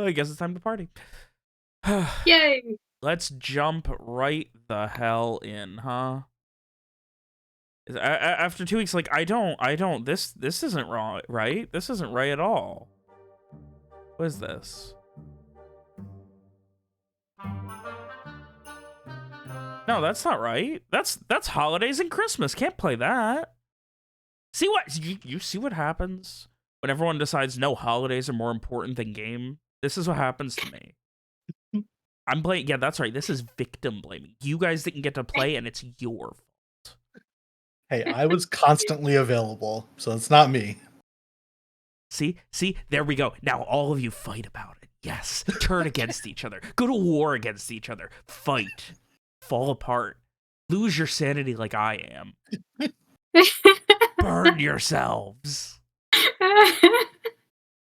I guess it's time to party. Yay! Let's jump right the hell in, huh? After 2 weeks, like, I don't, this isn't wrong, right? This isn't right at all. What is this? No, that's not right. That's holidays and Christmas. Can't play that. See what you see what happens when everyone decides no, holidays are more important than game. This is what happens to me. I'm blaming. Yeah, that's right. This is victim blaming. You guys didn't get to play, and it's your fault. Hey, I was constantly available, so it's not me. See, there we go. Now all of you fight about it. Yes, turn against each other. Go to war against each other. Fight. Fall apart. Lose your sanity like I am. Burn yourselves.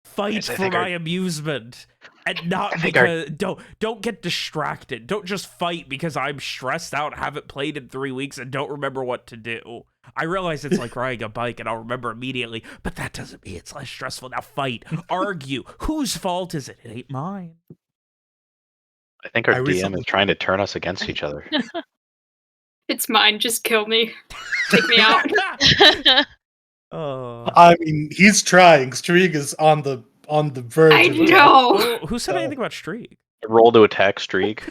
Fight for my amusement. And not because don't get distracted. Don't just fight because I'm stressed out, haven't played in 3 weeks, and don't remember what to do. I realize it's like riding a bike and I'll remember immediately, but that doesn't mean it's less stressful. Now fight. Argue. Whose fault is it? It ain't mine. I think our DM is trying to turn us against each other. It's mine. Just kill me. Take me out. I mean, he's trying. Streak is on the verge. I of it. know. Who said anything about Streak? Roll to attack Streak.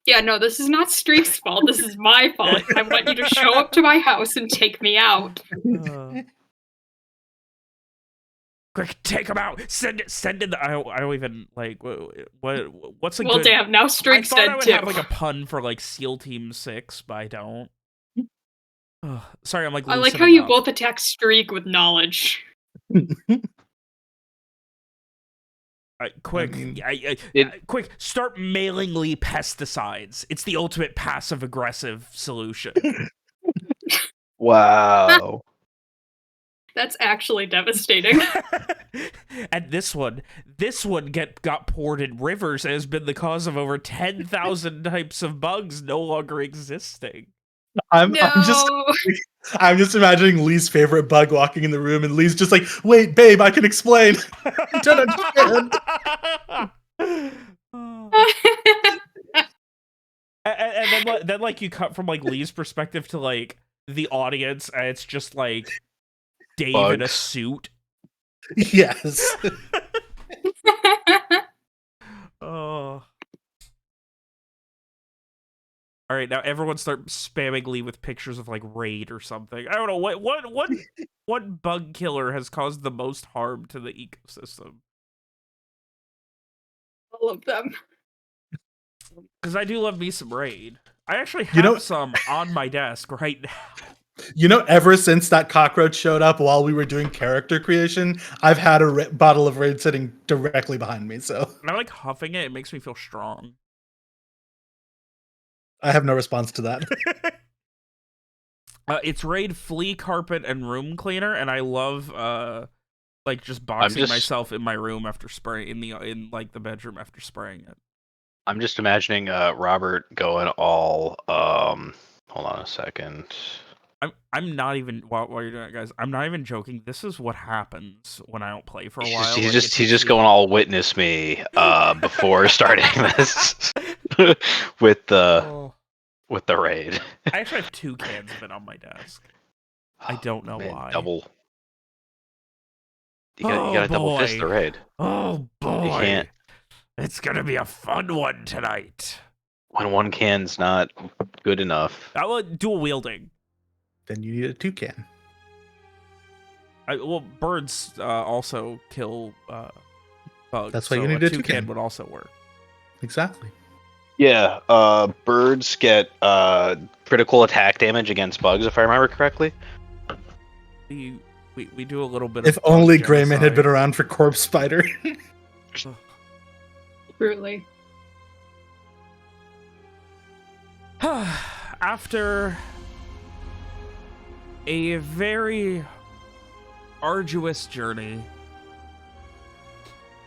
Yeah, no, this is not Streak's fault. This is my fault. I want you to show up to my house and take me out. Quick, take him out. Send in the. I don't even like. What's a well, good? damn. Now Streak's dead I would too. have like a pun for like SEAL Team 6, but I don't. Sorry, I'm like. I like how you both attack Streak with knowledge. Quick, quick! Start mailing Lee pesticides. It's the ultimate passive-aggressive solution. Wow. That's actually devastating. And this one got poured in rivers and has been the cause of over 10,000 types of bugs no longer existing. I'm just imagining Lee's favorite bug walking in the room, and Lee's just like, "Wait, babe, I can explain." I don't understand. and then like you cut from like Lee's perspective to like the audience, and it's just like Dave in a suit. Yes. Oh. All right, now everyone start spamming Lee with pictures of like Raid or something. I don't know what bug killer has caused the most harm to the ecosystem. All of them. Because I do love me some Raid. I actually have some on my desk right now. Ever since that cockroach showed up while we were doing character creation, I've had a bottle of Raid sitting directly behind me. So, and I like huffing it. It makes me feel strong. I have no response to that. It's Raid Flea Carpet and Room Cleaner, and I love like just boxing myself in my room after spraying in like the bedroom after spraying it. I'm just imagining Robert going all hold on a second. I'm not even while you're doing it, guys. I'm not even joking. This is what happens when I don't play for a while. He's just going all witness me before starting this with the Raid. I actually have 2 cans of it on my desk. I don't know why. Double. You gotta double fist the Raid. Oh boy! You can't. It's gonna be a fun one tonight. When one can's not good enough. I will dual wielding. Then you need a 2 can. Birds also kill bugs. That's why you need a 2 can. Would also work. Exactly. Yeah, birds get critical attack damage against bugs, if I remember correctly. We do a little bit. If only Greyman had been around for Corpse Spider. Truly. After a very arduous journey,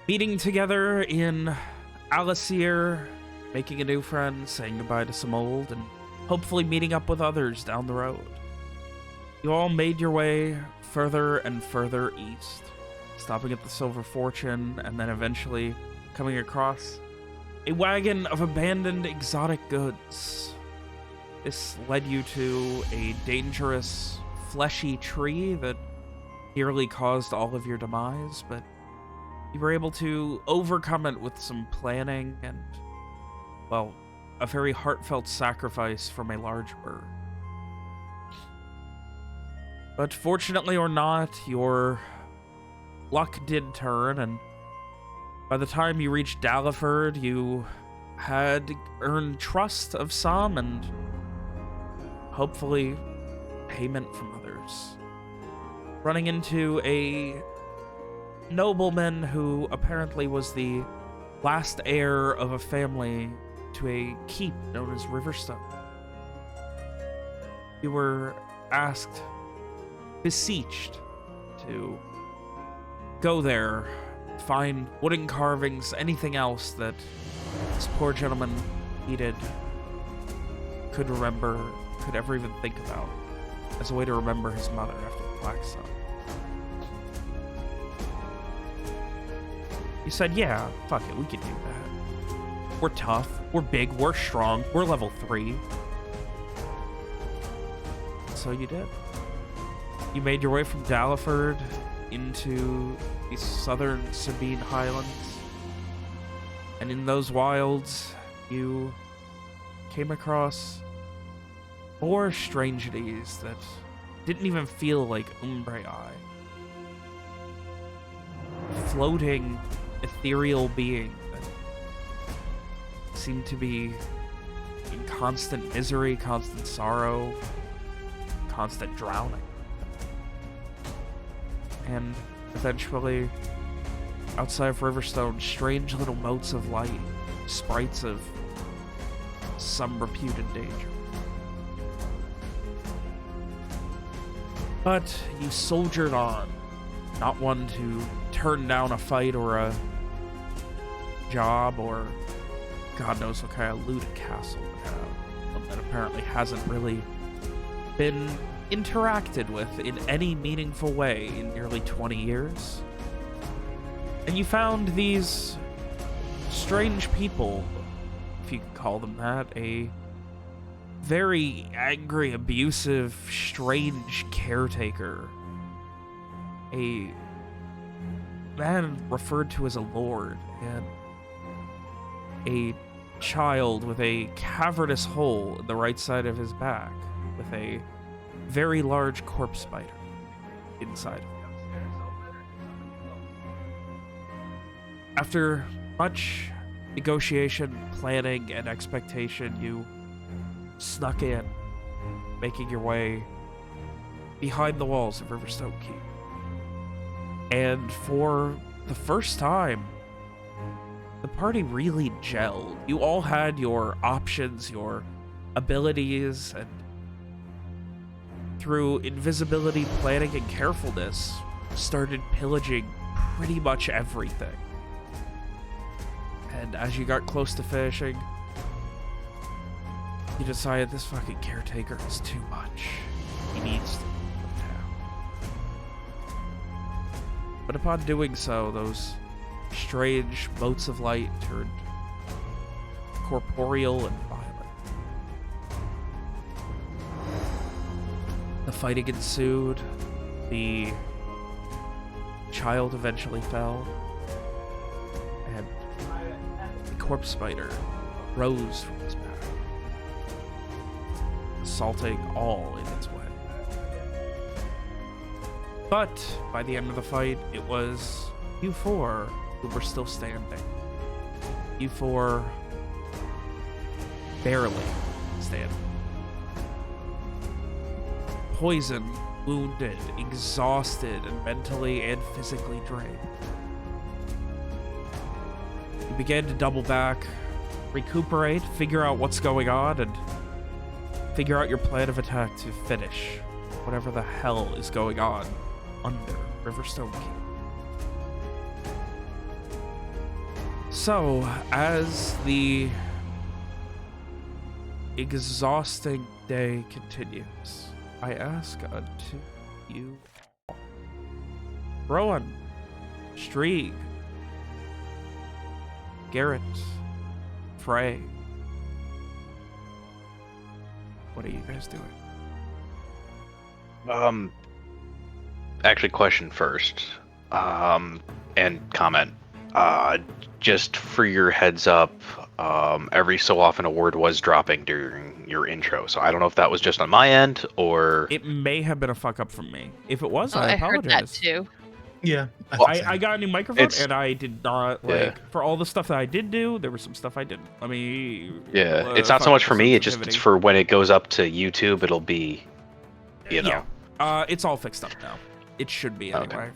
meeting together in Alasir, making a new friend, saying goodbye to some old, and hopefully meeting up with others down the road. You all made your way further and further east, stopping at the Silver Fortune, and then eventually coming across a wagon of abandoned exotic goods. This led you to a dangerous, fleshy tree that nearly caused all of your demise, but you were able to overcome it with some planning and, well, a very heartfelt sacrifice from a large bird. But fortunately or not, your luck did turn, and by the time you reached Daliford, you had earned trust of some and hopefully payment from others. Running into a nobleman who apparently was the last heir of a family to a keep known as Riverstone. You were asked, beseeched, to go there, find wooden carvings, anything else that this poor gentleman needed, could remember, could ever even think about, as a way to remember his mother after the Black Sun. You said, yeah, fuck it, we can do that. We're tough, we're big, we're strong, we're level 3. So you did. You made your way from Daliford into the southern Sabine Highlands. And in those wilds, you came across more strangeties that didn't even feel like Umbrae. Floating, ethereal being that seemed to be in constant misery, constant sorrow, constant drowning. And eventually, outside of Riverstone, strange little motes of light, sprites of some reputed danger. But you soldiered on, not one to turn down a fight or a job or God knows what kind of looted castle that apparently hasn't really been interacted with in any meaningful way in nearly 20 years. And you found these strange people, if you could call them that, a very angry, abusive, strange caretaker, a man referred to as a lord, and a child with a cavernous hole in the right side of his back, with a very large corpse spider inside of him. After much negotiation, planning, and expectation, you snuck in, making your way behind the walls of Riverstone Keep. And for the first time, the party really gelled. You all had your options, your abilities, and through invisibility, planning, and carefulness, started pillaging pretty much everything. And as you got close to finishing, you decided this fucking caretaker is too much. He needs to leave town. But upon doing so, those strange motes of light turned corporeal and violent. The fighting ensued. The child eventually fell. And the corpse spider rose from his back, assaulting all in its way. But by the end of the fight, it was you four who were still standing. You four barely standing. Poisoned, wounded, exhausted, and mentally and physically drained. You began to double back, recuperate, figure out what's going on, and figure out your plan of attack to finish whatever the hell is going on under Riverstone Keep. So, as the exhausting day continues, I ask unto you all. Rowan, Strieg, Garrett, Frey, what are you guys doing? Actually, question first. And comment. Just for your heads up, every so often a word was dropping during your intro, so I don't know if that was just on my end or. It may have been a fuck up from me. If it was, Oh, I I heard that apologize. too. Yeah. I got a new microphone, and I did not, Yeah. for all the stuff that I did do, there was some stuff I didn't. Let me... Yeah, it's not so much for me, it's for when it goes up to YouTube, it'll be, you know. Yeah. It's all fixed up now. It should be, Okay. anyway.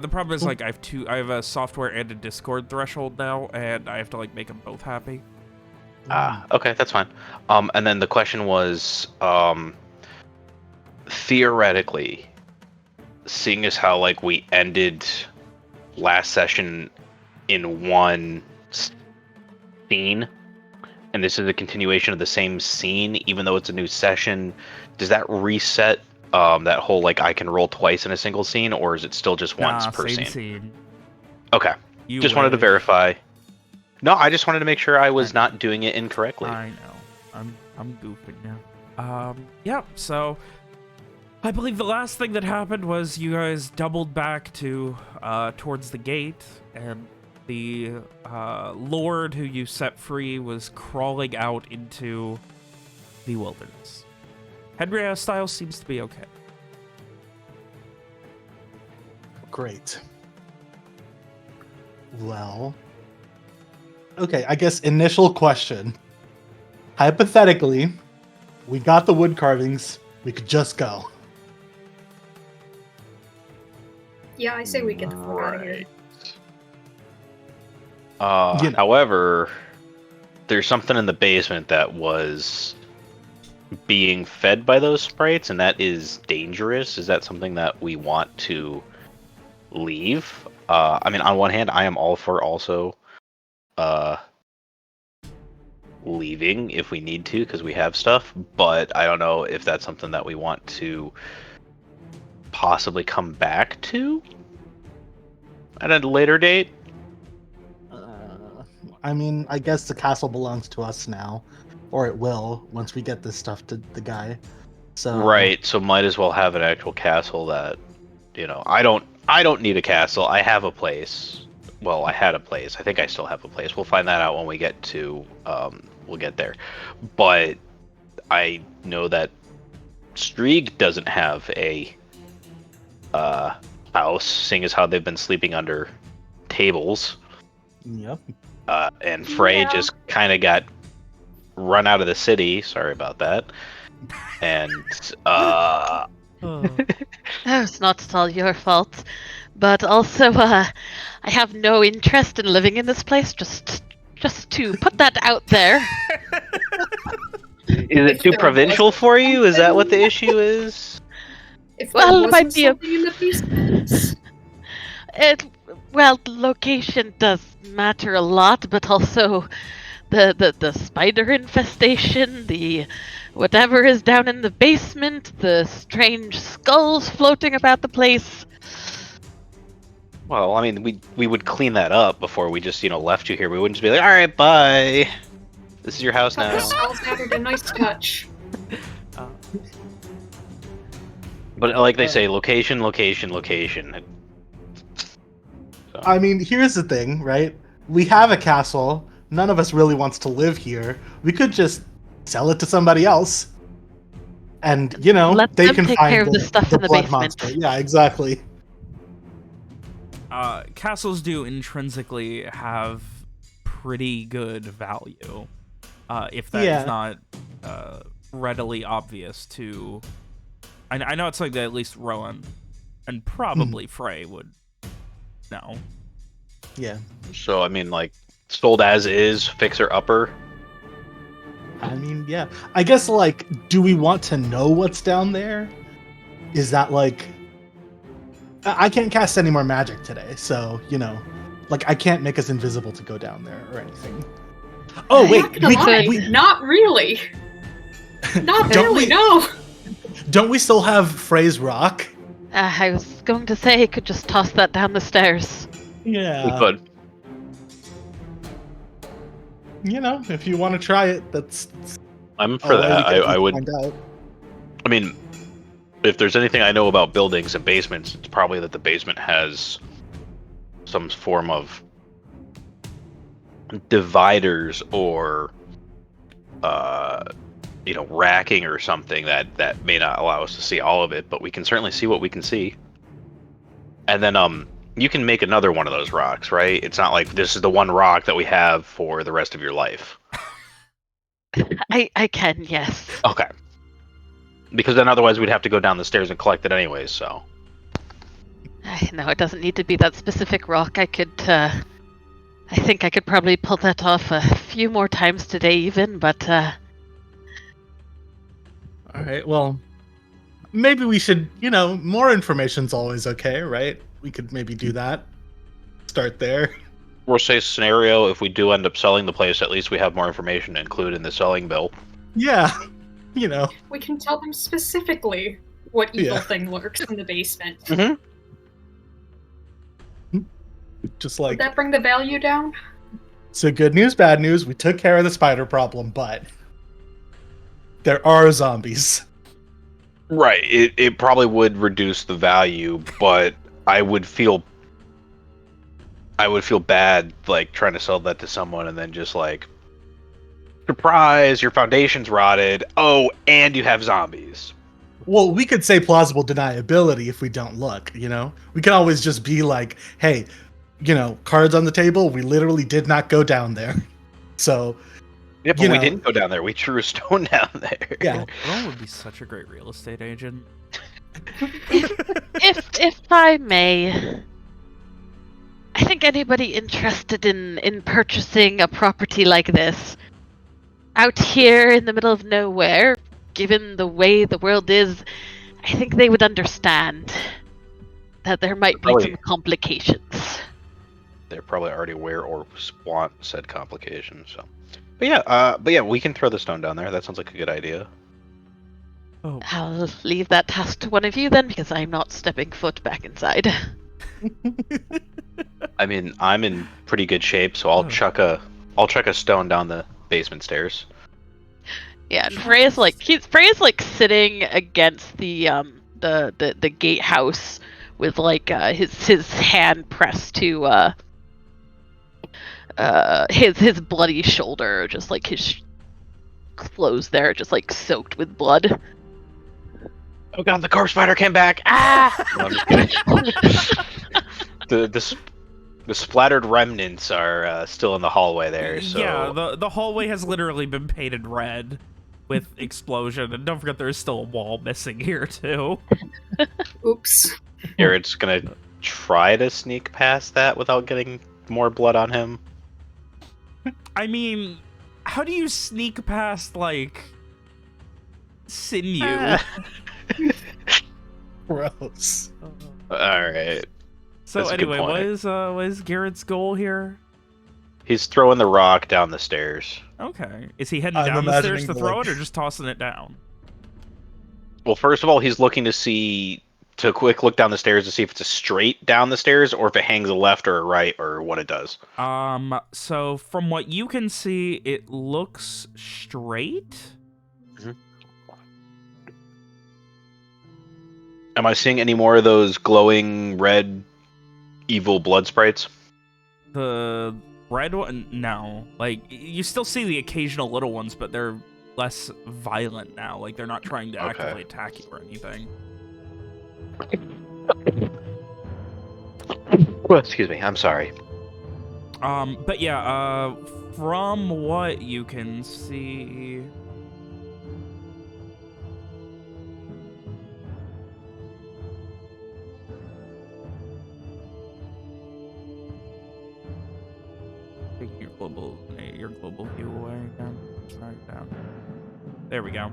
The problem is, like, I have a software and a Discord threshold now, and I have to, like, make them both happy. Okay, that's fine. And then the question was, theoretically, seeing as how, like, we ended last session in one scene, and this is a continuation of the same scene, even though it's a new session, does that reset that whole, like, I can roll twice in a single scene, or is it still just once per same scene? scene. Okay. You Just wanted to wish. verify. No, I just wanted to make sure I was not doing it incorrectly. I know. I'm goofing now. Yeah, so I believe the last thing that happened was you guys doubled back to towards the gate, and the lord who you set free was crawling out into the wilderness. Henrietta Styles seems to be okay. Great. Well, okay, I guess initial question. Hypothetically, we got the wood carvings, we could just go. Yeah, I say we get the fuck out of here. You know. However, there's something in the basement that was being fed by those sprites, and that is dangerous. Is that something that we want to leave? I mean, on one hand, I am all for also leaving if we need to, because we have stuff, but I don't know if that's something that we want to possibly come back to at a later date. I mean, I guess the castle belongs to us now, or it will once we get this stuff to the guy. So Right, so might as well have an actual castle that, you know, I don't need a castle. I have a place. Well, I had a place. I think I still have a place. We'll find that out when we get to we'll get there. But I know that Strieg doesn't have a house, seeing as how they've been sleeping under tables. Yep. And Frey just kind of got run out of the city. Sorry about that. And It's not at all your fault. But also, I have no interest in living in this place, just to put that out there. is it too provincial for you? Is that what the issue is? If Well, there it wasn't might be a- something in the basement. Well, the location does matter a lot, but also the spider infestation, the whatever is down in the basement, the strange skulls floating about the place. Well, I mean, we would clean that up before we just, left you here. We wouldn't just be like, all right, bye. This is your house But now. the skulls added a nice touch. But like they say, location, location, location. So, I mean, here's the thing, right? We have a castle. None of us really wants to live here. We could just sell it to somebody else. And, Let they them can take find care of the stuff in the blood basement. monster. Yeah, exactly. Castles do intrinsically have pretty good value, if that is not readily obvious to... I know it's like that at least Rowan and probably Frey would know. Yeah. so I mean, like, sold as is, fixer upper. I mean, yeah. I guess, do we want to know what's down there? Is that, I can't cast any more magic today, so, I can't make us invisible to go down there or anything. Oh, wait. Not gonna lie, not really. Not Don't really, we- no. Don't we still have Frey's Rock? I was going to say I could just toss that down the stairs. Yeah. We could. if you want to try it, that's I'm a for way that. to get I to would. find out. I mean, if there's anything I know about buildings and basements, it's probably that the basement has some form of dividers or racking or something that may not allow us to see all of it, but we can certainly see what we can see. And then you can make another one of those rocks, right? It's not like this is the one rock that we have for the rest of your life. I can, yes. Okay. Because then otherwise we'd have to go down the stairs and collect it anyways, so. No, it doesn't need to be that specific rock. I think I could probably pull that off a few more times today even, but All right. Well, maybe we should. More information's always okay, right? We could maybe do that. Start there. Worst case scenario, if we do end up selling the place, at least we have more information to include in the selling bill. Yeah. We can tell them specifically what evil Yeah. thing lurks in the basement. Mm-hmm. Just Would like that bring the value down? so. Good news, bad news. We took care of the spider problem, but there are zombies. Right. It probably would reduce the value, but I would feel bad like trying to sell that to someone and then just like, surprise, your foundation's rotted. Oh, and you have zombies. Well, we could say plausible deniability if we don't look. We can always just be like, hey, cards on the table. We literally did not go down there. So Yeah, but we didn't go down there. We threw a stone down there. Yeah. Earl would be such a great real estate agent. if I may, I think anybody interested in purchasing a property like this out here in the middle of nowhere, given the way the world is, I think they would understand that there might be some complications. They're probably already aware or want said complications. So, but yeah, we can throw the stone down there. That sounds like a good idea. Oh, I'll leave that task to one of you then, because I'm not stepping foot back inside. I mean, I'm in pretty good shape, so I'll chuck a stone down the basement stairs. Yeah, and Freya's like sitting against the gatehouse with like his hand pressed to his bloody shoulder, just like his clothes there, just like soaked with blood. Oh god, the corpse spider came back! Ah! No, I'm just kidding. The splattered remnants are still in the hallway there. So yeah, the hallway has literally been painted red with explosion, and don't forget there's still a wall missing here too. Oops. Garrett's gonna try to sneak past that without getting more blood on him. I mean, how do you sneak past like sinew? Gross. All right. So That's a good anyway, point. what is Garrett's goal here? He's throwing the rock down the stairs. Okay, is he heading I'm down the stairs imagining to the, throw like- it, or just tossing it down? Well, first of all, he's looking to quick look down the stairs to see if it's a straight down the stairs or if it hangs a left or a right or what it does. So from what you can see, it looks straight. Am I seeing any more of those glowing red evil blood sprites? The red one, no. Like, you still see the occasional little ones, but they're less violent now. Like, they're not trying to actively attack you or anything. Well, excuse me, I'm sorry. But yeah, from what you can see... Take your global view away again. Right down. There we go.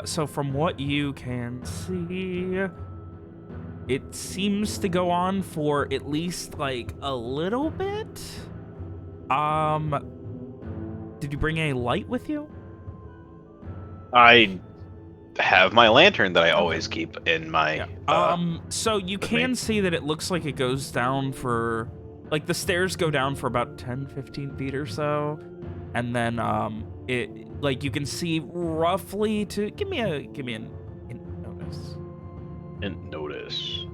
So from what you can see, it seems to go on for at least like a little bit. Did you bring any light with you? I have my lantern that I always keep in my. So you can see that it looks like it goes down for, like the stairs go down for about 10-15 feet or so, and then it like you can see roughly to give me an notice. And notice.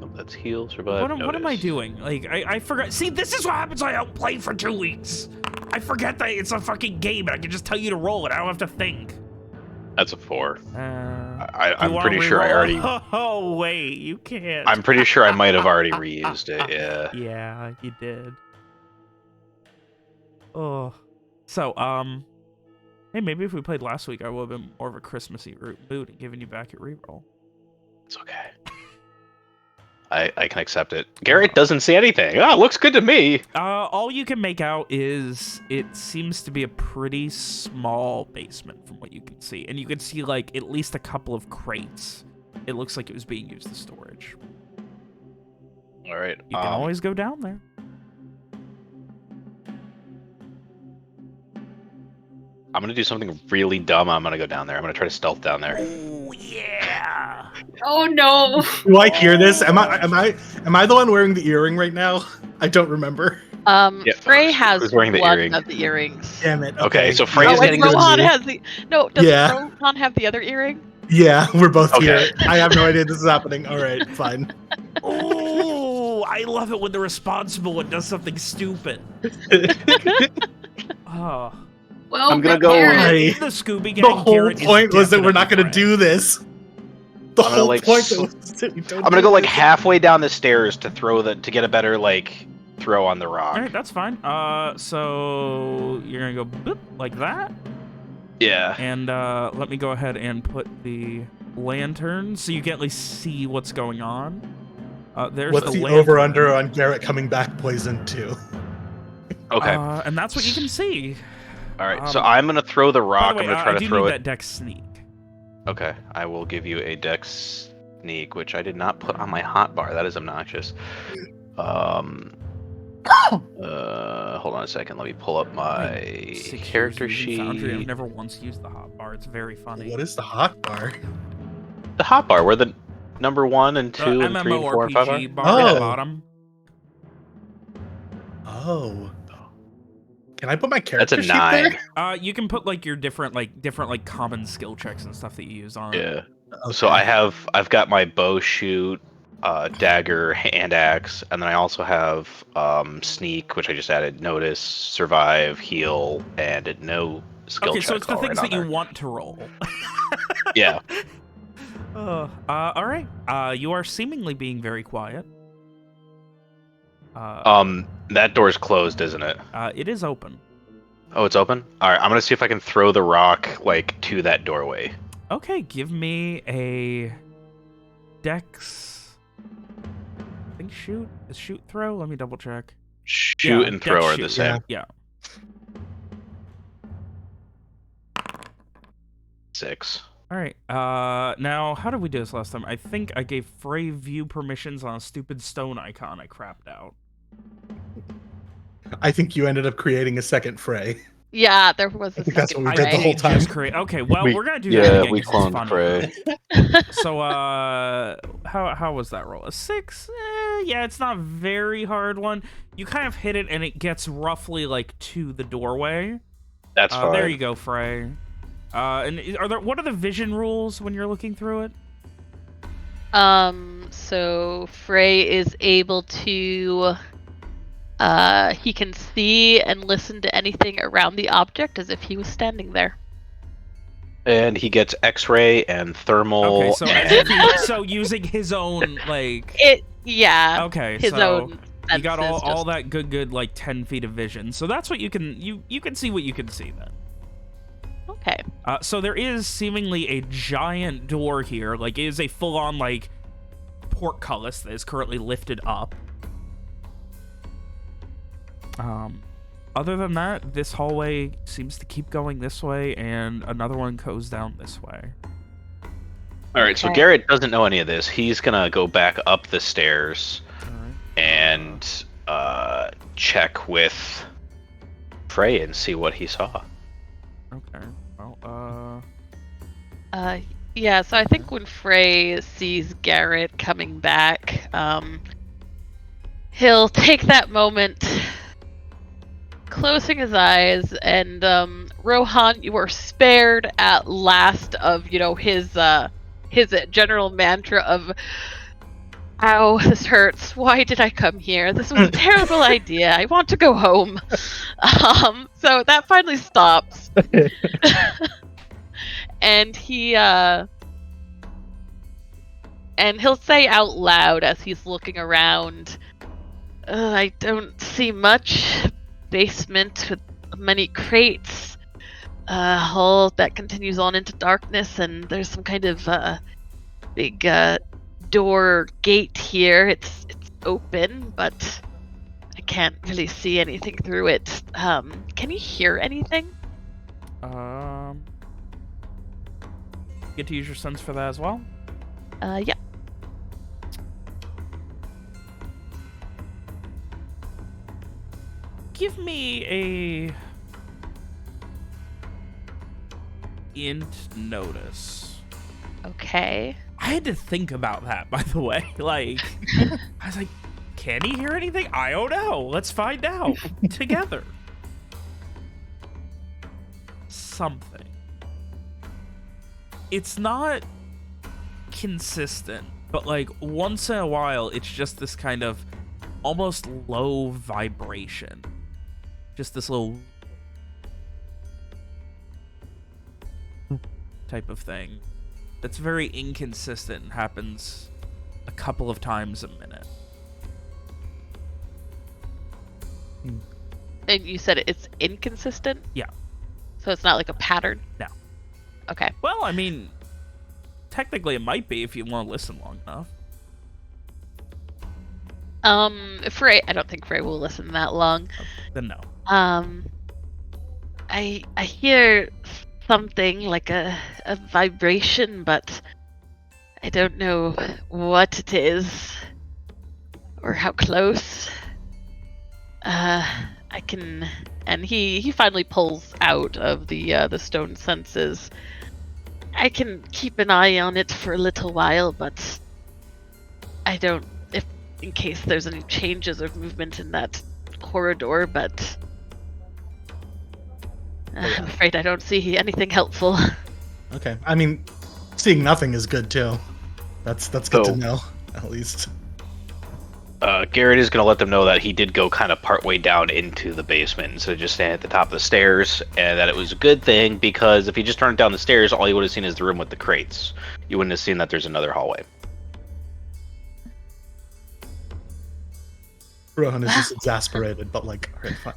Oh, that's heal, survive, What am I notice. doing? Like I forgot. See, this is what happens when I don't play for 2 weeks. I forget that it's a fucking game and I can just tell you to roll it. I don't have to think. That's a 4. Do I'm you wanna pretty sure I reroll? already. Oh wait, you can't. I'm pretty sure I might have already reused it. Yeah. Yeah, you did. Oh, so hey, maybe if we played last week, I would have been more of a Christmassy mood and given you back your reroll. It's okay. I can accept it. Garrett doesn't see anything. Ah, looks good to me. All you can make out is it seems to be a pretty small basement from what you can see, and you can see like at least a couple of crates. It looks like it was being used as storage. All right. You can always go down there. I'm gonna do something really dumb. I'm gonna go down there. I'm gonna try to stealth down there. Oh yeah. Oh no. Do I hear this? Am I the one wearing the earring right now? I don't remember. Yeah, Frey has who's wearing the one earring? of the earrings. Damn it. Okay, so Frey's Oh, and getting good. Rohan has the. No, does Yeah. Rohan have the other earring? Yeah, we're both Okay. here. I have no idea this is happening. All right, fine. Oh, I love it when the responsible one does something stupid. Oh. Well, I'm gonna go Garrett, right. In the Scooby Gang, The whole Garrett is point was that we're not going to definitely do this. The I'm gonna, whole like, point sl- was that we don't I'm gonna do go like this. halfway down the stairs to get a better like throw on the rock. All right, that's fine. So you're gonna go boop like that, Yeah. and let me go ahead and put the lantern so you can at least see what's going on. There's What's the the lantern. over-under on Garrett coming back poison too? Okay. And that's what you can see. All right. So um, I'm gonna throw the By rock. the way, I'm gonna try I to do throw need it. that dex sneak. Okay. I will give you a dex sneak, which I did not put on my hotbar. That is obnoxious. Hold on a second. Let me pull up my 6 years character using Foundry, I've sheet. never once used the hotbar. It's very funny. What is the hot bar? The hotbar, where the number 1 and 2 and 3 and 4 and 5 are. MMORPG bar at the Oh. bottom. Oh. Can I put my That's character a sheet 9. there? You can put like your different common skill checks and stuff that you use on. Yeah. Okay. So I've got my bow shoot, dagger, hand axe, and then I also have sneak, which I just added notice, survive, heal, and no skill Okay, check. so it's the all things right that on you there. want to roll. Yeah. All right. You are seemingly being very quiet. That door's closed, isn't it? It is open. Oh, it's open? Alright, I'm gonna see if I can throw the rock, like, to that doorway. Okay, give me a dex. I think shoot. Is shoot throw? Let me double check. Shoot Yeah, and dex throw are shoot, the same. Yeah. 6. All right. Now, how did we do this last time? I think I gave Frey view permissions on a stupid stone icon I crapped out. I think you ended up creating a second fray. Yeah, there was a I think that's second what we did the Frey. whole time. Just create. Okay, well, We- we're gonna do that again. we 'cause it's cloned funny. Frey. So, how was that roll? A 6? Yeah, it's not a very hard one. You kind of hit it, and it gets roughly like to the doorway. That's fine. There you go, Frey. And what are the vision rules when you're looking through it? So Frey is able to he can see and listen to anything around the object as if he was standing there. And he gets X-ray and thermal. Okay, so and... so using his own like. Yeah. Okay, His so own you got senses all just- that good like 10 feet of vision. So that's what you can see what you can see then. Okay. So there is seemingly a giant door here. Like, it is a full-on, like, portcullis that is currently lifted up. Other than that, this hallway seems to keep going this way, and another one goes down this way. Alright, so Okay. Garrett doesn't know any of this. He's gonna go back up the stairs Alright. and check with Frey and see what he saw. Okay. Well, Yeah, so I think when Frey sees Garrett coming back, he'll take that moment closing his eyes, and Rohan, you are spared at last of his general mantra of "Ow, this hurts. Why did I come here? This was a terrible idea. I want to go home." So that finally stops, and he'll say out loud as he's looking around, "I don't see much. Basement with many crates. Hall that continues on into darkness, and there's some kind of big door gate here. It's open, but I can't really see anything through it. Can you hear anything?" Get to use your sense for that as well. Yeah. Give me a int notice. Okay. I had to think about that, by the way. Like, I was like, can he hear anything? I don't know. Let's find out together. Something. It's not consistent, but like once in a while, it's just this kind of almost low vibration. Just this little type of thing that's very inconsistent and happens a couple of times a minute. And you said it's inconsistent? Yeah. So it's not like a pattern? No. Okay. Well, I mean, technically it might be if you want to listen long enough. Frey, I don't think Frey will listen that long. Then no. I hear something like a vibration, but I don't know what it is or how close. I can, and he finally pulls out of the stone senses. I can keep an eye on it for a little while, but I don't, if in case there's any changes or movement in that corridor, but I'm afraid I don't see anything helpful. Okay. I mean, seeing nothing is good too. That's good to know, at least. Garrett is going to let them know that he did go kind of partway down into the basement instead of just standing at the top of the stairs, and that it was a good thing because if he just turned down the stairs, all you would have seen is the room with the crates. You wouldn't have seen that there's another hallway. Rohan is just exasperated, but like, alright, fine.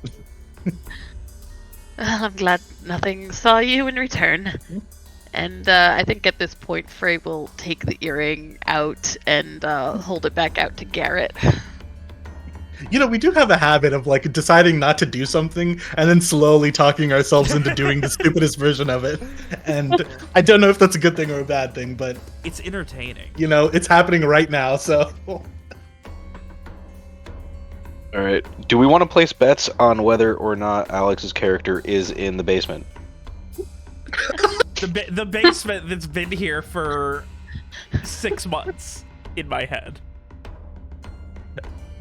I'm glad nothing saw you in return. And I think at this point, Frey will take the earring out and hold it back out to Garrett. You know, we do have a habit of like deciding not to do something and then slowly talking ourselves into doing the stupidest version of it. And I don't know if that's a good thing or a bad thing, but It's entertaining. you know, it's happening right now, so All right. Do we want to place bets on whether or not Alex's character is in the basement? The basement that's been here for 6 months in my head.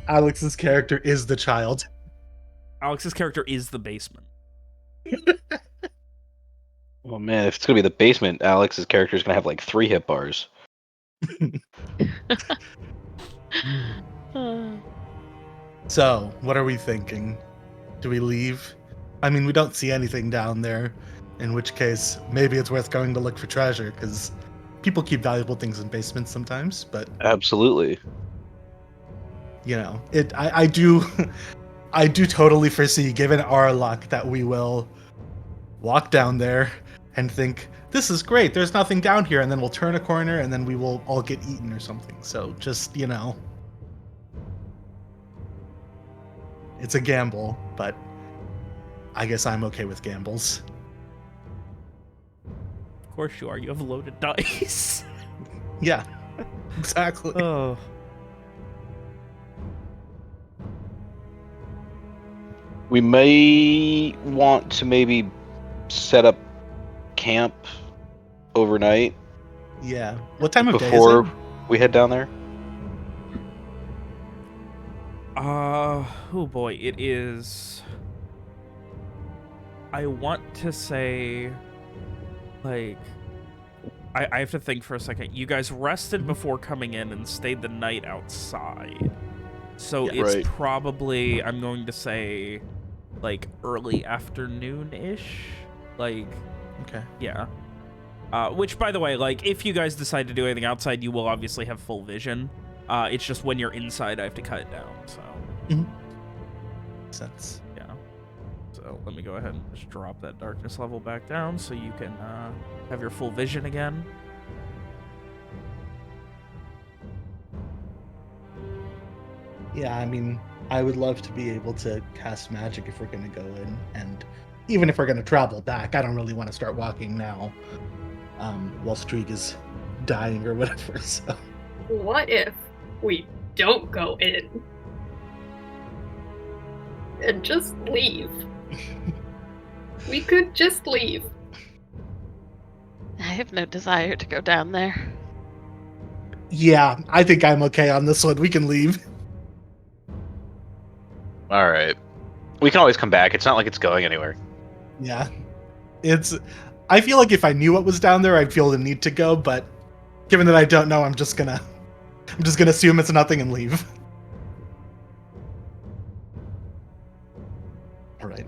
Alex's character is the child. Alex's character is the basement. Oh man, if it's gonna be the basement, Alex's character is gonna have like 3 hit bars. So, what are we thinking? Do we leave? I mean, we don't see anything down there, in which case, maybe it's worth going to look for treasure, because people keep valuable things in basements sometimes, but, Absolutely. you know, I do I do totally foresee, given our luck, that we will walk down there and think, this is great, there's nothing down here, and then we'll turn a corner, and then we will all get eaten or something. So, just, you know, it's a gamble, but I guess I'm okay with gambles. Of course you are. You have loaded dice. Yeah, exactly. Oh. We may want to maybe set up camp overnight Yeah. What time of day is before it? we head down there. Oh boy, it is I want to say, like, I have to think for a second. You guys rested before coming in and stayed the night outside. So Yeah. it's Right. probably, I'm going to say, like, early afternoon-ish. Like, Okay. yeah. Which, by the way, like, if you guys decide to do anything outside, you will obviously have full vision. It's just when you're inside, I have to cut it down, so. Makes sense. Yeah. So let me go ahead and just drop that darkness level back down so you can have your full vision again. Yeah, I mean, I would love to be able to cast magic if we're going to go in, and even if we're going to travel back, I don't really want to start walking now while Streak is dying or whatever, so. What if we don't go in? And just leave. We could just leave. I have no desire to go down there. Yeah, I think I'm okay on this one. We can leave. All right. We can always come back. It's not like it's going anywhere. Yeah. I feel like if I knew what was down there, I'd feel the need to go, but given that I don't know, I'm just gonna assume it's nothing and leave. All right.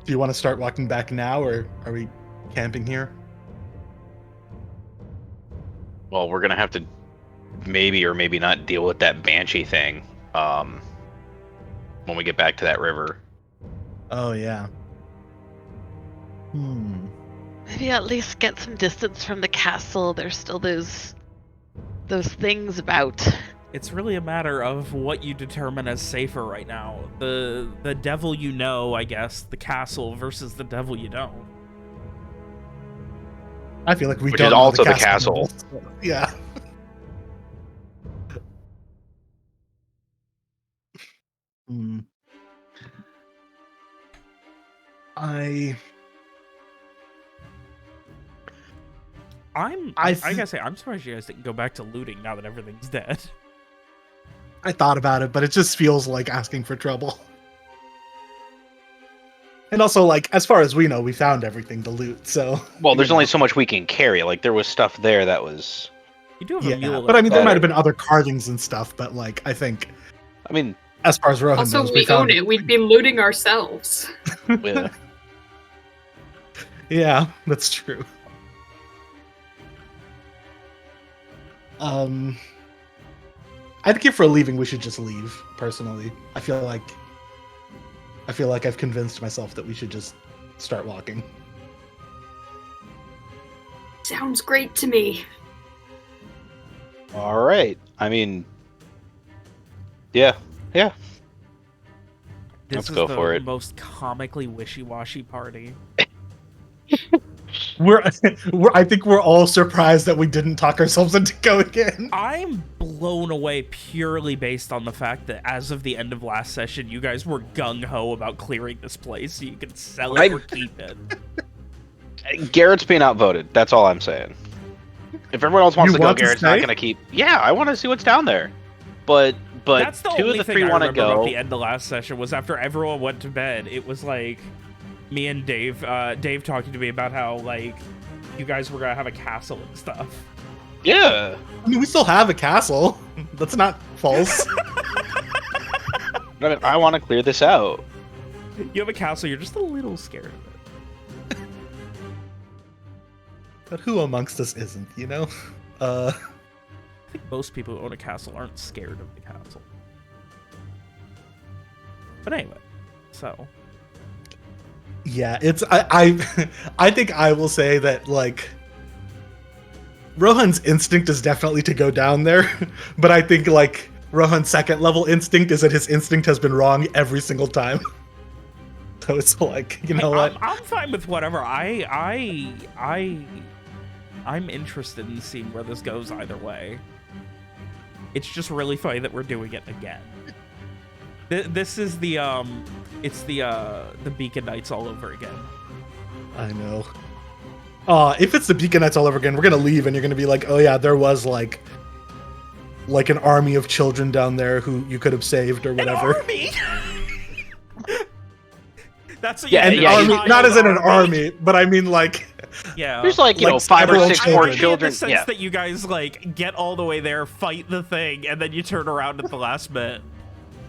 Do you want to start walking back now, or are we camping here? Well, we're gonna have to maybe or maybe not deal with that banshee thing when we get back to that river. Oh yeah. Maybe at least get some distance from the castle. There's still those things about. It's really a matter of what you determine as safer right now. The devil you know, I guess, the castle versus the devil you don't. I feel like we Which don't is know also the castle. Yeah. I gotta say, I'm surprised you guys didn't go back to looting now that everything's dead. I thought about it, but it just feels like asking for trouble. And also, like, as far as we know, we found everything to loot, so... Well, there's only so much we can carry. Like, there was stuff there that was... You do have a Yeah, mule. but I mean, there better. might have been other carvings and stuff, but, like, I think, I mean, as far as Rohan Also, knows, we found own it. We'd be looting ourselves. yeah. Yeah, that's true. I think if we're leaving, we should just leave, personally. I feel like I've convinced myself that we should just start walking. Sounds great to me. All right. I mean, yeah. This Let's is go the for it. most comically wishy-washy party. I think we're all surprised that we didn't talk ourselves into going in. I'm blown away purely based on the fact that as of the end of last session, you guys were gung-ho about clearing this place so you can sell it or keep it. Garrett's being outvoted. That's all I'm saying. If everyone else wants You to go, want to Garrett's stay? not going to keep... Yeah, I want to see what's down there. But That's the two only of the thing three I want to remember about go. the end of last session was after everyone went to bed, it was like me and Dave talking to me about how, like, you guys were gonna have a castle and stuff. Yeah. I mean, we still have a castle. That's not false. I mean, I want to clear this out. You have a castle, you're just a little scared of it. But who amongst us isn't, you know? I think most people who own a castle aren't scared of the castle. But anyway, so... Yeah, I think I will say that, like, Rohan's instinct is definitely to go down there, but I think, like, Rohan's second level instinct is that his instinct has been wrong every single time. So it's like, you know what? I'm fine with whatever. I'm interested in seeing where this goes either way. It's just really funny that we're doing it again. This is the it's the Beacon Knights all over again. I know. If it's the Beacon Knights all over again, we're gonna leave and you're gonna be like, oh yeah, there was like an army of children down there who you could have saved or whatever. An army? That's Yeah, An yeah, army, not as in an army, but I mean like Yeah. There's like, you Like know, 5 or several 6 children. more In the children. sense Yeah. that you guys like get all the way there, fight the thing, and then you turn around at the last minute.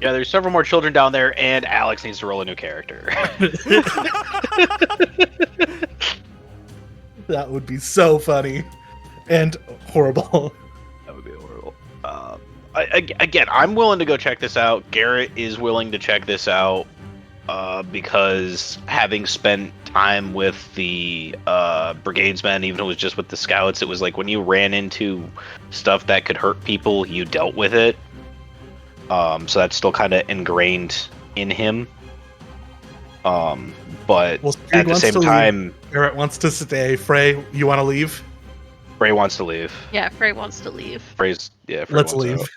Yeah, there's several more children down there, and Alex needs to roll a new character. that would be so funny and horrible. That would be horrible. Again, I'm willing to go check this out. Garrett is willing to check this out because having spent time with the brigadesmen, even if it was just with the scouts, it was like when you ran into stuff that could hurt people, you dealt with it. So that's still kind of ingrained in him. But Well, at the same time, Garrett wants to stay. Frey, you want to leave? Frey wants to leave. Yeah, Frey wants to leave. Frey Let's wants leave. out.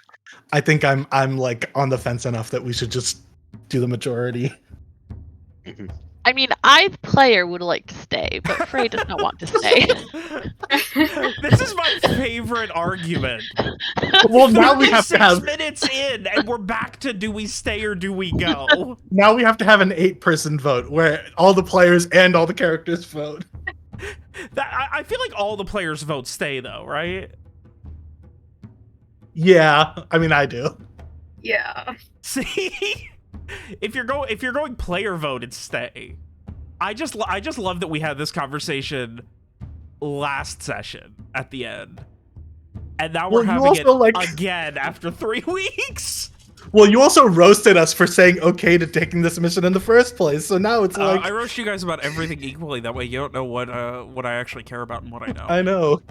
I think I'm like on the fence enough that we should just do the majority. I mean, I, player, would like to stay, but Frey does not want to stay. This is my favorite argument. Well, now we have to 36 have minutes in, and we're back to do we stay or do we go? now we have to have an 8-person vote where all the players and all the characters vote. I feel like all the players vote stay though, right? Yeah, I mean I do. Yeah. See, if you're going player vote, it's stay. I just love that we had this conversation last session at the end, and now we're Well, you having it also, like- again after 3 weeks. Well, you also roasted us for saying okay to taking this mission in the first place, so now it's like I roast you guys about everything equally. That way, you don't know what I actually care about and what I know. I know.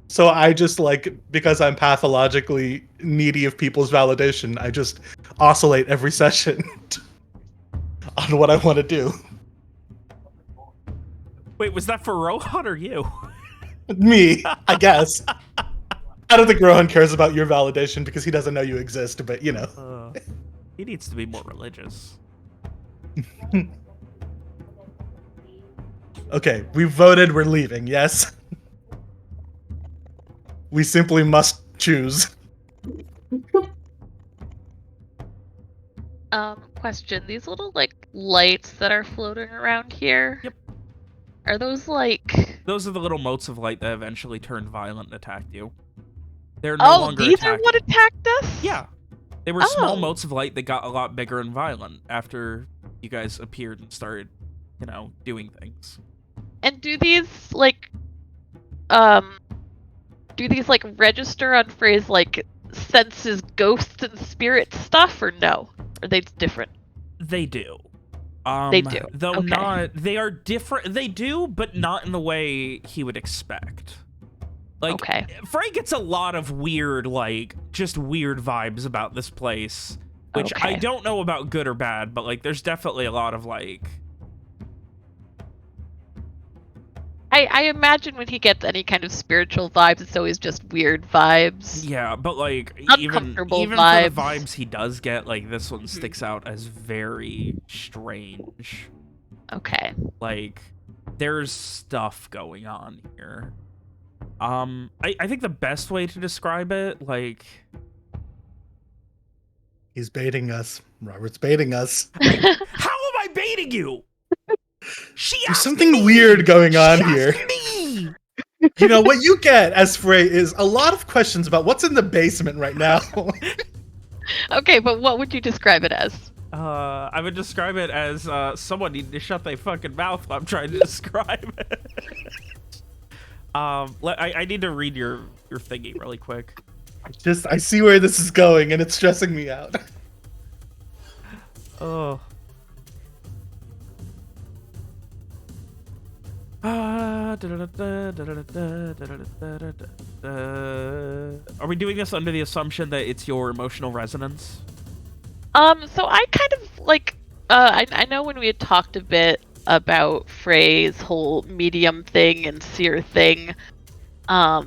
So I just like, because I'm pathologically needy of people's validation, I just oscillate every session on what I want to do. Wait, was that for Rohan or you? Me, I guess. I don't think Rohan cares about your validation because he doesn't know you exist, but you know. He needs to be more religious. Okay, we voted, we're leaving, yes? We simply must choose. Question. These little, like, lights that are floating around here? Yep. Are those, like... Those are the little motes of light that eventually turned violent and attacked you. They're no Oh, longer these attacking. are what attacked us? Yeah. They were small Oh. motes of light that got a lot bigger and violent after you guys appeared and started, you know, doing things. And do these, like, register on Frey's, like, senses ghosts and spirit stuff, or no? Are they different? They do. They do. Though Okay. not, they are different. They do, but not in the way he would expect. Like, Okay. Frey gets a lot of weird, like, just weird vibes about this place, which I Okay. don't know about good or bad, but, like, there's definitely a lot of, like... I imagine when he gets any kind of spiritual vibes, it's always just weird vibes. Yeah, but, like, even Uncomfortable for the vibes. vibes he does get, like, this one sticks out as very strange. Okay. Like, there's stuff going on here. I think the best way to describe it, like... He's baiting us. Robert's baiting us. How am I baiting you? She There's asked something me! weird going on She here. asked me! You know, what you get as Frey is a lot of questions about what's in the basement right now. Okay, but what would you describe it as? I would describe it as, someone need to shut their fucking mouth while I'm trying to describe it. I need to read your thingy really quick. I see where this is going, and it's stressing me out. Oh. Are we doing this under the assumption that it's your emotional resonance? So I kind of like I know when we had talked a bit about Frey's whole medium thing and seer thing, I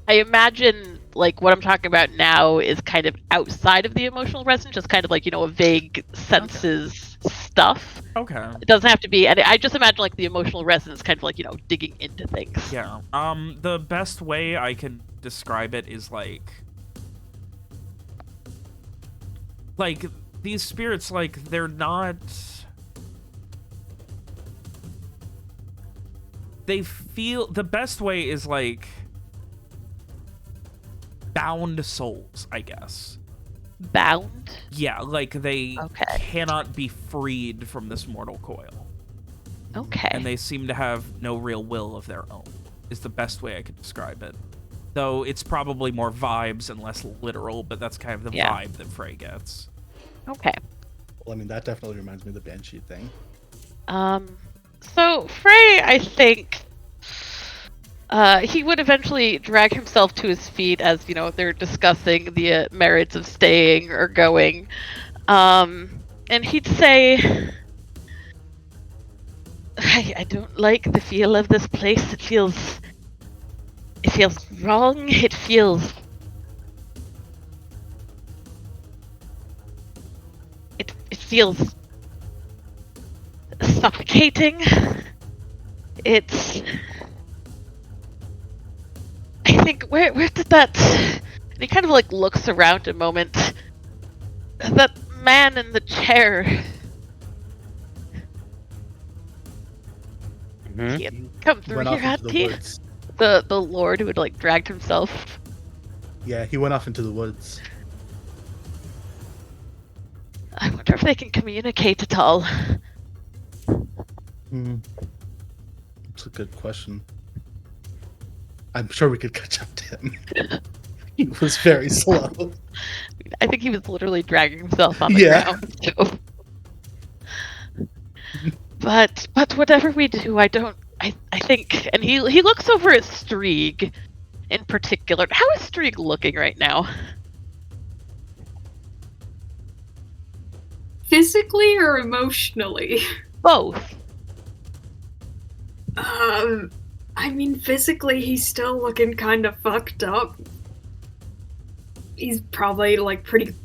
imagine like what I'm talking about now is kind of outside of the emotional resonance, just kind of like, you know, a vague senses stuff. Okay. It doesn't have to be, and I just imagine like the emotional resonance kind of like, you know, digging into things. Yeah. The best way I can describe it is like these spirits, like, they're not they feel the best way is like bound souls, I guess. Bound? Yeah, like they Okay. cannot be freed from this mortal coil. Okay. And they seem to have no real will of their own, is the best way I could describe it. Though it's probably more vibes and less literal, but that's kind of the vibe that Frey gets. Okay. Well, I mean, that definitely reminds me of the Banshee thing. So Frey, I think, he would eventually drag himself to his feet as, they're discussing the merits of staying or going. And he'd say, I don't like the feel of this place. It feels wrong. It feels suffocating. I think where did that? And he kind of like looks around a moment. That man in the chair. He had come through Went here, off had into the he? woods. The Lord who had like dragged himself. Yeah, he went off into the woods. I wonder if they can communicate at all. That's a good question. I'm sure we could catch up to him. He was very slow. I think he was literally dragging himself on the ground. So. But whatever we do, I think, and he looks over at Strieg in particular. How is Strieg looking right now? Physically or emotionally? Both. I mean, physically, he's still looking kind of fucked up. He's probably, like, pretty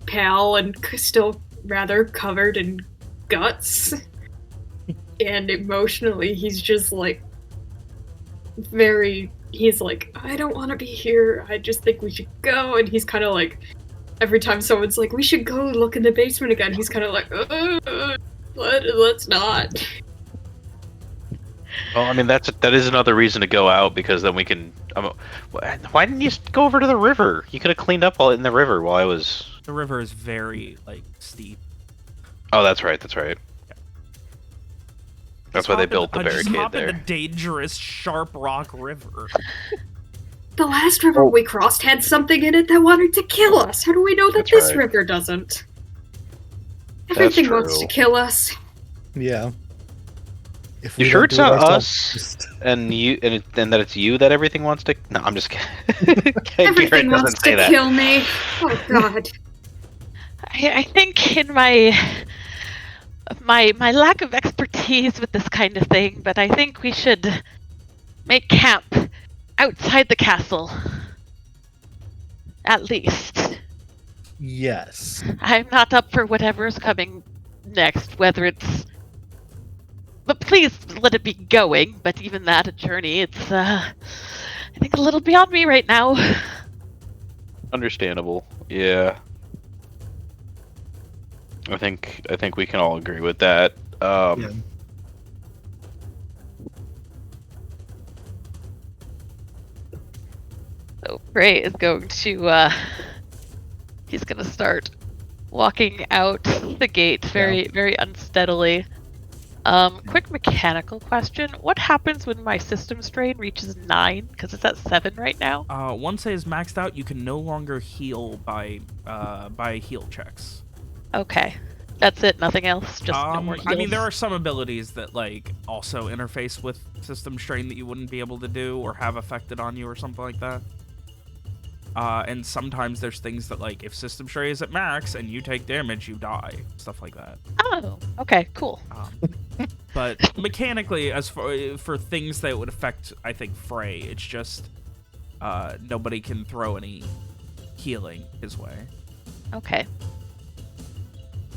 pale and still rather covered in guts. And emotionally, he's just, like, he's like, I don't want to be here. I just think we should go. And he's kind of like, every time someone's like, we should go look in the basement again, he's kind of like, let's not. Well, I mean, that is another reason to go out, because then we can. Why didn't you go over to the river? You could have cleaned up all in the river while I was. The river is very like steep. Oh, that's right. That's right. That's why they built the just barricade hop in there. the dangerous Sharp Rock River. The last river we crossed had something in it that wanted to kill us. How do we know that That's this right. river doesn't? Everything wants true. to kill us. Yeah. If You we sure don't it's do it not ourselves, us? And that it's you that everything wants to? No, I'm just kidding. Everything Garrett wants doesn't say to that. kill me. Oh god. I think in my lack of expertise with this kind of thing, but I think we should make camp outside the castle. At least. Yes. I'm not up for whatever's coming next, whether it's... But please let it be going, but even that, a journey, it's, I think a little beyond me right now. Understandable. Yeah. I think we can all agree with that. Yeah. So Frey is going to, he's going to start walking out the gate very, very unsteadily. Quick mechanical question. What happens when my system strain reaches 9? Because it's at 7 right now. Once it is maxed out, you can no longer heal by heal checks. Okay. That's it, nothing else? Just no more heals? I mean, there are some abilities that, like, also interface with system strain that you wouldn't be able to do or have affected on you or something like that. And sometimes there's things that, like, if system strain is at max and you take damage, you die. Stuff like that. Oh, okay, cool. But mechanically, as for things that would affect, I think, Frey, it's just nobody can throw any healing his way. Okay.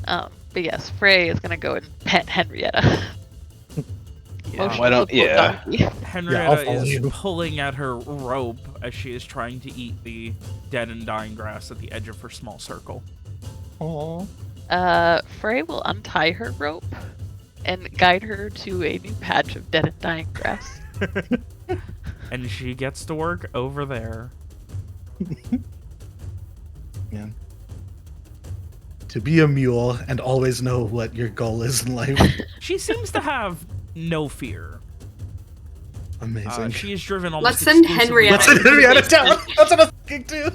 But yes, Frey is gonna go and pet Henrietta. Why don't? Yeah. Henrietta follow is you. pulling at her rope as she is trying to eat the dead and dying grass at the edge of her small circle. Aww. Frey will untie her rope and guide her to a new patch of dead and dying grass. And she gets to work over there. Yeah. To be a mule and always know what your goal is in life. She seems to have no fear. Amazing. She is driven almost Let's send exclusively Henrietta. Let's send Henrietta down. That's what I was thinking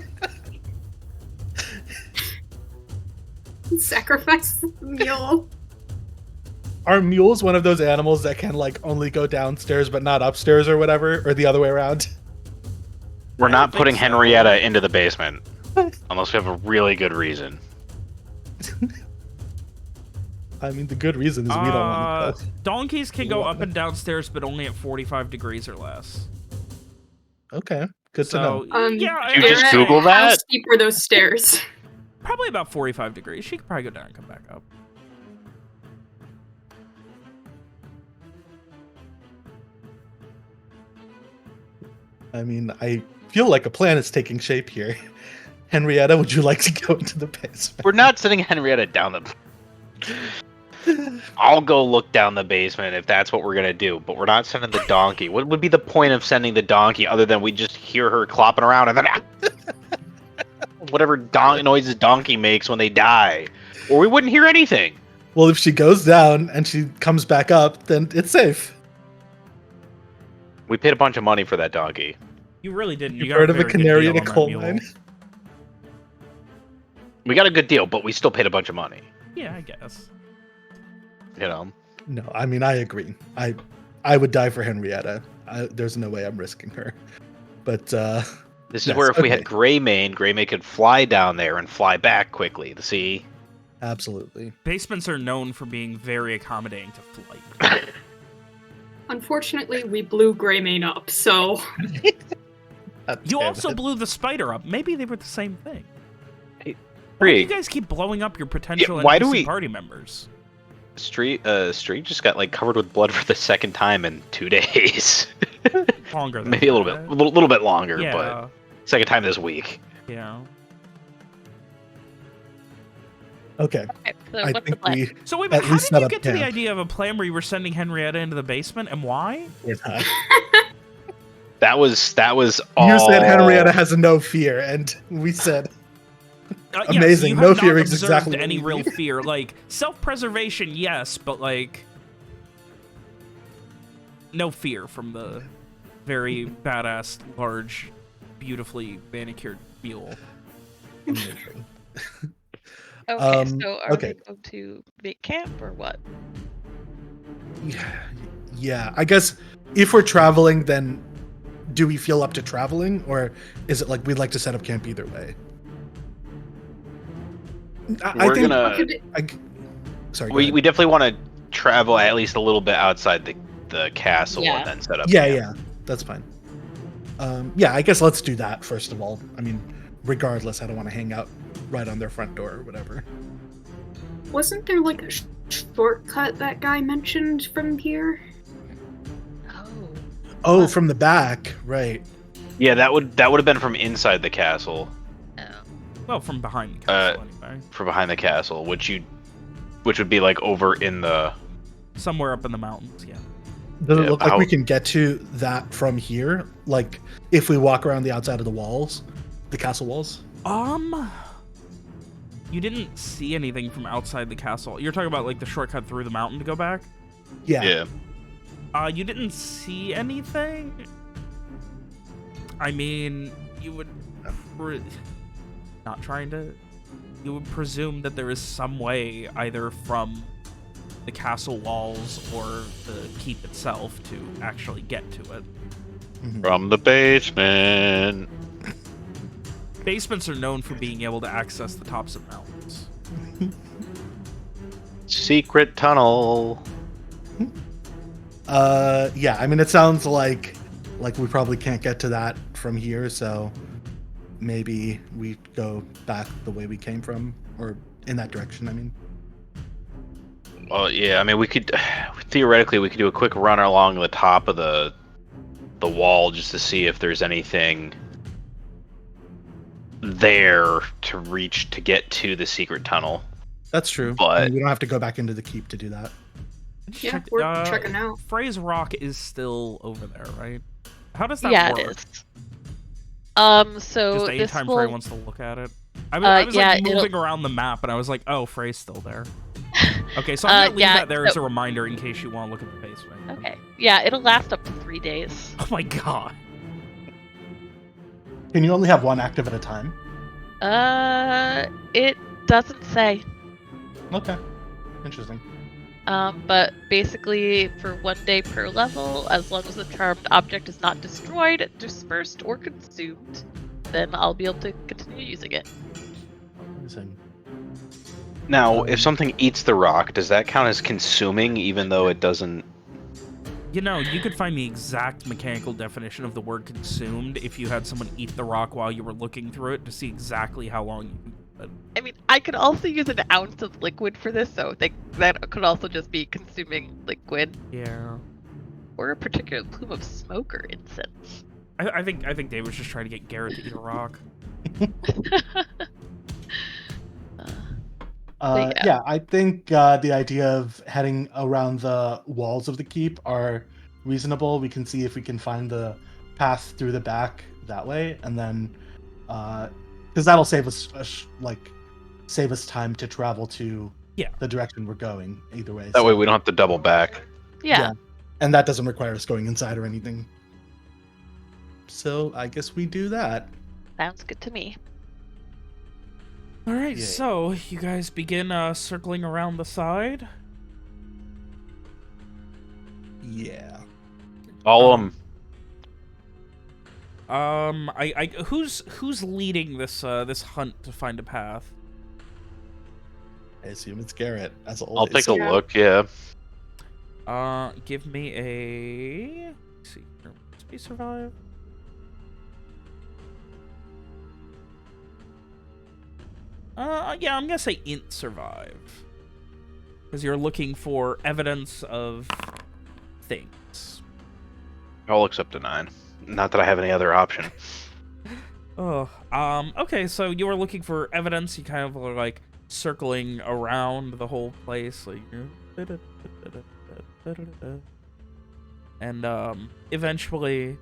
too. Sacrifice the mule. Are mules one of those animals that can like only go downstairs but not upstairs or whatever, or the other way around? We're I not think putting so. Henrietta into the basement unless we have a really good reason. I mean, the good reason is we don't want to go. Donkeys can go up and downstairs, but only at 45 degrees or less. Okay, good to know. Yeah, Did you just I'd say Google How that? steep were those stairs? Probably about 45 degrees. She could probably go down and come back up. I mean, I feel like a plan is taking shape here. Henrietta, would you like to go into the basement? We're not sending Henrietta down the... I'll go look down the basement if that's what we're gonna do, but we're not sending the donkey. What would be the point of sending the donkey other than we just hear her clopping around and then whatever noises donkey makes when they die, or we wouldn't hear anything. Well, if she goes down and she comes back up, then it's safe. We paid a bunch of money for that donkey. You really didn't. You've You got heard a of a very good canary in deal a on that coal mule. mine? We got a good deal, but we still paid a bunch of money. Yeah, I guess. You know, No, I mean, I agree. I would die for Henrietta. There's no way I'm risking her. But this is Yes, where if we okay. had Greymane could fly down there and fly back quickly. See, absolutely. Basements are known for being very accommodating to flight. Unfortunately, we blew Greymane up, so God You damn also it. blew the spider up. Maybe they were the same thing. Why do Free you guys keep blowing up your potential why do NPC we- party members? Street just got like covered with blood for the second time in 2 days. Longer than Maybe a little that. bit, a little bit longer, Yeah, but second time this week. yeah. Okay, Okay, so I what's the think plan? we. So wait, At how least did you set up get to the camp. idea of a plan where you were sending Henrietta into the basement, and why? That was all. You said Henrietta has no fear, and we said Yes, Amazing. you No have not fear is observed exactly what any we real need. fear. Like self-preservation, yes, but like no fear from the very badass, large, beautifully manicured mule. amazing. Okay, so are okay. we going to make camp or what? Yeah, I guess if we're traveling, then do we feel up to traveling, or is it like we'd like to set up camp either way? I We're think. gonna. Sorry. go We ahead. definitely want to travel at least a little bit outside the castle Yeah. and then set up. Yeah, camp. yeah, that's fine. Yeah, I guess let's do that first of all. I mean, regardless, I don't want to hang out right on their front door or whatever. wasn't there like a shortcut that guy mentioned from here? Oh. Oh, from the back, right? Yeah, that would have been from inside the castle, Well, from behind the castle, anyway. from behind the castle, which would be like over in the. Somewhere up in the mountains, yeah. Does it Yeah, look like how- we can get to that from here? Like, if we walk around the outside of the walls, the castle walls? You didn't see anything from outside the castle. You're talking about like the shortcut through the mountain to go back? Yeah. Yeah. You didn't see anything? I mean, you would not trying to. You would presume that there is some way, either from the castle walls or the keep itself, to actually get to it. Mhm. From the basement. Basements are known for being able to access the tops of mountains. Secret tunnel. Yeah, I mean, it sounds like we probably can't get to that from here, so maybe we go back the way we came from, or in that direction, I mean. Well, yeah. I mean, we could theoretically we could do a quick run along the top of the wall just to see if there's anything there to get to the secret tunnel. That's true. But- I mean, we don't have to go back into the keep to do that. Just Yeah, checked- we're checking out. Frey's Rock is still over there, right? How does that Yeah, work? it is. So Just this anytime Frey will. wants to look at it. I was Yeah, like moving around the map, and I was like, "Oh, Frey's still there." Okay, so I'm gonna leave yeah, that there as a reminder in case you want to look at the basement. Okay. Yeah, it'll last up to 3 days. Oh my god. Can you only have one active at a time? It doesn't say. Okay. Interesting. But basically, for 1 day per level, as long as the charmed object is not destroyed, dispersed, or consumed, then I'll be able to continue using it. Interesting. Now, if something eats the rock, does that count as consuming, even though it doesn't? You know, you could find the exact mechanical definition of the word consumed if you had someone eat the rock while you were looking through it to see exactly how long you could. I mean, I could also use an ounce of liquid for this, so that could also just be consuming liquid. Yeah. Or a particular plume of smoke or incense. I think Dave was just trying to get Garrett to eat a rock. Yeah, I think the idea of heading around the walls of the keep are reasonable. We can see if we can find the path through the back that way, and then because that'll save us save us time to travel to the direction we're going either way. That way we don't have to double back. Yeah. And that doesn't require us going inside or anything. So I guess we do that. Sounds good to me. All right, Yeah. so you guys begin circling around the side. Yeah. All of them. Who's leading this this hunt to find a path? I assume it's Garrett, as always. I'll take a Yeah. look. Yeah. Give me a. Let's see, here, must be survive. Yeah, I'm gonna say int survive, because you're looking for evidence of things. I'll accept a 9. Not that I have any other option. Oh, okay, so you were looking for evidence. You kind of were like circling around the whole place, like, and eventually,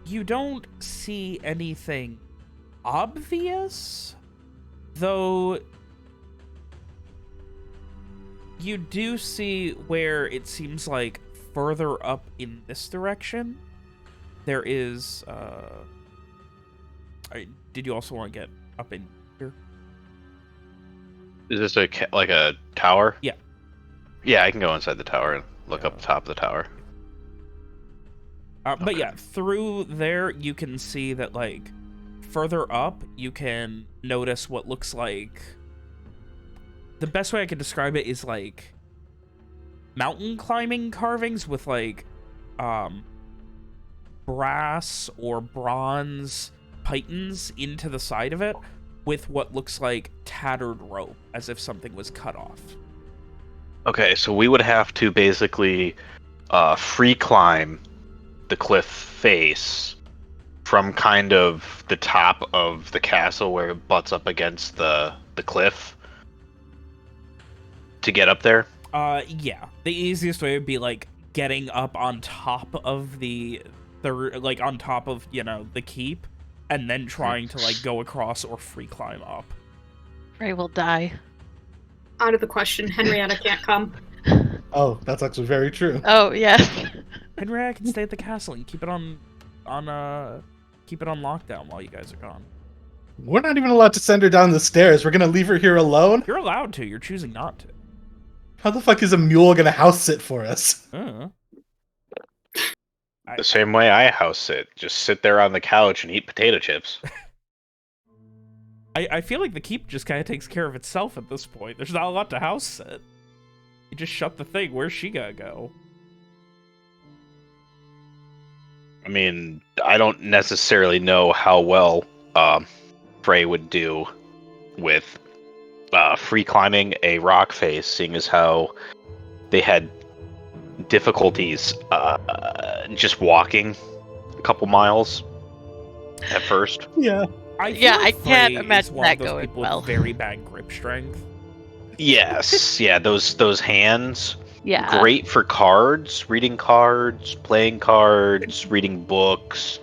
you don't see anything obvious, though. You do see where it seems like further up in this direction, there is, did you also want to get up in here? Is this like a tower? Yeah. Yeah, I can go inside the tower and look up the top of the tower. But Okay. yeah, through there, you can see that, like, further up, you can notice what looks like... The best way I could describe it is, like, mountain climbing carvings with, like, brass or bronze pythons into the side of it with what looks like tattered rope, as if something was cut off. Okay, so we would have to basically free climb the cliff face from kind of the top of the castle where it butts up against the cliff to get up there. Yeah. The easiest way would be, like, getting up on top of like, on top of, you know, the keep, and then trying to, like, go across or free climb up. Frey will die. Out of the question. Henrietta can't come. Oh, that's actually very true. Oh, yes. Henry, I can stay at the castle and keep it on lockdown while you guys are gone. We're not even allowed to send her down the stairs. We're gonna leave her here alone? You're allowed to. You're choosing not to. How the fuck is a mule gonna house sit for us? The same way I house sit. Just sit there on the couch and eat potato chips. I feel like the keep just kind of takes care of itself at this point. There's not a lot to house sit. You just shut the thing. Where's she gonna go? I mean, I don't necessarily know how well Frey would do with free climbing a rock face, seeing as how they had difficulties just walking a couple miles at first. Yeah. I feel Yeah, like I can't Frey is imagine one of that those going people well. with very bad grip strength. Yes, yeah, those hands. Yeah. Great for cards, reading cards, playing cards, reading books.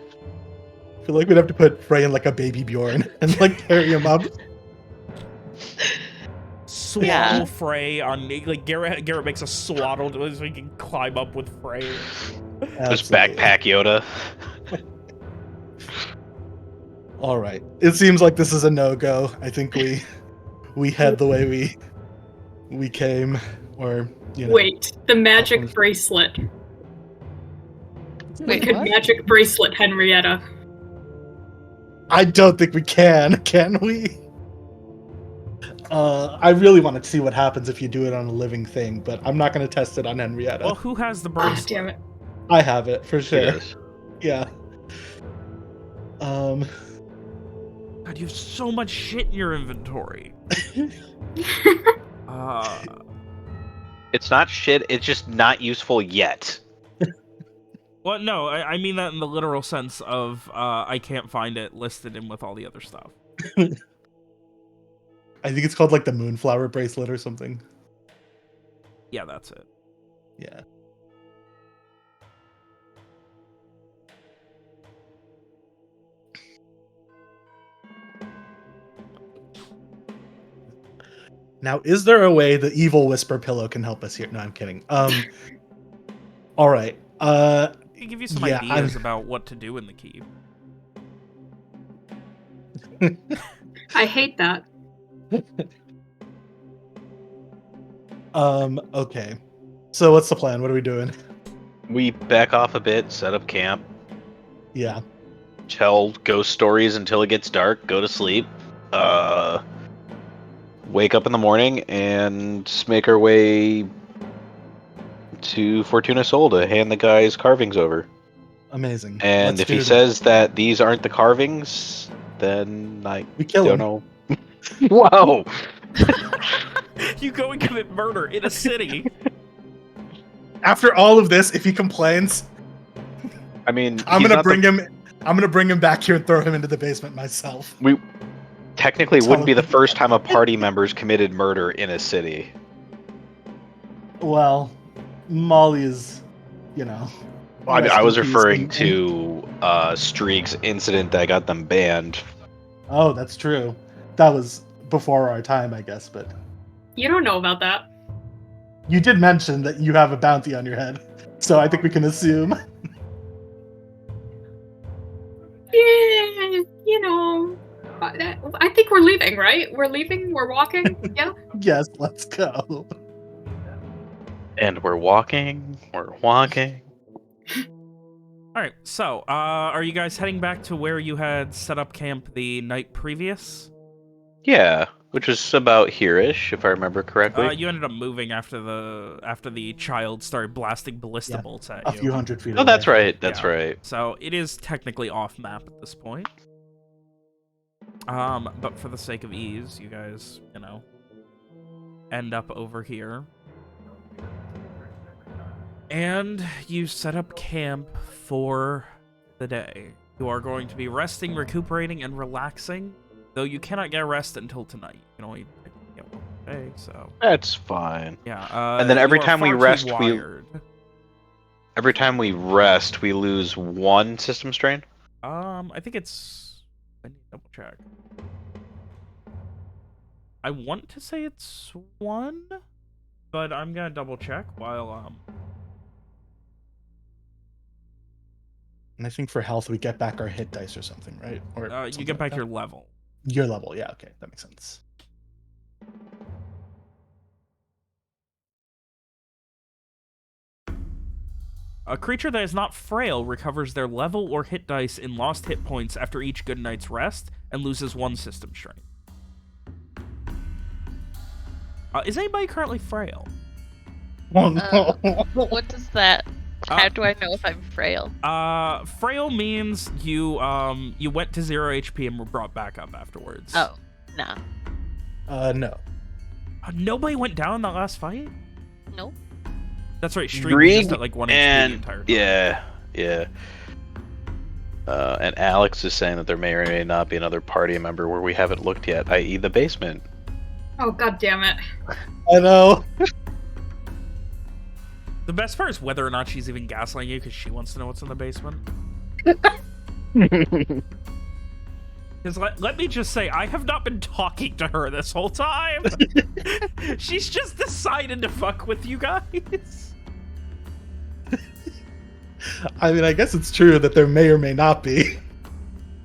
I feel like we'd have to put Frey in like a baby Bjorn and like carry him up. Swaddle Yeah. Frey on like Garrett makes a swaddle so he can climb up with Frey. Just Absolutely. backpack Yoda. All right. It seems like this is a no-go. I think we head the way we came, or you know. Wait, the magic bracelet. We Wait, could what? magic bracelet Henrietta. I don't think we can we? I really want to see what happens if you do it on a living thing, but I'm not going to test it on Henrietta. Well, who has the Ah, bracelet? damn it. I have it for She sure. does. Yeah. God, you have so much shit in your inventory. It's not shit, it's just not useful yet. Well, no, I mean that in the literal sense of I can't find it listed in with all the other stuff. I think it's called like the Moonflower bracelet or something. Yeah, that's it. Yeah. Now, is there a way the evil whisper pillow can help us here? No, I'm kidding. All right. I can give you some Yeah, ideas about what to do in the keep. I hate that. Okay. So what's the plan? What are we doing? We back off a bit, set up camp, Yeah. tell ghost stories until it gets dark, go to sleep, wake up in the morning, and make our way to Fortuna Sol to hand the guy's carvings over. Amazing. And Let's if he do that. says that these aren't the carvings, then I We kill don't him. know. Whoa! You go and commit murder in a city. After all of this, if he complains, I mean, I'm he's gonna not bring him. I'm gonna bring him back here and throw him into the basement myself. We technically Tell wouldn't be him. the first time a party member's committed murder in a city. Well, Molly is, you know. I mean, rest I was in peace. referring to Streak's incident that got them banned. Oh, that's true. That was before our time, I guess. But You don't know about that. you did mention that you have a bounty on your head, so I think we can assume. Yeah, you know. I think we're leaving, right? We're leaving? We're walking? Yeah? Yes, let's go. And we're walking. All right, so are you guys heading back to where you had set up camp the night previous? Yeah, which was about here-ish, if I remember correctly. You ended up moving after the child started blasting ballista bolts at A you. few hundred feet. Oh, that's away. right. That's Yeah. right. So it is technically off map at this point. But for the sake of ease, you guys, you know, end up over here. And you set up camp for the day. You are going to be resting, recuperating, and relaxing, though you cannot get rest until tonight. You can only get one day, so That's fine. yeah. And then every you are time we far too rest, wired. we lose one system strain. I think it's. I need to double check. I want to say it's 1, but I'm gonna double check while And I think for health, we get back our hit dice or something, right? Or you something get like back that? your level. Your level. Yeah. Okay, that makes sense. A creature that is not frail recovers their level or hit dice in lost hit points after each good night's rest and loses 1 system strain. Is anybody currently frail? Oh no. What does that? How do I know if I'm frail? Frail means you went to 0 HP and were brought back up afterwards. Oh, no. No. Nobody went down in that last fight? Nope. That's right, Streak was just Streak at like 1 HP the and entire time. yeah. And Alex is saying that there may or may not be another party member where we haven't looked yet, i.e. the basement. Oh, god damn it. I know. The best part is whether or not she's even gaslighting you because she wants to know what's in the basement. Because let me just say, I have not been talking to her this whole time. She's just decided to fuck with you guys. I mean, I guess it's true that there may or may not be.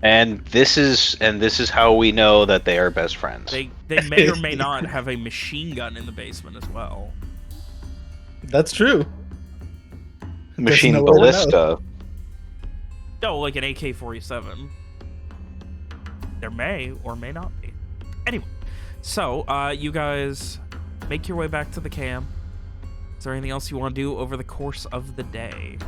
And this is how we know that they are best friends. They may or may not have a machine gun in the basement as well. That's true. Machine There's nowhere to ballista. No, like an AK-47. There may or may not be. Anyway, so you guys make your way back to the camp. Is there anything else you want to do over the course of the day?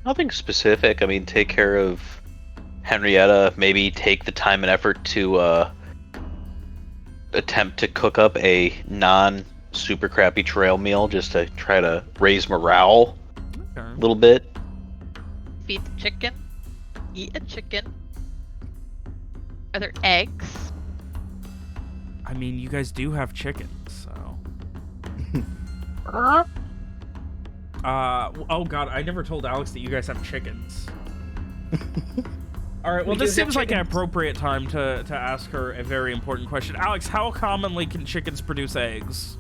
Nothing specific. I mean, take care of Henrietta. Maybe take the time and effort to attempt to cook up a non-super crappy trail meal just to try to raise morale a little bit. Feed the chicken. Eat a chicken. Are there eggs? I mean, you guys do have chickens, so... oh god, I never told Alex that you guys have chickens. Alright, well, this seems like an appropriate time to ask her a very important question. Alex, how commonly can chickens produce eggs?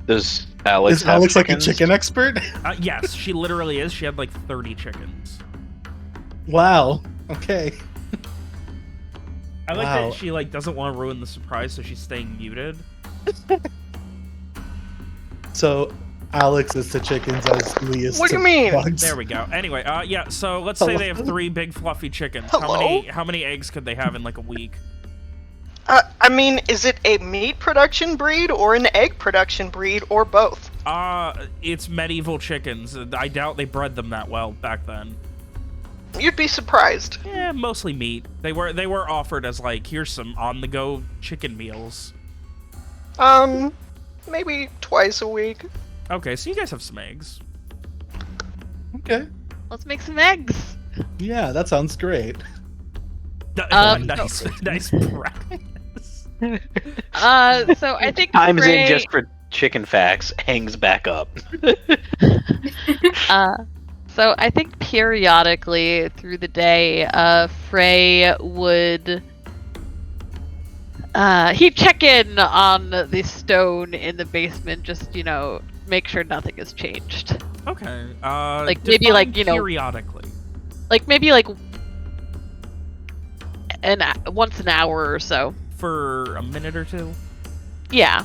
Does Alex Is Alex have like a chicken expert? Yes, she literally is. She had like 30 chickens. Wow. Okay. I like Wow. that she like doesn't want to ruin the surprise, so she's staying muted. So Alex is to chickens as Lee is What to do you mean? bugs. There we go. Anyway, yeah. So let's say they have 3 big fluffy chickens. Hello? How many eggs could they have in like a week? I mean, is it a meat production breed or an egg production breed or both? It's medieval chickens. I doubt they bred them that well back then. You'd be surprised. Yeah, mostly meat. They were offered as like, here's some on-the-go chicken meals. Maybe twice a week. Okay, so you guys have some eggs. Okay. Let's make some eggs. Yeah, that sounds great. Nice practice. So I think Times Frey, in just for chicken facts hangs back up. So I think periodically through the day, Frey would he'd check in on the stone in the basement, just make sure nothing has changed. Okay. Like, maybe, like, periodically. Like maybe like once an hour or so. For a minute or two. Yeah.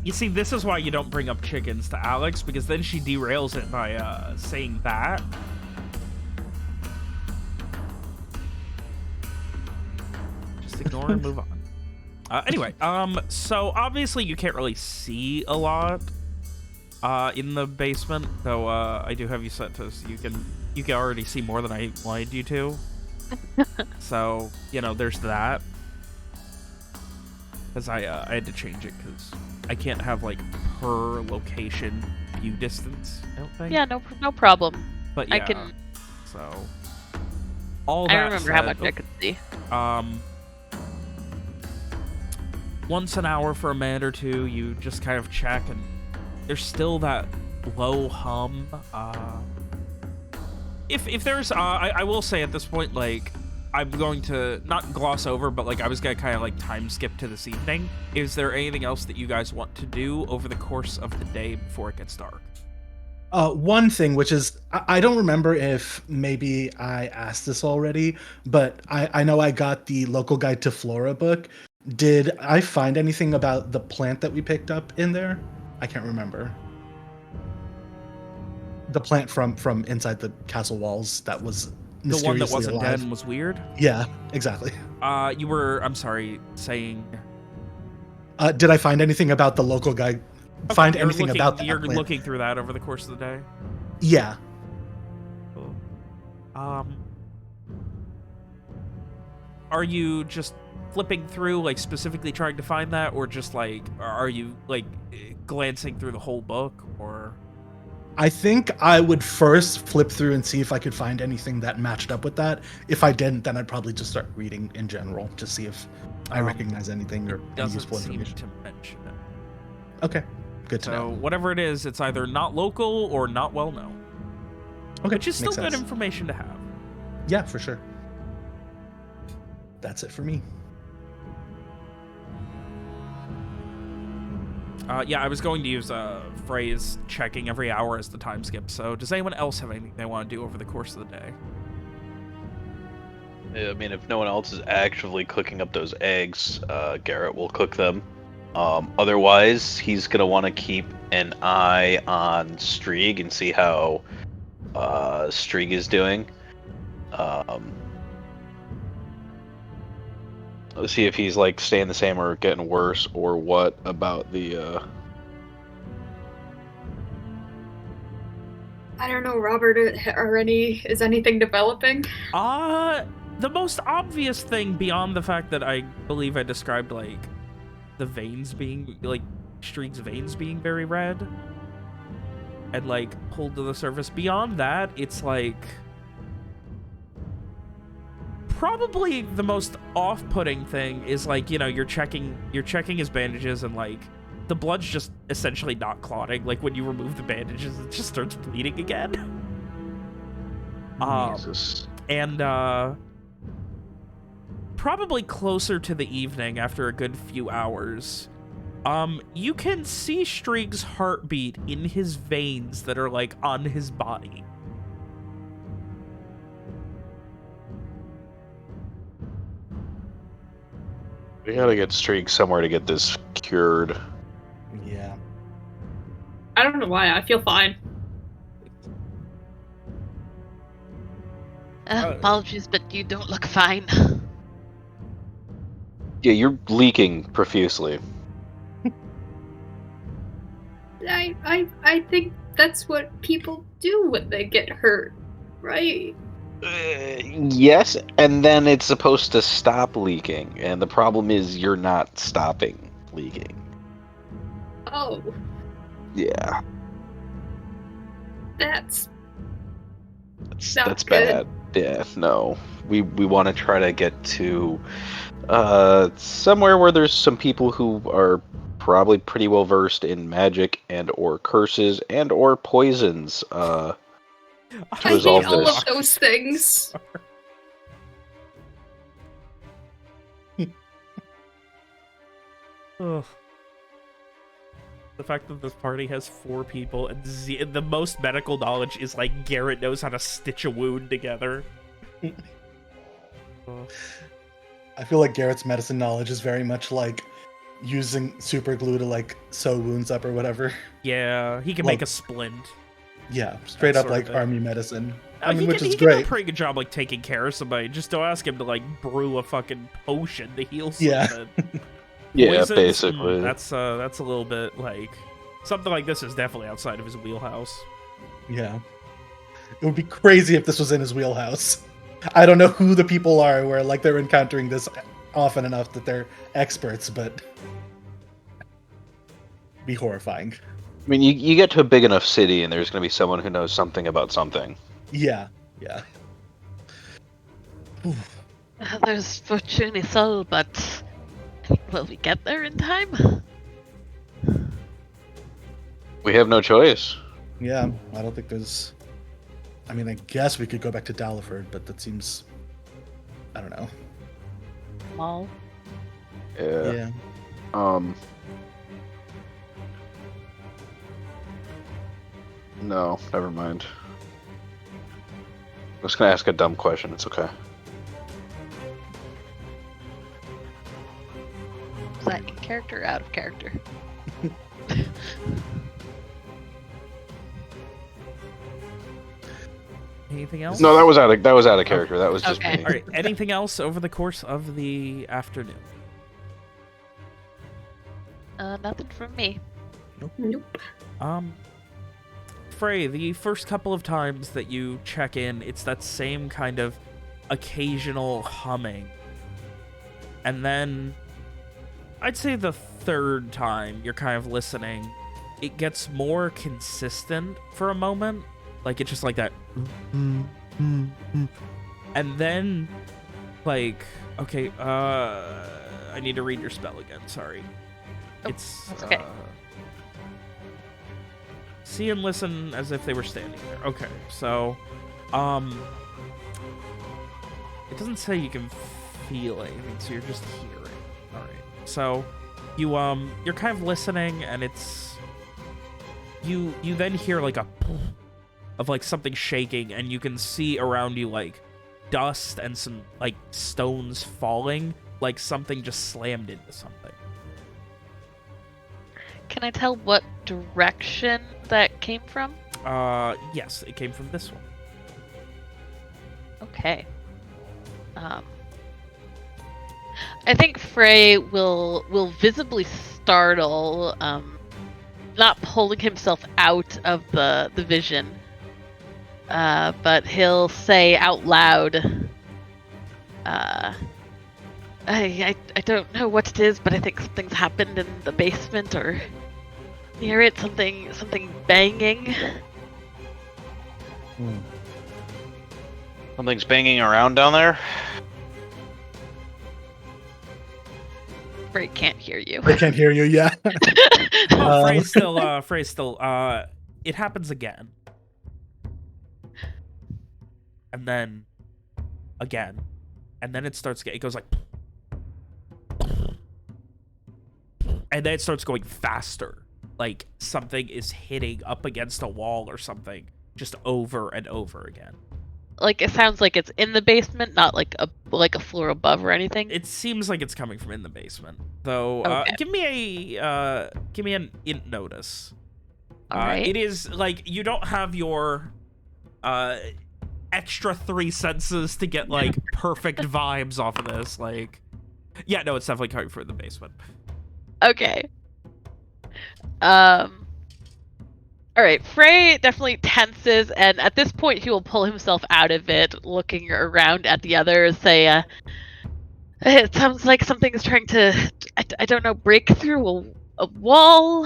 You see, this is why you don't bring up chickens to Alex, because then she derails it by saying that. Just ignore and move on. Anyway, so obviously you can't really see a lot in the basement, though I do have you set to so you can already see more than I wanted you to. So, there's that. Because I had to change it because I can't have like per location view distance, I don't think. Yeah, no problem. But yeah, I can. so all that I remember how said, much I could see. Once an hour for a minute or two, you just kind of check, and there's still that low hum. If there's, I will say at this point, like, I'm going to not gloss over, but like I was gonna kind of like time skip to this evening. Is there anything else that you guys want to do over the course of the day before it gets dark? One thing, which is, I don't remember if maybe I asked this already, but I know I got the Local Guide to Flora book. Did I find anything about the plant that we picked up in there? I can't remember. The plant from inside the castle walls that was The one that wasn't alive. dead and was weird? Yeah, exactly. You were, I'm sorry, saying... Did I find anything about the Local Guide find You're anything looking, about that You're planet. looking through that over the course of the day. Yeah. Are you just flipping through, like specifically trying to find that, or just like, are you like glancing through the whole book, or? I think I would first flip through and see if I could find anything that matched up with that. If I didn't, then I'd probably just start reading in general to see if I recognize anything or any Doesn't useful seem information. to mention it. Okay, good to So know. whatever it is, it's either not local or not well known. Okay, Which is still makes good sense. information to have. Yeah, for sure. That's it for me. Yeah, I was going to use a phrase checking every hour as the time skips. So does anyone else have anything they want to do over the course of the day? I mean, if no one else is actively cooking up those eggs, Garrett will cook them. Otherwise, he's gonna want to keep an eye on Strieg and see how Strieg is doing. Let's see if he's like staying the same or getting worse, or what about the. I don't know, Robert. Is anything developing? The most obvious thing beyond the fact that I believe I described like the veins being like Strieg's veins being very red and like pulled to the surface. Beyond that, it's like probably the most off-putting thing is like, you know, you're checking his bandages and like the blood's just essentially not clotting. Like when you remove the bandages, it just starts bleeding again. Jesus. And probably closer to the evening after a good few hours, you can see Strieg's heartbeat in his veins that are like on his body. We gotta get Strieg somewhere to get this cured. Yeah. I don't know why. I feel fine. Apologies, but you don't look fine. Yeah, you're leaking profusely. I think that's what people do when they get hurt, right? Yes, and then it's supposed to stop leaking, and the problem is you're not stopping leaking. Oh, Yeah, that's that's not bad. Yeah, no, we want to try to get to somewhere where there's some people who are probably pretty well versed in magic and or curses and or poisons. To I resolve hate all this. of those things. Ugh. The fact that this party has 4 people and the most medical knowledge is like Garrett knows how to stitch a wound together. I feel like Garrett's medicine knowledge is very much like using super glue to like sew wounds up or whatever. Yeah, he can Like- make a splint. Yeah, straight That up sort like of thing. army medicine. Oh, he which can is do a great. pretty good job like taking care of somebody. Just don't ask him to like brew a fucking potion to heal Yeah. something. Yeah, Poisons, basically. that's a little bit like something like this is definitely outside of his wheelhouse. Yeah. It would be crazy if this was in his wheelhouse. I don't know who the people are where like they're encountering this often enough that they're experts, but it'd be horrifying. I mean, you get to a big enough city, and there's going to be someone who knows something about something. Yeah, yeah. There's Fortuny Soul, but will we get there in time? We have no choice. Yeah, I don't think there's... I mean, I guess we could go back to Daliford, but that seems... I don't know. Small. Yeah. Yeah. No, never mind. I was gonna ask a dumb question. It's okay. Is that in character or out of character? Anything else? No, that was out of character. That was just Okay. me. All right. Anything else over the course of the afternoon? Nothing from me. Nope. Frey, the first couple of times that you check in, it's that same kind of occasional humming. And then, I'd say the third time you're kind of listening, it gets more consistent for a moment. Like, it's just like that. And then, like, okay, I need to read your spell again, sorry. It's, that's okay. See and listen as if they were standing there. Okay, so, it doesn't say you can feel anything, so you're just hearing. All right. So, you're kind of listening, and it's you then hear like a of like something shaking, and you can see around you like dust and some like stones falling, like something just slammed into something. Can I tell what direction that came from? Yes, it came from this one. Okay. I think Frey will visibly startle, not pulling himself out of the vision, but he'll say out loud, I don't know what it is, but I think something's happened in the basement or near it. Something banging. Something's banging around down there. Frey can't hear you. I can't hear you. Yeah. Oh, Frey's still. It happens again, and then again, and then it starts. It goes like, and then it starts going faster. Like something is hitting up against a wall or something, just over and over again. Like it sounds like it's in the basement, not like a floor above or anything. It seems like it's coming from in the basement, though. Okay. Give me an int notice. All right. It is like you don't have your extra 3 senses to get like perfect vibes off of this. Like, yeah, no, it's definitely coming from the basement. Okay. All right, Frey definitely tenses, and at this point he will pull himself out of it, looking around at the others, say, it sounds like something's trying to, I don't know, break through a wall.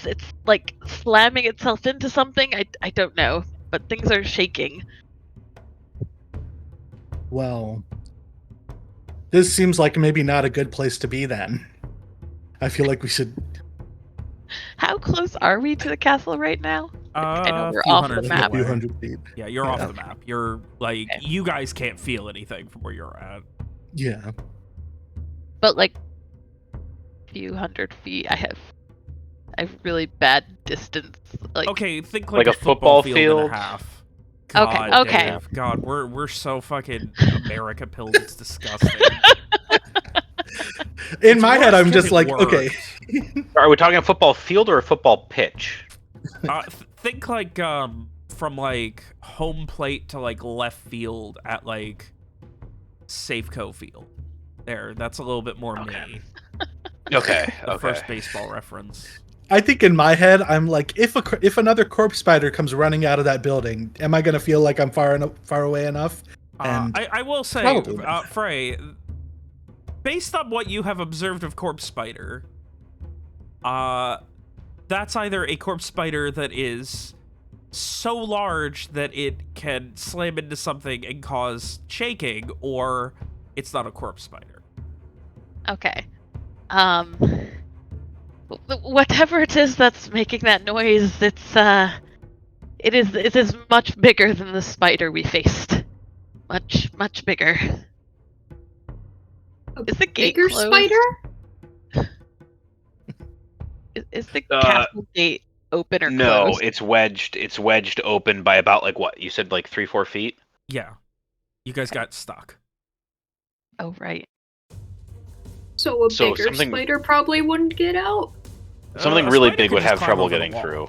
It's like slamming itself into something. I don't know, but things are shaking. Well, this seems like maybe not a good place to be then. I feel like we should... How close are we to the castle right now? I know we're few off the hundred map. A few hundred feet. Yeah, you're off the map. You're like, Okay. you guys can't feel anything from where you're at. Yeah. But like few hundred feet, I have really bad distance. Like, Okay, think like, Like a a football field field? and a half. Okay, God, okay. Dave. God, we're so fucking America pills. It's disgusting. In my head, I'm just like, It worked. okay. Are we talking a football field or a football pitch? Think like from like home plate to like left field at like Safeco Field. There, that's a little bit more me. Okay. The Okay. first baseball reference. I think in my head, I'm like, if another corpse spider comes running out of that building, am I gonna feel like I'm far away enough? And I will say, probably not. Frey, based on what you have observed of corpse spider, that's either a corpse spider that is so large that it can slam into something and cause shaking, or it's not a corpse spider. okay. Whatever it is that's making that noise, it is much bigger than the spider we faced. Much bigger. Is the gate Bigger closed? spider? Is the castle gate open or No, closed? it's wedged. It's wedged open by about like what you said, like 3-4 feet. Yeah. You guys got stuck. Oh right. So a So bigger something- spider probably wouldn't get out. Something A really spider big could would just have climb trouble over the getting wall. through.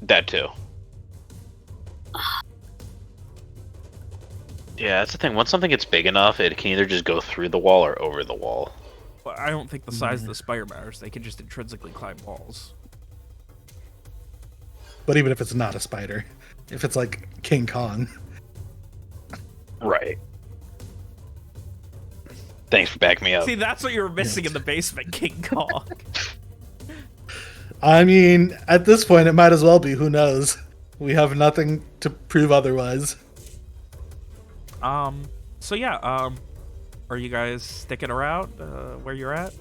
That too. Yeah, that's the thing. Once something gets big enough, it can either just go through the wall or over the wall. But I don't think the size of the spider matters. They can just intrinsically climb walls. But even if it's not a spider, if it's like King Kong. Right. Thanks for backing me up. See, that's what you were missing in the basement, King Kong. I mean, at this point, it might as well be. Who knows? We have nothing to prove otherwise. So yeah, are you guys sticking around where you're at?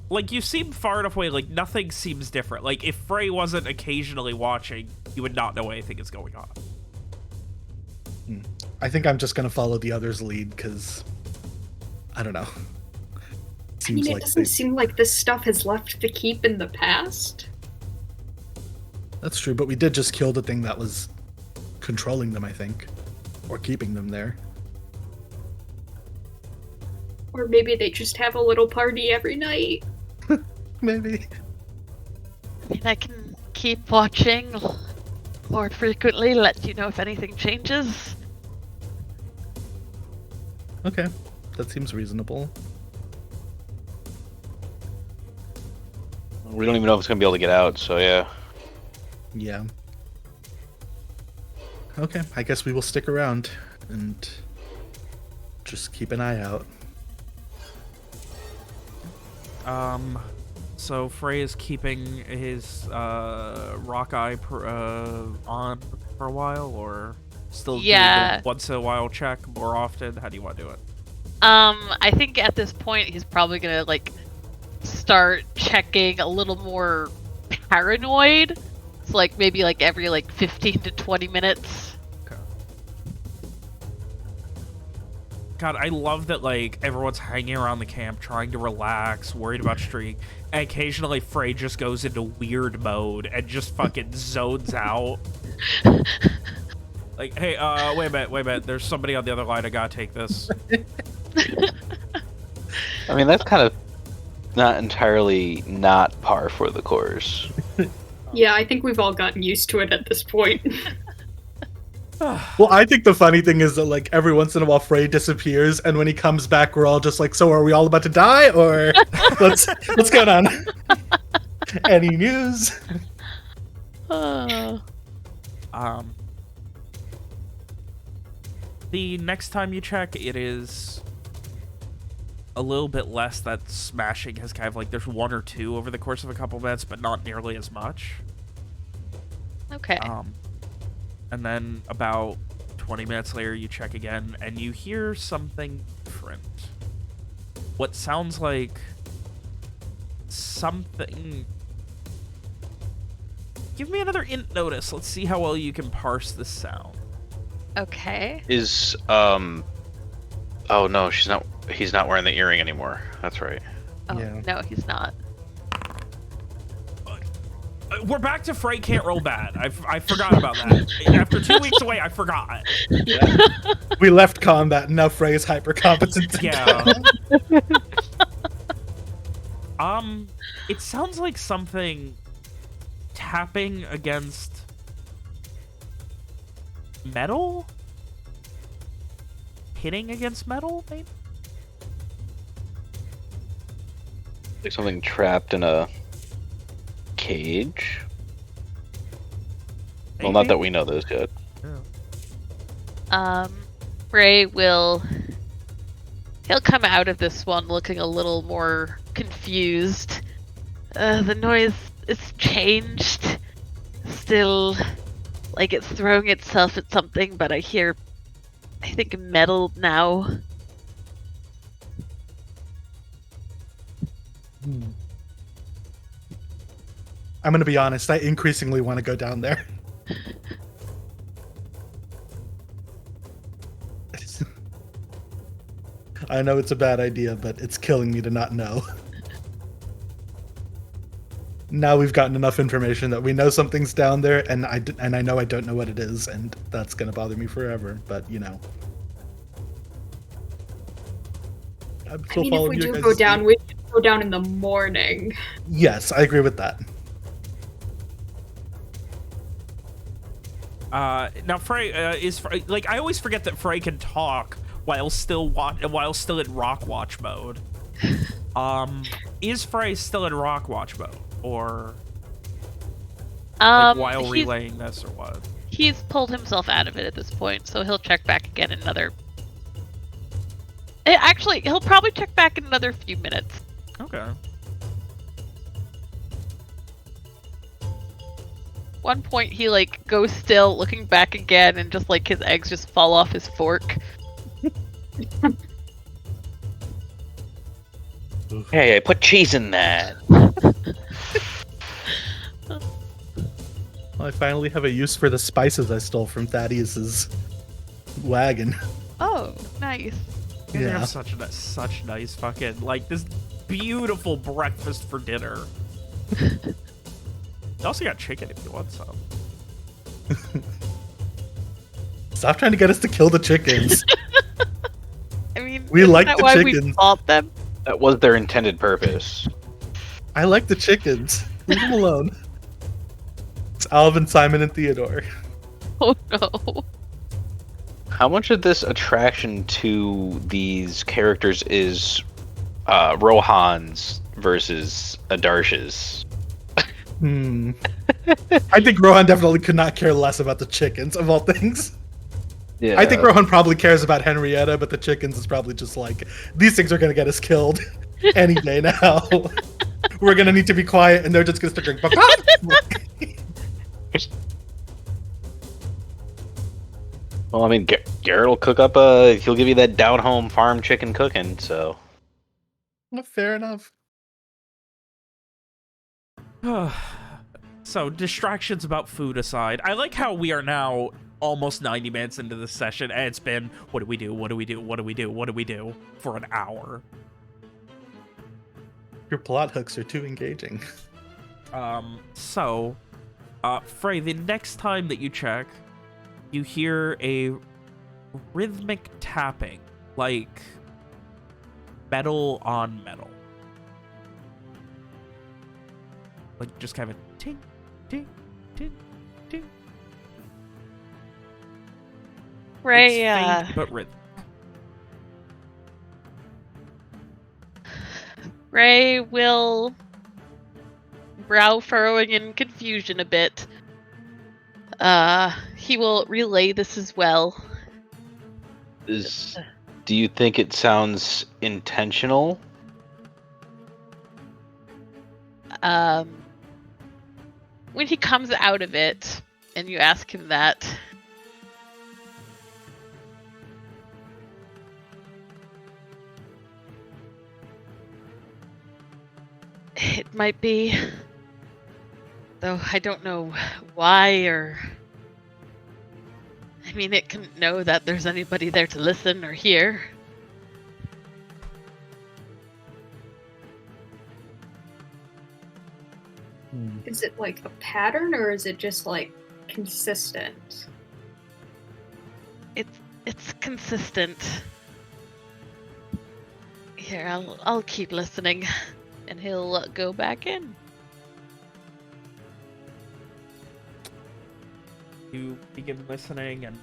Like, you seem far enough away, like, nothing seems different. Like, if Frey wasn't occasionally watching, you would not know anything is going on. I think I'm just going to follow the others' lead, because, I don't know. I mean, it doesn't seem like this stuff has left the keep in the past. That's true, but we did just kill the thing that was controlling them, I think. Or keeping them there. Or maybe they just have a little party every night. Maybe. I mean, I can keep watching more frequently, let you know if anything changes. Okay, that seems reasonable. We don't even know if it's gonna be able to get out, so yeah. Yeah. Okay, I guess we will stick around and just keep an eye out. So Frey is keeping his rock eye on for a while, or still doing the once in a while check more often? How do you want to do it? I think at this point he's probably gonna like start checking a little more paranoid. It's like maybe like every like 15 to 20 minutes. God, I love that, like, everyone's hanging around the camp, trying to relax, worried about streak, and occasionally Frey just goes into weird mode and just fucking zones out. Like, hey, wait a minute, there's somebody on the other line, I gotta take this. I mean, that's kind of not entirely not par for the course. Yeah, I think we've all gotten used to it at this point. Well, I think the funny thing is that, like, every once in a while Frey disappears, and when he comes back, we're all just like, so are we all about to die, or what's going on? Any news? The next time you check, it is a little bit less. That smashing has kind of like, there's one or two over the course of a couple minutes, but not nearly as much. Okay. And then about 20 minutes later, you check again, and you hear something different. What sounds like something... Give me another int notice. Let's see how well you can parse this sound. Okay. Is, oh no, he's not wearing the earring anymore. That's right. Oh, Yeah. no, he's not. We're back to Frey can't roll bad. I forgot about that. After 2 weeks away, I forgot. Yeah. We left combat, and now Frey is hyper competent. Yeah. It sounds like something tapping against metal? Hitting against metal, maybe? Like something trapped in a cage? Well, not that we know this yet. Ray will... He'll come out of this one looking a little more confused. The noise is changed. Still, like it's throwing itself at something, but I think metal now. I'm gonna be honest, I increasingly want to go down there. I know it's a bad idea, but it's killing me to not know. Now we've gotten enough information that we know something's down there, and I know I don't know what it is, and that's gonna bother me forever. But you know, I mean, if we do go down, we should go down in the morning. Yes, I agree with that. Now Frey is like, I always forget that Frey can talk while still in Rock Watch mode. Is Frey still in Rock Watch mode, or While he's- relaying this or what? He's pulled himself out of it at this point, so he'll check back again in another. Actually, he'll probably check back in another few minutes. Okay. One point, he goes still, looking back again, and just his eggs just fall off his fork. Hey, I put cheese in that. I finally have a use for the spices I stole from Thaddeus's wagon. Oh, nice. They Yeah. have such nice fucking this beautiful breakfast for dinner. You also got chicken if you want some. Stop trying to get us to kill the chickens. I mean, We isn't like that the why chickens. we bought them? That was their intended purpose. I like the chickens. Leave them alone. It's Alvin, Simon, and Theodore. Oh no. How much of this attraction to these characters is Rohan's versus Adarsh's? I think Rohan definitely could not care less about the chickens, of all things. Yeah. I think Rohan probably cares about Henrietta, but the chickens is probably just these things are going to get us killed any day now. We're going to need to be quiet, and they're just going to start going, Well, I mean, Garrett will cook up he'll give you that down-home farm chicken cooking, so... Fair enough. So, distractions about food aside, I like how we are now almost 90 minutes into the session, and it's been, what do we do, what do we do, what do we do, what do we do, for an hour. Your plot hooks are too engaging. So, Frey, the next time that you check, you hear a rhythmic tapping, like metal on metal. Like, just kind of a ting, ting, ting, ting. Ray, It's faint, but rhythmic. Ray will, brow furrowing in confusion a bit. He will relay this as well. Do you think it sounds intentional? When he comes out of it, and you ask him that, it might be, though I don't know why or... I mean, it couldn't know that there's anybody there to listen or hear. Is it a pattern or is it just consistent? It's consistent. Here, I'll keep listening, and he'll go back in. You begin listening, and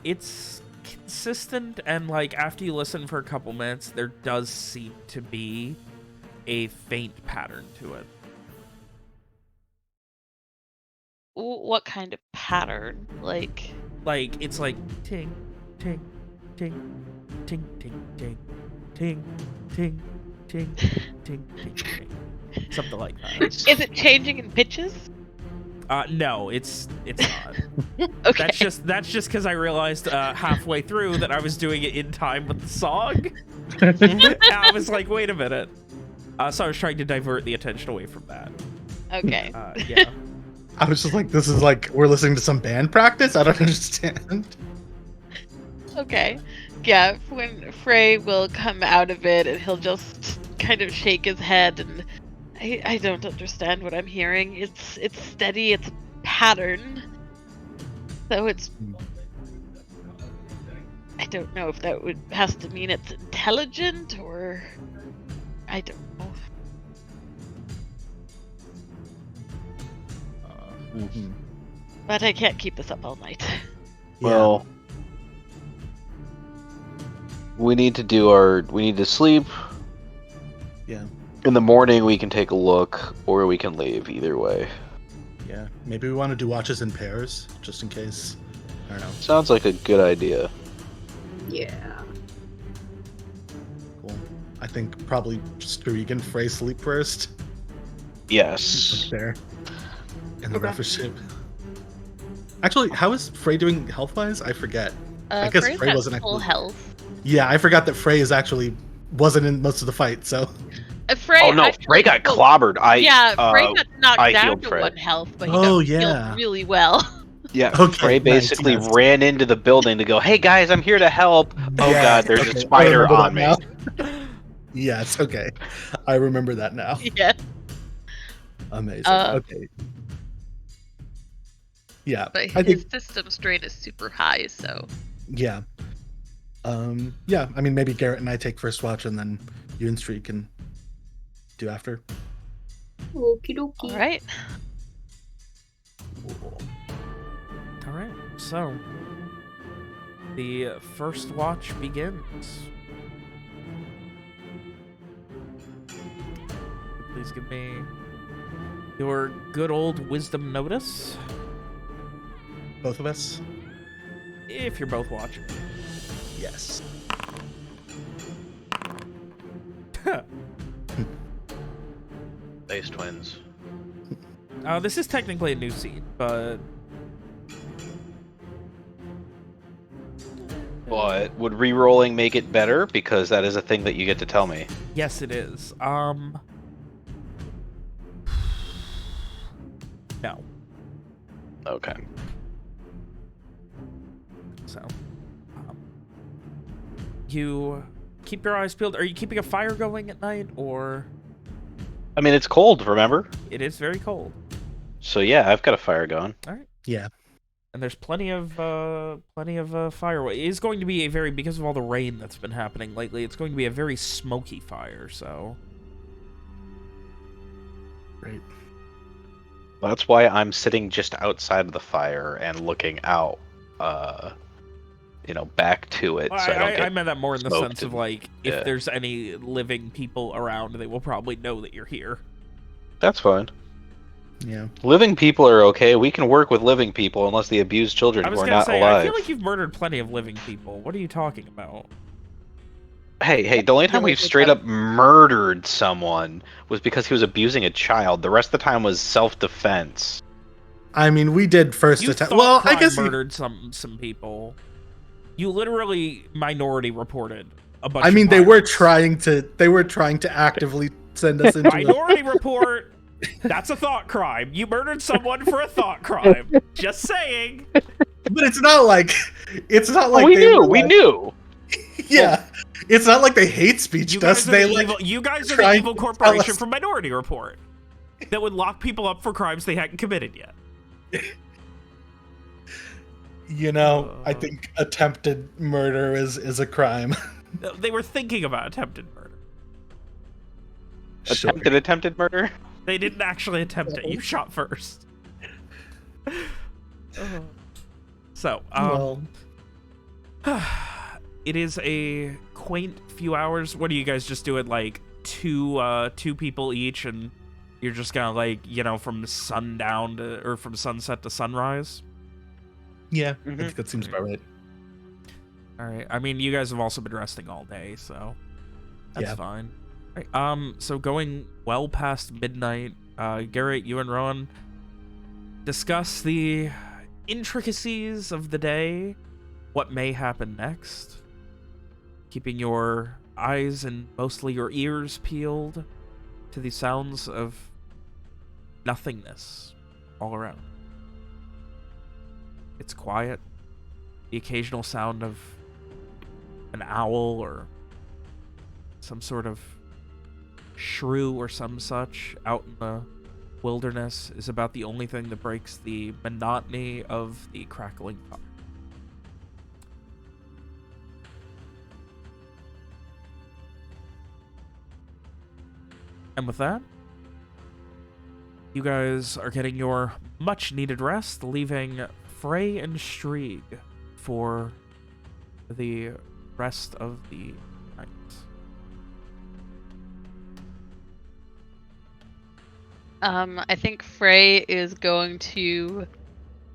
it's consistent, and after you listen for a couple minutes, there does seem to be a faint pattern to it. What kind of pattern? It's ting, ting, ting, ting, ting, ting, ting, ting, ting, ting, ting. Something like that. Is it changing in pitches? No, it's not. Okay. That's just because I realized halfway through that I was doing it in time with the song. And I was like, wait a minute. So I was trying to divert the attention away from that. Okay. Yeah. I was just this is we're listening to some band practice? I don't understand. Okay. Yeah, when Frey will come out of it, and he'll just kind of shake his head, and I don't understand what I'm hearing. It's steady, it's a pattern. So it's... I don't know if that has to mean it's intelligent, or... I don't know. But I can't keep this up all night. Well, we need to sleep. Yeah. In the morning we can take a look, or we can leave, either way. Yeah, maybe we want to do watches in pairs, just in case. I don't know. Sounds like a good idea. Yeah. Cool. I think probably Streak and Frey sleep first. Yes. There. In the Okay. rougher ship. Actually, how is Frey doing health-wise? I forget. I guess Frey's Frey got wasn't full actually. health. Yeah, I forgot that Frey wasn't in most of the fight. So Frey, Oh no, actually, Frey got well, clobbered. yeah, Frey got knocked I down healed to Frey. 1 health, but he Oh, got healed yeah. really well. Yeah, Okay, Frey nice, basically yes. ran into the building to go, "Hey guys, I'm here to help." Oh Yeah, god, there's okay, a I spider remember on that me. now. Yes, okay. I remember that now. Yeah. Amazing. Uh, Okay. Yeah, But I his think. system strain is super high, so. Yeah. Yeah. I mean, maybe Garrett and I take first watch, and then you and Streak can do after. Okie dokie. All right. All right, so the first watch begins. Please give me your good old wisdom notice, Both of us. if you're both watching. Yes. Base twins. This is technically a new seed, but But would re-rolling make it better? Because that is a thing that you get to tell me. yes, it is. No. Okay. So, you keep your eyes peeled. Are you keeping a fire going at night, or I mean, it's cold, remember? it is very cold? So yeah, I've got a fire going. All right. Yeah. And there's plenty of fire. It is going to be a very, because of all the rain that's been happening lately, it's going to be a very smoky fire. So, Great. Well, that's why I'm sitting just outside of the fire and looking out, back to it. well, So I don't I get meant that more in the smoked sense of and- like, if yeah. there's any living people around, they will probably know that you're here. That's fine. Yeah. Living people are okay. We can work with living people unless they abuse children I who was are gonna not say, alive. I feel like you've murdered plenty of living people. What are you talking about? Hey, the only time Really we've good straight point. up murdered someone was because he was abusing a child. The rest of the time was self-defense. I mean, we did first You attack. thought Well, I Crime guess murdered some people. You literally minority reported a bunch. I mean, of they were violence. trying to actively send us into. Minority report. That's a thought crime. You murdered someone for a thought crime. Just saying. But it's not like we they knew. were We like- knew. Yeah, it's not like they hate speech. You Us, guys are they the like. evil. You guys are the trying evil to tell corporation us- from Minority Report that would lock people up for crimes they hadn't committed yet. I think attempted murder is a crime. They were thinking about attempted murder. Sure. Attempted murder. They didn't actually attempt it. You shot first. So, Well, it is a quaint few hours. What do you guys just do it like two people each, and you're just gonna like, from sundown or from sunset to sunrise? yeah, I Mhm. think that seems about right. All right. I mean, you guys have also been resting all day, so that's Yeah. fine. All right. So going well past midnight, Garrett, you and Rowan discuss the intricacies of the day, what may happen next, keeping your eyes and mostly your ears peeled to the sounds of nothingness all around. It's quiet. The occasional sound of an owl or some sort of shrew or some such out in the wilderness is about the only thing that breaks the monotony of the crackling fire. And with that, you guys are getting your much needed rest, leaving Frey and Strieg for the rest of the night. I think Frey is going to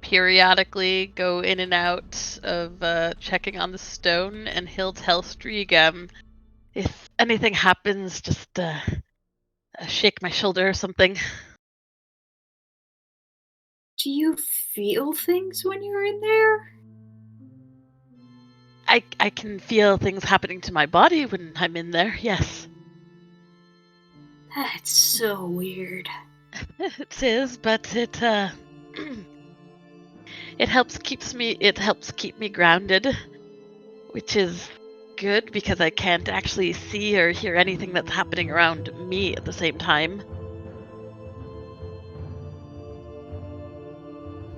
periodically go in and out of checking on the stone, and he'll tell Strieg, if anything happens, just shake my shoulder or something. Do you feel things when you're in there? I can feel things happening to my body when I'm in there, yes. That's so weird. It is, but it it helps keep me grounded, which is good because I can't actually see or hear anything that's happening around me at the same time.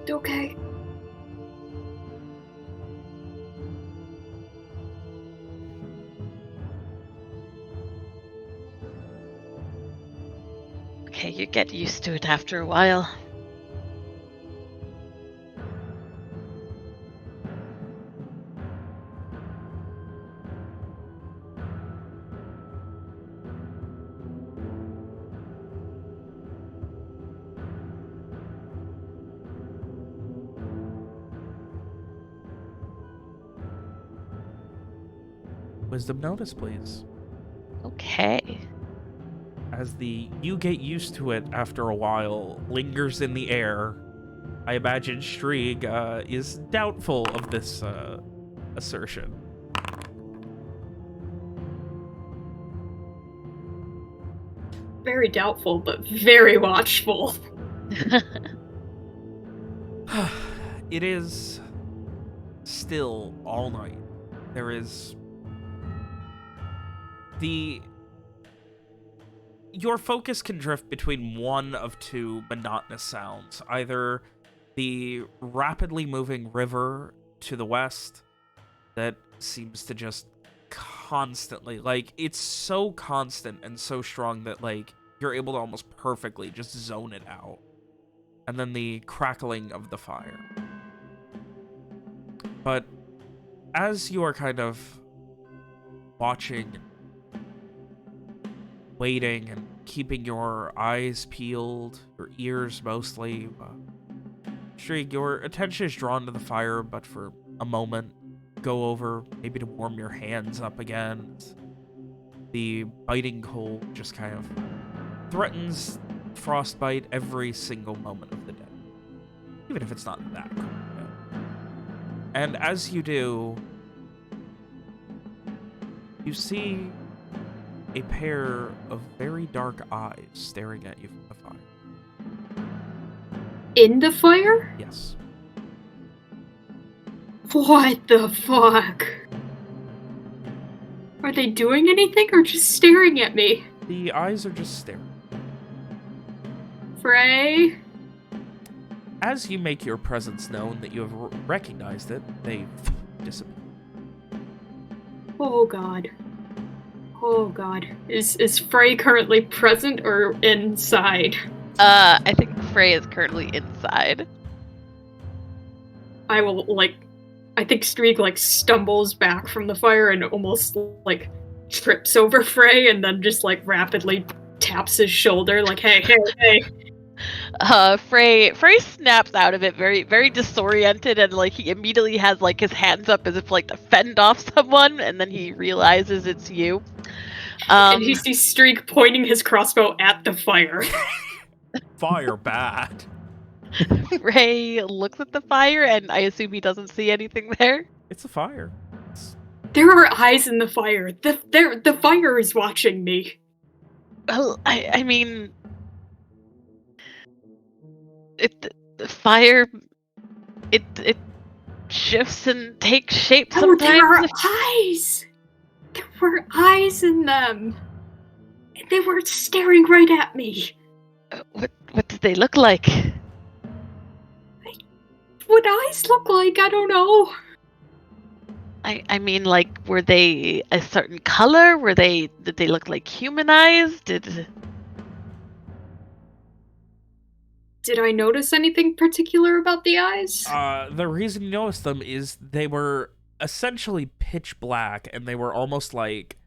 Okay. Okay, you get used to it after a while. Wisdom notice, please. Okay. As the you get used to it after a while lingers in the air, I imagine Strieg is doubtful of this assertion. Very doubtful, but very watchful. It is still all night. There is your focus can drift between one of two monotonous sounds. Either the rapidly moving river to the west that seems to just constantly, like, it's so constant and so strong that, like, you're able to almost perfectly just zone it out. And then the crackling of the fire. But as you are kind of watching, waiting, and keeping your eyes peeled, your ears mostly, Strieg, your attention is drawn to the fire, but for a moment, go over, maybe to warm your hands up again. The biting cold just kind of threatens frostbite every single moment of the day, even if it's not that cold. And as you do, you see a pair of very dark eyes staring at you from the fire. In the fire? Yes. What the fuck? Are they doing anything or just staring at me? The eyes are just staring. Frey? As you make your presence known that you have recognized it, they disappear. Oh god. Oh god. Is Frey currently present or inside? I think Frey is currently inside. I will, I think Strieg, stumbles back from the fire and almost, trips over Frey and then just, rapidly taps his shoulder, hey, hey, hey. Frey snaps out of it very, very disoriented, and he immediately has his hands up as if to fend off someone, and then he realizes it's you. And he sees Strieg pointing his crossbow at the fire. Fire bad. Frey looks at the fire, and I assume he doesn't see anything there. It's a fire. There are eyes in the fire. The fire is watching me. Well, I mean, the fire, it shifts and takes shape sometimes. Oh, there are eyes! There were eyes in them. They were staring right at me. What did they look like? What eyes look like? I don't know. I mean, were they a certain color? Did they look like humanized? Did I notice anything particular about the eyes? The reason you noticed them is they were essentially pitch black, and they were almost like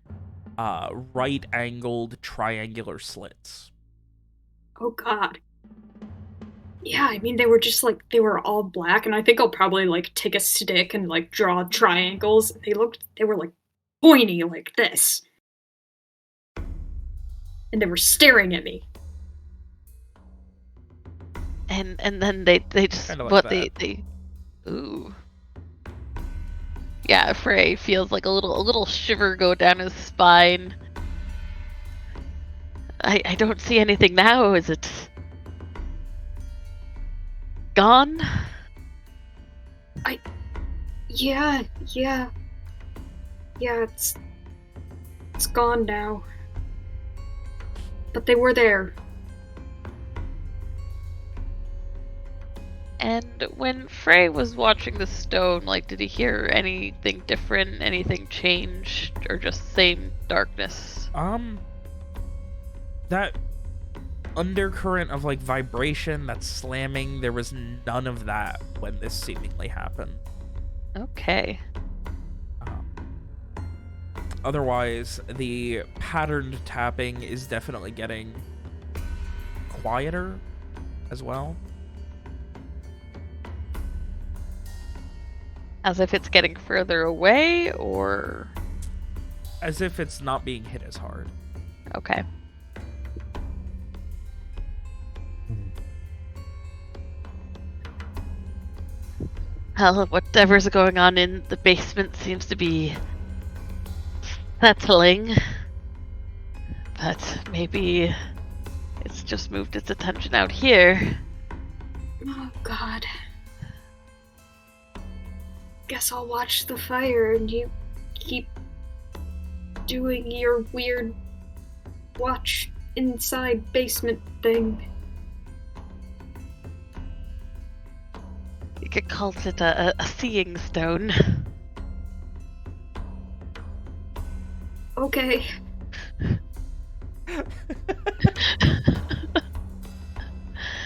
right-angled triangular slits. Oh god. Yeah, I mean, they were just like, they were all black, and I think I'll probably like take a stick and like draw triangles. They were like pointy like this. And they were staring at me. And then they just Kinda like what that. they ooh. Yeah, Frey feels like a little shiver go down his spine. I don't see anything now. Is it gone? Yeah, it's gone now. But they were there. And when Frey was watching the stone, like, did he hear anything different, anything change, or just same darkness? That undercurrent of like vibration, that slamming, there was none of that when this seemingly happened. Okay. Otherwise, the patterned tapping is definitely getting quieter as well. As if it's getting further away, or... As if it's not being hit as hard. Okay. Well, whatever's going on in the basement seems to be settling. But maybe it's just moved its attention out here. Oh god. Guess I'll watch the fire and you keep doing your weird watch inside basement thing. You could call it a seeing stone. Okay.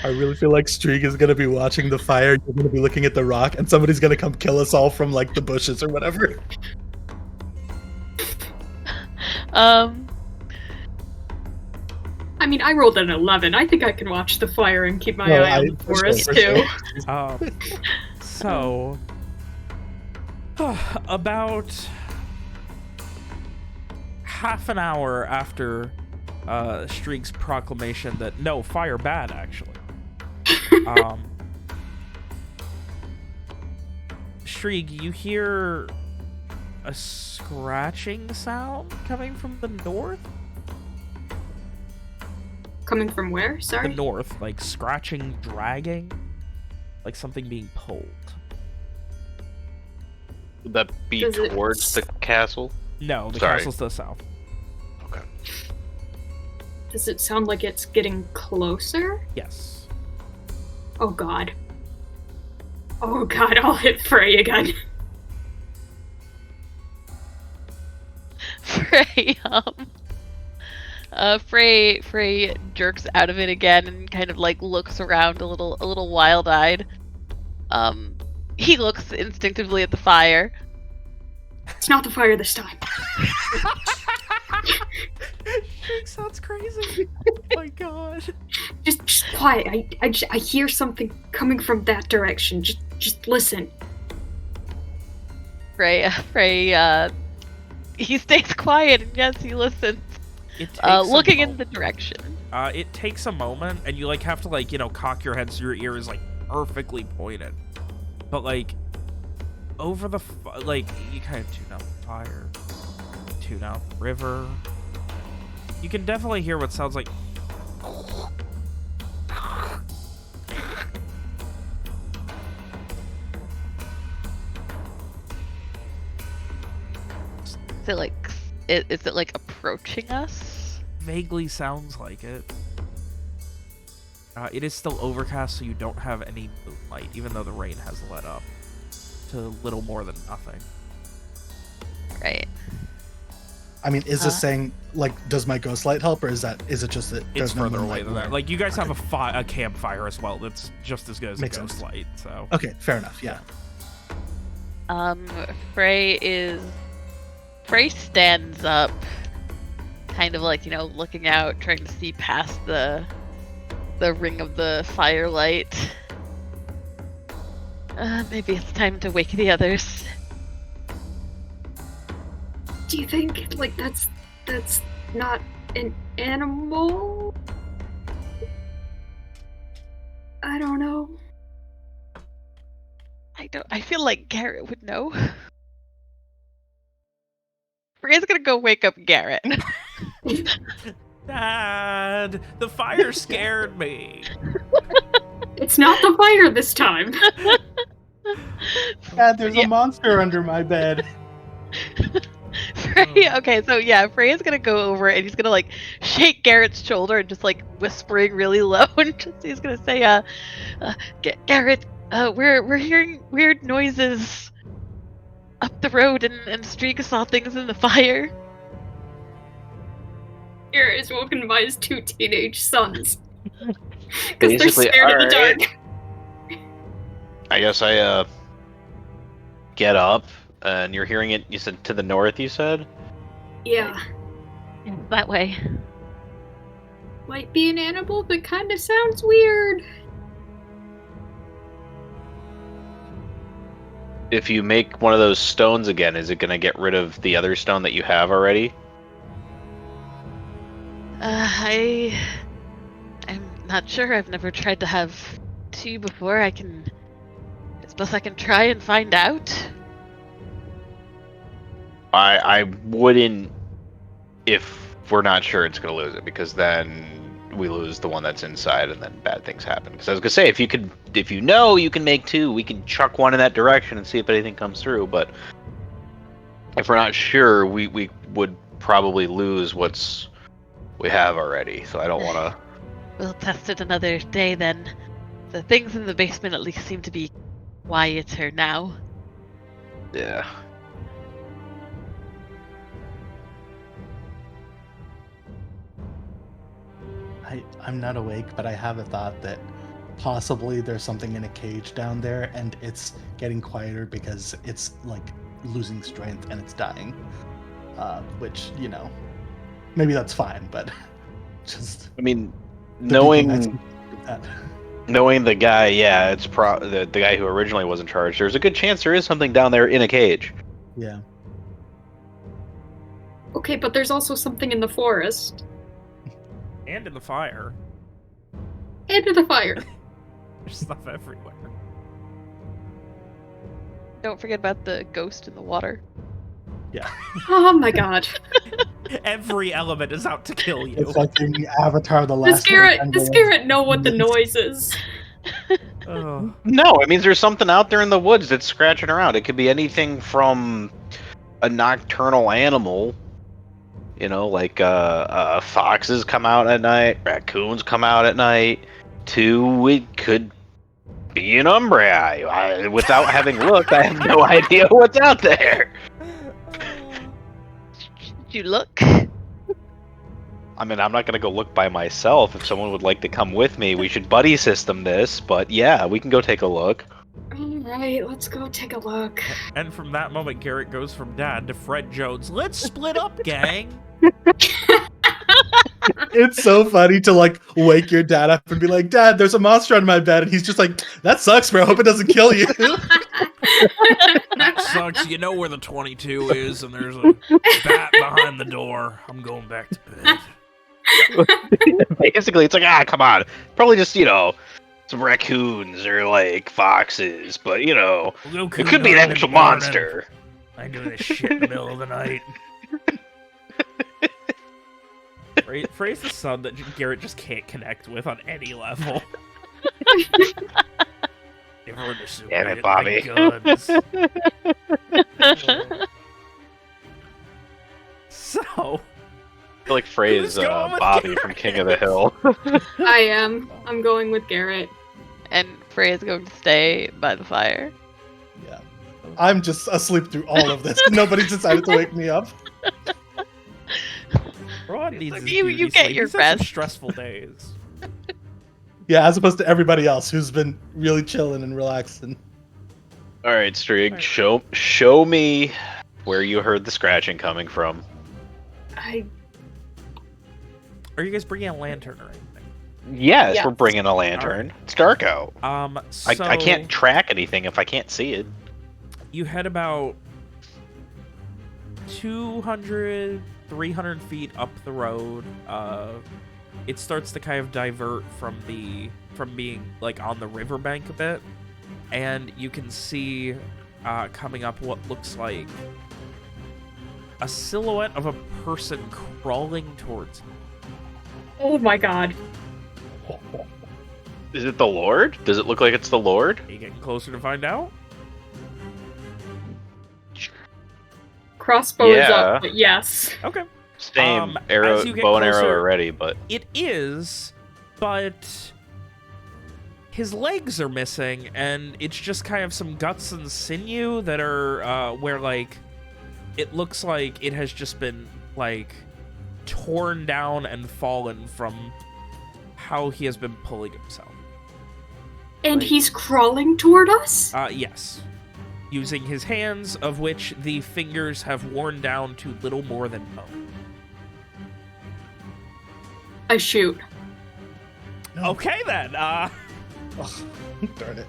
I really feel like Streak is gonna be watching the fire. You're gonna be looking at the rock, and somebody's gonna come kill us all from like the bushes or whatever. I mean, I rolled an 11. I think I can watch the fire and keep my No, eye on the for sure, forest, for too. sure. So, about half an hour after Streak's proclamation that no, fire bad, actually. Streak, you hear a scratching sound coming from the north? Coming from where? Sorry? The north, like scratching, dragging, like something being pulled. Would that be Does it- towards the castle? No, the Sorry. castle's to the south. Okay. Does it sound like it's getting closer? Yes. Oh god. Oh god, I'll hit Frey again. Frey, Frey jerks out of it again and kind of like looks around a little wild-eyed. He looks instinctively at the fire. It's not the fire this time. Streak sounds crazy. Oh my god. Just quiet. I hear something coming from that direction. Just listen. Frey, he stays quiet and yes, he listens. It takes a Looking in moment. the direction. It takes a moment, and you like have to like cock your head so your ear is like perfectly pointed. But like over the like you kind of tune out the fire, tune out the river. You can definitely hear what sounds like. Is it like approaching us? Vaguely sounds like it. It is still overcast, so you don't have any moonlight, even though the rain has let up to little more than nothing. Right. I mean, is this saying like, does my ghost light help, or is it just that It's there's no further away moonlight than that. where- Like, you guys have a campfire as well that's just as good as Makes a ghost sense. light, so... Okay, fair enough. Yeah. Frey stands up, kind of like, looking out, trying to see past the the ring of the firelight. Maybe it's time to wake the others. Do you think like that's not an animal? I don't know. I feel like Garrett would know. Freya's gonna go wake up Garrett. Dad, the fire scared me. It's not the fire this time. Dad, there's Yeah. a monster under my bed. Freya, okay, so yeah, Freya's gonna go over and he's gonna like shake Garrett's shoulder and just like whispering really low and he's gonna say, Garrett, we're hearing weird noises up the road and Streak saw things in the fire. Garrett is woken by his 2 teenage sons. Because they're Basically, scared of the alright. dark. I guess I get up, and you're hearing it. You said to the north. You said. Yeah. That way. Might be an animal, but kind of sounds weird. If you make one of those stones again, is it gonna get rid of the other stone that you have already? I'm not sure. I've never tried to have 2 before. I suppose I can try and find out. I wouldn't if we're not sure it's gonna lose it, because then we lose the one that's inside and then bad things happen. Because I was gonna say, if you know you can make 2, we can chuck one in that direction and see if anything comes through. But if we're not sure, we would probably lose what's we have already. So I don't want to. We'll test it another day then. The things in the basement at least seem to be quieter now. Yeah. I'm not awake, but I have a thought that possibly there's something in a cage down there and it's getting quieter because it's like losing strength and it's dying. Which, you know, maybe that's fine, but just I mean, the knowing that. knowing the guy, yeah, it's the guy who originally was in charge. There's a good chance there is something down there in a cage. Yeah. Okay, but there's also something in the forest. And in the fire. And in the fire. There's stuff everywhere. Don't forget about the ghost in the water. Yeah. Oh my god. Every element is out to kill you. It's like in Avatar the Does Last Garrett know what the noise is? Oh. No, it means there's something out there in the woods that's scratching around. It could be anything from a nocturnal animal, you know, like foxes come out at night, raccoons come out at night, to it could be an umbra. Without having looked, I have no idea what's out there. Did you look? I mean, I'm not gonna go look by myself. If someone would like to come with me, we should buddy system this. But yeah, we can go take a look. Alright, let's go take a look. And from that moment, Garrett goes from dad to Fred Jones. Let's split up, gang. It's so funny to like wake your dad up and be like, Dad, there's a monster on my bed, and he's just like, that sucks, bro. I hope it doesn't kill you. That sucks. You know where the 22 is, and there's a bat behind the door. I'm going back to bed. Basically, it's like, come on. Probably just, you know, some raccoons or like foxes, but you know, it could be an actual monster. I do this shit in the middle of the night. Frey's the son that Garrett just can't connect with on any level. Everyone is Damn it, Bobby. Guns. So, I feel like Frey is Who's going with Bobby Garrett? from King of the Hill. I am. I'm going with Garrett. And Freya's going to stay by the fire. Yeah. I'm just asleep through all of this. Nobody decided to wake me up. Rod needs Like, his you beauty get sleep. your He's had some rest. stressful days. Yeah, as opposed to everybody else who's been really chilling and relaxing. All right, Streak, show me where you heard the scratching coming from. I Are you guys bringing a lantern or anything? Yes, Yeah. we're bringing a lantern. It's dark out. So I can't track anything if I can't see it. you head about 200, 300 feet up the road. It starts to kind of divert from being like on the riverbank a bit, and you can see coming up what looks like a silhouette of a person crawling towards you. Oh my god. Is it the Lord? Does it look like it's the Lord? Are you getting closer to find out? Crossbow is Yeah. up, but yes. Okay. Same As arrow, you get bow and arrow closer- are ready, but It is, but his legs are missing, and it's just kind of some guts and sinew that are where, like, it looks like it has just been, like, torn down and fallen from how he has been pulling himself. And Right. he's crawling toward us? Yes. Using his hands, of which the fingers have worn down to little more than bone. I shoot. Okay, then. Ugh, darn it.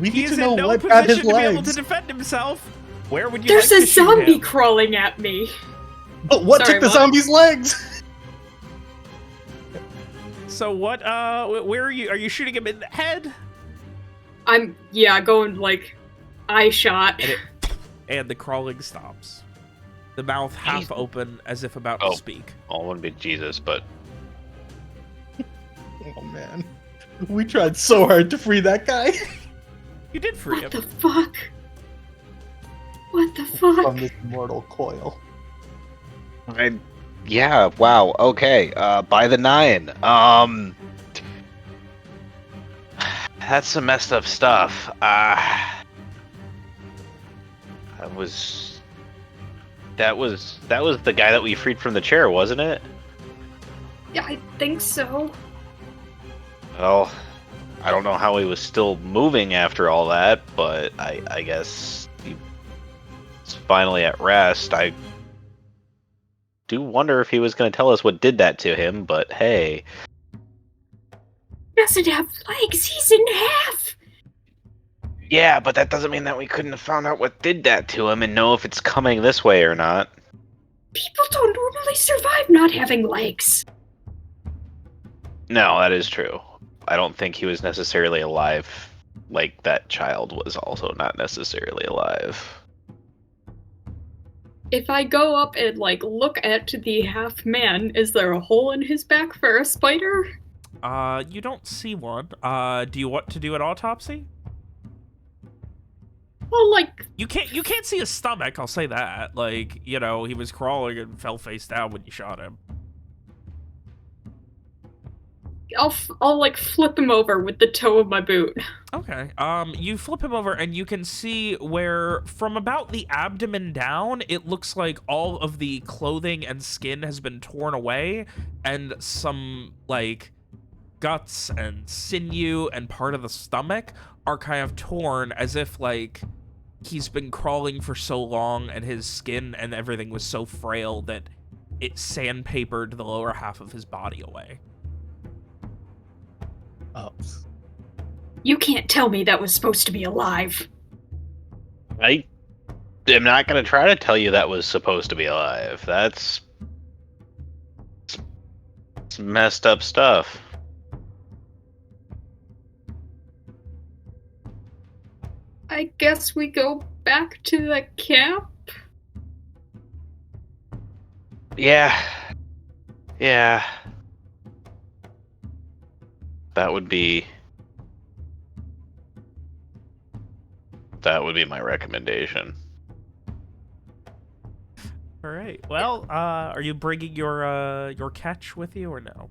We need He's to know in no what got his position to be able to legs. defend himself. Where would you There's like a to shoot zombie him? crawling at me. But what Sorry, took the what? zombie's legs? So what, where are you? Are you shooting him in the head? I'm, going, like, eye shot. And the crawling stops. The mouth half He's- open as if about Oh. to speak. I wouldn't be Jesus, but Oh man. We tried so hard to free that guy You did free What him. the fuck? What the fuck? from this mortal coil. yeah, wow, okay. By the 9. That's some messed up stuff. That was the guy that we freed from the chair, wasn't it? Yeah, I think so. Well, I don't know how he was still moving after all that, but I guess he's finally at rest. I do wonder if he was going to tell us what did that to him, but hey. He doesn't have legs. He's in half. Yeah, but that doesn't mean that we couldn't have found out what did that to him and know if it's coming this way or not. People don't normally survive not having legs. No, that is true. I don't think he was necessarily alive like that child was also not necessarily alive. If I go up and, like, look at the half man, is there a hole in his back for a spider? You don't see one. Do you want to do an autopsy? Well, like, You can't see his stomach, I'll say that. Like, you know, he was crawling and fell face down when you shot him. I'll like flip him over with the toe of my boot. Okay. You flip him over and you can see where from about the abdomen down, it looks like all of the clothing and skin has been torn away and some like guts and sinew and part of the stomach are kind of torn as if like he's been crawling for so long and his skin and everything was so frail that it sandpapered the lower half of his body away. Oh. You can't tell me that was supposed to be alive. I am not going to try to tell you that was supposed to be alive. That's it's messed up stuff. I guess we go back to the camp? Yeah. Yeah. That would be my recommendation. All right. Well, are you bringing your catch with you or no?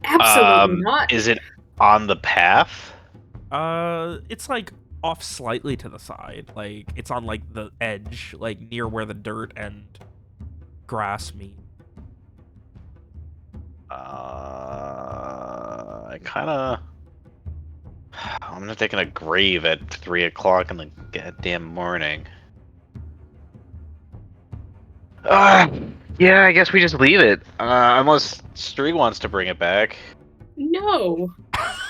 Absolutely not. Is it on the path? It's like off slightly to the side. Like it's on like the edge, like near where the dirt and grass meet. I'm not taking a grave at 3 o'clock in the goddamn morning. Yeah, I guess we just leave it. Unless Streak wants to bring it back. No.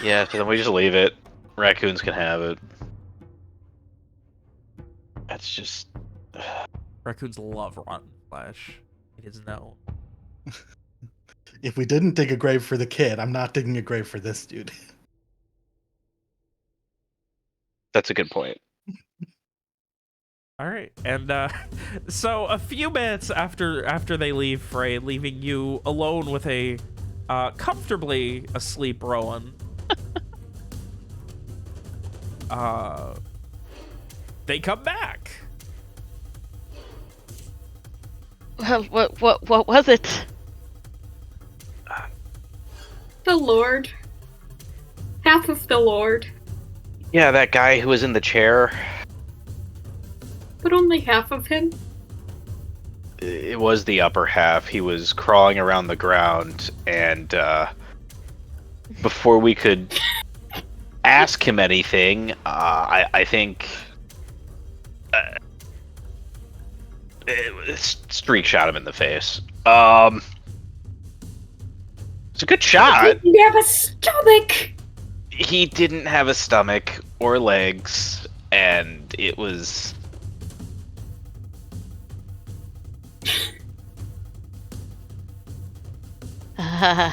Yeah, so then we just leave it. Raccoons can have it. That's just... Raccoons love rotten flesh. It is known. If we didn't dig a grave for the kid, I'm not digging a grave for this dude. That's a good point. All right, and so a few minutes after they leave Frey, leaving you alone with a comfortably asleep Rowan. They come back. Well, what was it? The Lord. Half of the Lord. Yeah, that guy who was in the chair. But only half of him. It was the upper half. He was crawling around the ground, and before we could ask him anything, I think Streak shot him in the face. It's a good shot. He didn't have a stomach. He didn't have a stomach or legs, and it was...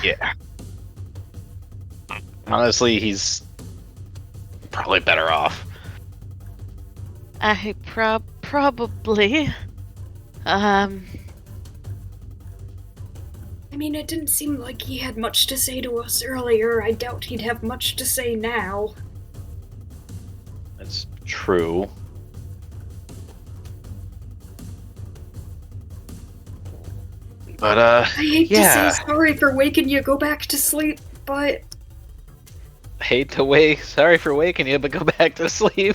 Yeah. Honestly, he's probably better off. I probably. I mean, it didn't seem like he had much to say to us earlier. I doubt he'd have much to say now. That's true. But, I hate yeah. to say sorry for waking you go back to sleep, but... Sorry for waking you, but go back to sleep.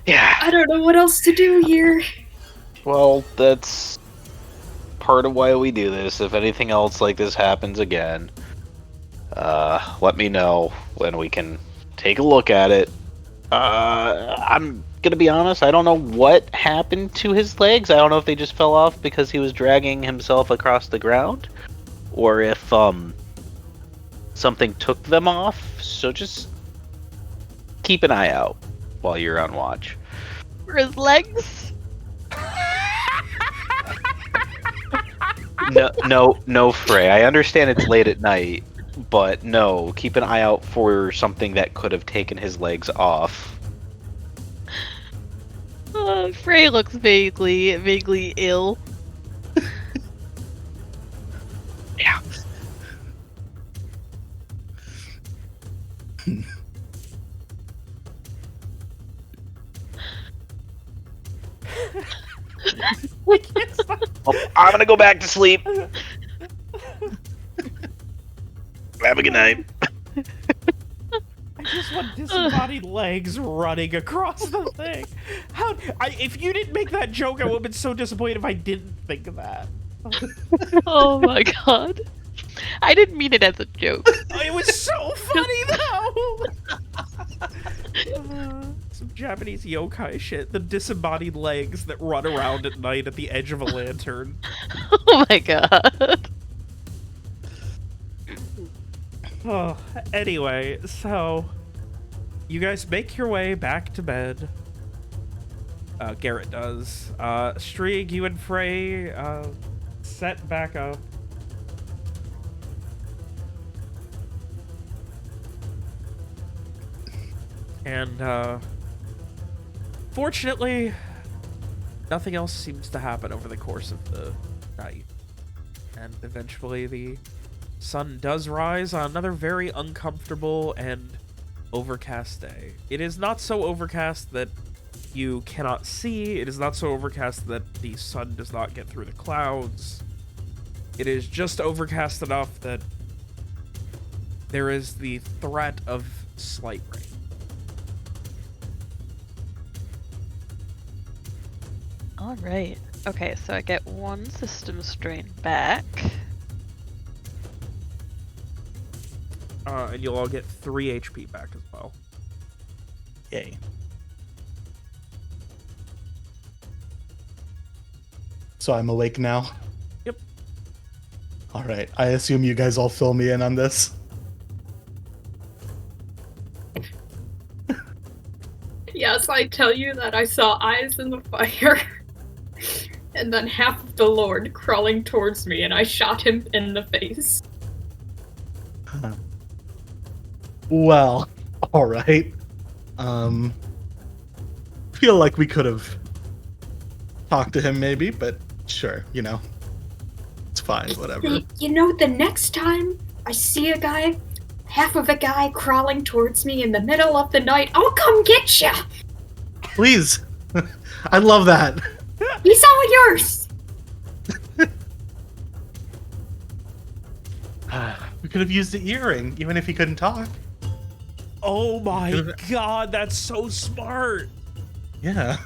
Yeah. I don't know what else to do here. Well, that's part of why we do this. If anything else like this happens again, let me know when we can take a look at it. I'm gonna be honest, I don't know what happened to his legs. I don't know if they just fell off because he was dragging himself across the ground, or if something took them off. So just keep an eye out while you're on watch. For his legs? No, Frey. I understand it's late at night, but no, keep an eye out for something that could have taken his legs off. Frey looks vaguely ill. Yeah. Well, I'm gonna go back to sleep. Have a good night. I just want disembodied legs running across the thing. If you didn't make that joke, I would have been so disappointed if I didn't think of that. Oh my god. I didn't mean it as a joke. It was so funny though. Some Japanese yokai shit. The disembodied legs that run around at night at the edge of a lantern. Oh my god. Oh, anyway, so you guys make your way back to bed. Garrett does. Strieg, you and Frey set back up. And fortunately, nothing else seems to happen over the course of the night. And eventually the sun does rise on another very uncomfortable and overcast day. It is not so overcast that you cannot see. It is not so overcast that the sun does not get through the clouds. It is just overcast enough that there is the threat of slight rain. Alright. Okay, so I get one system strain back. And you'll all get 3 HP back as well. Yay. So I'm awake now. All right. I assume you guys all fill me in on this. Yes, I tell you that I saw eyes in the fire, and then half of the Lord crawling towards me, and I shot him in the face. Well, all right. Feel like we could have talked to him maybe, but sure, it's fine, whatever. The next time I see a guy, half of a guy crawling towards me in the middle of the night, I'll come get ya! Please. I love that. He's all yours! We could have used the earring, even if he couldn't talk. Oh my god, that's so smart. Yeah.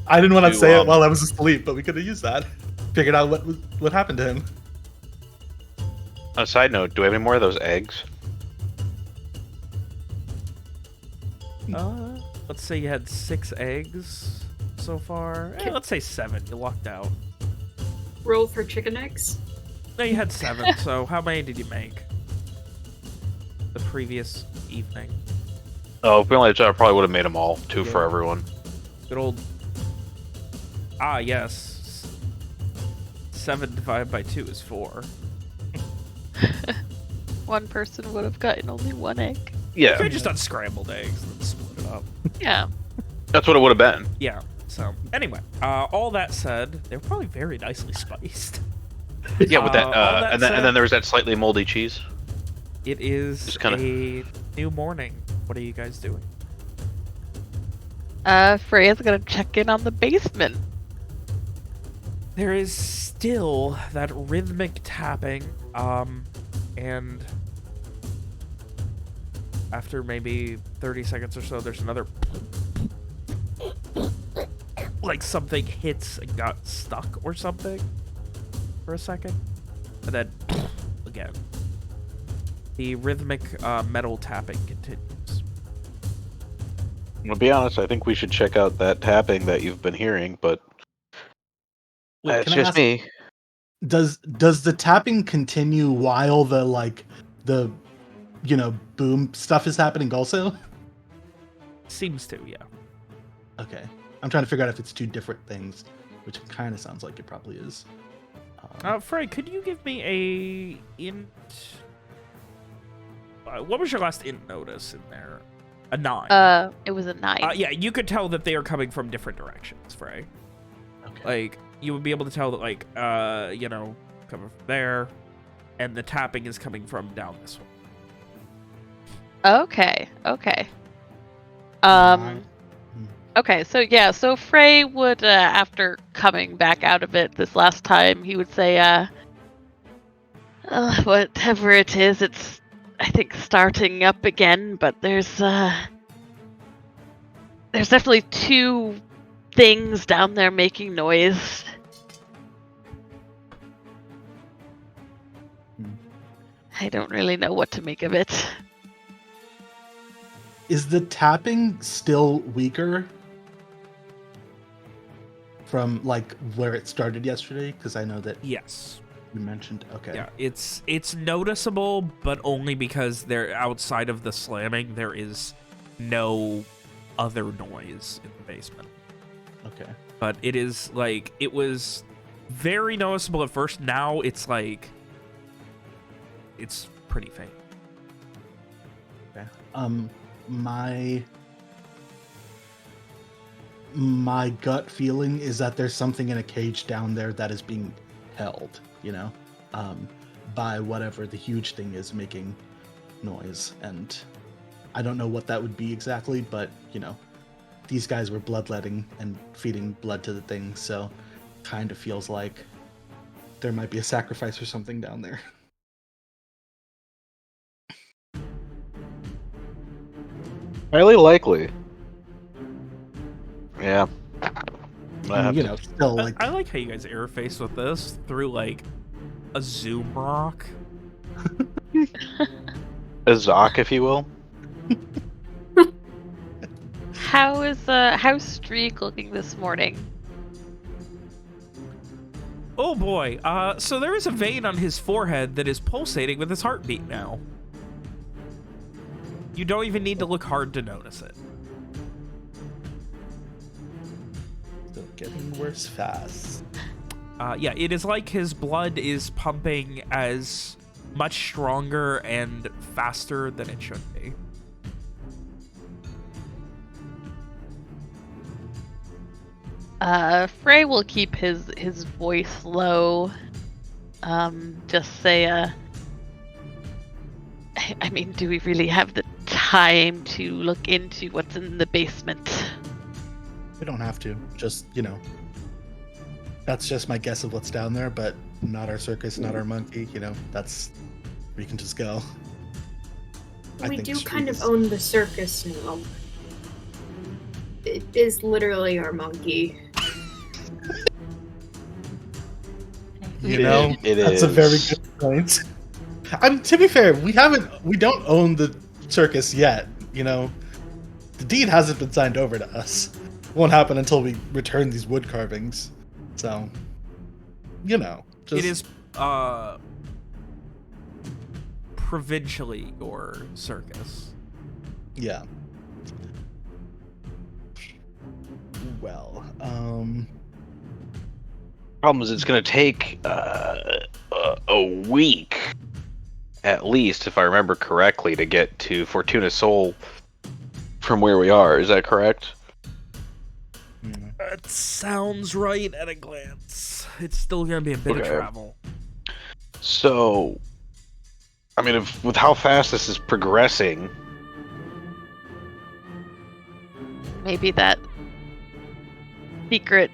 I didn't want to Do, say it while I was asleep, but we could have used that. Figured out what happened to him. On a side note, do we have any more of those eggs? Let's say you had 6 eggs so far. Let's say 7. You lucked out. Roll for chicken eggs. No, you had 7. So how many did you make the previous evening? Oh, if we only, I probably would have made them all. 2 for Yeah. everyone. Good old. Ah, yes. 7 divided by 2 is 4. One person would have gotten only 1 egg. You Yeah, could have just done scrambled eggs and then split it up. Yeah. that's what it would have been. Yeah. So anyway, all that said, they were probably very nicely spiced. Yeah, with that, all that and said- then there was that slightly moldy cheese. It is Just kinda- a new morning. What are you guys doing? Freya's gonna check in on the basement. There is still that rhythmic tapping, and after maybe 30 seconds or so, there's another like something hits and got stuck or something for a second, and then again. The rhythmic metal tapping continues. To be honest, I think we should check out that tapping that you've been hearing, but Wait, that's can I just ask, me. does the tapping continue while the boom stuff is happening also? Seems to, yeah. Okay. I'm trying to figure out if it's 2 different things, which kind of sounds like it probably is. Frey, could you give me a int? What was your last int notice in there? A 9. It was a 9. Yeah, you could tell that they are coming from different directions, Frey. Okay. Like, you would be able to tell that, like, coming from there, and the tapping is coming from down this way. Okay. Okay, so Frey would, after coming back out of it this last time, he would say, whatever it is, it's, I think, starting up again, but there's definitely 2 things down there making noise. I don't really know what to make of it. Is the tapping still weaker from where it started yesterday? Because I know that Yes. you mentioned. Okay. Yeah, it's noticeable, but only because they're outside of the slamming, there is no other noise in the basement. Okay. But it is it was very noticeable at first. Now it's it's pretty faint. Okay. My gut feeling is that there's something in a cage down there that is being held, by whatever the huge thing is making noise. And I don't know what that would be exactly, but, these guys were bloodletting and feeding blood to the thing, so kind of feels like there might be a sacrifice or something down there. Highly likely. Yeah. Still I like how you guys interface with this through a Zoom rock. A Zoc, if you will. How's Streak looking this morning? Oh boy. So there is a vein on his forehead that is pulsating with his heartbeat now. You don't even need to look hard to notice it. Still getting worse fast. Yeah, it is like his blood is pumping as much stronger and faster than it should be. Frey will keep his voice low. Just say, I mean, do we really have the time to look into what's in the basement? We don't have to. Just, that's just my guess of what's down there, but not our circus, not our monkey, that's we can just go. We do kind of own the circus now. It is literally our monkey. That's a very good point. To be fair, we don't own the circus yet, The deed hasn't been signed over to us. It won't happen until we return these wood carvings. So, just... It is, provincially your circus. Yeah. Well, Problem is, it's going to take a week, at least, if I remember correctly, to get to Fortuna Soul from where we are. Is that correct? That sounds right at a glance. It's still going to be a bit of travel. So, I mean, with how fast this is progressing... Maybe that secret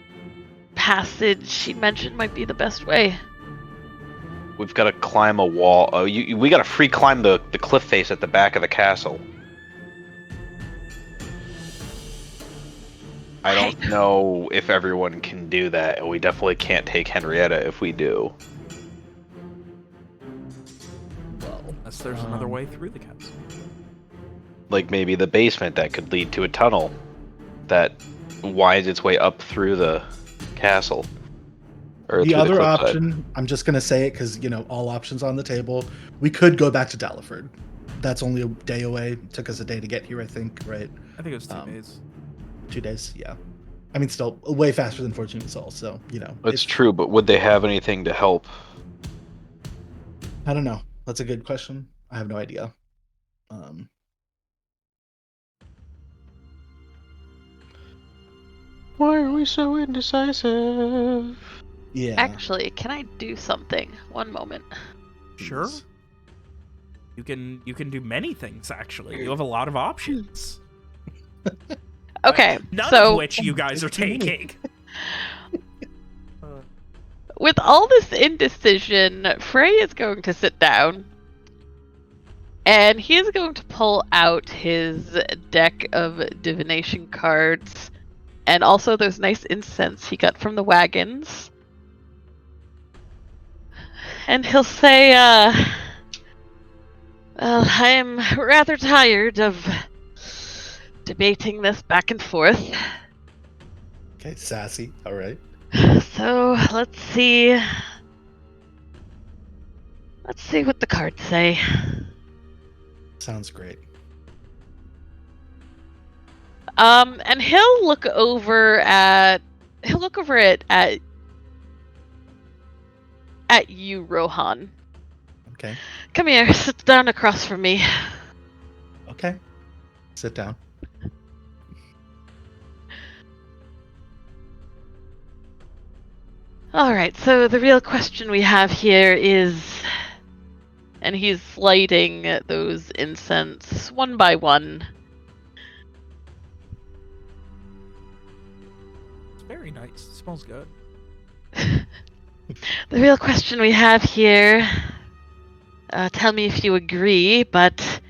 passage she mentioned might be the best way. We've got to climb a wall. Oh, we got to free climb the cliff face at the back of the castle. I don't know if everyone can do that, and we definitely can't take Henrietta if we do. well, Unless there's another way through the castle. Like maybe the basement that could lead to a tunnel that winds its way up through the castle. Or the other cliffside. option, I'm just going to say it because, all options on the table. We could go back to Dalliford. That's only a day away. It took us a day to get here, I think, right? I think it was 2 days. 2 days, yeah. I mean, still way faster than Fortuna Soul, so, It's true, but would they have anything to help? I don't know. That's a good question. I have no idea. Why are we so indecisive? Yeah. Actually, can I do something? One moment. Sure. You can do many things, actually. You have a lot of options. Okay, None so of which you guys are taking. with all this indecision, Frey is going to sit down, and he is going to pull out his deck of divination cards, and also those nice incense he got from the wagons. And he'll say, well, I'm rather tired of debating this back and forth. Okay, sassy. All right. So, let's see. Let's see what the cards say. Sounds great. And he'll look over at you, Rohan. Okay. Come here, sit down across from me. Okay. Sit down. Alright, so the real question we have here is... And he's lighting those incense one by one. It's very nice. It smells good. The real question we have here... tell me if you agree, but...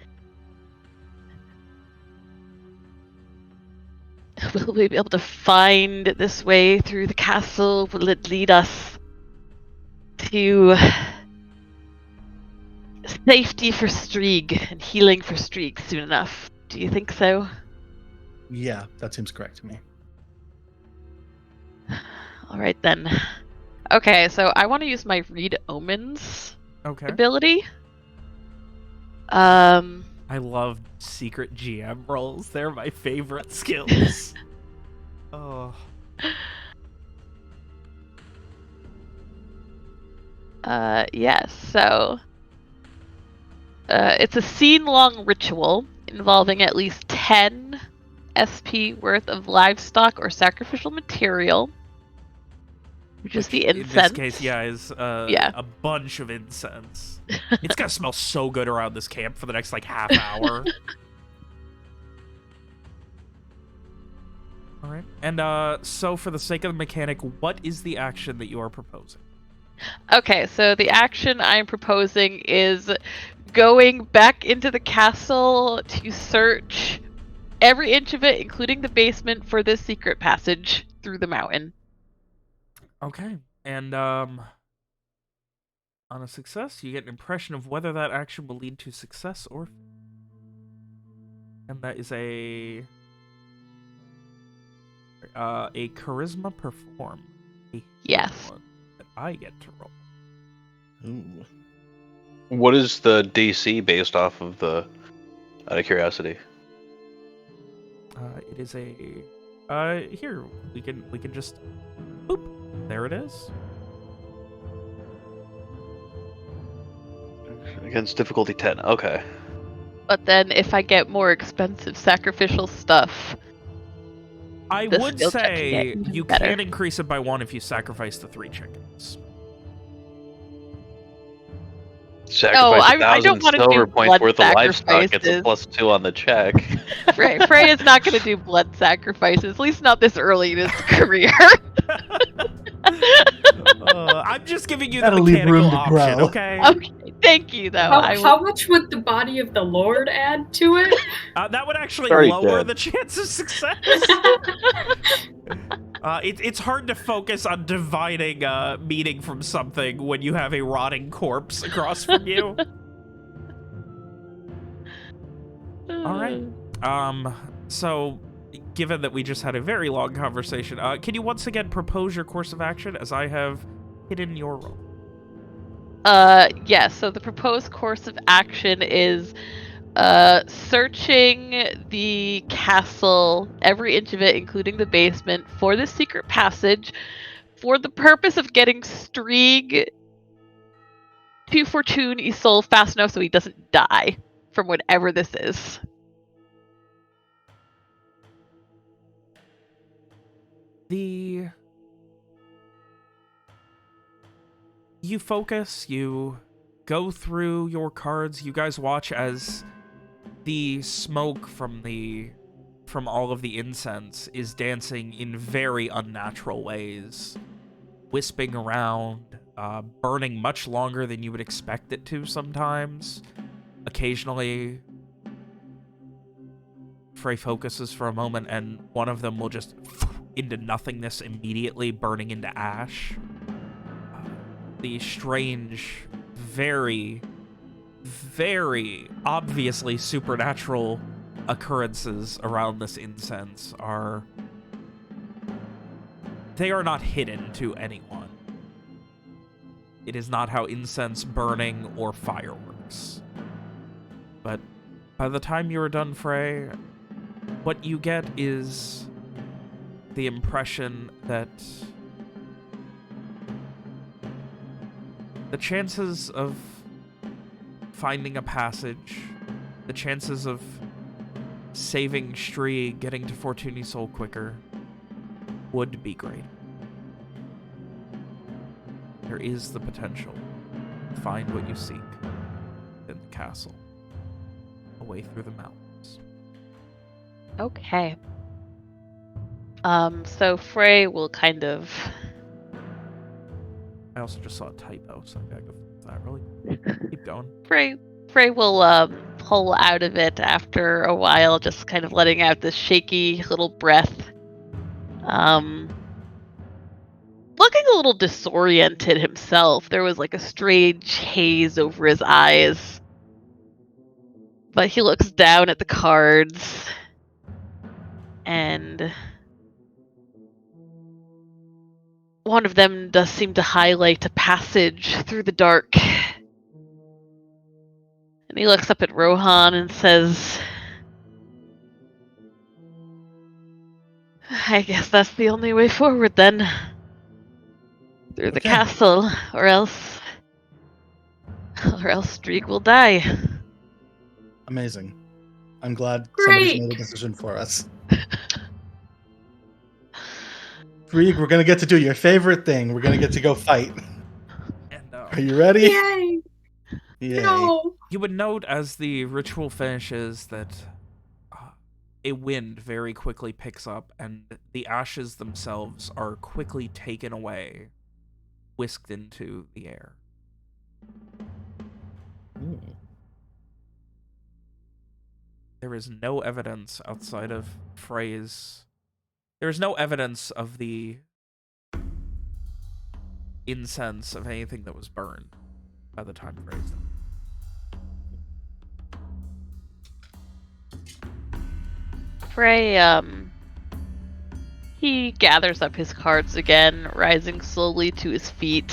Will we be able to find this way through the castle? Will it lead us to safety for Strieg and healing for Strieg soon enough? Do you think so? Yeah, that seems correct to me. Alright then. Okay, so I want to use my read omens Okay. ability. I love secret GM rolls. They're my favorite skills. Oh. Yes, so it's a scene-long ritual involving at least 10 SP worth of livestock or sacrificial material, which is the in incense. this case, yeah, is Yeah. a bunch of incense. It's gonna smell so good around this camp for the next, like, half hour. Alright. And, so for the sake of the mechanic, what is the action that you are proposing? Okay, so the action I'm proposing is going back into the castle to search every inch of it, including the basement, for this secret passage through the mountain. Okay. And, on a success, you get an impression of whether that action will lead to success or... And that is a charisma perform. Yes. One that I get to roll. Ooh. What is the DC based off of the? Out of curiosity. It is a... here, we can just... Boop. There it is. Against difficulty 10. Okay. But then if I get more expensive sacrificial stuff, I the would skill check can get say even you better. can increase it by 1 if you sacrifice the 3 chickens. Sacrifice I 1,000 don't wanna silver do points blood worth of livestock. It's a sacrifices. +2 on the check. Frey is not going to do blood sacrifices, at least not this early in his career. I'm just giving you the Gotta leave mechanical room to option, grow. okay? Okay, thank you, though. How much would the body of the Lord add to it? That would actually It's already lower dead. the chance of success. It's hard to focus on dividing meaning from something when you have a rotting corpse across from you. All right. So, given that we just had a very long conversation, can you once again propose your course of action as I have hidden your role? Yes, so the proposed course of action is searching the castle, every inch of it, including the basement, for the secret passage for the purpose of getting Strieg to Fortune Isolde fast enough so he doesn't die from whatever this is. You focus, you go through your cards, you guys watch as the smoke from all of the incense is dancing in very unnatural ways, wisping around, burning much longer than you would expect it to sometimes. Occasionally, Frey focuses for a moment, and one of them will just into nothingness immediately, burning into ash. The strange, very, very obviously supernatural occurrences around this incense are... They are not hidden to anyone. It is not how incense burning or fireworks. But by the time you are done, Frey, what you get is the impression that the chances of finding a passage, the chances of saving Strieg, getting to Fortune Isolde quicker, would be great. There is the potential to find what you seek in the castle, away through the mountains. Okay. So Frey will kind of... I also just saw a typo, so I gotta go fix that really. Keep going. Frey will pull out of it after a while, just kind of letting out this shaky little breath. Looking a little disoriented himself. There was like a strange haze over his eyes. But he looks down at the cards and one of them does seem to highlight a passage through the dark. And he looks up at Rohan and says, I guess that's the only way forward then. Through the Okay. castle, or else Streak will die. Amazing. I'm glad somebody's Great. made a decision for us. Freak, we're gonna get to do your favorite thing. We're gonna get to go fight. And Are you ready? Yay! Yay. No. you would note as the ritual finishes that a wind very quickly picks up, and the ashes themselves are quickly taken away, whisked into the air. Ooh. There is no evidence outside of Frey's. There is no evidence of the incense of anything that was burned by the time Frey's done. Frey, he gathers up his cards again, rising slowly to his feet,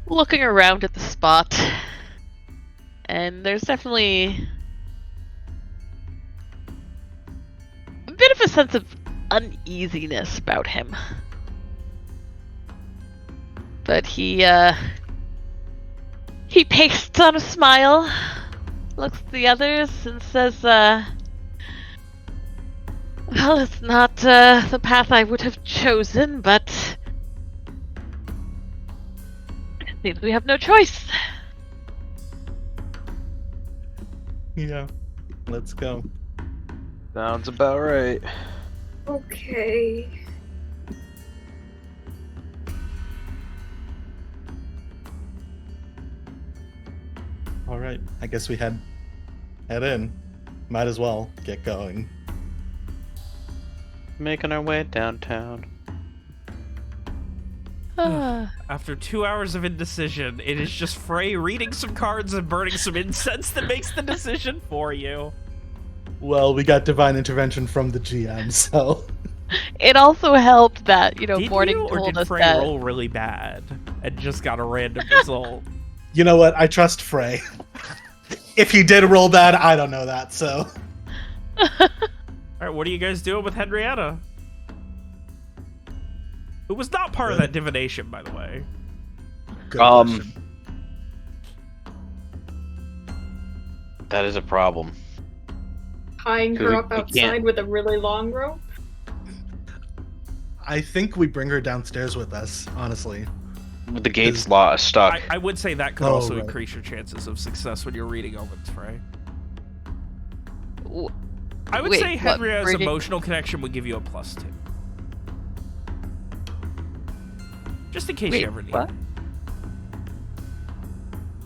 looking around at the spot, and there's definitely a bit of a sense of uneasiness about him. But he pastes on a smile, looks at the others, and says, well, it's not the path I would have chosen, but it seems we have no choice. Yeah. Let's go. Sounds about right. Okay. All right. I guess we head in. Might as well get going. Making our way downtown. After 2 hours of indecision, it is just Frey reading some cards and burning some incense that makes the decision for you. Well, we got divine intervention from the GM, so It also helped that, Did Morning you, or told did us Frey that. roll really bad and just got a random result? you know what? I trust Frey. If he did roll bad, I don't know that. So All right, what are you guys doing with Henrietta? Who was not part of that divination, by the way. good question. That is a problem. Tying her up We outside can't- with a really long rope. I think we bring her downstairs with us. Honestly, With the gates stuck. I would say that could Oh, also right. increase your chances of success when you're reading omens, Frey. W- I would Wait, say what, Henrietta's reading- emotional connection would give you a +2. Just in case Wait, you ever need what? it.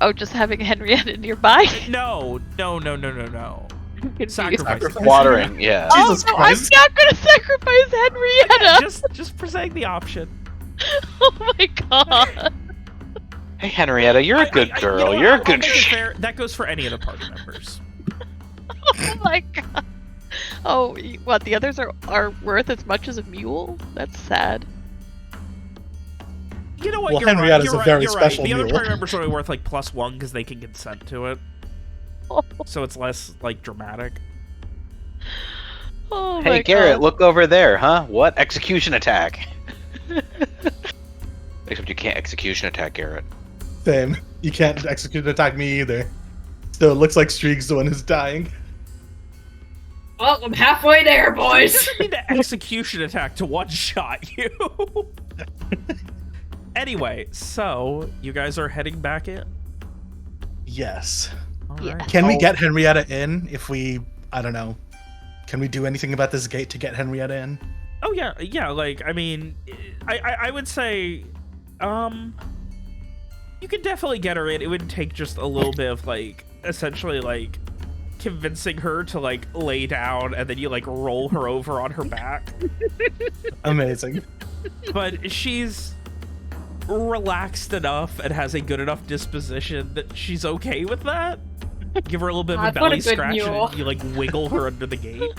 Oh, just having Henrietta nearby? No. Confused. Sacrifice. Watering, yeah. Jesus Oh, no, Christ. I'm not gonna sacrifice Henrietta! just presenting the option. Oh my god. Hey, Henrietta, you're a good you know girl. what? You're a I'll good make it sh- fair. That goes for any of the party members. Oh my god. Oh, what? The others are worth as much as a mule? That's sad. You know what? Well, you're right. Henrietta's You're a right. very You're special right. The other mule. party members are only worth like +1 because they can consent to it, Oh, so it's less like dramatic. my Hey, Garrett, god. look over there, huh? What? Execution attack. Except you can't execution attack Garrett. Same. You can't execute an attack me either. So it looks like Streak's the one who's dying. Well, I'm halfway there, You boys. doesn't need to execution attack to one-shot you. Anyway, so you guys are heading back in. Yes. All Yeah. right. Can we Oh. get Henrietta in if we? I don't know. Can we do anything about this gate to get Henrietta in? Oh yeah. Like I mean, I would say, you could definitely get her in. It would take just a little bit of like, essentially like, convincing her to like lay down, and then you like roll her over on her back. Amazing. But she's relaxed enough and has a good enough disposition that she's okay with that. Give her a little bit of a God, what a belly good scratch, mule. and you like wiggle her under the gate.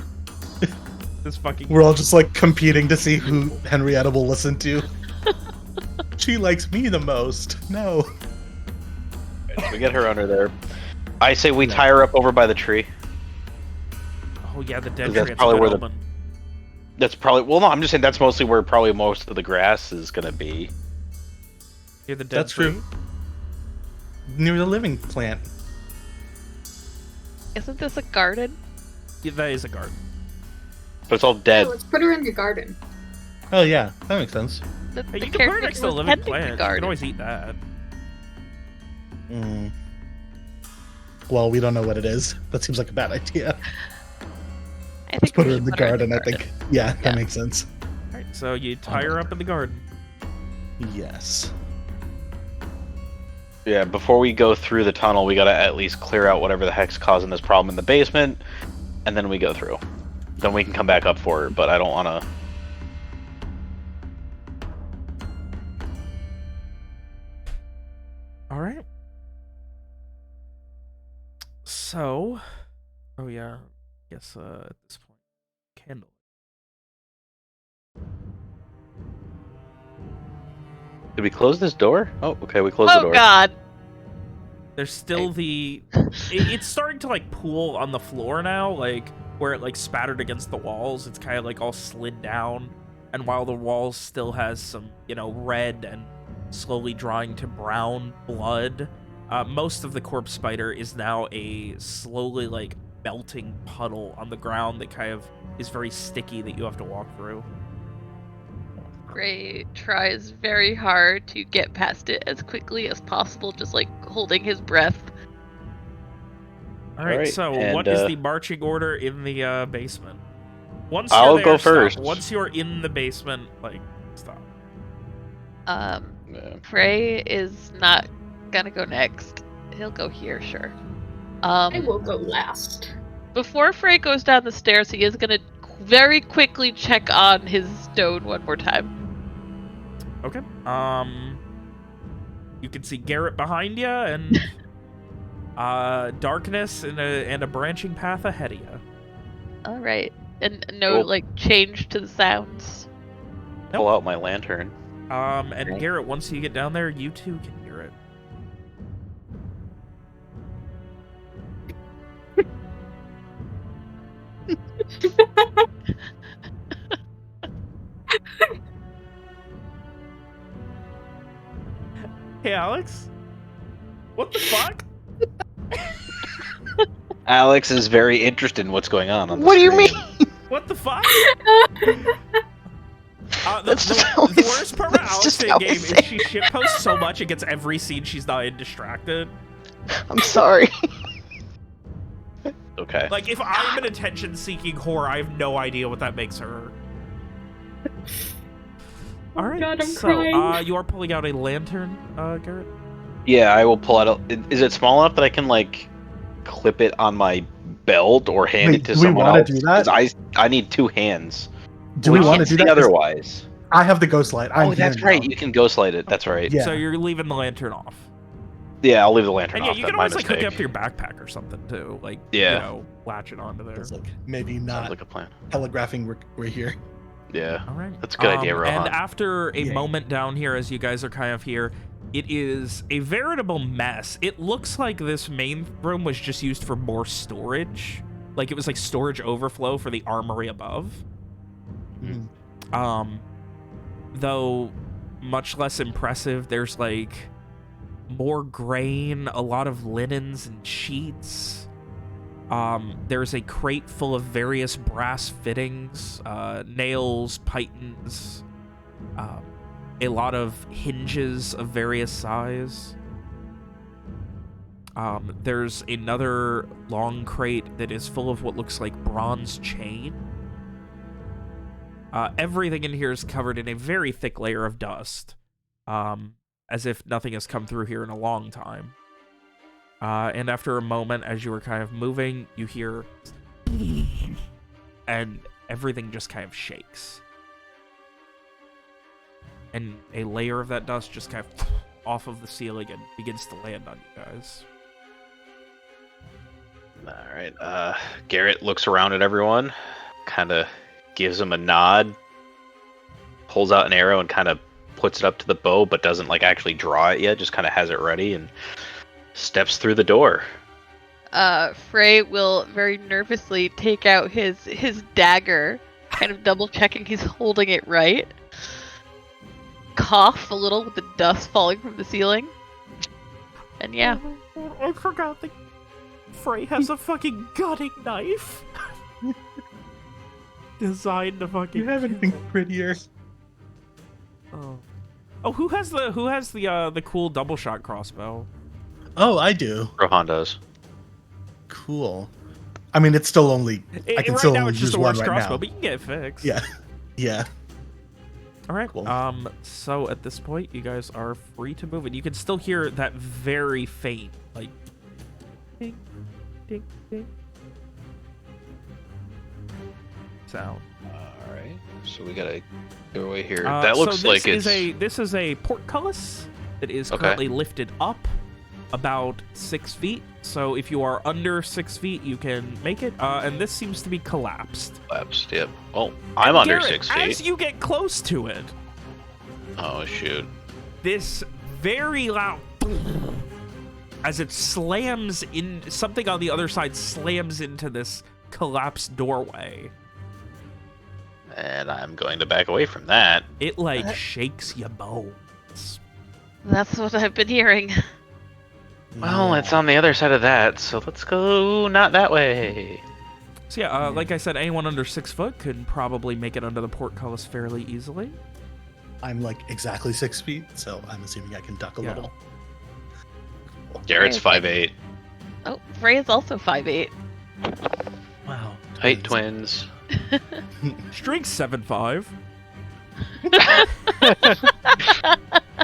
This fucking. We're all just like competing to see who Henrietta will listen to. She likes me the most. No. We get her under there. I say we tie her up over by the tree. Oh yeah, the dead That's tree. probably where the- omen. That's probably no. I'm just saying that's mostly where probably most of the grass is gonna be. You're the dead That's tree? true. Near the living plant. Isn't this a garden? Yeah, that is a garden. But it's all dead. Yeah, let's put her in the garden. Oh yeah, that makes sense. The, Hey, the you can put her caretaker next to the was living tending the plant. You garden. can always eat that. Mm. Well, we don't know what it is. That seems like a bad idea. I Let's think put we her should in the garden, I think. Yeah, that Yeah. makes sense. Alright, so you tie her up in the garden. Yes. Yeah, before we go through the tunnel, we gotta at least clear out whatever the heck's causing this problem in the basement, and then we go through. Then we can come back up for her, but I don't wanna... Alright. So... Oh yeah. Guess at this point... Candle. Did we close this door? Oh, okay, we closed the Oh door. god. There's still the... it's starting to like pool on the floor now, like where it like spattered against the walls. It's kind of like all slid down. And while the walls still has some, you know, red and slowly drying to brown blood, most of the corpse spider is now a slowly like melting puddle on the ground that kind of is very sticky that you have to walk through. Gray tries very hard to get past it as quickly as possible, just like holding his breath. All right, Alright, so and, what is the marching order in the basement? Once you're I'll there, go stop. first. Once you're in the basement, like, stop. Yeah. Frey is not gonna go next. He'll go here, sure. I will go last. Before Frey goes down the stairs, he is gonna very quickly check on his stone one more time. Okay. You can see Garrett behind you, and darkness and a branching path ahead of you. All right, and no Cool. like change to the sounds. Pull out my lantern. And Okay. Garrett, once you get down there, you too can hear it. Hey, Alex? What the fuck? Alex is very interested in what's going on the What do you screen. mean? What the fuck? That's just how The we- worst part about that's Alex just in how game we is say she shitposts so much it gets every scene she's not in distracted. I'm sorry. Okay. Like, if I'm an attention-seeking whore, I have no idea what that makes her. Oh Alright, God, I'm so, crying. you are pulling out a lantern, Garrett? Yeah, I will pull out is it small enough that I can, like, clip it on my belt or hand Wait, it to do we someone wanna else? do that? 'Cause I need two hands. Do we want to can't do see that? otherwise? I have the ghost light. I'm Oh, that's here right. now. You can ghost light it. That's right. Yeah. So you're leaving the lantern off. Yeah, I'll leave the lantern And off. yeah, you That's can my always, like, hook it mistake. up to your backpack or something, too. Like, Yeah. you know, latch it onto there. It's like maybe Sounds not like a plan. telegraphing we're here. Yeah. All right. That's a good idea, Rohan. And after a Yeah. moment down here, as you guys are kind of here, it is a veritable mess. It looks like this main room was just used for more storage. Like, it was like storage overflow for the armory above. Mm. Though much less impressive, there's like more grain, a lot of linens and sheets. There's a crate full of various brass fittings, nails, pythons, a lot of hinges of various size. There's another long crate that is full of what looks like bronze chain. Everything in here is covered in a very thick layer of dust, as if nothing has come through here in a long time. And after a moment, as you were kind of moving, you hear... and everything just kind of shakes. And a layer of that dust just kind of off of the ceiling and begins to land on you guys. All right. Garrett looks around at everyone, kind of gives him a nod, pulls out an arrow and kind of puts it up to the bow, but doesn't like actually draw it yet. Just kind of has it ready and steps through the door. Frey will very nervously take out his dagger, kind of double checking he's holding it right. Cough a little with the dust falling from the ceiling. And yeah. Oh, I forgot that Frey has a fucking gutting knife. Designed to fucking. You have anything prettier? Oh, who has the cool double shot crossbow? Oh, I do. Rohan does. Cool. I mean, it's still only. I can right still now only it's just use the one worst right crossbow, now. but you can get it fixed. Yeah. Yeah. All right. Cool. So at this point, you guys are free to move, and you can still hear that very faint, like, ding, ding, ding sound. All right. So we gotta go away here. That looks so like this is a portcullis that is currently lifted up about 6 feet. So if you are under 6 feet, you can make it. And this seems to be collapsed. collapsed. Yep. Well, I'm under Garrett, 6 feet. as you get close to it, Oh shoot. this very loud as it slams in, something on the other side slams into this collapsed doorway. And I'm going to back away from that. It like shakes your bones. That's what I've been hearing. Well, it's on the other side of that, so let's go not that way. So yeah, like I said, anyone under 6 foot could probably make it under the portcullis fairly easily. I'm like exactly 6 feet, so I'm assuming I can duck a Yeah. little. Garrett's Frey's 5'8". Oh, Frey is also 5'8". Wow. Height twins. Streak's 7'5".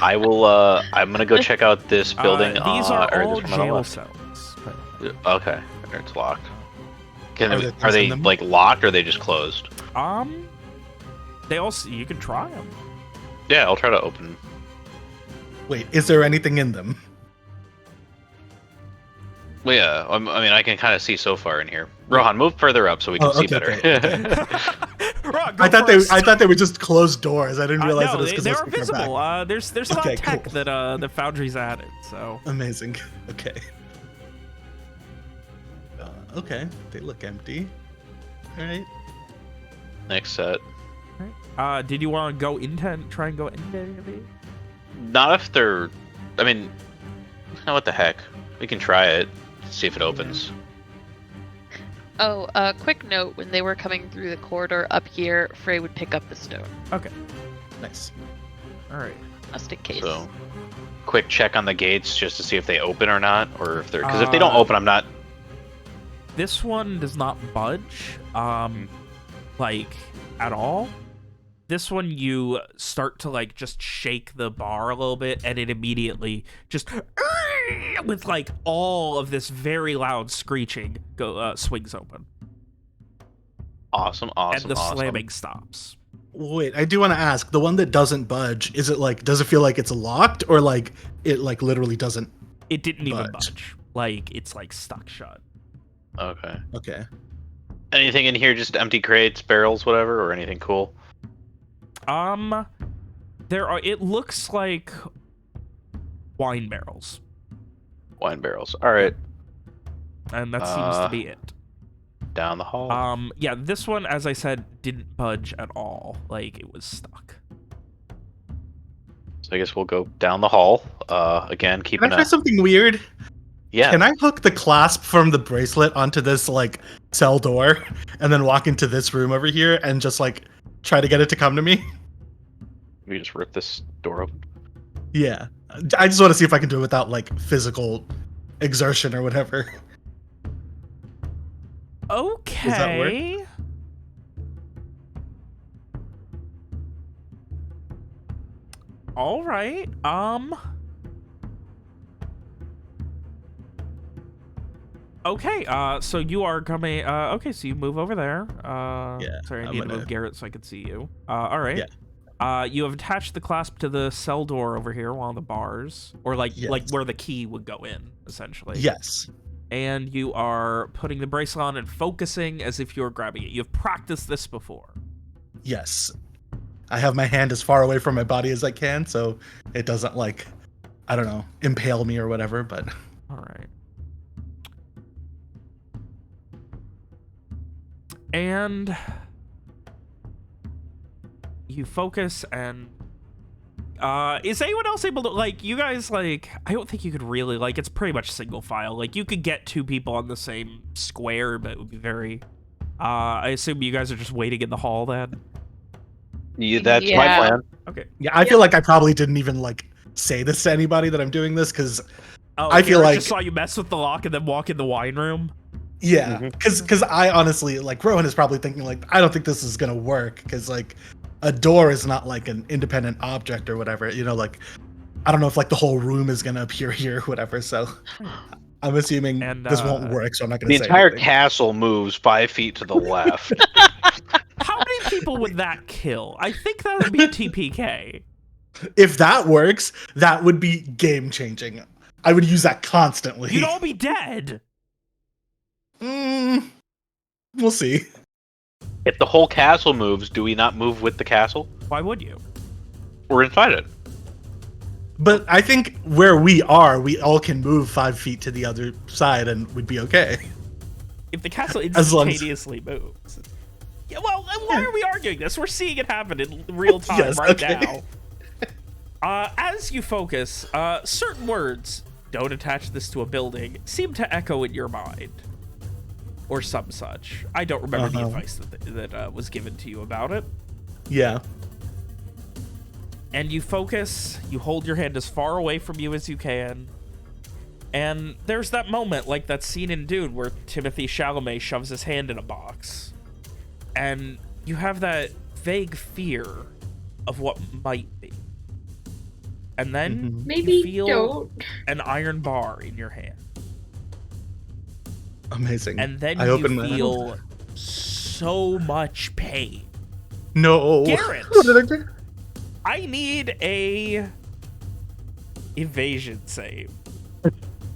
I will. I'm gonna go check out this building. These are or all this one on the jail left. cells. Okay, it's locked. Are there Are things they in them? like locked or are they just closed? They all. You can try them. Yeah, I'll try to open. Wait, is there anything in them? Well, yeah, I mean, I can kind of see so far in here. Rohan, move further up so we can see better. Rock, go I first. thought they were just closed doors. I didn't realize no, it was because they are visible. There's a lot Okay, of tech cool. that the Foundry's added. So Amazing. Okay. Okay, they look empty. All right. Next set. did you want to go into try and go into any of these? Not if they're. I mean, what the heck? We can try it. See if it opens. Oh, quick note, when they were coming through the corridor up here, Frey would pick up the stone, Okay. Nice. All right. just in case. So, quick check on the gates just to see if they open or not, or if they're. Because if they don't open, I'm not. This one does not budge, like at all. This one you start to like just shake the bar a little bit, and it immediately just with like all of this very loud screeching swings open, Awesome. and the slamming stops. Wait, I do want to ask, the one that doesn't budge, is it like, does it feel like it's locked, or like it like literally doesn't? It didn't even Budge. budge. Like it's like stuck shut. Okay. Okay. Anything in here? Just empty crates, barrels, whatever, or anything cool? There are. It looks like wine barrels, Wine barrels. All right. and that seems to be it. Down the hall. Yeah, this one, as I said, didn't budge at all. Like it was stuck. So I guess we'll go down the hall. Again, Can I keeping try something weird? Yeah. Can I hook the clasp from the bracelet onto this like cell door, and then walk into this room over here and just like try to get it to come to me? We just rip this door open. Yeah. I just want to see if I can do it without like physical exertion or whatever. Okay. that work? All right. Okay. So you are coming. Okay. So you move over there. Yeah, Sorry, I I'm need to gonna- move Garrett so I can see you. All right. Yeah. You have attached the clasp to the cell door over here, one of the bars, or like Yes. where the key would go in, essentially. Yes. And you are putting the bracelet on and focusing as if you're grabbing it. You've practiced this before. Yes. I have my hand as far away from my body as I can, so it doesn't, like, I don't know, impale me or whatever, but... All right. And you focus and is anyone else able to, like, you guys, like, I don't think you could really, like, it's pretty much single file. Like, you could get 2 people on the same square, but it would be very, I assume you guys are just waiting in the hall then? Yeah, that's my Yeah. plan. Okay. Yeah, I feel like I probably didn't even, like, say this to anybody that I'm doing this, because, Oh, I feel Garrett like- just saw you mess with the lock and then walk in the wine room? yeah, Mhm. because I honestly, like, Rowan is probably thinking, like, I don't think this is gonna work, because, like, a door is not, like, an independent object or whatever, you know, like, I don't know if, like, the whole room is gonna appear here or whatever, so I'm assuming And, this won't work, so I'm not gonna The say entire anything. castle moves 5 feet to the left. How many people would that kill? I think that would be TPK. If that works, that would be game-changing. I would use that constantly. You'd all be dead. We'll see. If the whole castle moves, do we not move with the castle? Why would you? We're inside it. But I think where we are, we all can move 5 feet to the other side and we'd be okay. If the castle As long as- instantaneously moves. Yeah, well, why are we arguing this? We're seeing it happen in real time Yes, right okay. now. As you focus, certain words, don't attach this to a building, seem to echo in your mind. Or some such. I don't remember the advice that was given to you about it. Yeah. And you focus, you hold your hand as far away from you as you can. And there's that moment, like that scene in Dune, where Timothée Chalamet shoves his hand in a box. And you have that vague fear of what might be. And then Maybe you feel don't. an iron bar in your hand. Amazing. And then I you open my hand. feel so much pain. No. Garrett. What did I do? I need a evasion save.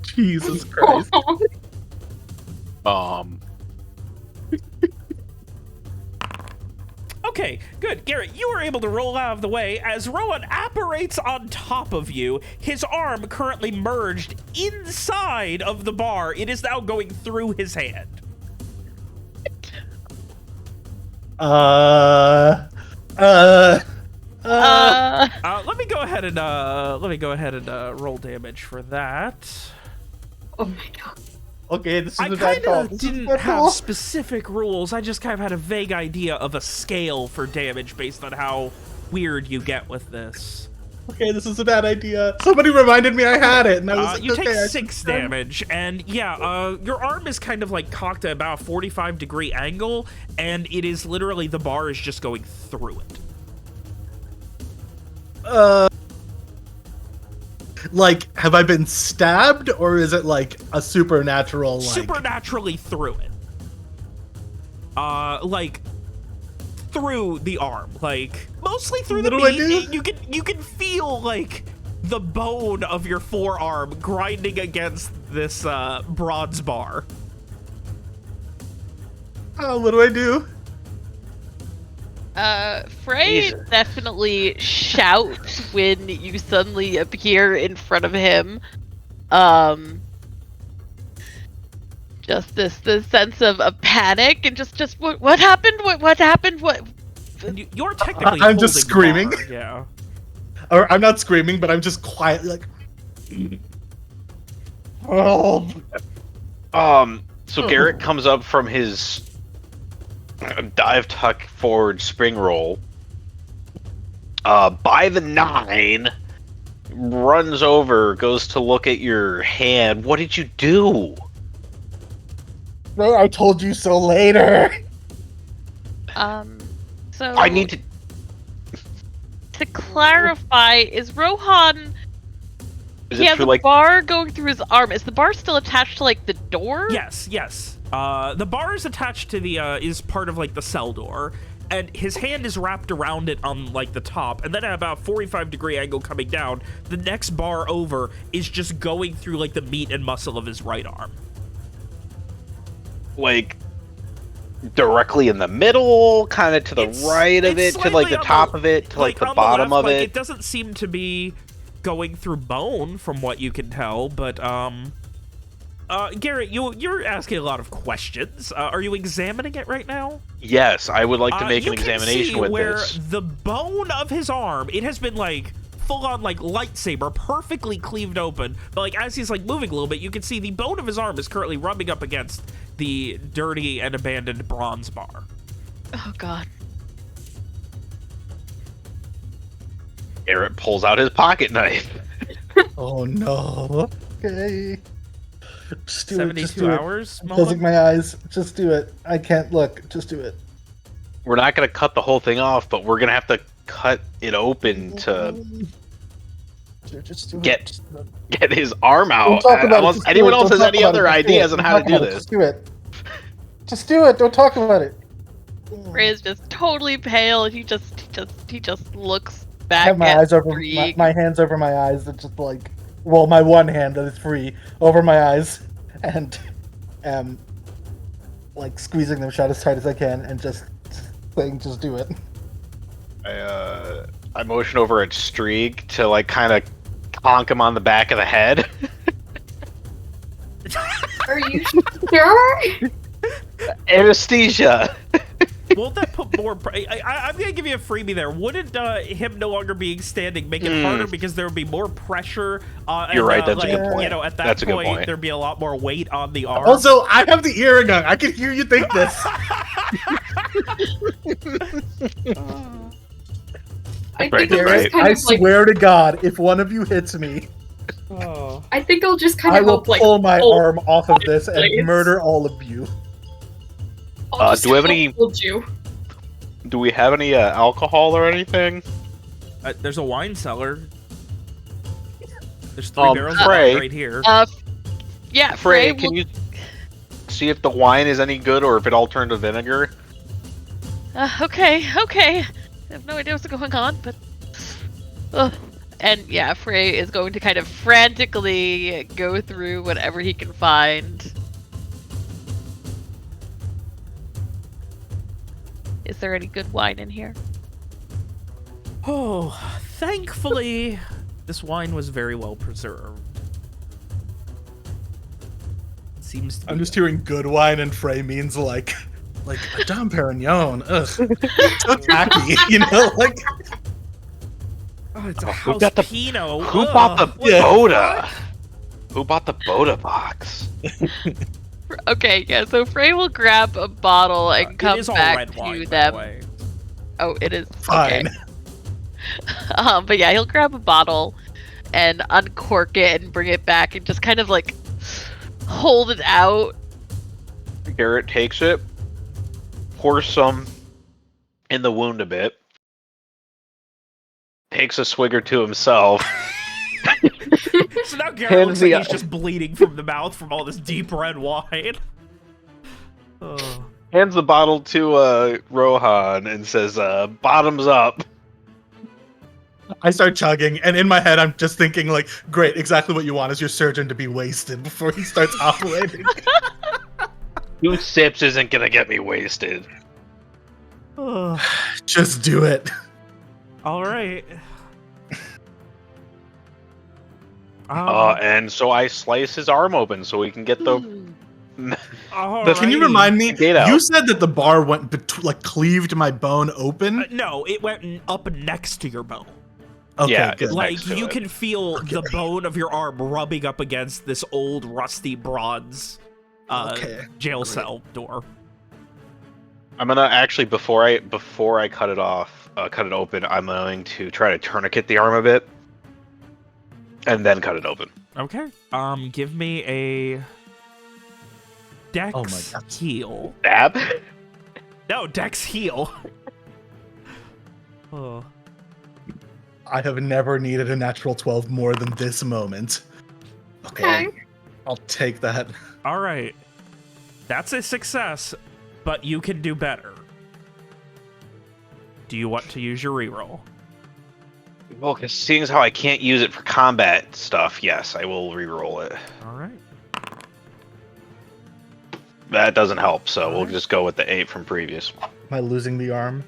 Jesus Christ. Okay, good. Garrett, you are able to roll out of the way as Rowan apparates on top of you, his arm currently merged inside of the bar. It is now going through his hand. Let me go ahead and roll damage for that. Oh my god. Okay, this is I a bad kind call. of This is a didn't bad have call. specific rules. I just kind of had a vague idea of a scale for damage based on how weird you get with this. Okay, this is a bad idea. Somebody reminded me I had it, and I was like, You okay, take I 6 should- damage, and yeah, your arm is kind of like cocked at about a 45-degree angle, and it is literally, the bar is just going through it. Like, have I been stabbed, or is it like a supernatural, like... Supernaturally through it. Like, through the arm, like, mostly through the What do I meat. do? You can feel, like, the bone of your forearm grinding against this, bronze bar. What do I do? Frey Jesus. definitely shouts when you suddenly appear in front of him. Just this sense of panic and just what happened? What happened? What? And you're technically I'm just holding the screaming. bar, yeah. Or I'm not screaming, but I'm just quietly like... Oh. So Garrett comes up from his dive tuck forward spring roll. By the 9, runs over, goes to look at your hand. What did you do? I told you so later. So I need to. to clarify, is Rohan? Is He it has through a like? bar going through his arm. Is the bar still attached to like the door? Yes, yes. The bar is attached to the, is part of, like, the cell door, and his hand is wrapped around it on, like, the top, and then at about 45-degree angle coming down, the next bar over is just going through, like, the meat and muscle of his right arm. Like, directly in the middle, kind of to the right of it, it's to like the slightly on top of it, to like the on bottom left, of like, it. It doesn't seem to be going through bone from what you can tell, but Garrett, you're asking a lot of questions. Are you examining it right now? Yes, I would like to make an You can examination see with where this. the bone of his arm, it has been like full on like lightsaber, perfectly cleaved open. But like as he's like moving a little bit, you can see the bone of his arm is currently rubbing up against the dirty and abandoned bronze bar. Oh god. Garrett pulls out his pocket knife. Oh no. Okay. Just do it. Just 72 do it. hours, I'm closing Mohan? my eyes. Just do it. I can't look. Just do it. We're not going to cut the whole thing off, but we're going to have to cut it open to Just do it. Get- Just do it. get his arm Don't out. talk about it. Unless Just do anyone it. else Don't has talk any about it. other Just do ideas it. on Don't how to talk do about it. this. Just do it. Just do it. Don't talk about it. Frey is just totally pale, and he just looks I back have my at eyes over Krieg. my hands over my eyes that just like, well, my one hand that is free over my eyes, and am like squeezing them shut as tight as I can, and just saying, "Just do it." I motion over at Streak to like kind of conk him on the back of the head. Are you sure? Anesthesia. Won't that put more... I'm going to give you a freebie there. Wouldn't him no longer being standing make it harder because there would be more pressure? You're right, that's a like, good point. You know, at that That's a good point, point. there'd be a lot more weight on the arm. Also, I have the earring on. I can hear you think this. I Right, think I'll right. just kind I of like. swear to God, if one of you hits me, I think I'll just kind I of will help, like. pull my hold- arm off of this and blades. murder all of you. I'll just do we have help any- hold you. Do we have any alcohol or anything? There's a wine cellar. There's 3 barrels of Frey. wine right here. Yeah, Frey Frey, will can you see if the wine is any good or if it all turned to vinegar? Okay. I have no idea what's going on, but. And yeah, Frey is going to kind of frantically go through whatever he can find. Is there any good wine in here? Oh, thankfully, this wine was very well preserved. Seems to be I'm just hearing good wine, and Frey means like a Dom Perignon. Ugh, so tacky, you know, like. Oh, it's a Who house got the- Pinot. Who Ugh, bought the what the Boda? fuck? Who bought the Boda box? Okay, yeah, so Frey will grab a bottle and It come is all back red wine, to by the them. way. Oh, it is. Fine. Okay. But yeah, he'll grab a bottle and uncork it and bring it back and just kind of like hold it out. Garrett takes it, pours some in the wound a bit, takes a swig or two himself. So now Garrett Hands looks like the- he's just bleeding from the mouth from all this deep red wine. Oh. Hands the bottle to Rohan and says, "Bottoms up." I start chugging, and in my head, I'm just thinking, like, great, exactly what you want is your surgeon to be wasted before he starts operating. 2 sips isn't gonna get me wasted. Ugh. Just do it. All right. And so I slice his arm open so we can get the. Can you remind me? Gate out. You said that the bar went like cleaved my bone open. No, it went up next to your bone. Okay, Yeah, good. it's Like next to you it. can feel the bone of your arm rubbing up against this old rusty bronze Okay, jail great. cell door. I'm gonna actually before I cut it off, cut it open. I'm going to try to tourniquet the arm a bit, and then cut it open. Okay. Give me a Dex Oh my God. heal. Stab. No, Dex heal. Oh. I have never needed a natural 12 more than this moment. Okay. I'll take that. All right. That's a success, but you can do better. Do you want to use your reroll? Well, because seeing as how I can't use it for combat stuff, yes, I will re-roll it. All right. That doesn't help, so we'll Alright. just go with the 8 from previous. Am I losing the arm?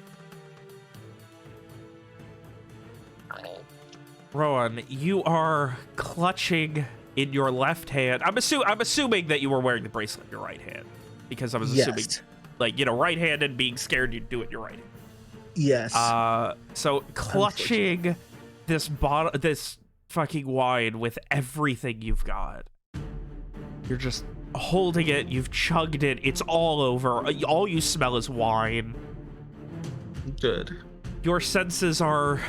Rowan, you are clutching in your left hand. I'm assuming that you were wearing the bracelet in your right hand, because I was assuming, Yes. like, right-handed, being scared you'd do it in your right hand. Yes. So clutching this fucking wine with everything you've got. You're just holding it. You've chugged it. It's all over. All you smell is wine. Good. Your senses are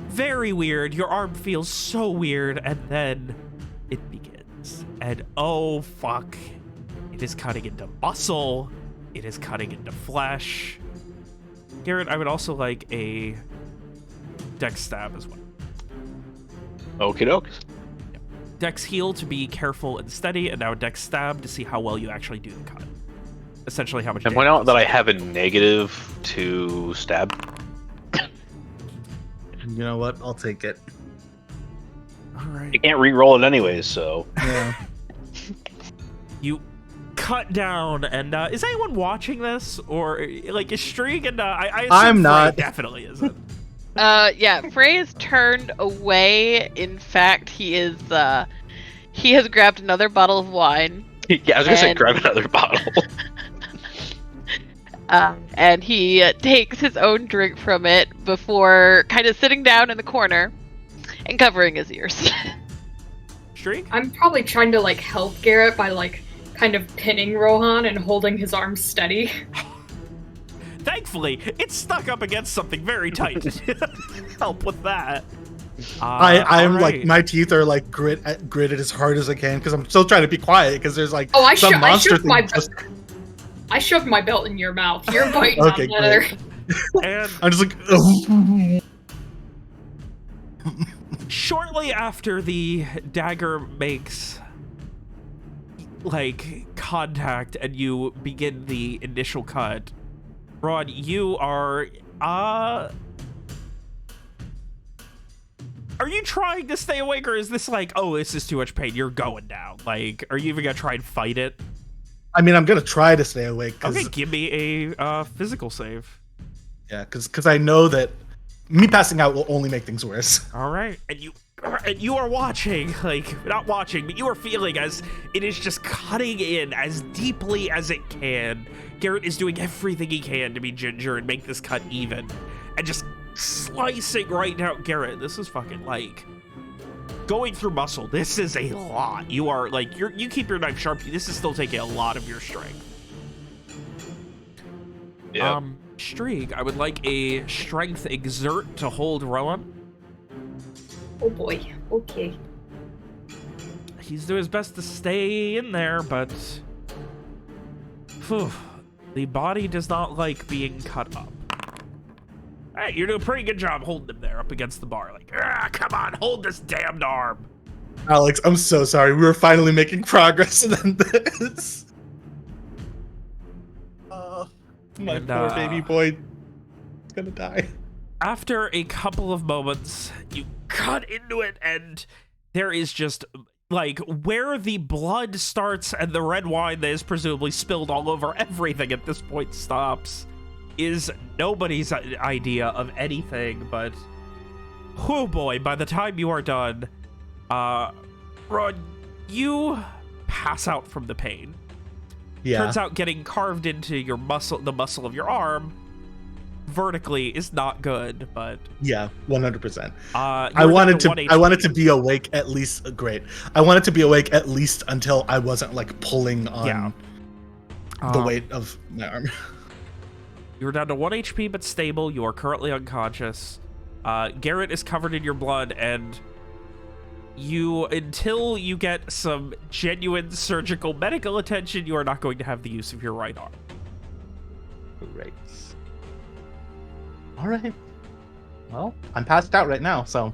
very weird. Your arm feels so weird, and then it begins. And oh fuck, it is cutting into muscle. It is cutting into flesh. Garrett, I would also like a dex stab as well. Okie doke. Dex heal to be careful and steady, and now dex stab to see how well you actually do the cut. Essentially, how much. And point out that I have a negative to stab. You know what? I'll take it. All right. You can't re-roll it anyways, so. Yeah. You cut down, and is anyone watching this, or like is Streak and I assume I'm Frey not. definitely isn't. Yeah, Frey is turned away. In fact, he has grabbed another bottle of wine. Yeah, I was gonna say And- grab another bottle. And he takes his own drink from it before kind of sitting down in the corner and covering his ears. Streak? I'm probably trying to like help Garrett by like kind of pinning Rohan and holding his arm steady. Thankfully, it's stuck up against something very tight. Help with that. I'm all like, right. my teeth are like gritted as hard as I can because I'm still trying to be quiet because there's like Oh, I some monster shoved my thing just. I shoved my belt in your mouth. You're biting Okay, on leather. And I'm just like. shortly after the dagger makes like contact and you begin the initial cut, Rod, you are you trying to stay awake, or is this like, oh, this is too much pain, you're going down? Like, are you even gonna try and fight it? I mean, I'm gonna try to stay awake. Cause, Okay, give me a physical save. Yeah, because I know that me passing out will only make things worse. All right, and you are watching, like, not watching, but you are feeling as it is just cutting in as deeply as it can. Garrett is doing everything he can to be Ginger and make this cut even, and just slicing right down. Garrett, this is fucking like going through muscle. This is a lot. You are like, you keep your knife sharp. This is still taking a lot of your strength. Yeah. Streak, I would like a strength exert to hold Rowan. Oh boy. Okay. He's doing his best to stay in there, but phew, the body does not like being cut up. Hey, you're doing a pretty good job holding him there up against the bar. Like, come on, hold this damned arm. Alex, I'm so sorry. We were finally making progress, and then this. My And, poor baby boy is gonna die. After a couple of moments, you cut into it, and there is just, like, where the blood starts and the red wine that is presumably spilled all over everything at this point stops, is nobody's idea of anything, but oh boy, by the time you are done, Rod, you pass out from the pain. Yeah. Turns out getting carved into your muscle, the muscle of your arm, vertically is not good, but Yeah, 100%. I wanted to be awake at least. Great. I wanted to be awake at least until I wasn't like pulling on the weight of my arm. You're down to 1 HP, but stable. You are currently unconscious. Garrett is covered in your blood, and until you get some genuine surgical medical attention, you are not going to have the use of your right arm. Great. All right. Well, I'm passed out right now, so.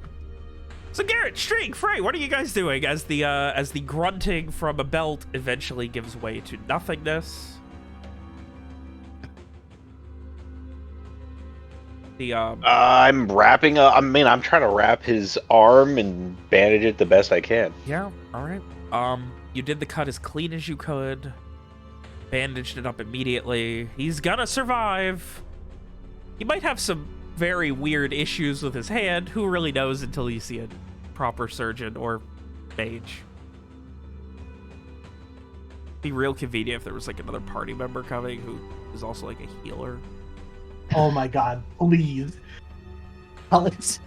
So Garrett, Streak, Frey, what are you guys doing as the grunting from a belt eventually gives way to nothingness? I'm wrapping up. I mean, I'm trying to wrap his arm and bandage it the best I can. Yeah, all right. You did the cut as clean as you could. Bandaged it up immediately. He's gonna survive. He might have some very weird issues with his hand. Who really knows until you see a proper surgeon or mage. Be real convenient if there was like another party member coming who is also like a healer. Oh my god, please. Alex.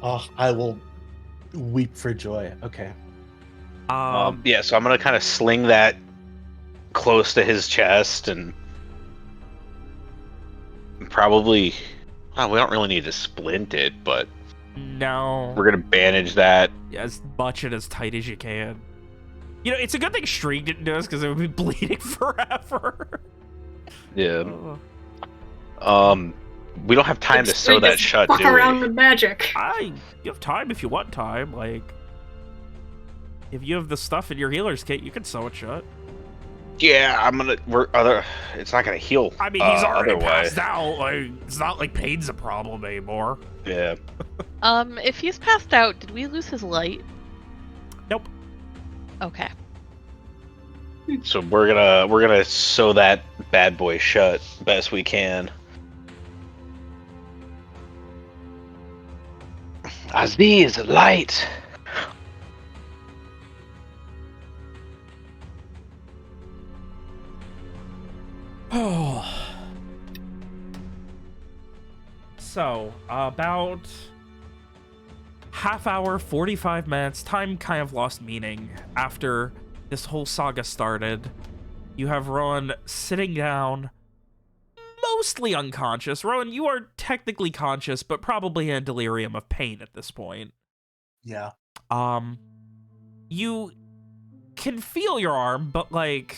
Oh, I will weep for joy. Okay. Yeah, so I'm gonna kind of sling that close to his chest and probably. We don't really need to splint it, but No. we're gonna bandage that. As much and as tight as you can. You know, it's a good thing Shriek didn't do this because it would be bleeding forever. Yeah. We don't have time to sew that shut, Fuck do around we? with magic. You have time if you want time. Like, if you have the stuff in your healer's kit, you can sew it shut. Yeah, it's not gonna heal. I mean, he's already otherwise. passed out. Like, it's not like pain's a problem anymore. Yeah. If he's passed out, did we lose his light? Nope. Okay. So we're gonna sew that bad boy shut best we can. Aziz, light. Oh. So, about half hour, 45 minutes, time kind of lost meaning after this whole saga started. You have Rowan sitting down, mostly unconscious. Rowan, you are technically conscious, but probably in a delirium of pain at this point. Yeah. You can feel your arm, but like,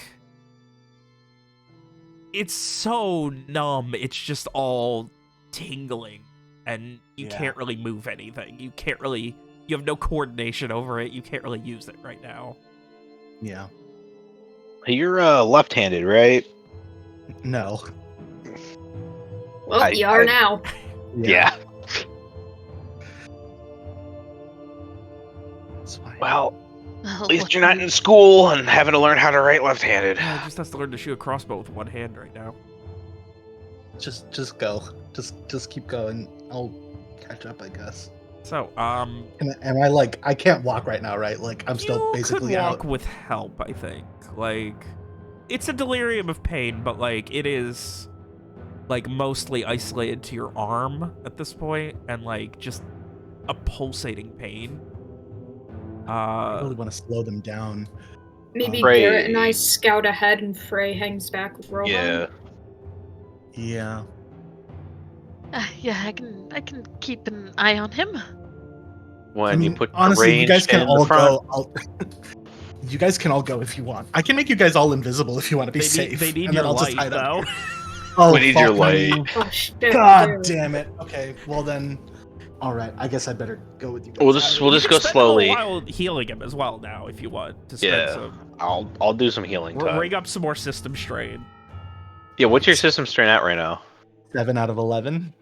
it's so numb, it's just all tingling, and you can't really move anything. You have no coordination over it. You can't really use it right now. Yeah. You're left-handed, right? No. Well, you are now. Yeah. It's fine. Well, at least you're not in school and having to learn how to write left-handed. Yeah, he just has to learn to shoot a crossbow with one hand right now. Just go. Just keep going. I'll catch up, I guess. So, Am I like, I can't walk right now, right? Like, I'm still basically you could walk out. with help, I think. Like, it's a delirium of pain, but like, it is like mostly isolated to your arm at this point, and like just a pulsating pain. I really want to slow them down. Maybe Frey. Garrett and I scout ahead and Frey hangs back with Rohan. Yeah. Yeah. Yeah, I can keep an eye on him. When I mean, you put honestly, the you guys range can in all the front. go. You guys can all go if you want. I can make you guys all invisible if you want to be safe. They need and your then I'll just light, hide up though. here. Oh, We need your fuck light. me. Oh shit. God Garrett. damn it. Okay, well then. All right, I guess I better go with you guys. We'll just You go can spend slowly. a little while healing him as well now, if you want to spend Yeah. some. I'll do some healing time. Ring up some more system strain. Yeah, what's your system strain at right now? 7 out of 11.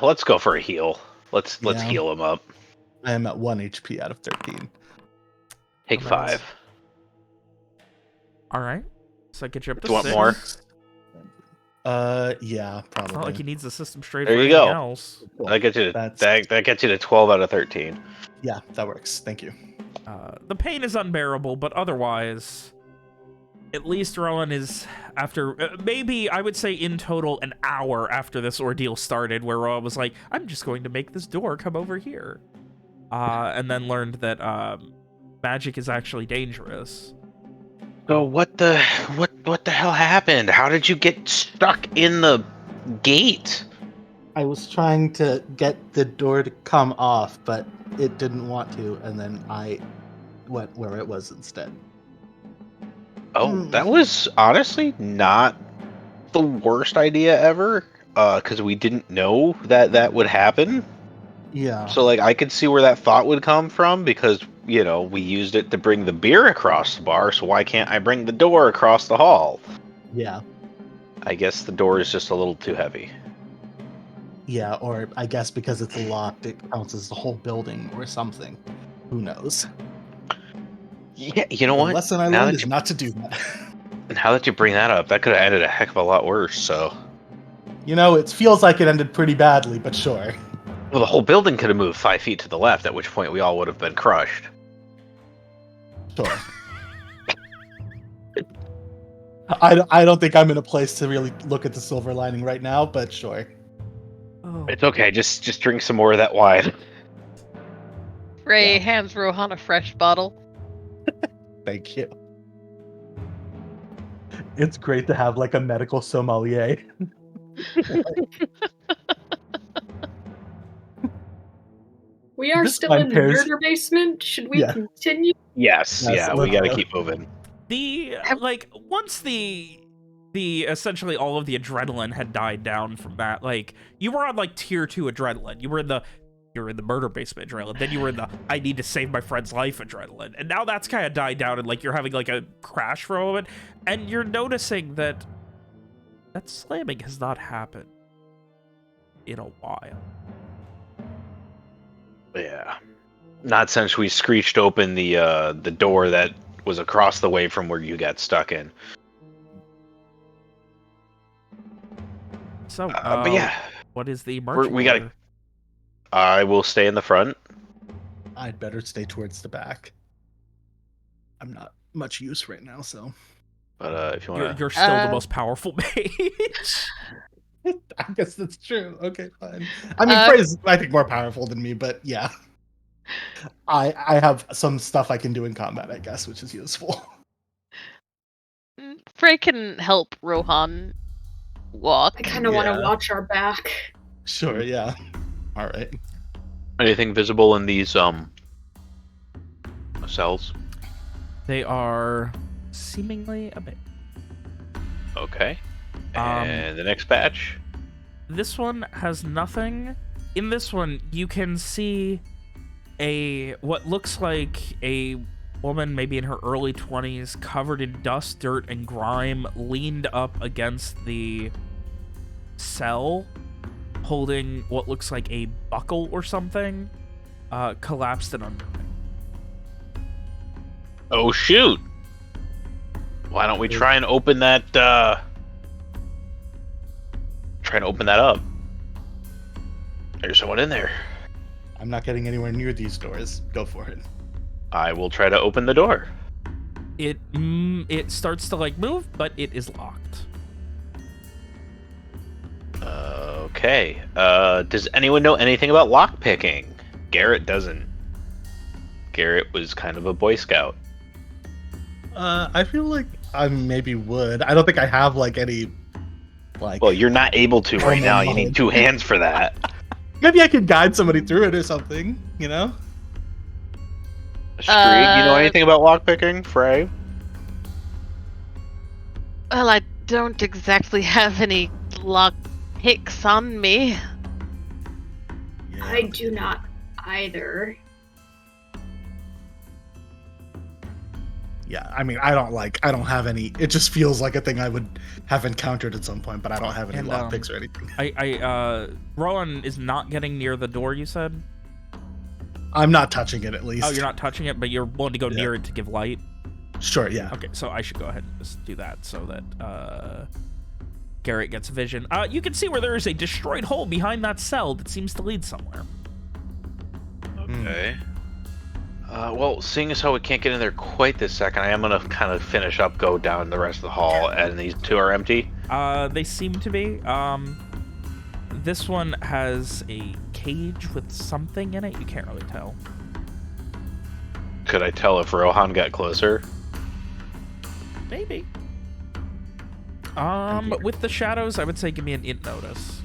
Let's go for a heal. Let's Yeah. heal him up. I am at 1 HP out of 13. Take Nice. 5. All right. So I get you up to Do you want 6. more? Yeah, probably. It's not like he needs the system strain There for you anything go. else. That gets you to That's- that gets you to 12 out of 13. Yeah, that works. Thank you. The pain is unbearable, but otherwise, at least Rowan is, after, maybe, I would say in total, an hour after this ordeal started, where Rowan was like, I'm just going to make this door come over here. And then learned that magic is actually dangerous. So what the hell happened? How did you get stuck in the gate? I was trying to get the door to come off, but it didn't want to, and then I went where it was instead. Oh, that was honestly not the worst idea ever. Because we didn't know that would happen. Yeah. So like I could see where that thought would come from because, you know, we used it to bring the beer across the bar, so why can't I bring the door across the hall? Yeah. I guess the door is just a little too heavy. Yeah, or I guess because it's locked, it counts as the whole building or something. Who knows? Yeah, you know The what? lesson I Now learned that is you not to do that. now that you bring that up, that could have ended a heck of a lot worse. So, You know, it feels like it ended pretty badly, but sure. well, the whole building could have moved 5 feet to the left, at which point we all would have been crushed. Sure. I don't think I'm in a place to really look at the silver lining right now, but sure. Oh. It's okay. Just drink some more of that wine. Ray Yeah. hands Rohan a fresh bottle. Thank you. It's great to have like a medical sommelier. We are This still wine in the pairs- murder basement. Should we Yeah. continue? Yes, Yes, yeah, we let's gotta go. keep moving. The like once the essentially all of the adrenaline had died down from that, like you were on like tier 2 adrenaline. You were in the murder basement adrenaline. Then you were in the I need to save my friend's life adrenaline. And now that's kind of died down and like you're having like a crash for a moment and you're noticing that slamming has not happened in a while. Yeah, not since we screeched open the door that was across the way from where you got stuck in. So, But yeah, what is the marching we gotta. order? I will stay in the front. I'd better stay towards the back. I'm not much use right now, so But if you want You're still the Uh, most powerful mage. I guess that's true. Okay, fine. I mean, Uh, Frey's I think more powerful than me, but yeah. I have some stuff I can do in combat, I guess, which is useful. Frey can help Rohan walk. I kind of want Yeah. to watch our back. Sure, yeah. All right. anything visible in these cells? They are seemingly a bit. Okay. Um, And the next batch. This one has nothing. In this one, you can see what looks like a woman, maybe in her early 20s, covered in dust, dirt, and grime, leaned up against the cell, holding what looks like a buckle or something, collapsed and under. Oh shoot! Why don't we try and open that? Try and open that up. There's someone in there. I'm not getting anywhere near these doors. Go for it. I will try to open the door. It starts to like move, but it is locked. Okay. Does anyone know anything about lockpicking? Garrett doesn't. Garrett was kind of a Boy Scout. I feel like I maybe would. I don't think I have like any like Well, you're not able to right now. You need 2 hands for that. maybe I could guide somebody through it or something, you know? Street, you know anything about lockpicking, Frey? Well, I don't exactly have any lock picks on me. Yeah. I do not either. Yeah, I mean, I don't have any. It just feels like a thing I would have encountered at some point, but I don't have any And, lockpicks or anything. Rowan is not getting near the door, you said? I'm not touching it, at least. Oh, you're not touching it, but you're willing to go Yeah. near it to give light? Sure, yeah. Okay, so I should go ahead and just do that so that Garrett gets vision. You can see where there is a destroyed hole behind that cell that seems to lead somewhere. Okay. Well, seeing as how we can't get in there quite this second, I am gonna kind of finish up, go down the rest of the hall, and these 2 are empty. They seem to be. This one has a cage with something in it. You can't really tell. Could I tell if Rohan got closer? Maybe. With the shadows, I would say give me an int notice.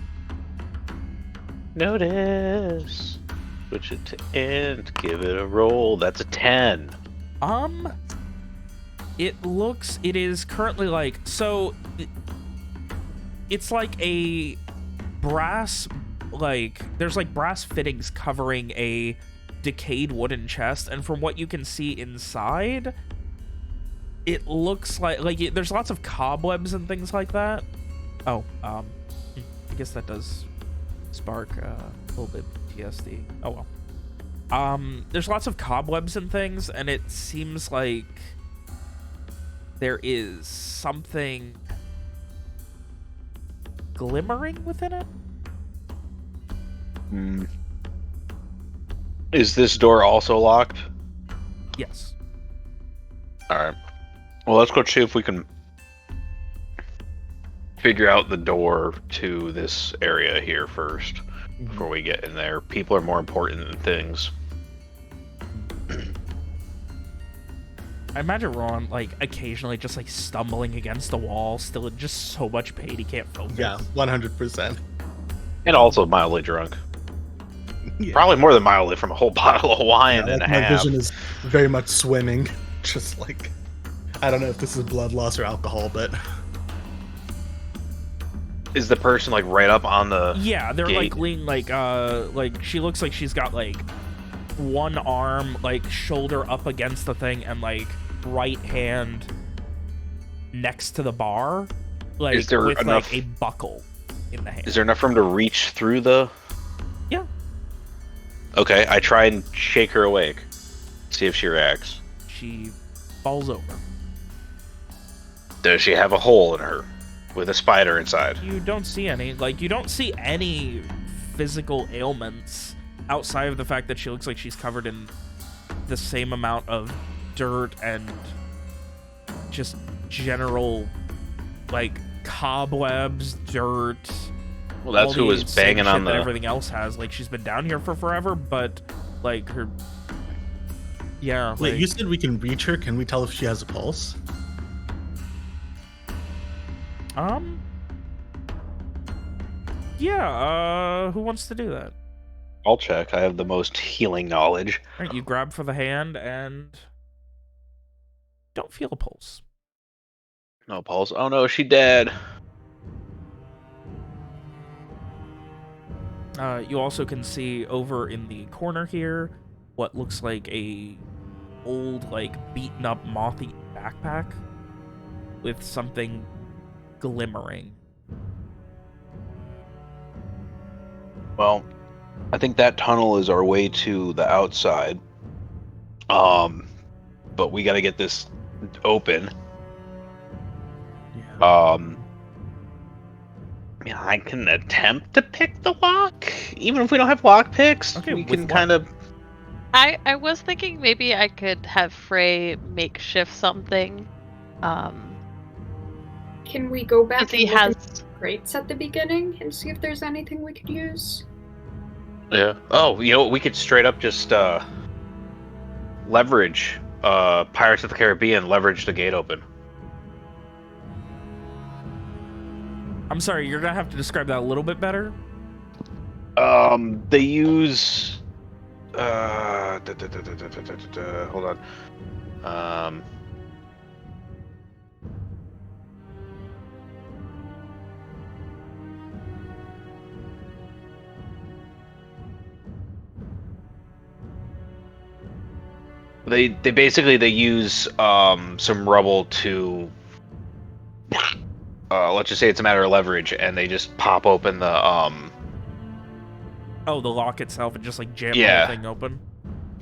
Notice. Switch it to int. Give it a roll. That's a 10. It is currently like, so it's like a brass, like there's like brass fittings covering a decayed wooden chest, and from what you can see inside, it looks like there's lots of cobwebs and things like that. Oh, I guess that does spark a little bit PTSD. Oh well. There's lots of cobwebs and things, and it seems like there is something glimmering within it. Is this door also locked? Yes. Alright. Well, let's go see if we can figure out the door to this area here first before we get in there. People are more important than things. I imagine Ron, like, occasionally just, like, stumbling against the wall, still in just so much pain he can't focus. Yeah, 100%. And also mildly drunk. Yeah. Probably more than mildly from a whole bottle of wine Yeah, and a like, my half. vision is very much swimming. Just like, I don't know if this is blood loss or alcohol, but Is the person like right up on the Yeah, they're gate? like leaning like she looks like she's got like one arm like shoulder up against the thing and like right hand next to the bar, like Is there with enough- like a buckle in the hand. Is there enough room to reach through the... Yeah. Okay, I try and shake her awake. See if she reacts. She falls over. Does she have a hole in her with a spider inside? You don't see any, like, you don't see any physical ailments outside of the fact that she looks like she's covered in the same amount of dirt and just general, like, cobwebs, dirt. Well, that's all who was the same banging shit on that the... everything else has. Like, she's been down here for forever, but, like, her... Yeah, wait, like, you said we can reach her. Can we tell if she has a pulse? Yeah, who wants to do that? I'll check. I have the most healing knowledge. All right, you grab for the hand and don't feel a pulse. No pulse. Oh no, she dead. You also can see over in the corner here what looks like a old, like, beaten up, moth-eaten backpack with something glimmering. Well, I think that tunnel is our way to the outside. But we got to get this open. Yeah. Yeah, I can attempt to pick the lock, even if we don't have lock picks. Okay, we with can what? kind of. I was thinking maybe I could have Frey makeshift something. Can we go back Because he and look has. at the crates at the beginning and see if there's anything we could use? Yeah. Oh, you know what? We could straight up just leverage Pirates of the Caribbean. Leverage the gate open. I'm sorry, you're gonna have to describe that a little bit better. They use. Hold on. They basically use some rubble to let's just say it's a matter of leverage, and they just pop open the Oh, the lock itself and just like jam Yeah. the whole thing open.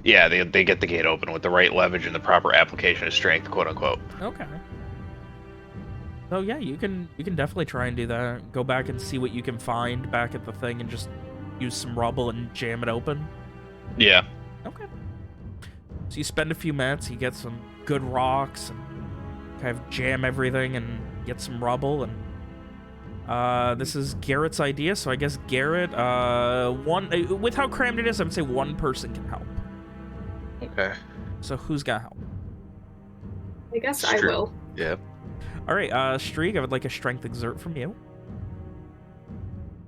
yeah, they get the gate open with the right leverage and the proper application of strength, quote unquote. Okay. So yeah, you can definitely try and do that. Go back and see what you can find back at the thing and just use some rubble and jam it open. Yeah. Okay. So you spend a few minutes, you get some good rocks and kind of jam everything and get some rubble, and this is Garrett's idea, so I guess Garrett, with how crammed it is, I would say one person can help. Okay. So who's gonna help? I guess I Sure. will. Yeah. All right, Streak, I would like a strength exert from you.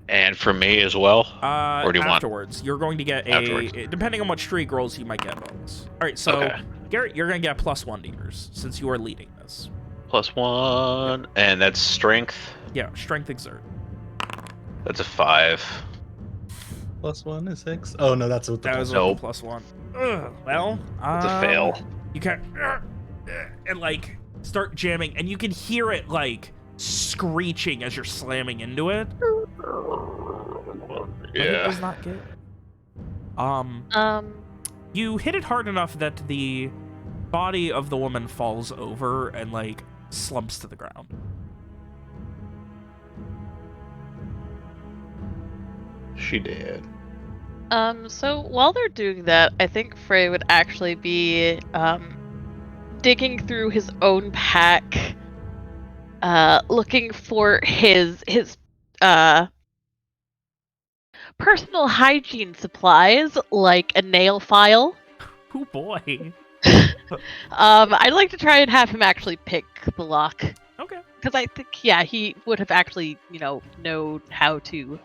And for me as well. Or do you want- Afterwards, you're going to get Afterwards. depending on what Streak rolls, you might get a bonus. All right, so Okay. Garrett, you're gonna get a +1 to yours since you are leading this. +1, and that's strength. Yeah, strength exert. That's a 5. +1 is 6. Oh no, that's what the That was Nope. a +1. Ugh, well, That's a fail. You can and like start jamming, and you can hear it like screeching as you're slamming into it. But it Yeah. does not get. You hit it hard enough that the body of the woman falls over and, like, slumps to the ground. She did. So while they're doing that, I think Frey would actually be digging through his own pack, looking for his personal hygiene supplies, like a nail file. Oh boy. I'd like to try and have him actually pick the lock, Okay. because I think, yeah, he would have actually, known how to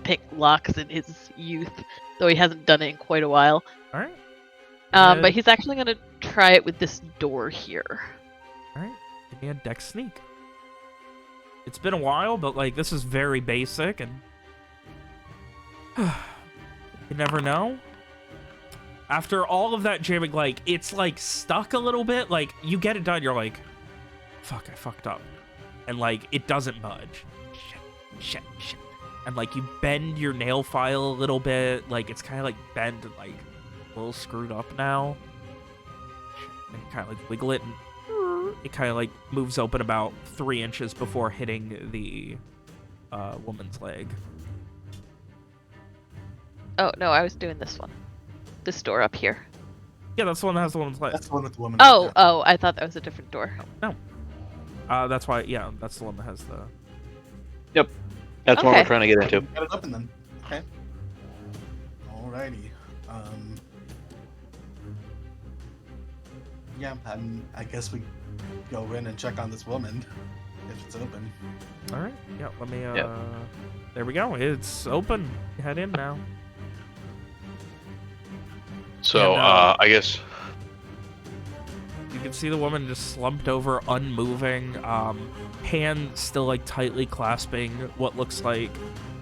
pick locks in his youth, though he hasn't done it in quite a while. All right. But he's actually going to try it with this door here. All right. Give me a dex sneak. It's been a while, but, like, this is very basic, and you never know. After all of that jamming, like, it's, like, stuck a little bit. Like, you get it done, you're like, fuck, I fucked up. And, like, it doesn't budge. Shit. And, like, you bend your nail file a little bit. Like, it's kind of, like, bent and, like, a little screwed up now. And you kind of, like, wiggle it, and it kind of, like, moves open about 3 inches before hitting the woman's leg. Oh, no, I was doing this one. This door up here. Yeah, that's the one that has the woman's leg. That's the one with the woman. Oh, I thought that was a different door. No. That's why, yeah, that's the one that has the... Yep. That's what Okay. we're trying to get into. Get it open then. Okay. Alrighty. Yeah, I guess we go in and check on this woman if it's open. All right. Yeah, let me, Yep. There we go. It's open. Head in now. So, And, I guess. You can see the woman just slumped over, unmoving, hand still, like, tightly clasping what looks like,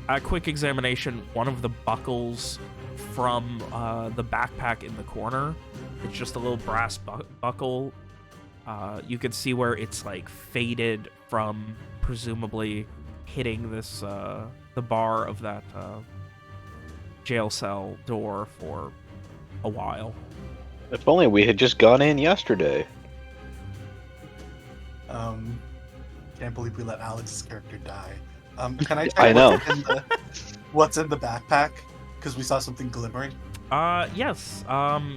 at quick examination, one of the buckles from the backpack in the corner. It's just a little brass buckle. You can see where it's, like, faded from presumably hitting this, the bar of that jail cell door for a while. If only we had just gone in yesterday. Can't believe we let Alex's character die. Can I check I know. What's in the backpack? Because we saw something glimmering. Yes.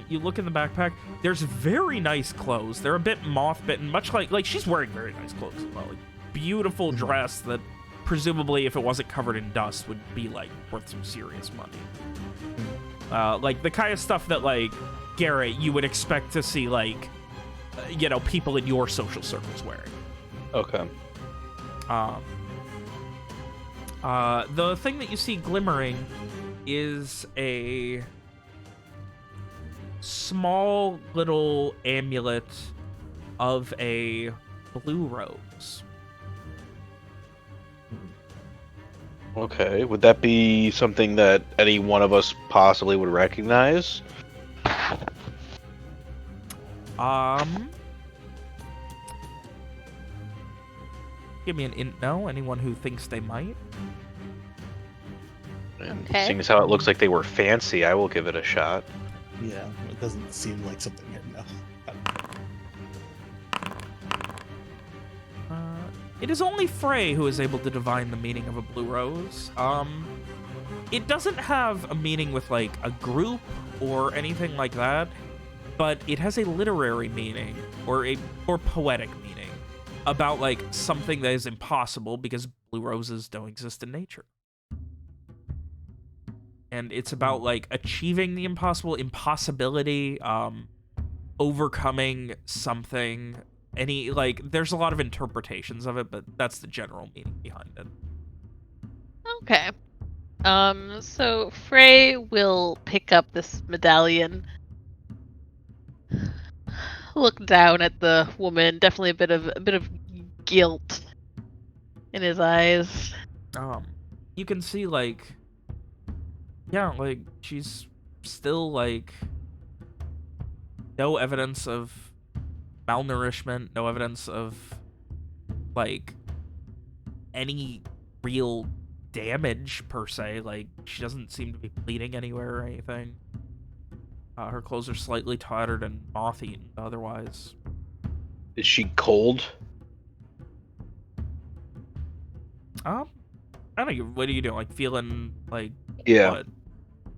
You look in the backpack. There's very nice clothes. They're a bit moth-bitten, much like she's wearing very nice clothes as well. Like, beautiful dress that presumably, if it wasn't covered in dust, would be, like, worth some serious money. Like, the kind of stuff that, like, Garrett, you would expect to see, like, people in your social circles wearing. Okay. The thing that you see glimmering is a small little amulet of a blue rose. Okay. Would that be something that any one of us possibly would recognize? Give me an int no. Anyone who thinks they might. And Okay. seeing as how it looks like they were fancy, I will give it a shot. Yeah, it doesn't seem like something hidden. No. It is only Frey who is able to divine the meaning of a blue rose. It doesn't have a meaning with, like, a group or anything like that, but it has a literary meaning or poetic meaning about, like, something that is impossible because blue roses don't exist in nature. And it's about, like, achieving the impossibility, overcoming something. There's a lot of interpretations of it, but that's the general meaning behind it. Okay. So Frey will pick up this medallion, look down at the woman, definitely a bit of guilt in his eyes. You can see, like, yeah, like, she's still, like, no evidence of malnourishment, no evidence of, like, any real damage per se. Like, she doesn't seem to be bleeding anywhere or anything. Her clothes are slightly tattered and moth-eaten. Otherwise, Is she cold? I don't know. What do you do? Like feeling like Yeah. what?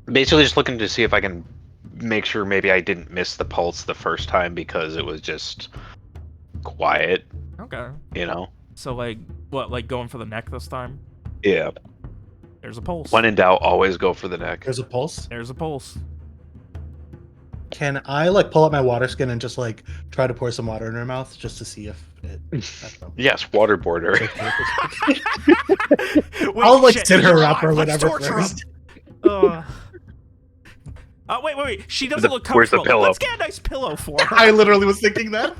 Basically, just looking to see if I can make sure maybe I didn't miss the pulse the first time because it was just quiet, Okay. you know? So like what? Like going for the neck this time? Yeah. There's a pulse. When in doubt, always go for the neck. There's a pulse. There's a pulse. Can I like pull out my water skin and just like try to pour some water in her mouth just to see if it? I don't know. Yes, waterboarder. Wait, I'll like shit, sit he's her alive. up or Let's whatever torture him. first. Wait. She doesn't look Where's the comfortable. pillow? Let's get a nice pillow for her. I literally was thinking that.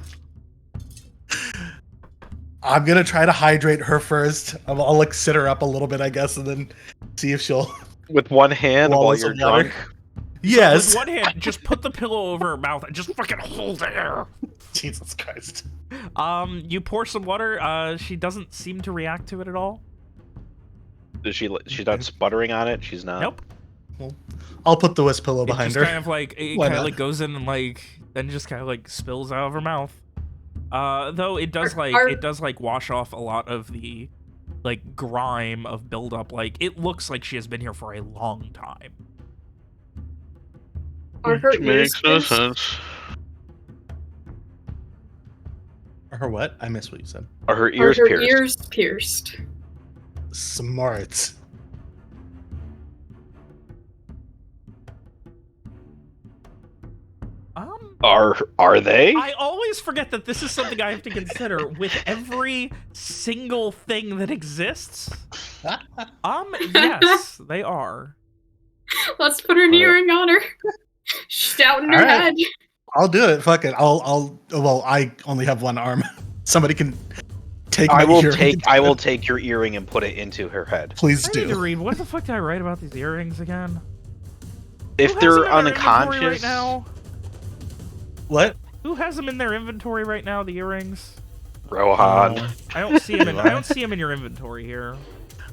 I'm gonna try to hydrate her first. I'll like sit her up a little bit, I guess, and then see if she'll. With one hand Swallow while you're some water. drunk. Yes. With one hand, just put the pillow over her mouth and just fucking hold her. Jesus Christ. You pour some water. She doesn't seem to react to it at all. She's not sputtering on it. She's not. Nope. I'll put the whisk pillow It behind just her. kind of like it Why kind of not? like goes in and like then just kind of like spills out of her mouth. Though it does like wash off a lot of the like grime of buildup. Like it looks like she has been here for a long time. Are her ears pierced? sense. Her what? I missed what you said. Are her Are ears her pierced? ears pierced? Smart. Are they? I always forget that this is something I have to consider with every single thing that exists. Yes, they are. Let's put an earring on her. She's out in her All right. head. I'll do it. Fuck it. Well, I only have one arm. Somebody can take my I will earring. take your earring and put it into her head. Please I need to do. read. What the fuck did I write about these earrings again? If Who has they're them in their inventory unconscious, right now? What? Who has them in their inventory right now? The earrings. Rohan. I don't see them. I don't see them in your inventory here.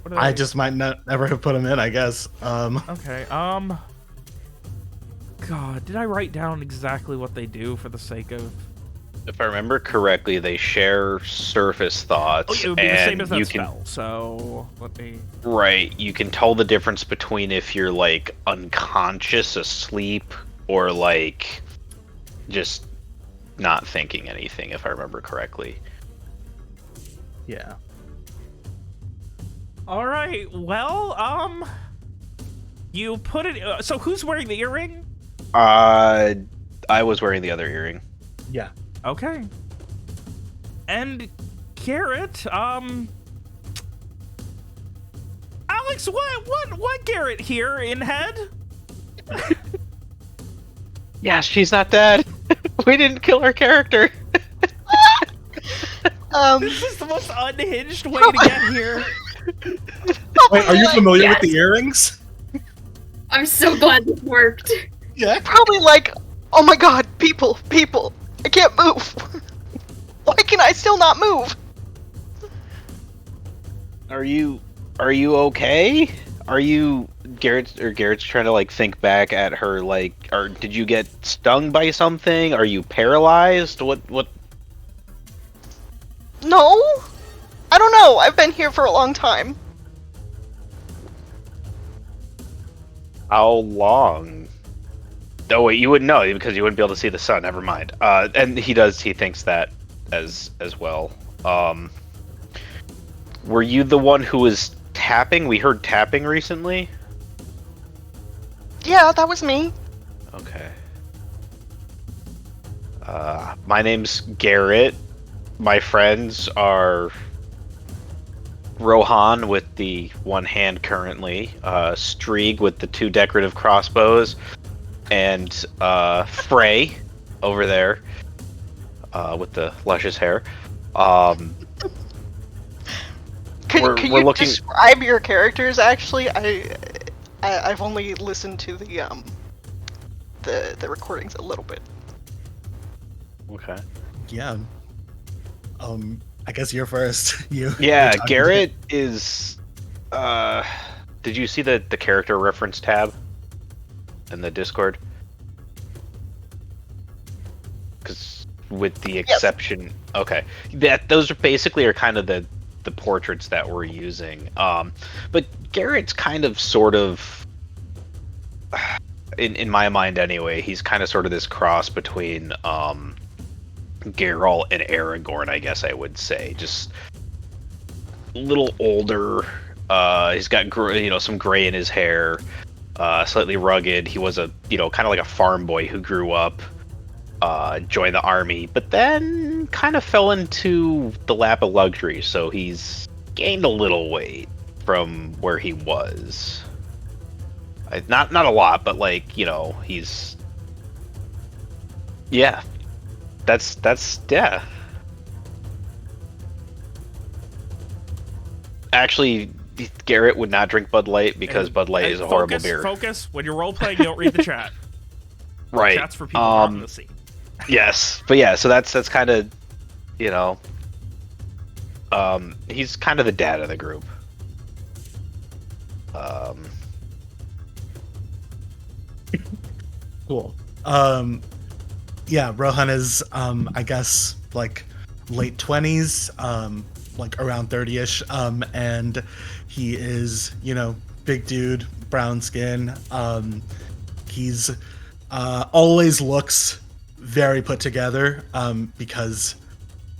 What are I they? just might not never have put them in, I guess. Okay. God, did I write down exactly what they do for the sake of? If I remember correctly, they share surface thoughts. Oh, it would be the same as that you can, spell. So let me. Right, you can tell the difference between if you're like unconscious, asleep, or like just not thinking anything. If I remember correctly. Yeah. All right. Well, you put it. So who's wearing the earring? I was wearing the other earring. Yeah. Okay. And Garrett, Alex, what Garrett here in head? Yeah, she's not dead. We didn't kill her character. This is the most unhinged way to get here. Wait, are you familiar with the earrings? I'm so glad this worked. Yeah. Probably like, oh my god, people, I can't move. Why can I still not move? Are you okay? Are you Garrett's trying to like think back at her like, or did you get stung by something? Are you paralyzed? What? No? I don't know. I've been here for a long time. How long? Oh wait, you wouldn't know because you wouldn't be able to see the sun. Never mind. And he thinks that as well. Were you the one who was tapping? We heard tapping recently. Yeah, that was me. Okay. My name's Garrett. My friends are Rohan with the one hand currently, Strieg with the 2 decorative crossbows, and Frey over there with the luscious hair. Can We're you looking- describe your characters? Actually, I've only listened to the recordings a little bit. Okay. Yeah. I guess you're first. You. Yeah, you're talking Garrett is. Did you see the character reference tab in the Discord? with the exception. Okay, those are basically kind of the portraits that we're using. But Garrett's kind of sort of, in my mind anyway, he's kind of sort of this cross between Geralt and Aragorn, I guess I would say. Just a little older. He's got some gray in his hair. Slightly rugged. He was a kind of like a farm boy who grew up, joined the army, but then kind of fell into the lap of luxury. So he's gained a little weight from where he was. Not a lot, but he's that's yeah. Actually, Garrett would not drink Bud Light because Bud Light is a horrible beer. Focus. When you're role playing, you don't read the chat. Right. Chat's for people not in the scene. Yes, but yeah, so that's kind of, he's kind of the dad of the group. Cool. Yeah, Rohan is I guess like late 20s, like around 30ish, and he is, big dude, brown skin. He's always looks very put together, because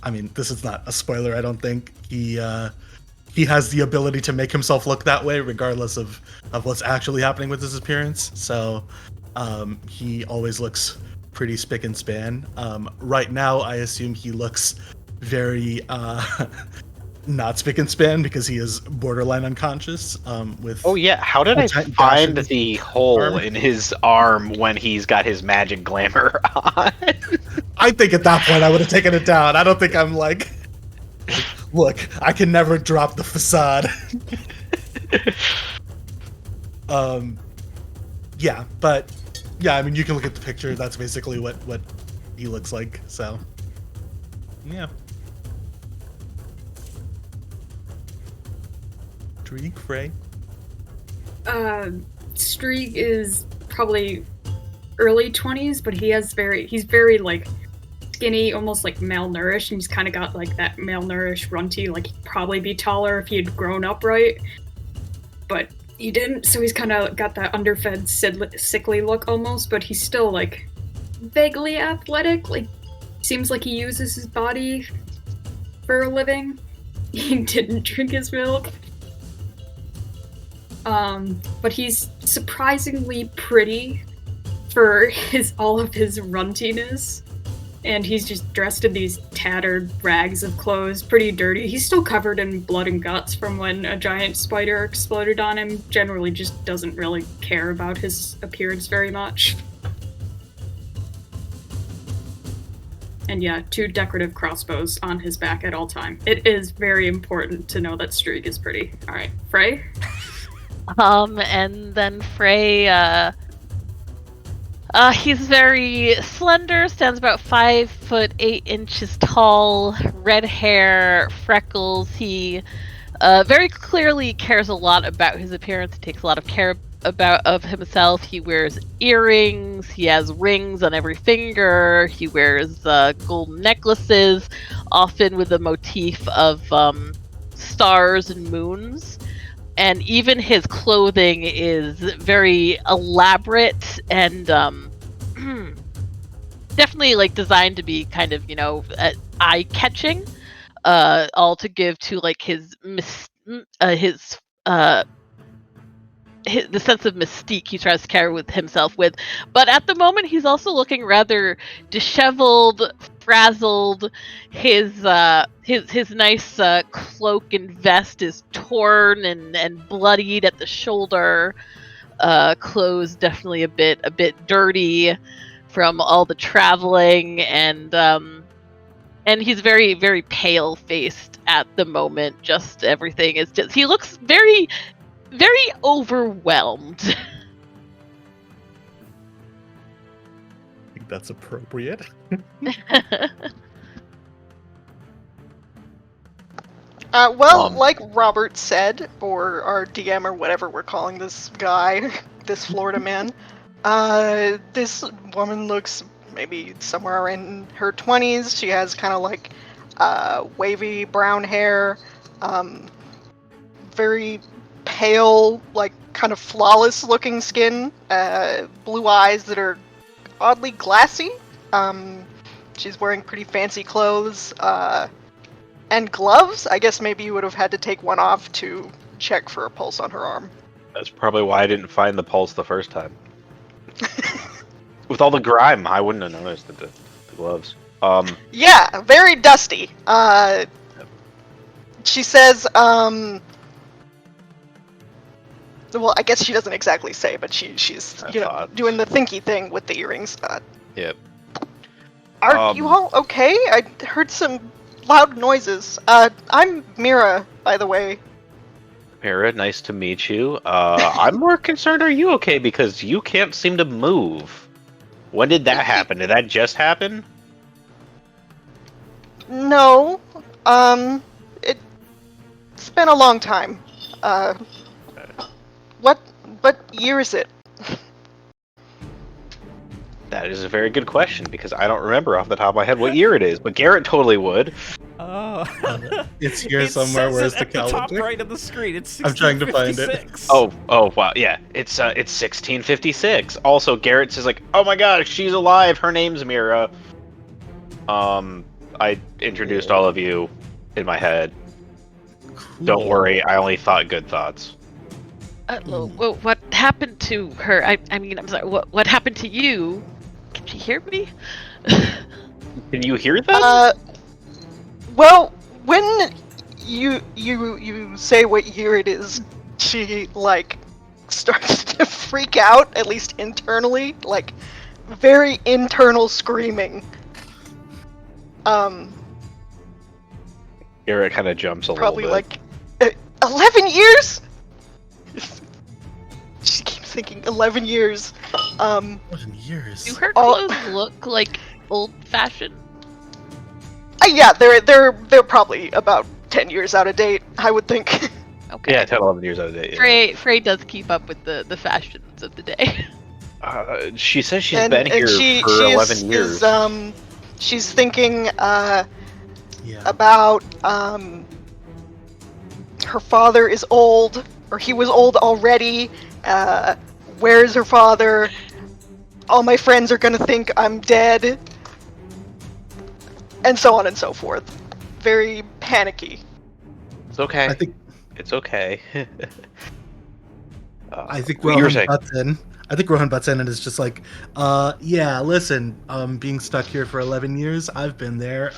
I mean, this is not a spoiler, I don't think. He has the ability to make himself look that way regardless of what's actually happening with his appearance. So he always looks pretty spick and span. Right now, I assume he looks very not spick and span because he is borderline unconscious. With oh yeah, how did I find the hole in his arm when he's got his magic glamour on? I think at that point I would have taken it down. I don't think I'm like, look, I can never drop the facade. Yeah, but yeah, I mean, you can look at the picture. That's basically what he looks like. So, yeah. Streak, Frey? Streak is probably early 20s, but he's very like skinny, almost like malnourished, and he's kind of got like that malnourished runty, like he'd probably be taller if he had grown up right, but he didn't, so he's kind of got that underfed, sickly look almost, but he's still like vaguely athletic, like seems like he uses his body for a living. He didn't drink his milk. But he's surprisingly pretty for all of his runtiness. And he's just dressed in these tattered rags of clothes, pretty dirty. He's still covered in blood and guts from when a giant spider exploded on him. Generally just doesn't really care about his appearance very much. And yeah, 2 decorative crossbows on his back at all time. It is very important to know that Streak is pretty. Alright, Frey? And then Frey, he's very slender, stands about 5'8" tall, red hair, freckles. He very clearly cares a lot about his appearance. He takes a lot of care of himself. He wears earrings. He has rings on every finger. He wears gold necklaces, often with a motif of stars and moons. And even his clothing is very elaborate and definitely like designed to be kind of, eye-catching. All to give to like the sense of mystique he tries to carry with himself with. But at the moment, he's also looking rather disheveled, frazzled. His nice cloak and vest is torn and bloodied at the shoulder. Clothes definitely a bit dirty from all the traveling, and he's very, very pale faced at the moment. Just everything is just, he looks very, very overwhelmed. I think that's appropriate. Like Robert said, or our DM or whatever we're calling this guy, this Florida man, this woman looks maybe somewhere in her 20s. She has kind of like wavy brown hair, very pale, like kind of flawless looking skin, blue eyes that are oddly glassy. She's wearing pretty fancy clothes, and gloves. I guess maybe you would have had to take one off to check for a pulse on her arm. That's probably why I didn't find the pulse the first time. With all the grime, I wouldn't have noticed the gloves. Yeah, very dusty. She says, well, I guess she doesn't exactly say, but she's doing the thinky thing with the earrings. Yep. Are you all okay? I heard some loud noises. I'm Mira, by the way. Mira, nice to meet you. I'm more concerned, are you okay? Because you can't seem to move. When did that happen? Did that just happen? No. It's been a long time. What year is it? That is a very good question, because I don't remember off the top of my head what year it is, but Garrett totally would. Oh. It's here somewhere. Says Where's it the at the top calendar? right of the screen. It's I'm trying to find it. 1656. Oh, wow, yeah. It's 1656. Also, Garrett says like, oh my gosh, she's alive, her name's Mira. I introduced all of you in my head. Cool. Don't worry, I only thought good thoughts. What happened to her? I mean, I'm sorry. What happened to you? Can she hear me? Can you hear that? Well, when you say what year it is, she like starts to freak out, at least internally, like very internal screaming. Garrett kind of jumps a Probably little bit. like 11 years. She keeps thinking 11 years. 11 years. Do her Oh. clothes look like old-fashioned? Yeah, they're probably about 10 years out of date, I would think. Okay. Yeah, 10, 11 years out of date. Yeah. Frey does keep up with the fashions of the day. She says she's been here for 11 years. She's thinking Yeah. about her father is old, or he was old already. Where is her father? All my friends are gonna think I'm dead, and so on and so forth. Very panicky. It's okay. I think It's okay. Rohan you were saying. butts in. I think Rohan butts in and is just like, yeah, listen, being stuck here for 11 years, I've been there.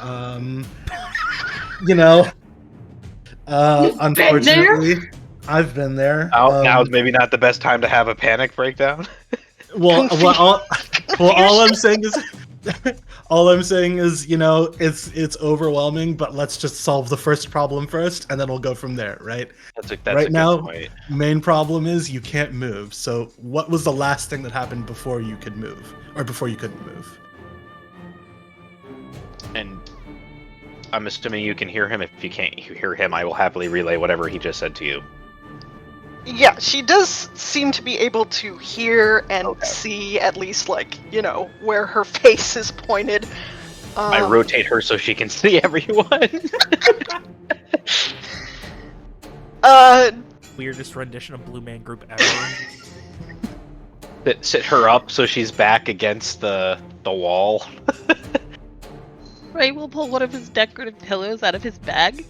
Unfortunately, I've been there. Now's maybe not the best time to have a panic breakdown. All I'm saying is, it's overwhelming. But let's just solve the first problem first, and then we'll go from there, right? That's a Right good now, point. main problem is you can't move. So, what was the last thing that happened before you could move, or before you couldn't move? And I'm assuming you can hear him. If you can't hear him, I will happily relay whatever he just said to you. Yeah, she does seem to be able to hear and Okay. see at least, like, where her face is pointed. I rotate her so she can see everyone. Weirdest rendition of Blue Man Group ever. Sit her up so she's back against the wall. Frey will pull one of his decorative pillows out of his bag.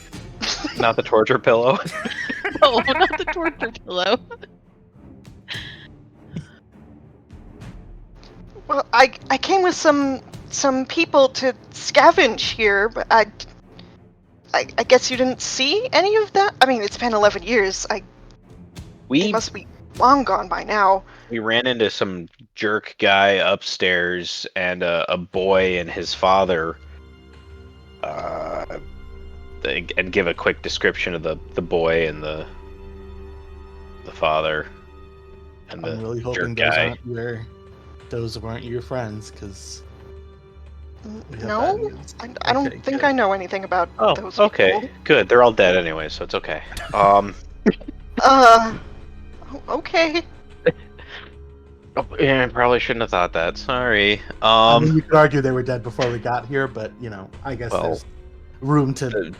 Not the torture pillow. No, not the torture pillow. Well, I came with some people to scavenge here, but I guess you didn't see any of that? I mean, it's been 11 years. It We must be long gone by now. we ran into some jerk guy upstairs and a boy and his father. And give a quick description of the boy and the father and the I'm really hoping jerk guy. those weren't your friends, because No? I don't Okay, think good. I know anything about Oh, those okay, people. good. They're all dead anyway, so it's okay. Okay. Oh, yeah, I probably shouldn't have thought that. Sorry. I mean, you could argue they were dead before we got here, but I guess Well, there's room to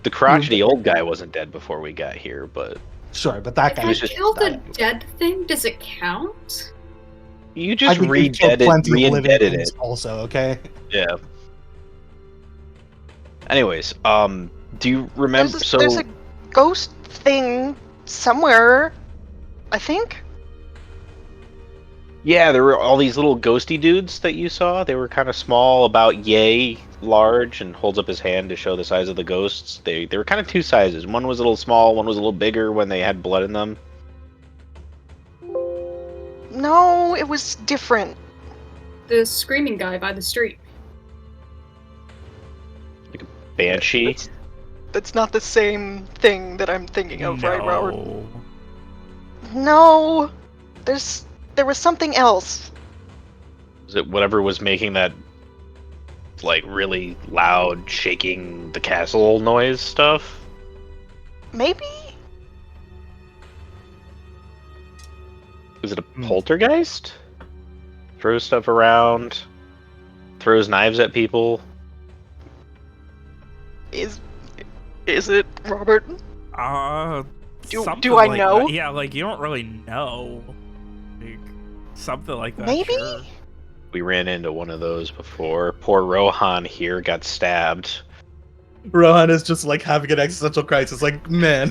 the crotchety old guy wasn't dead before we got here, but sure, but that If guy I was just kill the died. dead thing, does it count? you I just think we've killed plenty of living re-indebted things it. also, okay? Yeah. Anyways, do you remember? There's a ghost thing somewhere, I think. Yeah, there were all these little ghosty dudes that you saw. They were kind of small, about yay large, and holds up his hand to show the size of the ghosts. They were kind of two sizes. One was a little small, one was a little bigger when they had blood in them. No, it was different. The screaming guy by the street. Banshee. That's not the same thing that I'm thinking of, right, Robert? No. No, there was something else. Was it whatever was making that like really loud shaking the castle noise stuff? Maybe? Was it a poltergeist? Throws stuff around, throws knives at people. Is it, Robert? Something do I like know? that. Yeah, like you don't really know. Like, something like that. Maybe? Sure. We ran into one of those before. Poor Rohan here got stabbed. Rohan is just like having an existential crisis. Like, man,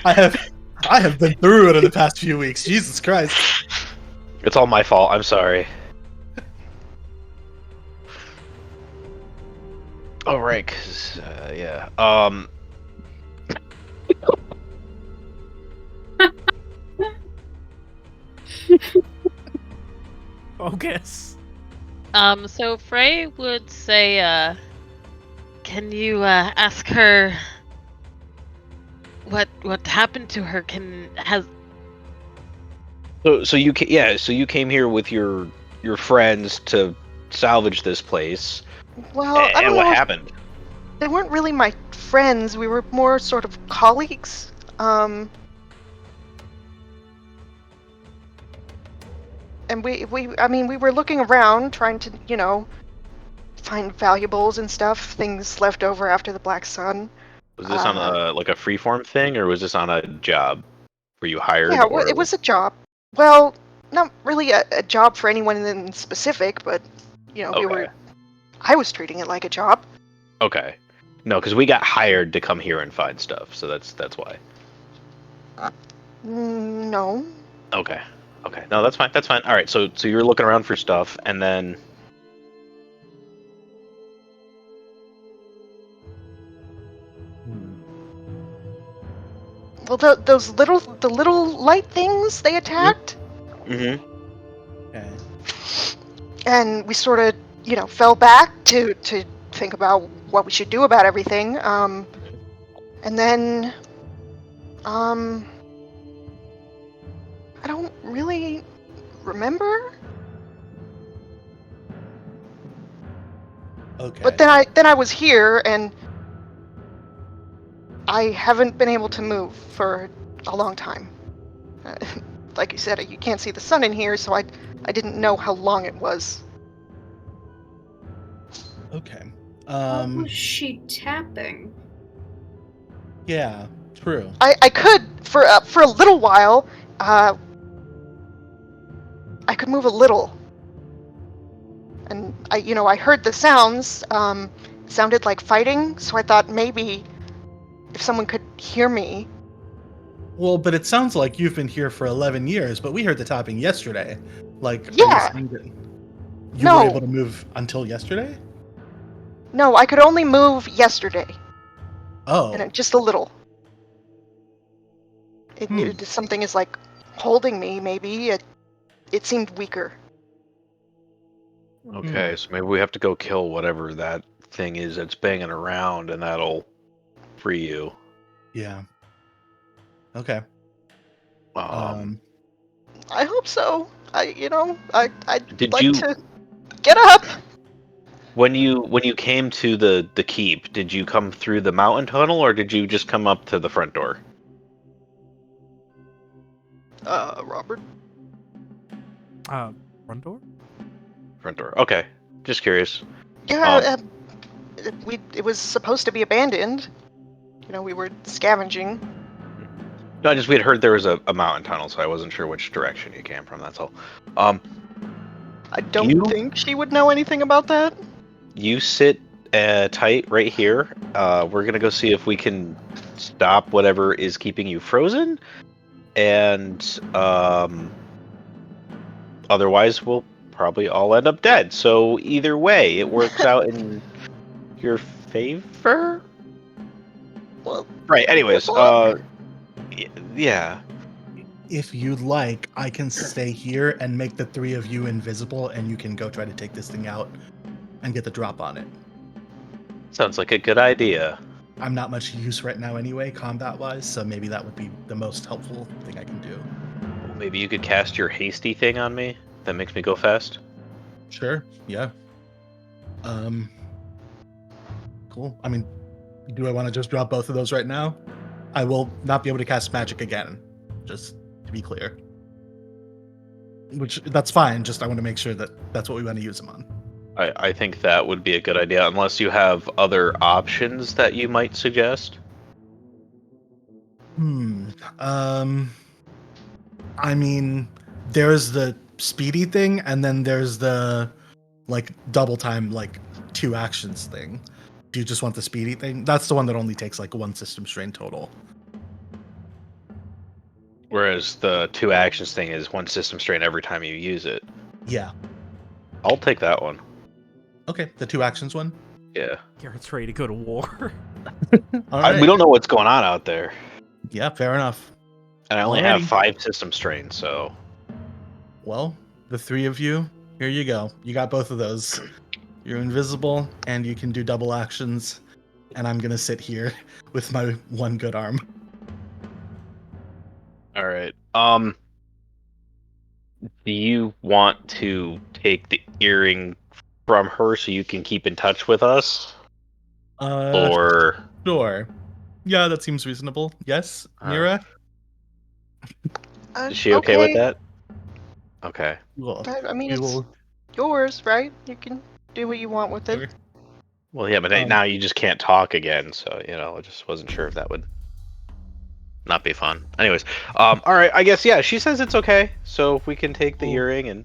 I have been through it in the past few weeks. Jesus Christ. It's all my fault. I'm sorry. Oh right, 'cause, yeah. Focus. So Frey would say, can you ask her what happened to her? So you came here with your friends to salvage this place. Well, I And don't what know. happened? They weren't really my friends. We were more sort of colleagues. And we were looking around trying to, find valuables and stuff, things left over after the Black Sun. Was this on a freeform thing, or was this on a job? Were you hired? Yeah, or... it was a job. Well, not really a job for anyone in specific, but Okay. I was treating it like a job. Okay. No, because we got hired to come here and find stuff, so that's why. No. Okay. Okay. No, that's fine. That's fine. All right. So you were looking around for stuff, and then. Well, the little light things they attacked, Mm-hmm. Okay. and we sort of fell back to think about what we should do about everything. And then I don't really remember. Okay. But then I was here, and I haven't been able to move for a long time. Like you said, you can't see the sun in here, so I didn't know how long it was. Okay. What was she tapping? Yeah, true. I could for a little while. I could move a little, and I heard the sounds. It sounded like fighting, so I thought maybe if someone could hear me. Well, but it sounds like you've been here for 11 years, but we heard the tapping yesterday. Like, are you Yeah. saying that you No. were able to move until yesterday? No, I could only move yesterday, Oh. and just a little. Something is like holding me. Maybe it seemed weaker. Okay, so maybe we have to go kill whatever that thing is that's banging around, and that'll free you. Yeah. Okay. I hope so. I'd Did like you- to get up. When you came to the keep, did you come through the mountain tunnel, or did you just come up to the front door? Robert. Front door? Front door. Okay. Just curious. Yeah, it was supposed to be abandoned. You know, we were scavenging. No, we had heard there was a mountain tunnel, so I wasn't sure which direction you came from. That's all. I don't You- think she would know anything about that. You sit tight right here. We're gonna go see if we can stop whatever is keeping you frozen, and otherwise we'll probably all end up dead. So either way, it works out in your favor. Well, Right. Anyways, good luck. yeah. If you'd like, I can stay here and make the three of you invisible, and you can go try to take this thing out and get the drop on it. Sounds like a good idea. I'm not much use right now anyway, combat-wise, so maybe that would be the most helpful thing I can do. Well, maybe you could cast your hasty thing on me. That makes me go fast. Sure, yeah. Cool. I mean, do I want to just drop both of those right now? I will not be able to cast magic again, just to be clear. Which, that's fine, just I want to make sure that that's what we want to use them on. I think that would be a good idea, unless you have other options that you might suggest. I mean, there's the speedy thing, and then there's the, like, double time, like, 2 actions thing. Do you just want the speedy thing? That's the one that only takes, like, 1 system strain total. Whereas the 2 actions thing is 1 system strain every time you use it. Yeah. I'll take that one. Okay, the 2 actions one? Yeah. Garrett's ready to go to war. All right. We don't know what's going on out there. Yeah, fair enough. And I only have Alrighty. 5 system strain, so... Well, the 3 of you, here you go. You got both of those. You're invisible, and you can do double actions, and I'm gonna sit here with my 1 good arm. Alright. Do you want to take the earring from her so you can keep in touch with us? Or... Sure. Yeah, that seems reasonable. Yes, Mira? Is she okay with that? Okay. Well, I mean, we it's will- yours, right? You can do what you want with it. Sure. Well, yeah, but Um, now you just can't talk again, so, I just wasn't sure if that would not be fun. Anyways, alright, I guess, yeah, she says it's okay, so we can take the Cool. earring and...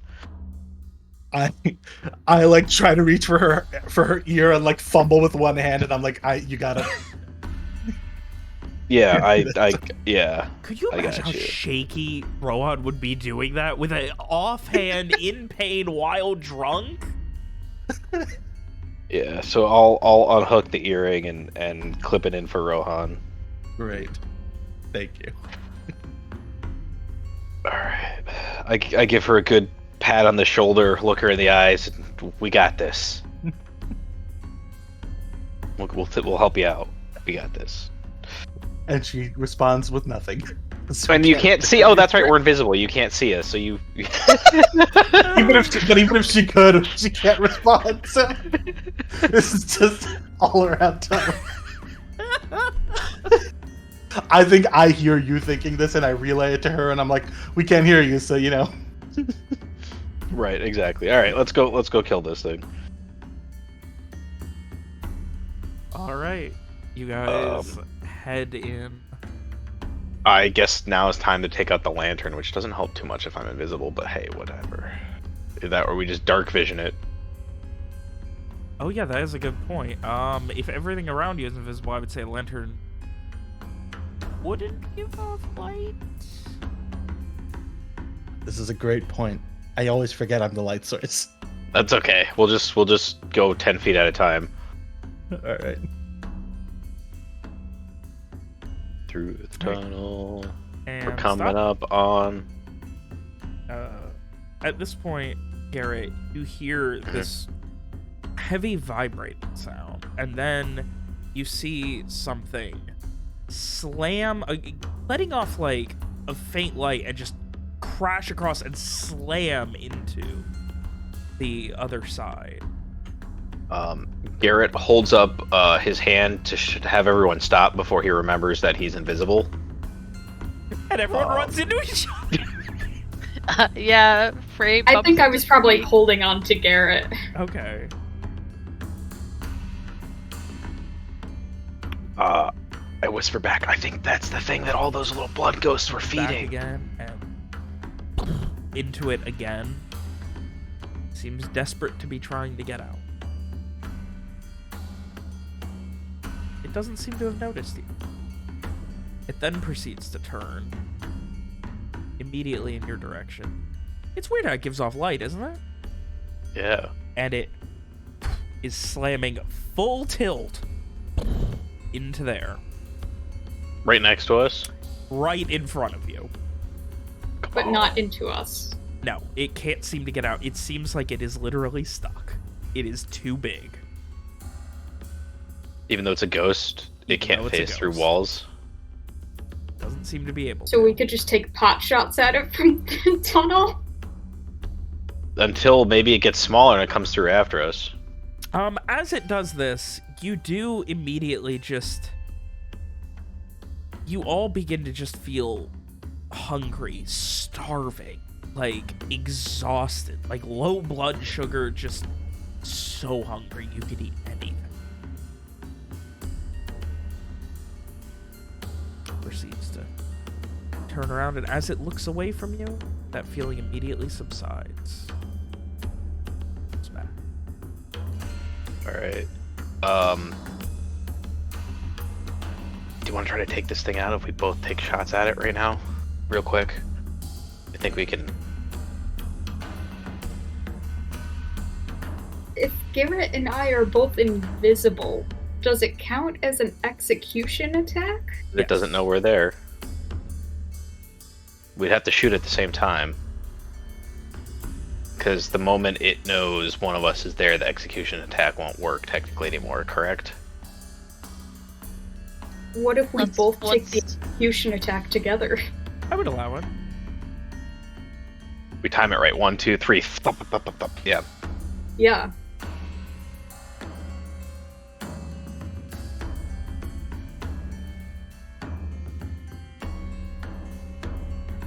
I like try to reach for her ear and like fumble with one hand, and I'm like, you gotta. Yeah, yeah. Could you I imagine how got you. shaky Rohan would be doing that with an offhand, in pain, while drunk? Yeah, so I'll unhook the earring and clip it in for Rohan. Great, thank you. Alright. I give her a good pat on the shoulder, look her in the eyes, and we got this. We'll help you out. We got this. And she responds with nothing. So And you can't see. Oh, that's right. We're invisible. You can't see us. So you. even if she could, she can't respond. So this is just all around tough. I think I hear you thinking this, and I relay it to her, and I'm like, "We can't hear you, so you know." Right. Exactly. All right. Let's go kill this thing. All right, you guys head in. I guess now it's time to take out the lantern, which doesn't help too much if I'm invisible. But hey, whatever. That or we just dark vision it. Oh yeah, that is a good point. If everything around you is invisible, I would say a lantern wouldn't give off light. This is a great point. I always forget I'm the light source. That's okay. We'll just go 10 feet at a time. All right. Through the tunnel. And We're coming stop. up on. At this point, Garrett, you hear this heavy vibrating sound, and then you see something slam, letting off like a faint light, and just crash across and slam into the other side. Garrett holds up his hand to have everyone stop before he remembers that he's invisible. And everyone runs into each other. Yeah, Frey. I bumps think I into was probably Streak. holding on to Garrett. Okay. I whisper back, I think that's the thing that all those little blood ghosts were Back feeding. again and into it again. Seems desperate to be trying to get out. It doesn't seem to have noticed you. It then proceeds to turn immediately in your direction. It's weird how it gives off light, isn't it? Yeah. And it is slamming full tilt into there, Right next to us? right in front of you. But not into us. No, it can't seem to get out. It seems like it is literally stuck. It is too big. Even though it's a ghost, it Even can't though it's a phase through ghost. walls. Doesn't seem to be able So to. we could just take pot shots at it from the tunnel? Until maybe it gets smaller and it comes through after us. As it does this, you do immediately just... You all begin to just feel hungry, starving, like exhausted, like low blood sugar, just so hungry you could eat anything. Proceeds to turn around, and as it looks away from you, that feeling immediately subsides. It's back. Alright. Do you want to try to take this thing out if we both take shots at it right now? Real quick. I think we can... If Garrett and I are both invisible, does it count as an execution attack? It doesn't know we're there. We'd have to shoot at the same time. Because the moment it knows one of us is there, the execution attack won't work technically anymore, correct? What if we Let's- both take the let's- execution attack together? I would allow it. We time it right. 1, 2, 3. Thump, thump, thump, thump. Yeah. Yeah.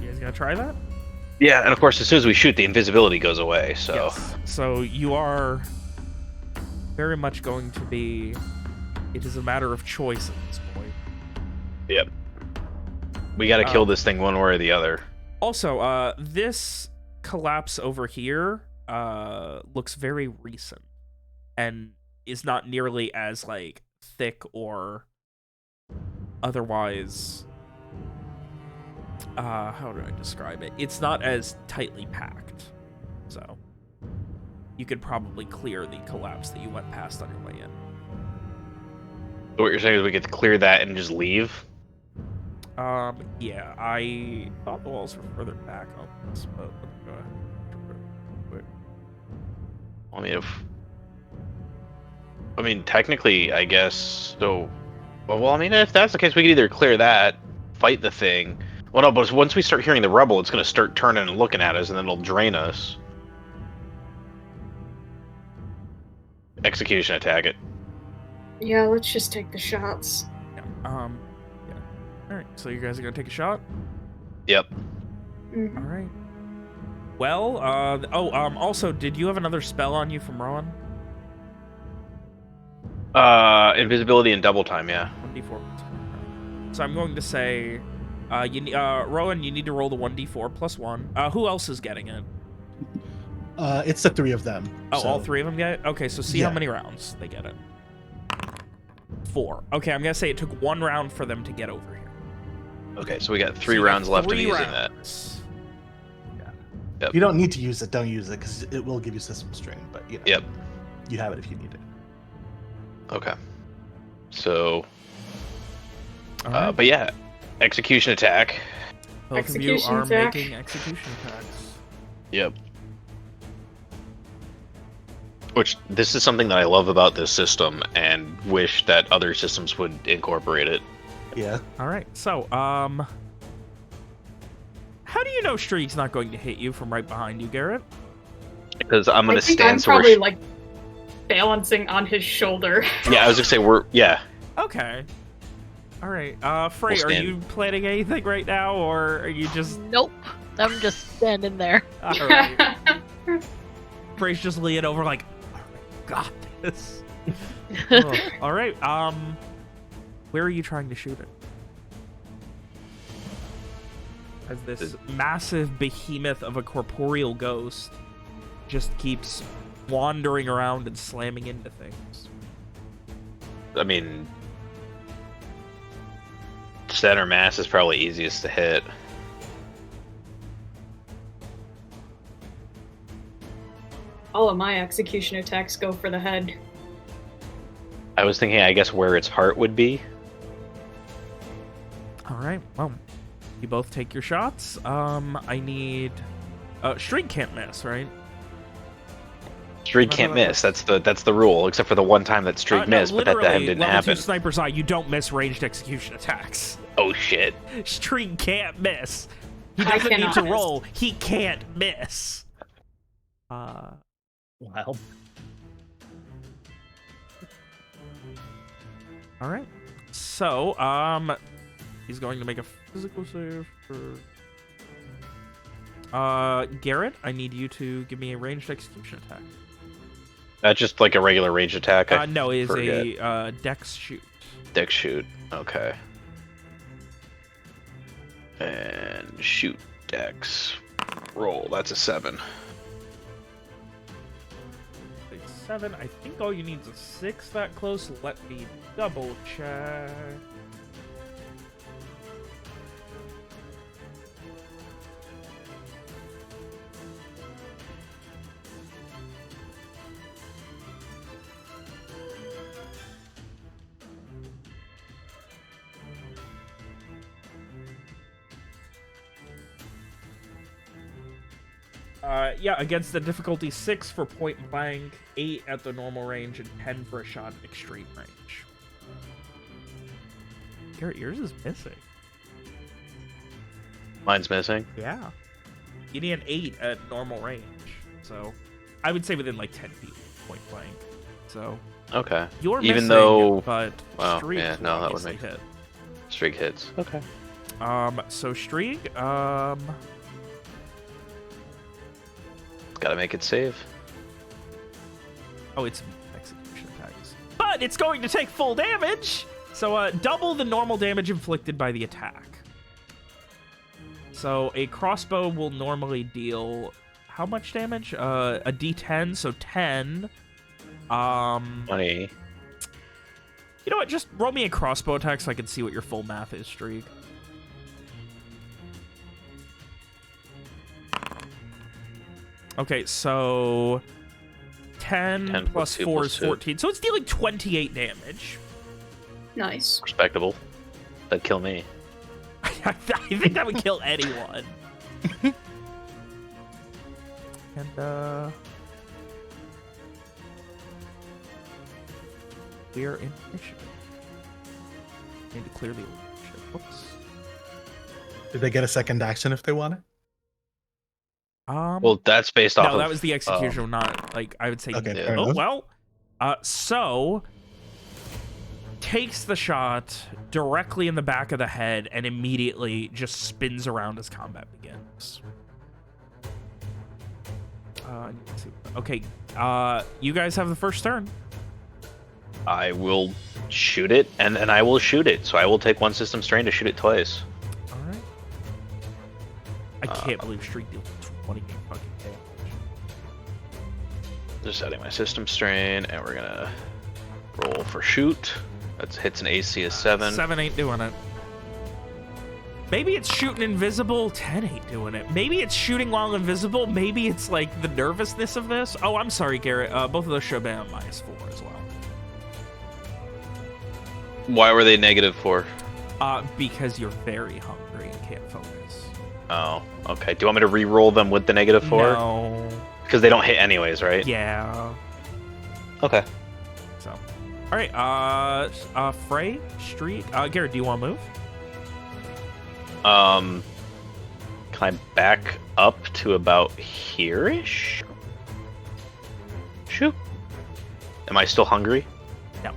You guys gonna try that? Yeah, and of course, as soon as we shoot, the invisibility goes away, so... Yes. So you are very much going to be... It is a matter of choice at this point. Yep. We gotta kill this thing one way or the other. Also, this collapse over here looks very recent and is not nearly as, like, thick or otherwise... how do I describe it? It's not as tightly packed, so you could probably clear the collapse that you went past on your way in. So what you're saying is we get to clear that and just leave? Yeah, I thought the walls were further back on this, but let me go ahead. Quick. I mean, technically, I guess, so... Well, I mean, if that's the case, we could either clear that, fight the thing... Well, no, but once we start hearing the rubble, it's gonna start turning and looking at us, and then it'll drain us. Execution attack it. Yeah, let's just take the shots. Yeah. Yeah. All right. So you guys are gonna take a shot. Yep. Mhm. All right. Well, also, did you have another spell on you from Rowan? Invisibility and double time, yeah. 1d4. So I'm going to say, Rowan, you need to roll the 1d4 plus 1. Who else is getting it? It's the three of them. Oh, so- all three of them get it? Okay, so see how Yeah. many rounds they get it. 4. Okay, I'm going to say it took 1 round for them to get over here. Okay, so we got So 3 you got rounds left of 3 using that. rounds. If you don't need to use it, don't use it, because it will give you system strain, but you know, Yep. you have it if you need it. Okay. So, All right. but yeah, execution attack. Both of you Execution are attack. making execution attacks. Yep. Which, this is something that I love about this system, and wish that other systems would incorporate it. Yeah. All right, so, how do you know Streak's not going to hit you from right behind you, Garrett? Because I'm I gonna think stand I'm so we're... probably like balancing on his shoulder. Yeah, I was gonna say we're... Yeah. Okay. All right, Frey, We'll are stand. you planning anything right now, or are you just... Nope. I'm just standing there. All right. Frey's just leaning over like, all right, got this. Oh, all right. Where are you trying to shoot it? As this massive behemoth of a corporeal ghost just keeps wandering around and slamming into things. I mean, center mass is probably easiest to hit. All of my execution attacks go for the head. I was thinking, I guess, where its heart would be. All right. Well, you both take your shots. I need. Shriek can't miss, right? Streak can't miss. That's the rule, except for the one time that Streak missed, but that time didn't level happen. 2 sniper's eye, you don't miss ranged execution attacks. Oh shit! Streak can't miss. He I doesn't need cannot to miss. roll. He can't miss. Wild. All right. So, he's going to make a physical save for. Garrett, I need you to give me a ranged execution attack. That's just like a regular range attack. I No, it is forget. a dex shoot. Dex shoot. Okay. And shoot dex. Roll. That's a 7. 7. I think all you need is a 6 that close. Let me double check. Yeah, against the difficulty 6 for point blank, 8 at the normal range, and 10 for a shot at extreme range. Garrett, yours is missing. Mine's missing. Yeah. You need an 8 at normal range. So, I would say within like 10 feet point blank. So, Okay. you're Even missing, though- but Wow, Streak yeah, no, that would obviously make- hit. Streak hits. Okay. So Streak, Gotta make it save. oh, it's execution attacks. But it's going to take full damage! So, double the normal damage inflicted by the attack. So, a crossbow will normally deal how much damage? A d10, so 10. 20. You know what? Just roll me a crossbow attack so I can see what your full math is, Streak. Okay, so 10 plus 2 4 plus is 2. 14. So it's dealing 28 damage. Nice. Respectable. That'd kill me. I think that would kill anyone. And, we are in initiative. Need to clear the initiative. Whoops. Did they get a second action if they want it? Well, that's based off no, of... that was the execution, not, like, I would say... Okay, Yeah. fair Oh, enough. well. So... takes the shot directly in the back of the head and immediately just spins around as combat begins. Okay, you guys have the first turn. I will shoot it, and I will shoot it. So I will take 1 system strain to shoot it twice. All right. I can't believe Streak deals 20 fucking damage. Just adding my system strain, and we're gonna roll for shoot. That hits an AC of 7. 7 ain't doing it. Maybe it's shooting invisible. 10 ain't doing it. Maybe it's shooting while invisible. Maybe it's like the nervousness of this. Oh, I'm sorry, Garrett. Both of those should be on -4 as well. Why were they -4? Because you're very hungry and can't focus. Oh, okay. Do you want me to re-roll them with the -4? No. Because they don't hit anyways, right? Yeah. Okay. So, all right. Frey, Streak. Garrett, do you want to move? Can I back up to about here-ish? Shoot. Am I still hungry? No.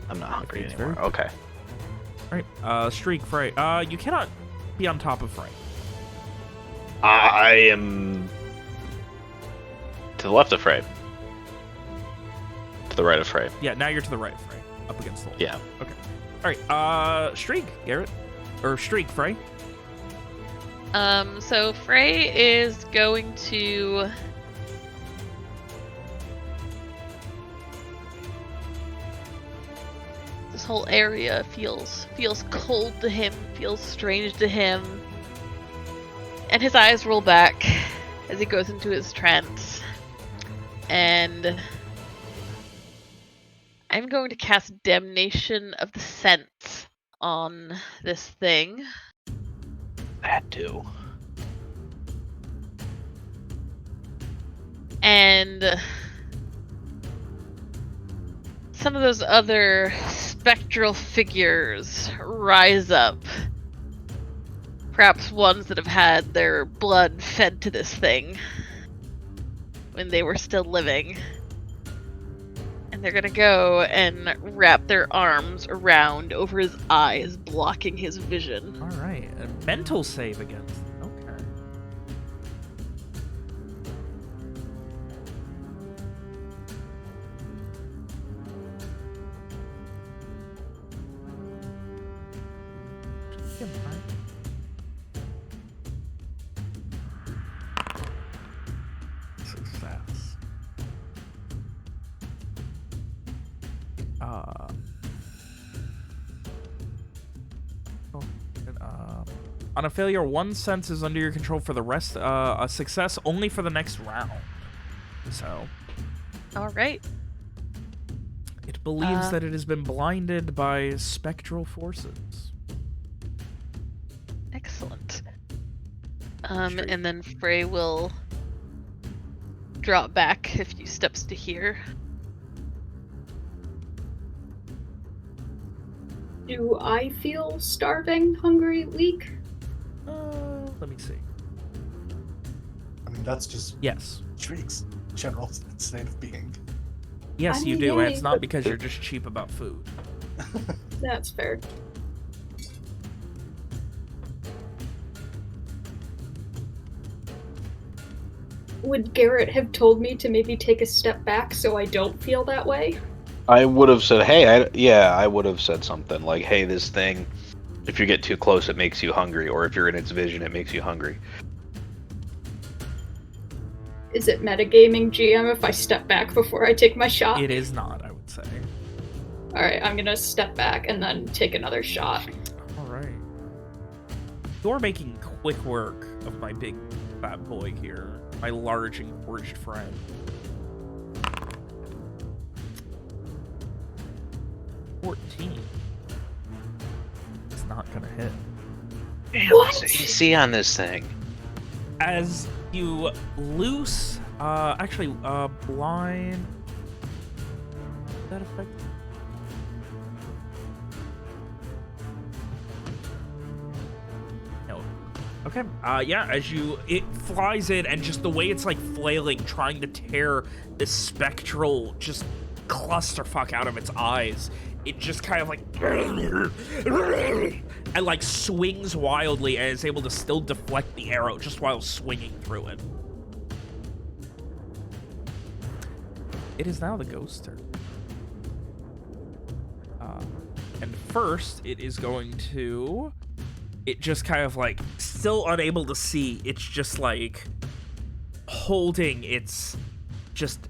I'm not hungry It's anymore. very- Okay. All right. Streak, Frey. You cannot be on top of Frey. I am to the left of Frey. To the right of Frey. Yeah, now you're to the right, Frey. Up against the wall. Yeah. Okay. All right. Streak, Garrett. Or Streak, Frey. So Frey is going to this whole area feels cold to him, feels strange to him. And his eyes roll back as he goes into his trance. And I'm going to cast Damnation of the Sense on this thing. That too. And some of those other spectral figures rise up. Perhaps ones that have had their blood fed to this thing when they were still living. And they're gonna go and wrap their arms around over his eyes, blocking his vision. All right. A mental save against. Okay. Yeah, fine. Success. On a failure, one sense is under your control for the rest. A success only for the next round. So, All right. it believes that it has been blinded by spectral forces. Excellent. And then Frey will drop back a few steps to here. Do I feel starving, hungry, weak? Let me see. I mean, that's just Yes. Shriek's general state of being. Yes, I you mean, do, and yay. it's not because you're just cheap about food. That's fair. Would Garrett have told me to maybe take a step back so I don't feel that way? I would have said, hey, I would have said something like, hey, this thing, if you get too close, it makes you hungry, or if you're in its vision, it makes you hungry. Is it metagaming, GM, if I step back before I take my shot? It is not, I would say. Alright, I'm gonna step back and then take another shot. All right. You're making quick work of my big fat boy here, my large engorged friend. It's not gonna hit. Damn, What? what's the AC on this thing? As you loose, blind. Does that affect? No. Okay. Yeah. As it flies in, and just the way it's like flailing, trying to tear this spectral just clusterfuck out of its eyes. It just kind of like and like swings wildly and is able to still deflect the arrow just while swinging through it. It is now the ghost's turn. And first, it is going to... It just kind of like, still unable to see, it's just like holding its just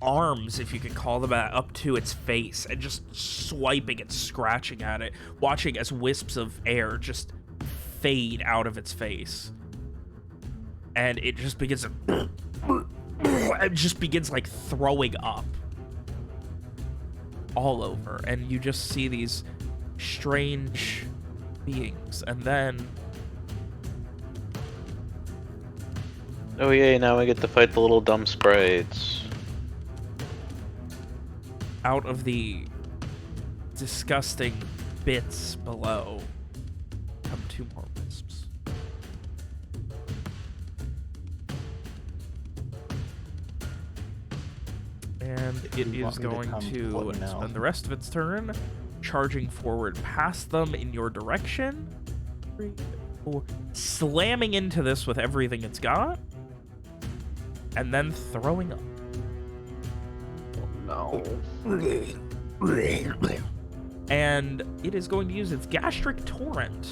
arms, if you could call them that, up to its face and just swiping and scratching at it, watching as wisps of air just fade out of its face. And it just begins to... It just begins like throwing up all over, and you just see these strange beings, and then Oh yay, now we get to fight the little dumb sprites. out of the disgusting bits below come two more wisps. And it You want is me to going come to what now? spend the rest of its turn charging forward past them in your direction. 3, 4, slamming into this with everything it's got, and then throwing up. No. And it is going to use its gastric torrent.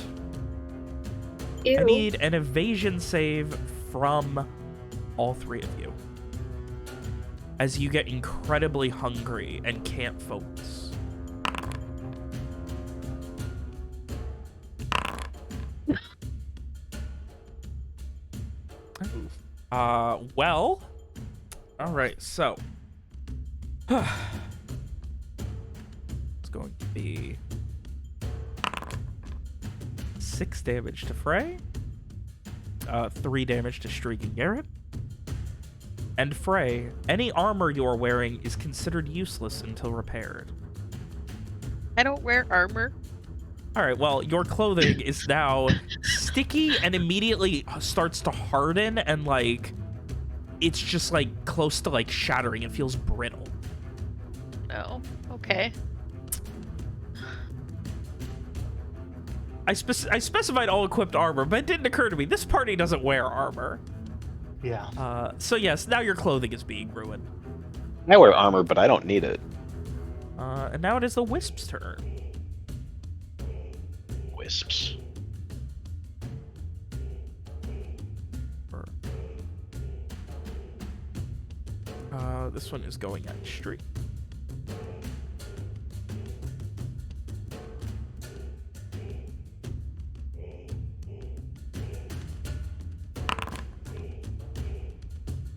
Ew. I need an evasion save from all three of you, as you get incredibly hungry and can't focus. Well, all right, so it's going to be 6 damage to Frey, 3 damage to Streak and Garrett. And Frey, any armor you are wearing is considered useless until repaired. I don't wear armor. All right, well, your clothing is now sticky and immediately starts to harden, and like it's just like close to like shattering. It feels brittle. No. Okay. I specified all equipped armor, but it didn't occur to me this party doesn't wear armor. Yeah. So yes, now your clothing is being ruined. I wear armor, but I don't need it. And now it is the Wisp's turn. Wisps. This one is going at Streak.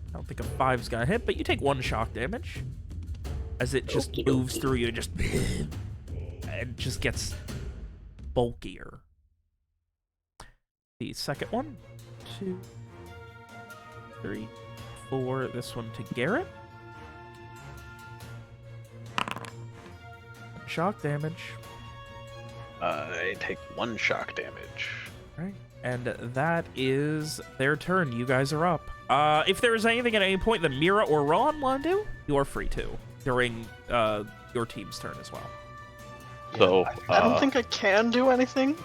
I don't think a 5's gonna hit, but you take 1 shock damage as it just Okie moves dokie. through you, just and just gets bulkier. The second one, 2, 3, 4. This one to Garrett. Shock damage. I take 1 shock damage. Right. And that is their turn. You guys are up. If there is anything at any point that Mira or Ron want to do, you are free to during your team's turn as well. So I don't think I can do anything.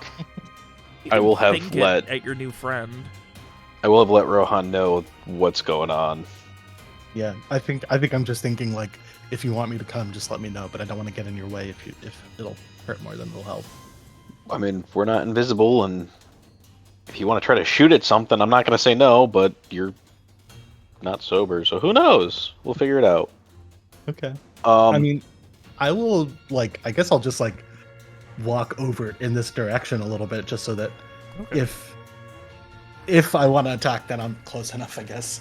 You I can will have think it let- at your new friend. I will have let Rohan know what's going on. Yeah, I think I'm just thinking like, if you want me to come, just let me know. But I don't want to get in your way if it'll hurt more than it'll help. I mean, we're not invisible, and if you want to try to shoot at something, I'm not going to say no, but you're not sober, so who knows? We'll figure it out. Okay. I I mean, I will I guess I'll just walk over in this direction a little bit, just so that Okay. if I want to attack, then I'm close enough, I guess.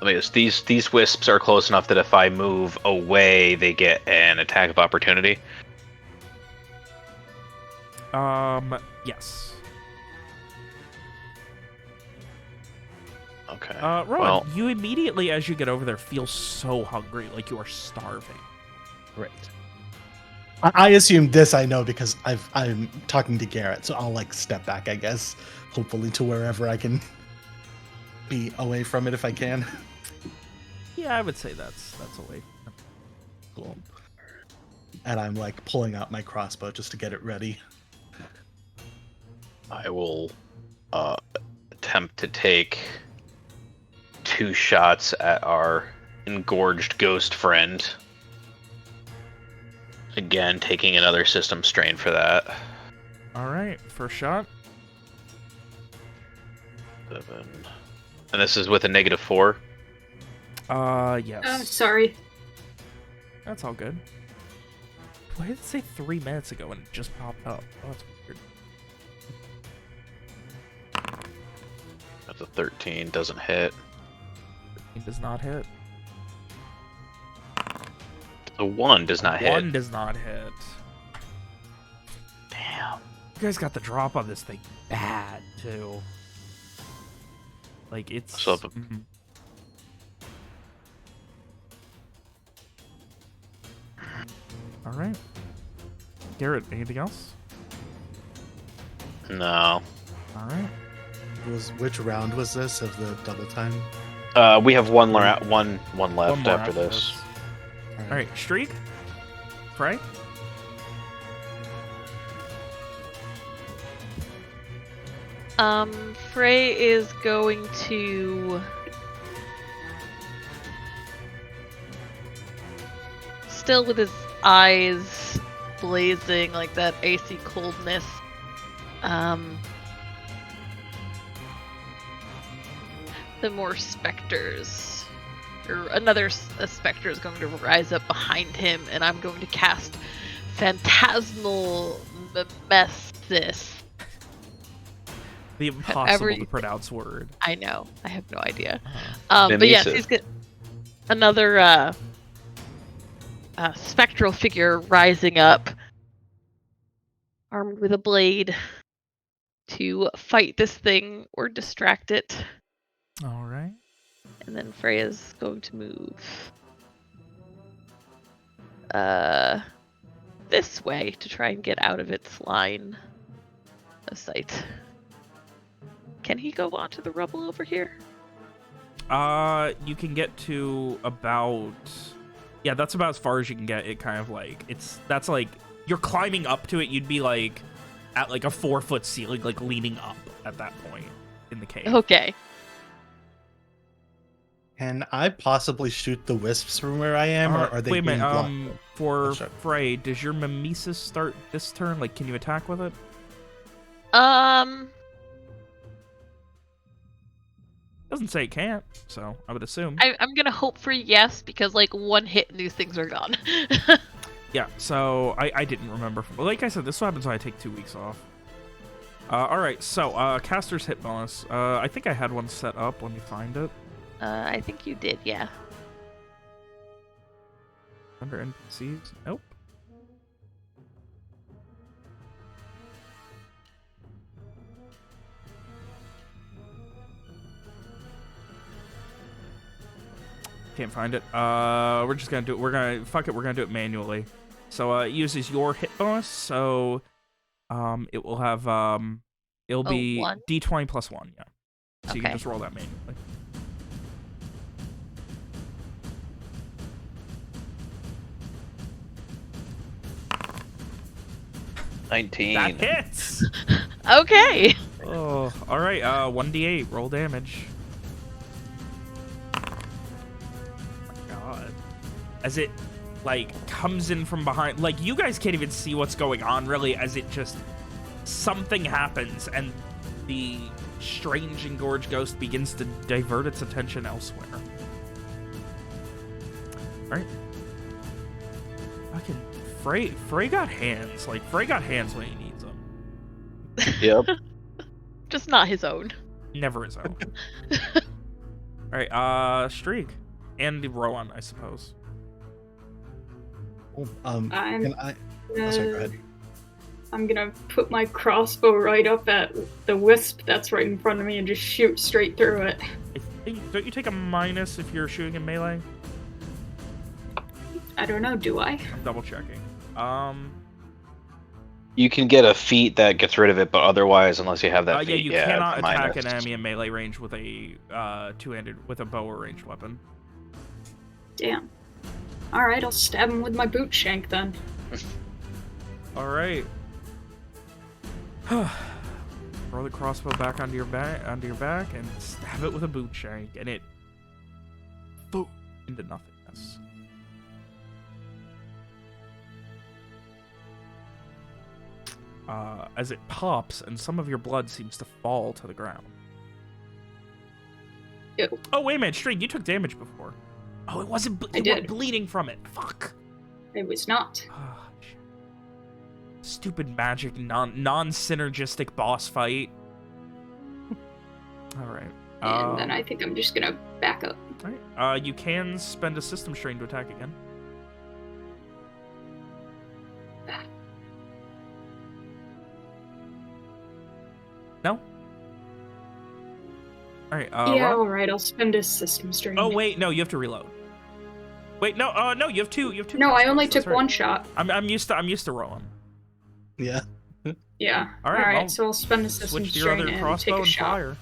let me guess, these wisps are close enough that if I move away, they get an attack of opportunity. Yes. Okay. Ron, well, you immediately, as you get over there, feel so hungry, like you are starving. Great. I assume this I know because I'm talking to Garrett, so I'll step back, I guess, hopefully to wherever I can be away from it if I can. Yeah, I would say that's a way. Cool. And I'm pulling out my crossbow just to get it ready. I will attempt to take 2 shots at our engorged ghost friend. Again, taking another system strain for that. All right, first shot. 7. And this is with a -4. Yes. Sorry. That's all good. Why did it say 3 minutes ago and it just popped up? Oh, that's weird. That's a 13, doesn't hit. It does not hit. A 1 does not hit. 1 does not hit. Damn. You guys got the drop on this thing bad, too. It's... So- Mhm. All right. Garrett, anything else? No. All right. Which round was this of the double time? We have one left One more after this. All right, Streak. Frey. Frey is going to still with his eyes blazing like that icy coldness. The more specters, or another specter is going to rise up behind him, and I'm going to cast Phantasmal Mimesis. The impossible to pronounce word. I know. I have no idea. Uh-huh. But yes, Mimesis. he's got another spectral figure rising up, armed with a blade, to fight this thing or distract it. All right. And then Freya's going to move this way to try and get out of its line of sight. Can he go onto the rubble over here? You can get to about... Yeah, that's about as far as you can get. It kind of like... That's like... You're climbing up to it, you'd be like... At like a 4-foot ceiling, like leaning up at that point in the cave. Okay. Can I possibly shoot the wisps from where I am, or are they wait a being minute, blocked? for Oh, sorry. Frey, does your mimesis start this turn? Like, can you attack with it? Doesn't say it can't, so I would assume. I'm gonna hope for yes, because like one hit and these things are gone. Yeah, so I didn't remember. Like I said, this happens when I take 2 weeks off. Alright, so caster's hit bonus. I think I had one set up. Let me find it. I think you did, yeah. Under NPCs? Nope. Can't find it. We're just gonna do it. Fuck it, we're gonna do it manually. So it uses your hit bonus, so it will have it'll be 1? D20 plus 1, yeah. So you can Okay. just roll that manually. That hits! Okay. Oh, alright, 1d8, roll damage. Oh my god. As it, like, comes in from behind, like, you guys can't even see what's going on, really, as it just, something happens, and the strange engorged ghost begins to divert its attention elsewhere. Alright. Fucking, Frey got hands. Like, Frey got hands when he needs them. Yep. Just not his own. Never his own. Alright, Streak. And Rowan, I suppose. I'm Can I? Oh, sorry, go ahead. I'm gonna put my crossbow right up at the wisp that's right in front of me and just shoot straight through it. I think, don't you take a minus if you're shooting in melee? I don't know, do I? I'm double checking. You can get a feat that gets rid of it, but otherwise, unless you have that yeah, feat, you yeah, cannot it's a attack minus. an enemy in melee range with a with a bow or ranged weapon. Damn. Alright, I'll stab him with my boot shank then. Alright. Throw the crossbow back onto your back, and stab it with a boot shank, and it boom into nothingness. As it pops, and some of your blood seems to fall to the ground. Ew. Oh, wait a minute, String, you took damage before. Oh, it wasn't. I You did. weren't bleeding from it. Fuck. It was not. Ah, shit. Stupid magic, non-synergistic boss fight. All right. And then I think I'm just gonna back up. All right. You can spend a system strain to attack again. No. All right. Yeah, Rob? alright, I'll spend a system strain. Oh wait, no, you have to reload. Wait, no, no, you have two. You have two. No, I crossbows, only that's took right. one shot. I'm used to rolling. Yeah. Yeah. All right, well, so I'll spend a system Switch to your strain other and crossbow take a and shot. fire.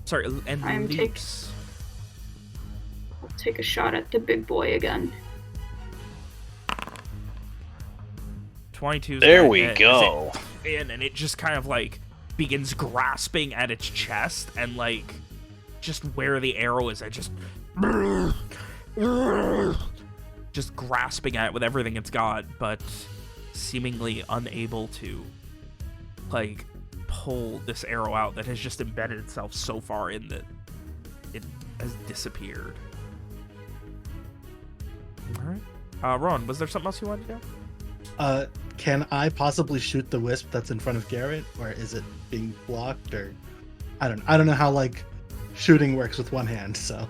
Sorry, and I'm leaps. I'll take a shot at the big boy again. 22. There we go. And it just kind of like begins grasping at its chest, and like just where the arrow is, it just grasping at it with everything it's got, but seemingly unable to like pull this arrow out that has just embedded itself so far in that it has disappeared. All right. Ron, was there something else you wanted to do? Can I possibly shoot the wisp that's in front of Garrett, or is it being blocked? Or I don't know how like shooting works with one hand. So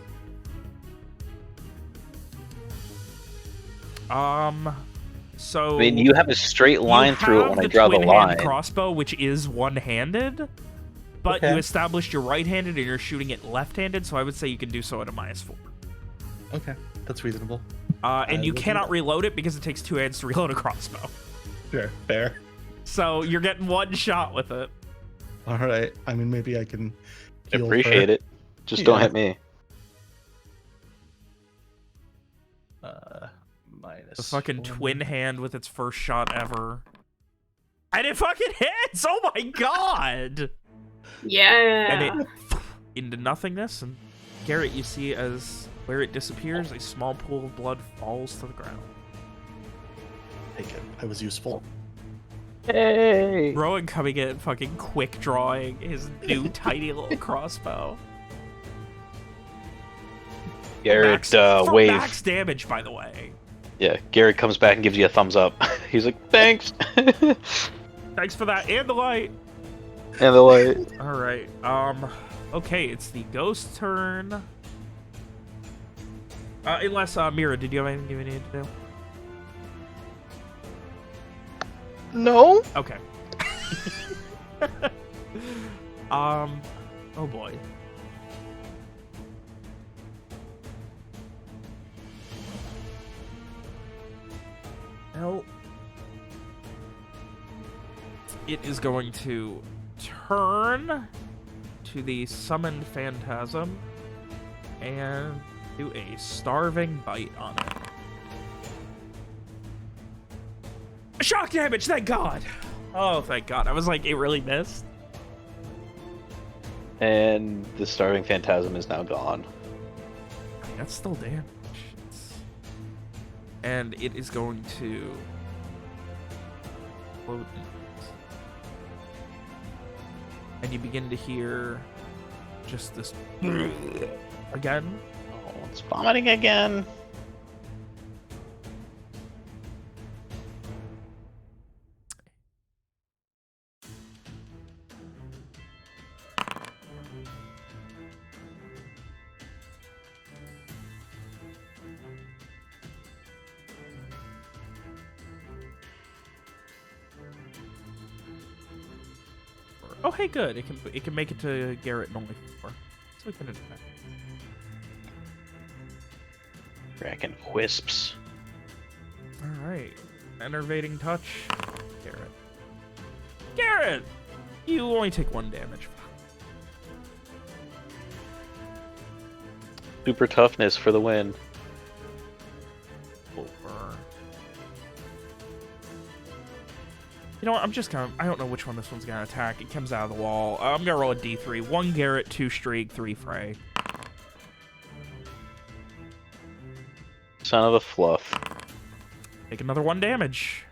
So I mean, you have a straight line through it when I draw the line. Crossbow, which is one-handed, but Okay. you established you're right-handed and you're shooting it left-handed, so I would say you can do so at a -4. okay, that's reasonable. And you will do cannot that. reload it because it takes 2 hands to reload a crossbow. Sure, fair. So you're getting one shot with it. All right. I mean, maybe I can. Appreciate it. Just don't Yeah. hit me. Minus The fucking 1. twin hand with its first shot ever. And it fucking hits! Oh my god! Yeah. And it into nothingness, and Garrett, you see as where it disappears, a small pool of blood falls to the ground. Take it. I was useful. Hey! Rowan coming in, fucking quick drawing his new tiny little crossbow. Garrett, For wave. max damage, by the way. Yeah, Garrett comes back and gives you a thumbs up. He's like, thanks! And Thanks for that, and the light. the light. All right. Okay, it's the ghost turn. Unless Mira, did you have anything you needed to do? No? Okay. Oh boy. Well, it is going to turn to the summoned phantasm and do a starving bite on it. Shock damage, thank God. Oh, thank God. I was like, it really missed. And the starving phantasm is now gone. I mean, that's still damage. And it is going to float. And you begin to hear just this again. Oh, it's vomiting again. Oh, hey, good. It can make it to Garrett in only 4. So we can do that. Cracking wisps. All right. Enervating touch. Garrett. Garrett! You only take 1 damage. Super toughness for the win. Over. You know what? I'm just gonna. I don't know which one this one's gonna attack. It comes out of the wall. I'm gonna roll a d3. 1 Garrett, 2 Streak, 3 Frey. Son of a fluff. Take another 1 damage.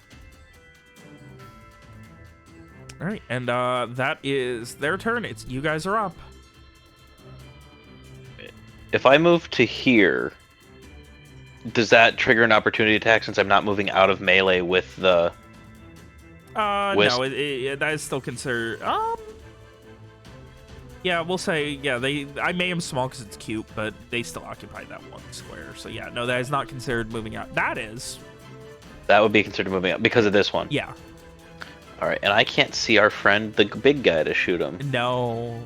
All right, and that is their turn. It's you guys are up. If I move to here, does that trigger an opportunity attack since I'm not moving out of melee with the... Wisp? No, that is still considered. Yeah, we'll say I made them small because it's cute, but they still occupy that 1 square. So yeah, no, that is not considered moving out. That is. That would be considered moving out because of this one. Yeah. All right, and I can't see our friend, the big guy, to shoot him. No.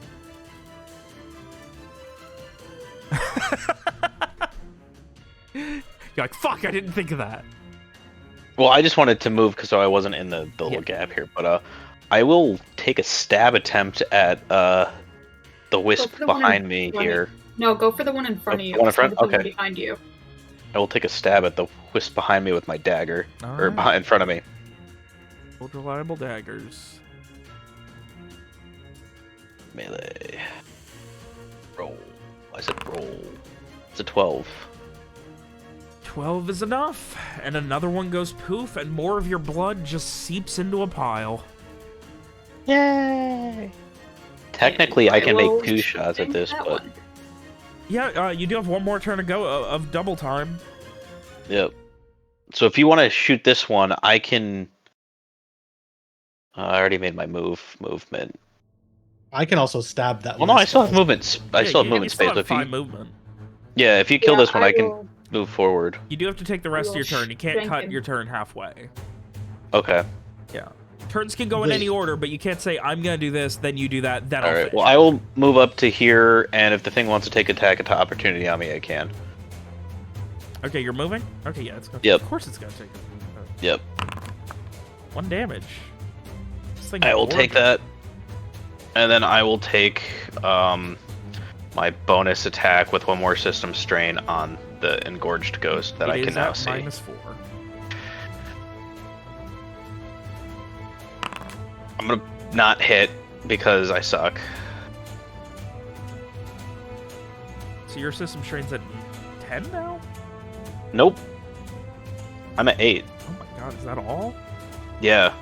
You're like, fuck, I didn't think of that. Well, I just wanted to move because I wasn't in the little Yeah. gap here, but I will take a stab attempt at the wisp for the one in behind me front of- here. No, go for the one in front of you. the one in front? instead of the one Okay. Behind you. I will take a stab at the wisp behind me with my dagger, or Alright. in front of me. Old reliable daggers. melee. Roll. I said roll. It's a 12. 12 is enough, and another one goes poof, and more of your blood just seeps into a pile. Yay! Technically, I can will make 2 shots at this, that but one. Yeah, you do have one more turn to go of double time. yep. So if you want to shoot this one, I can. I already made my movement. I can also stab that. Well, no, I wisp still have also. movement. I still have movement still space. have If 5 you, movement. yeah, if you kill Yeah, this one, I can will- move forward. You do have to take the rest of will your turn. You can't cut strengthen. your turn halfway. Okay. Yeah. Turns can go in Wait. any order, but you can't say, I'm going to do this, then you do that, then I'll All right. finish. Well, I will move up to here, and if the thing wants to take attack opportunity on me, I can. Okay, you're moving? Okay, yeah, it's going to. Yep. Of course it's going to take it. Yep. 1 damage. This thing I is will take gorgeous. that, and then I will take my bonus attack with 1 more system strain on the engorged ghost that It I is can now at see. -4. I'm gonna not hit because I suck. So your system strain's at 10 now? Nope. I'm at 8. Oh my god, is that all? Yeah.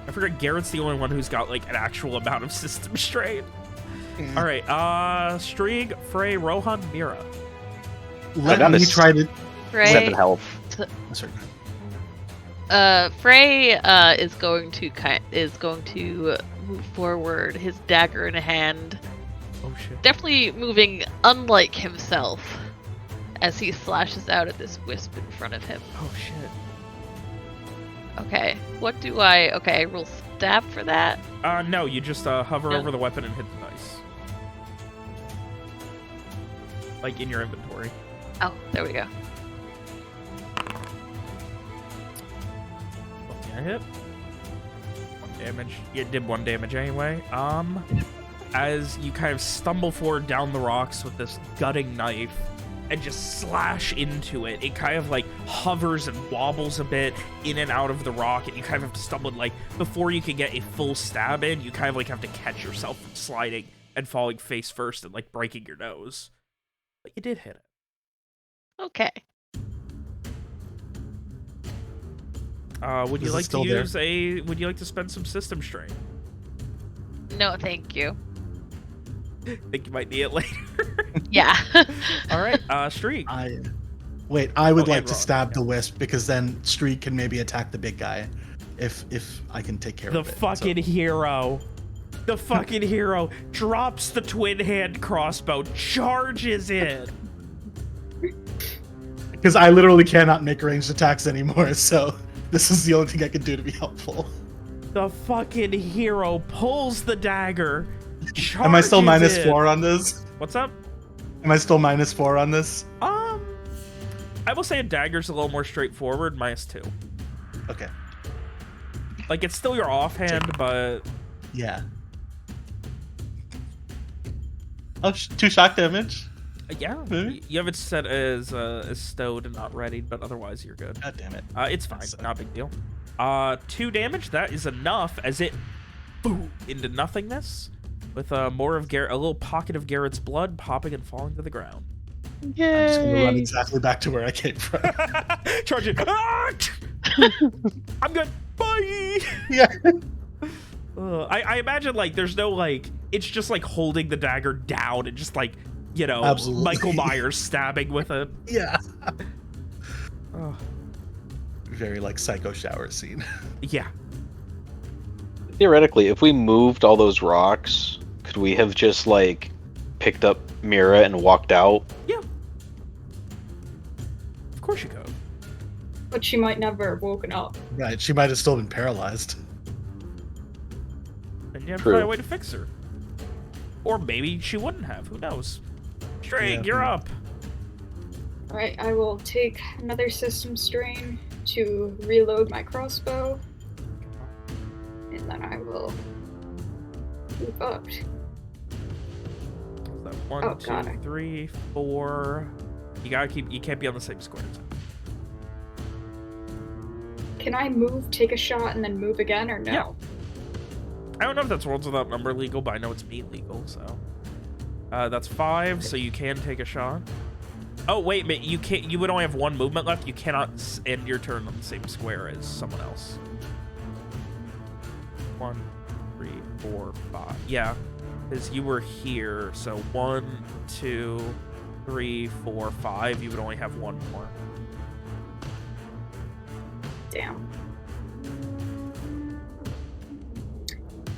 I forget Garrett's the only one who's got like an actual amount of system strain. Mm. All right, Strieg, Frey, Rohan, Mira. Let down me to try to. 7 health. Sorry. Frey is going to move forward, his dagger in hand, Oh shit. definitely moving unlike himself as he slashes out at this wisp in front of him. Oh shit. Okay, what do I? Okay, I roll stab for that. No, you just hover No. over the weapon and hit the dice. Like in your inventory. Oh, there we go. Okay, I hit. 1 damage. You did 1 damage anyway. As you kind of stumble forward down the rocks with this gutting knife and just slash into it, it kind of like hovers and wobbles a bit in and out of the rock, and you kind of have to stumble, and like before you can get a full stab in, you kind of like have to catch yourself from sliding and falling face first and like breaking your nose. But you did hit it. Okay. Would you Is it like to still there? use a? Would you like to spend some system strain? No, thank you. Think you might need it later. Yeah. All right, Streak. I would Oh, like and to Ron, stab yeah. the wisp because then Streak can maybe attack the big guy, if I can take care The of it. fucking hero. The fucking hero drops the twin hand crossbow, charges in. Because I literally cannot make ranged attacks anymore, so this is the only thing I can do to be helpful. The fucking hero pulls the dagger. Am I still charges in. -4 on this? What's up? Am I still -4 on this? I will say a dagger's a little more straightforward, -2. Okay. Like it's still your offhand, but Yeah. Oh, 2 shock damage. yeah, Maybe. you have it set as stowed and not readied, but otherwise you're good. God damn it. It's fine, That's, not a big deal. 2 damage, that is enough as it boom into nothingness with more of a little pocket of Garrett's blood popping and falling to the ground. I'm just gonna run exactly back to where I came from. Charge it. Ah! I'm good. Bye. Yeah. I imagine like there's no like it's just like holding the dagger down and just like Absolutely. Michael Myers stabbing with it. Yeah. Oh, Very like psycho shower scene. yeah. Theoretically, if we moved all those rocks, could we have just like picked up Mira and walked out? Yeah. Of course you could. But she might never have woken up. Right. She might have still been paralyzed. And you have to True. find a way to fix her. Or maybe she wouldn't have. Who knows? String, Yeah. you're up. Alright, I will take another system strain to reload my crossbow. And then I will move up. Is that 1, Oh, 2, God. 3, 4? You can't be on the same square. Can I move, take a shot, and then move again, or no? Yeah. I don't know if that's Worlds Without Number legal, but I know it's me legal, so. That's 5, so you can take a shot. Oh, wait, mate, you can't. You would only have 1 movement left. You cannot end your turn on the same square as someone else. 1, 3, 4, 5. Yeah, because you were here, so 1, 2, 3, 4, 5. You would only have 1 more. Damn.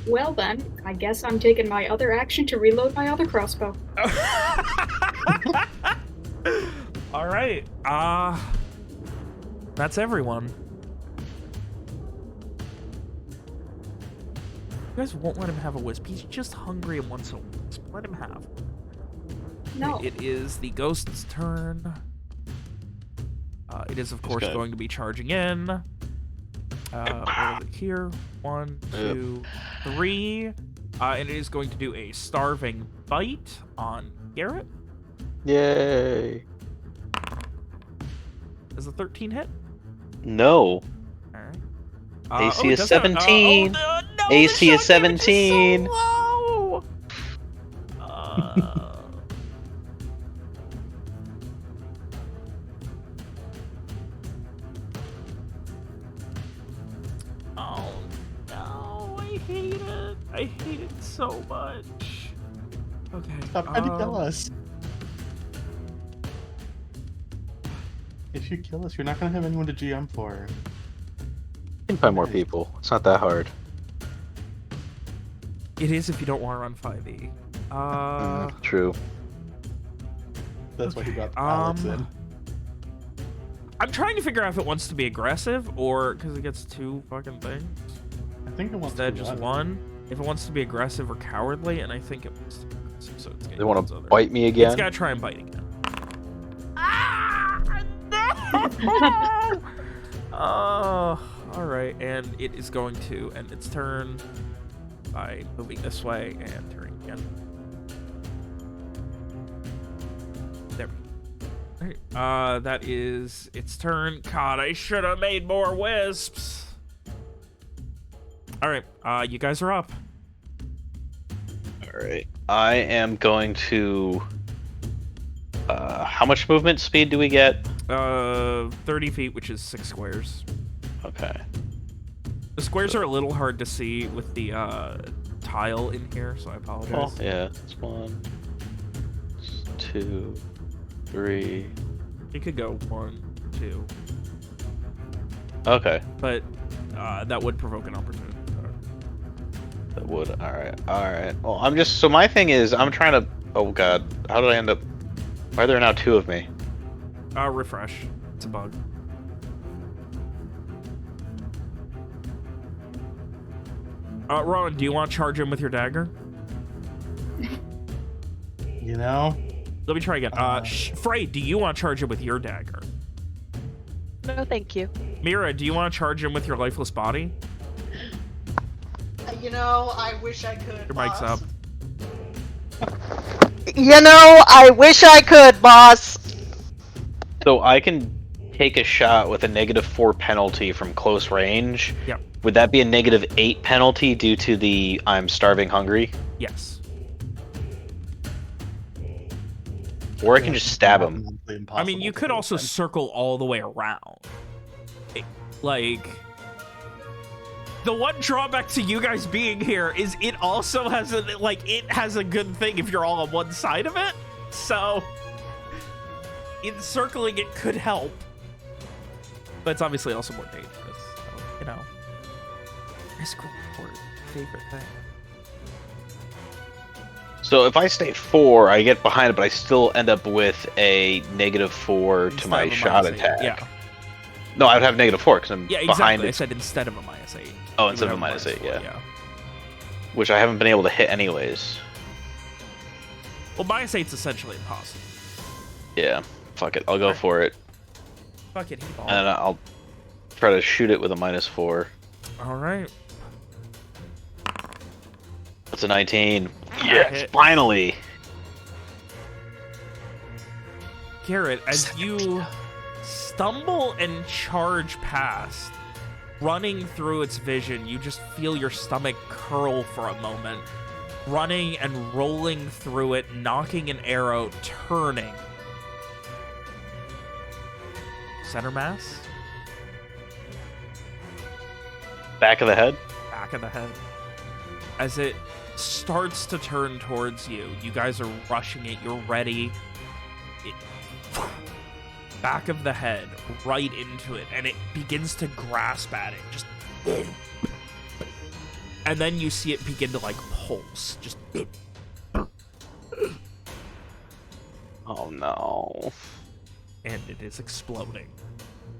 Well then, I guess I'm taking my other action to reload my other crossbow. All right. That's everyone. You guys won't let him have a wisp. He's just hungry and wants a wisp. Let him have. No. It is the ghost's turn. It is, of course, going to be charging in. Where is it? Here. 1, 2, 3. And it is going to do a starving bite on Garrett. Yay. Does a 13 hit? No. Alright. AC is it does have- 17. no, AC the is shot damage 17. Is so low. Oh no, I hate it. I hate it so much. Okay. Stop trying to kill us. If you kill us, you're not gonna have anyone to GM for. You can find more people. It's not that hard. It is if you don't want to run 5e. True. That's why he Okay, got Alex in. I'm trying to figure out if it wants to be aggressive or because it gets 2 fucking things. I think it wants Instead, to just 1. If it wants to be aggressive or cowardly, and I think it wants to be aggressive, so it's They want to bite me again? It's gotta try and bite again. Ah! No! Oh, alright, and it is going to end its turn by moving this way and turning again. There we go. Alright, that is its turn. God, I should have made more wisps. Alright, you guys are up. Alright. I am going to... how much movement speed do we get? 30 feet, which is 6 squares. Okay. The squares are a little hard to see with the tile in here, so I apologize. Yeah, it's 1, 2, 3. You could go 1, 2, Okay. but that would provoke an opportunity. That would. Alright. Well, I'm just... So my thing is, I'm trying to... Oh god. How did I end up... Why are there now 2 of me? Refresh. It's a bug. Rowan, do you want to charge him with your dagger? You know? Let me try again. Frey, do you want to charge him with your dagger? No, thank you. Mira, do you want to charge him with your lifeless body? You know, I wish I could. Your mic's up. You know, I wish I could, boss. So I can take a shot with a -4 penalty from close range. Yep. Would that be a -8 penalty due to the I'm starving hungry? Yes. Or I can just stab him. I mean, you could also circle all the way around. Like, the one drawback to you guys being here is it also has a, like, it has a good thing if you're all on one side of it. So, encircling it could help. But it's obviously also more dangerous. So, you know. Risk reward, favorite thing. So if I stay 4, I get behind it, but I still end up with a -4 to Instead my of a shot -8, attack. Yeah. No, I would have -4 because I'm Yeah, behind exactly. I it. said instead of a -8. Oh, You instead would of a have -8, -4, yeah. Which I haven't been able to hit anyways. Well, -8's essentially impossible. Yeah, fuck it. I'll go for it. Fuck it, he ball. And I'll try to shoot it with a -4. All right. That's a 19. Yes, Yes, finally! Garrett, as you stumble and charge past, running through its vision, you just feel your stomach curl for a moment. Running and rolling through it, knocking an arrow, turning. Center mass? Back of the head. Back of the head. As it starts to turn towards you, you guys are rushing it, you're ready. Back of the head, right into it, and it begins to grasp at it. Just. And then you see it begin to, like, pulse. Just. Oh no. And it is exploding.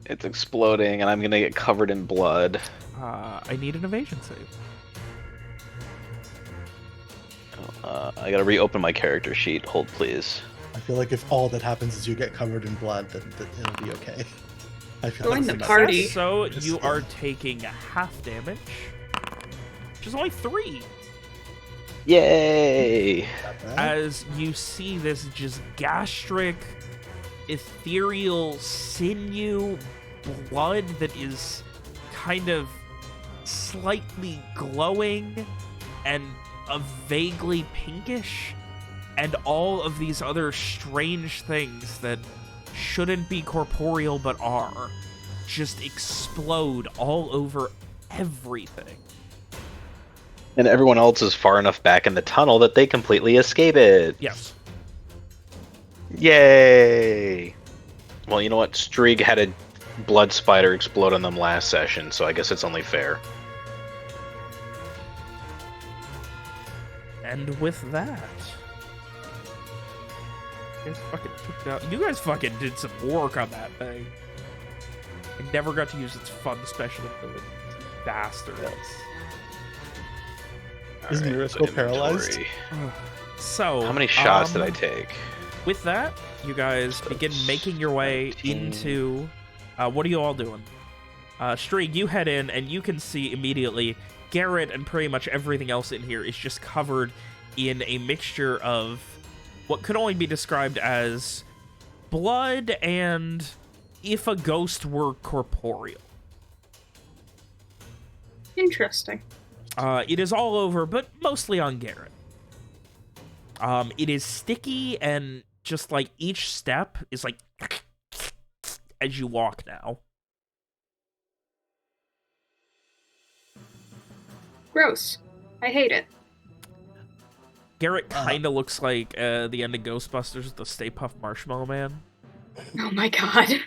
It's exploding, and I'm gonna get covered in blood. I need an evasion save. I gotta reopen my character sheet. Hold, please. I feel like if all that happens is you get covered in blood, then it'll be okay. I feel Join like the party. So you are taking half damage, which is only 3. Yay! As you see this just gastric, ethereal sinew blood that is kind of slightly glowing and a vaguely pinkish, and all of these other strange things that shouldn't be corporeal but are, just explode all over everything. And everyone else is far enough back in the tunnel that they completely escape it. Yes. Yay! Well, you know what? Strieg had a blood spider explode on them last session, so I guess it's only fair. And with that, you guys fucking did some work on that thing. I never got to use its fun special ability. You bastards. Isn't Alright, Mira so still paralyzed? inventory. So, How many shots did I take? With that, you guys begin making your way 17. into... what are you all doing? Strieg, you head in, and you can see immediately Garrett and pretty much everything else in here is just covered in a mixture of what could only be described as blood and if a ghost were corporeal. Interesting. It is all over, but mostly on Garrett. It is sticky, and just like each step is like as you walk now. Gross. I hate it. Garrett kind of looks like the end of Ghostbusters with the Stay Puft Marshmallow Man. Oh my god.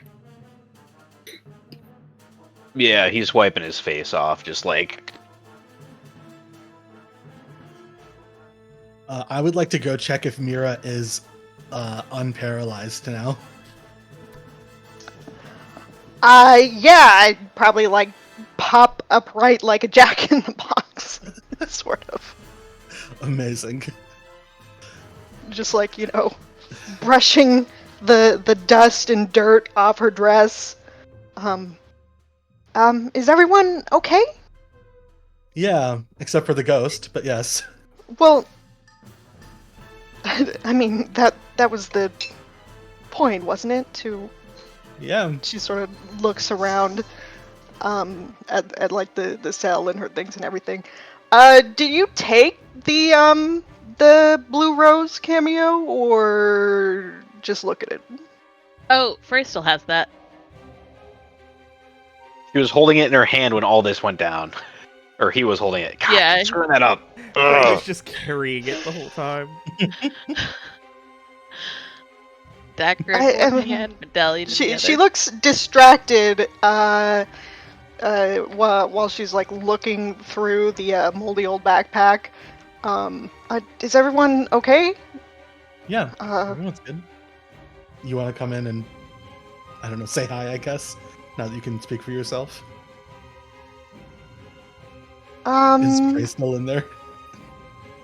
Yeah, he's wiping his face off, just like... I would like to go check if Mira is unparalyzed now. Yeah, I'd probably like pop upright like a jack in the box, sort of. Amazing. Just like, you know, brushing the dust and dirt off her dress. Is everyone okay? Yeah, except for the ghost, but yes. Well, I mean, that was the point, wasn't it? Yeah. She sort of looks around at like the cell and her things and everything. Did you take the Blue Rose cameo or just look at it? Oh, Frey still has that. She was holding it in her hand when all this went down. Or he was holding it. God, Yeah. screw that up. He Ugh. was just carrying it the whole time. Dagger in one hand, medallion in the other. She looks distracted while she's like looking through the moldy old backpack. Is everyone okay? Yeah, everyone's good. You want to come in and, I don't know, say hi, I guess? Now that you can speak for yourself? Is Frey still in there?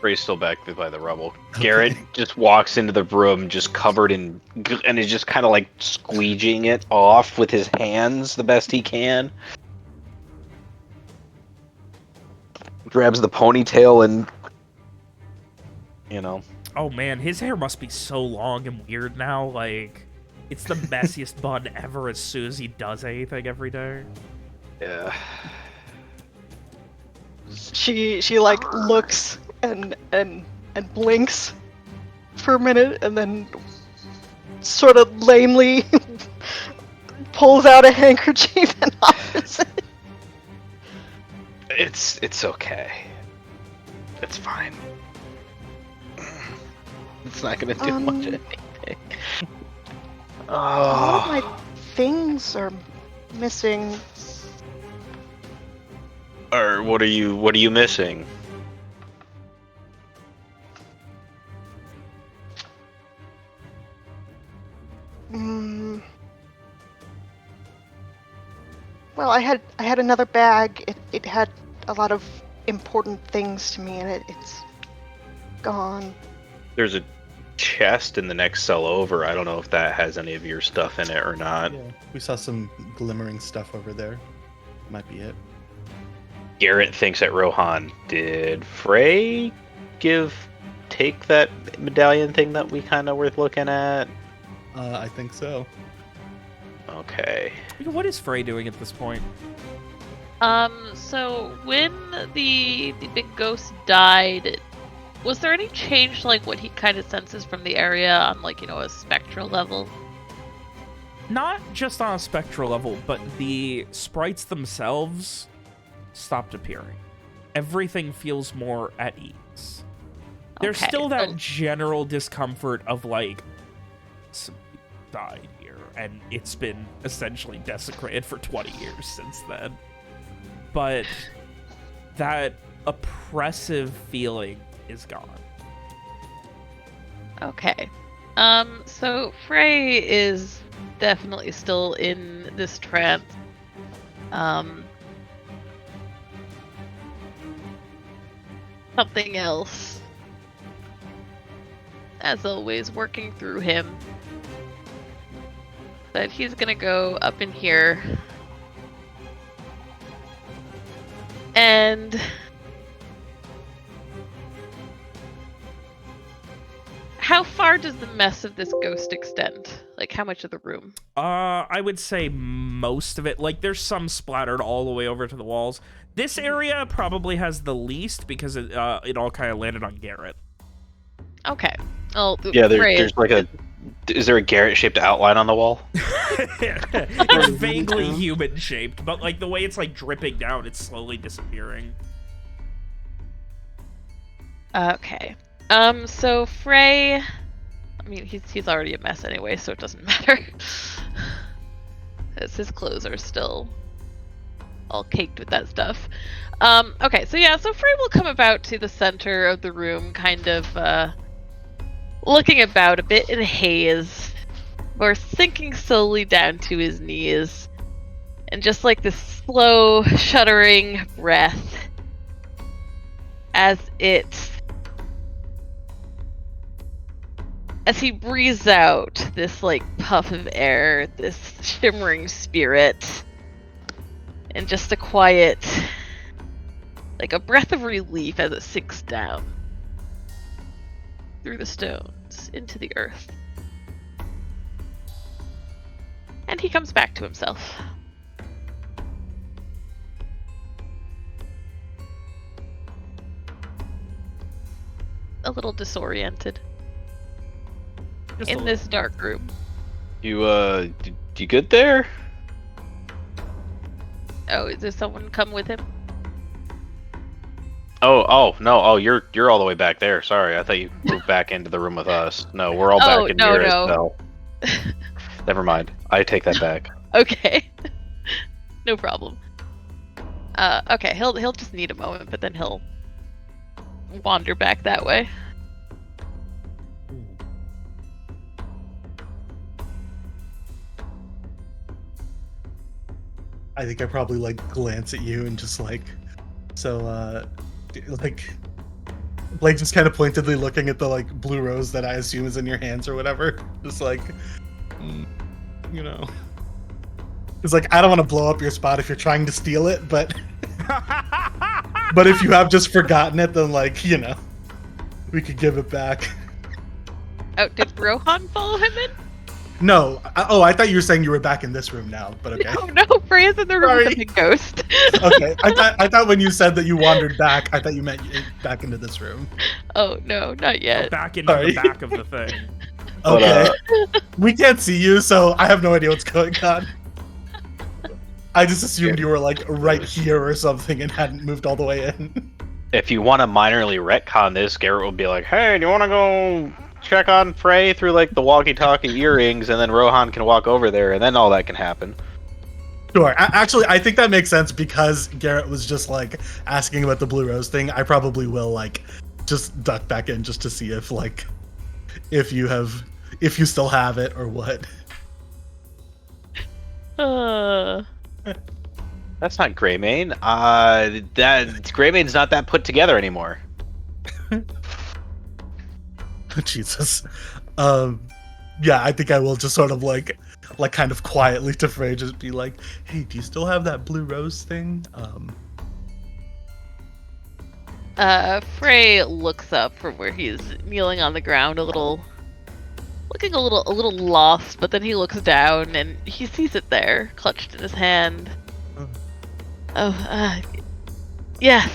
Ray's still back by the rubble. Garrett just walks into the room just covered in... and is just kind of like squeegeeing it off with his hands the best he can. Grabs the ponytail and... you know... Oh man, his hair must be so long and weird now. Like, it's the messiest bun ever as soon as he does anything every day. Yeah. She like looks and blinks for a minute, and then sort of lamely pulls out a handkerchief and offers it. It's okay. It's fine. It's not gonna do much anything. A lot of my things are missing. Or what are you missing? Well, I had another bag. It had a lot of important things to me, and it's gone. There's a chest in the next cell over. I don't know if that has any of your stuff in it or not. Yeah, we saw some glimmering stuff over there. Might be it. Garrett thinks at Rohan. Did Frey take that medallion thing that we kind of were looking at? I think so. Okay. What is Frey doing at this point? So when the big ghost died, was there any change, like what he kind of senses from the area on, like, a spectral level? Not just on a spectral level, but the sprites themselves stopped appearing. Everything feels more at ease. There's Okay. still that general discomfort of, like, some people died here, and it's been essentially desecrated for 20 years since then. But that oppressive feeling is gone. Okay. So Frey is definitely still in this trance. Something else, as always, working through him. But he's gonna go up in here. And how far does the mess of this ghost extend? Like, how much of the room? I would say most of it. Like, there's some splattered all the way over to the walls. This area probably has the least because it all kind of landed on Garrett. Okay. Well, Yeah, Frey there's like a. Is there a Garrett-shaped outline on the wall? It's vaguely human-shaped, but like the way it's like dripping down, it's slowly disappearing. Okay. So Frey, I mean, he's already a mess anyway, so it doesn't matter. As his clothes are still all caked with that stuff. Okay, so yeah, so Frey will come about to the center of the room, kind of, looking about a bit in a haze, or sinking slowly down to his knees, and just like this slow, shuddering breath as he breathes out this like puff of air, this shimmering spirit, and just a quiet, like a breath of relief as it sinks down through the stones into the earth. And he comes back to himself. A little disoriented Just in this dark room. You you good there? Oh, is there someone come with him? Oh no! You're all the way back there. Sorry, I thought you moved back into the room with us. No, we're all back in here as well. Never mind. I take that back. Okay. No problem. Okay, he'll just need a moment, but then he'll wander back that way. I think I probably like glance at you and just like, so like Blake just kind of pointedly looking at the like blue rose that I assume is in your hands or whatever. Just like, you know, it's like I don't want to blow up your spot if you're trying to steal it, but but if you have just forgotten it, then like, you know, we could give it back. Oh, did Rohan follow him in? No. I thought you were saying you were back in this room now, but okay. No, Freya's in the room with Sorry. the big ghost. Okay. I thought when you said that you wandered back, I thought you meant back into this room. Oh no, not yet. Back into Sorry. the back of the thing. But, Okay. We can't see you, so I have no idea what's going on. I just assumed you were like right here or something and hadn't moved all the way in. If you want to minorly retcon this, Garrett will be like, "Hey, do you want to go check on Frey through like the walkie-talkie earrings, and then Rohan can walk over there, and then all that can happen." Sure. Actually, I think that makes sense because Garrett was just like asking about the blue rose thing. I probably will like just duck back in just to see if like if you still have it or what. That's not Greymane. That Greymane's not that put together anymore. Jesus. Yeah, I think I will just sort of like kind of quietly to Frey just be like, "Hey, do you still have that blue rose thing?" Frey looks up from where he's kneeling on the ground, looking a little lost, but then he looks down and he sees it there, clutched in his hand. Yes,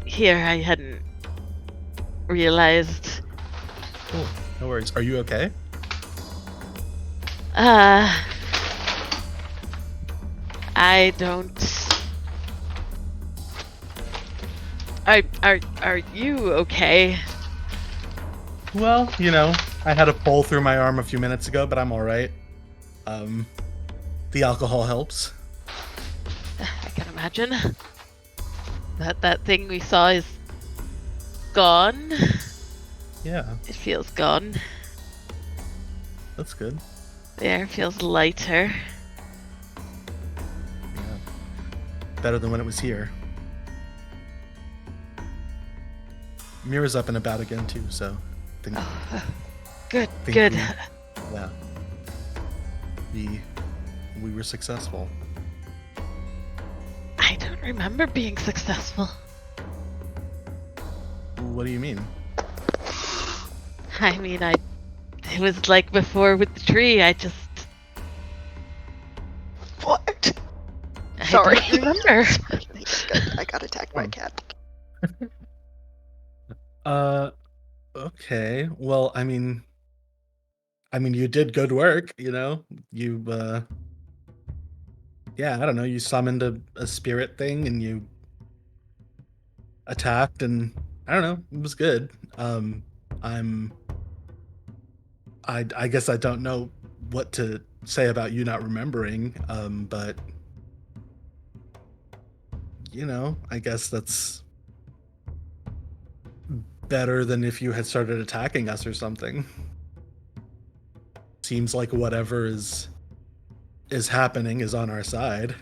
here, I hadn't realized. Cool. No worries. Are you okay? I don't... Are you okay? Well, you know, I had a pole through my arm a few minutes ago, but I'm all right. The alcohol helps. I can imagine. That thing we saw is gone. Yeah, It feels gone. that's good. The air feels lighter. Yeah. Better than when it was here. Mira's up and about again too, so think, Good, think good. yeah. We were successful. I don't remember being successful. What do you mean? I mean, it was like before with the tree. I just... What? I Sorry. don't remember. I got attacked by a cat. Okay. Well, I mean, you did good work, you know? You, yeah, I don't know, you summoned a spirit thing and you attacked and I don't know, it was good. I guess I don't know what to say about you not remembering, but you know, I guess that's better than if you had started attacking us or something. Seems like whatever is happening is on our side.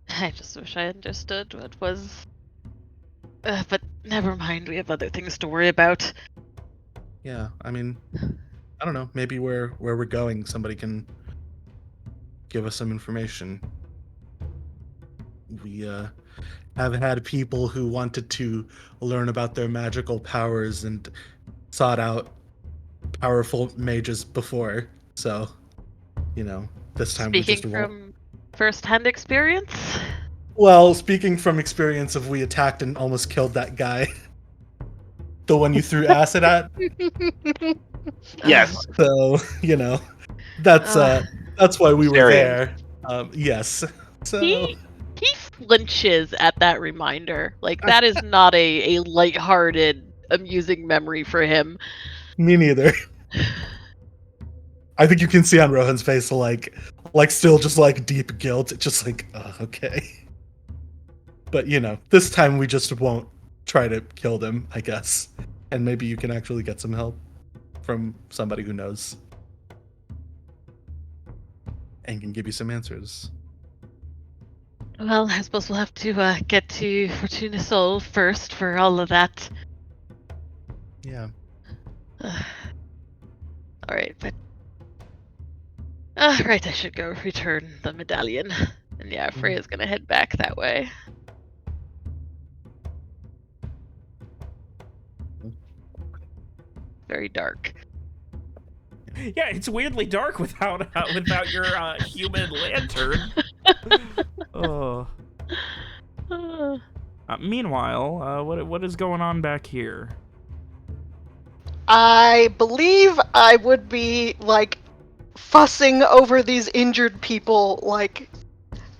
I just wish I understood what was... but never mind, we have other things to worry about. Yeah, I mean, I don't know, maybe where we're going, somebody can give us some information. We have had people who wanted to learn about their magical powers and sought out powerful mages before, so you know, this time we Speaking just won't. from first-hand experience? Well, speaking from experience of we attacked and almost killed that guy. The one you threw acid at. Yes. So, you know, that's why we were Serious. there. Yes. So He flinches at that reminder. Like, that is not a lighthearted, amusing memory for him. me neither. I think you can see on Rohan's face like still just like deep guilt. It's just like, okay. But you know, this time we just won't try to kill them, I guess. And maybe you can actually get some help from somebody who knows and can give you some answers. Well, I suppose we'll have to get to Fortuna Sol first for all of that. Yeah. Alright, but... right, I should go return the medallion. And yeah, Freya's gonna head back that way. very dark. Yeah, it's weirdly dark without your human lantern. Oh. Meanwhile, what is going on back here? I believe I would be, like, fussing over these injured people, like,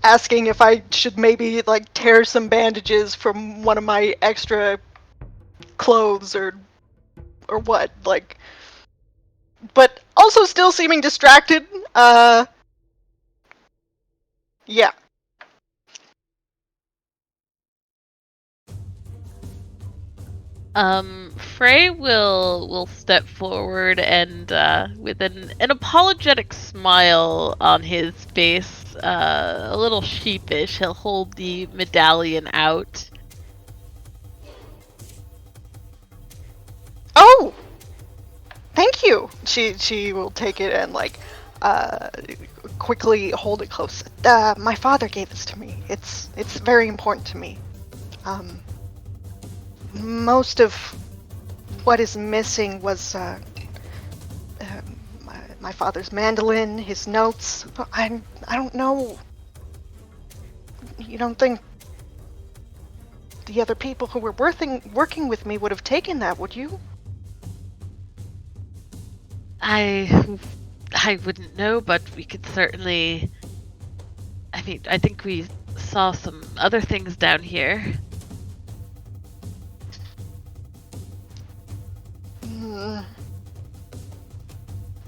asking if I should maybe, like, tear some bandages from one of my extra clothes or what, like, but also still seeming distracted. Yeah. Frey will step forward and with an apologetic smile on his face, a little sheepish, he'll hold the medallion out. Oh, thank you. She will take it and, like, quickly hold it close. My father gave this to me. It's very important to me. Most of what is missing was my father's mandolin, his notes. I don't know. You don't think the other people who were working with me would have taken that, would you? I wouldn't know, but we could certainly. I mean, I think we saw some other things down here.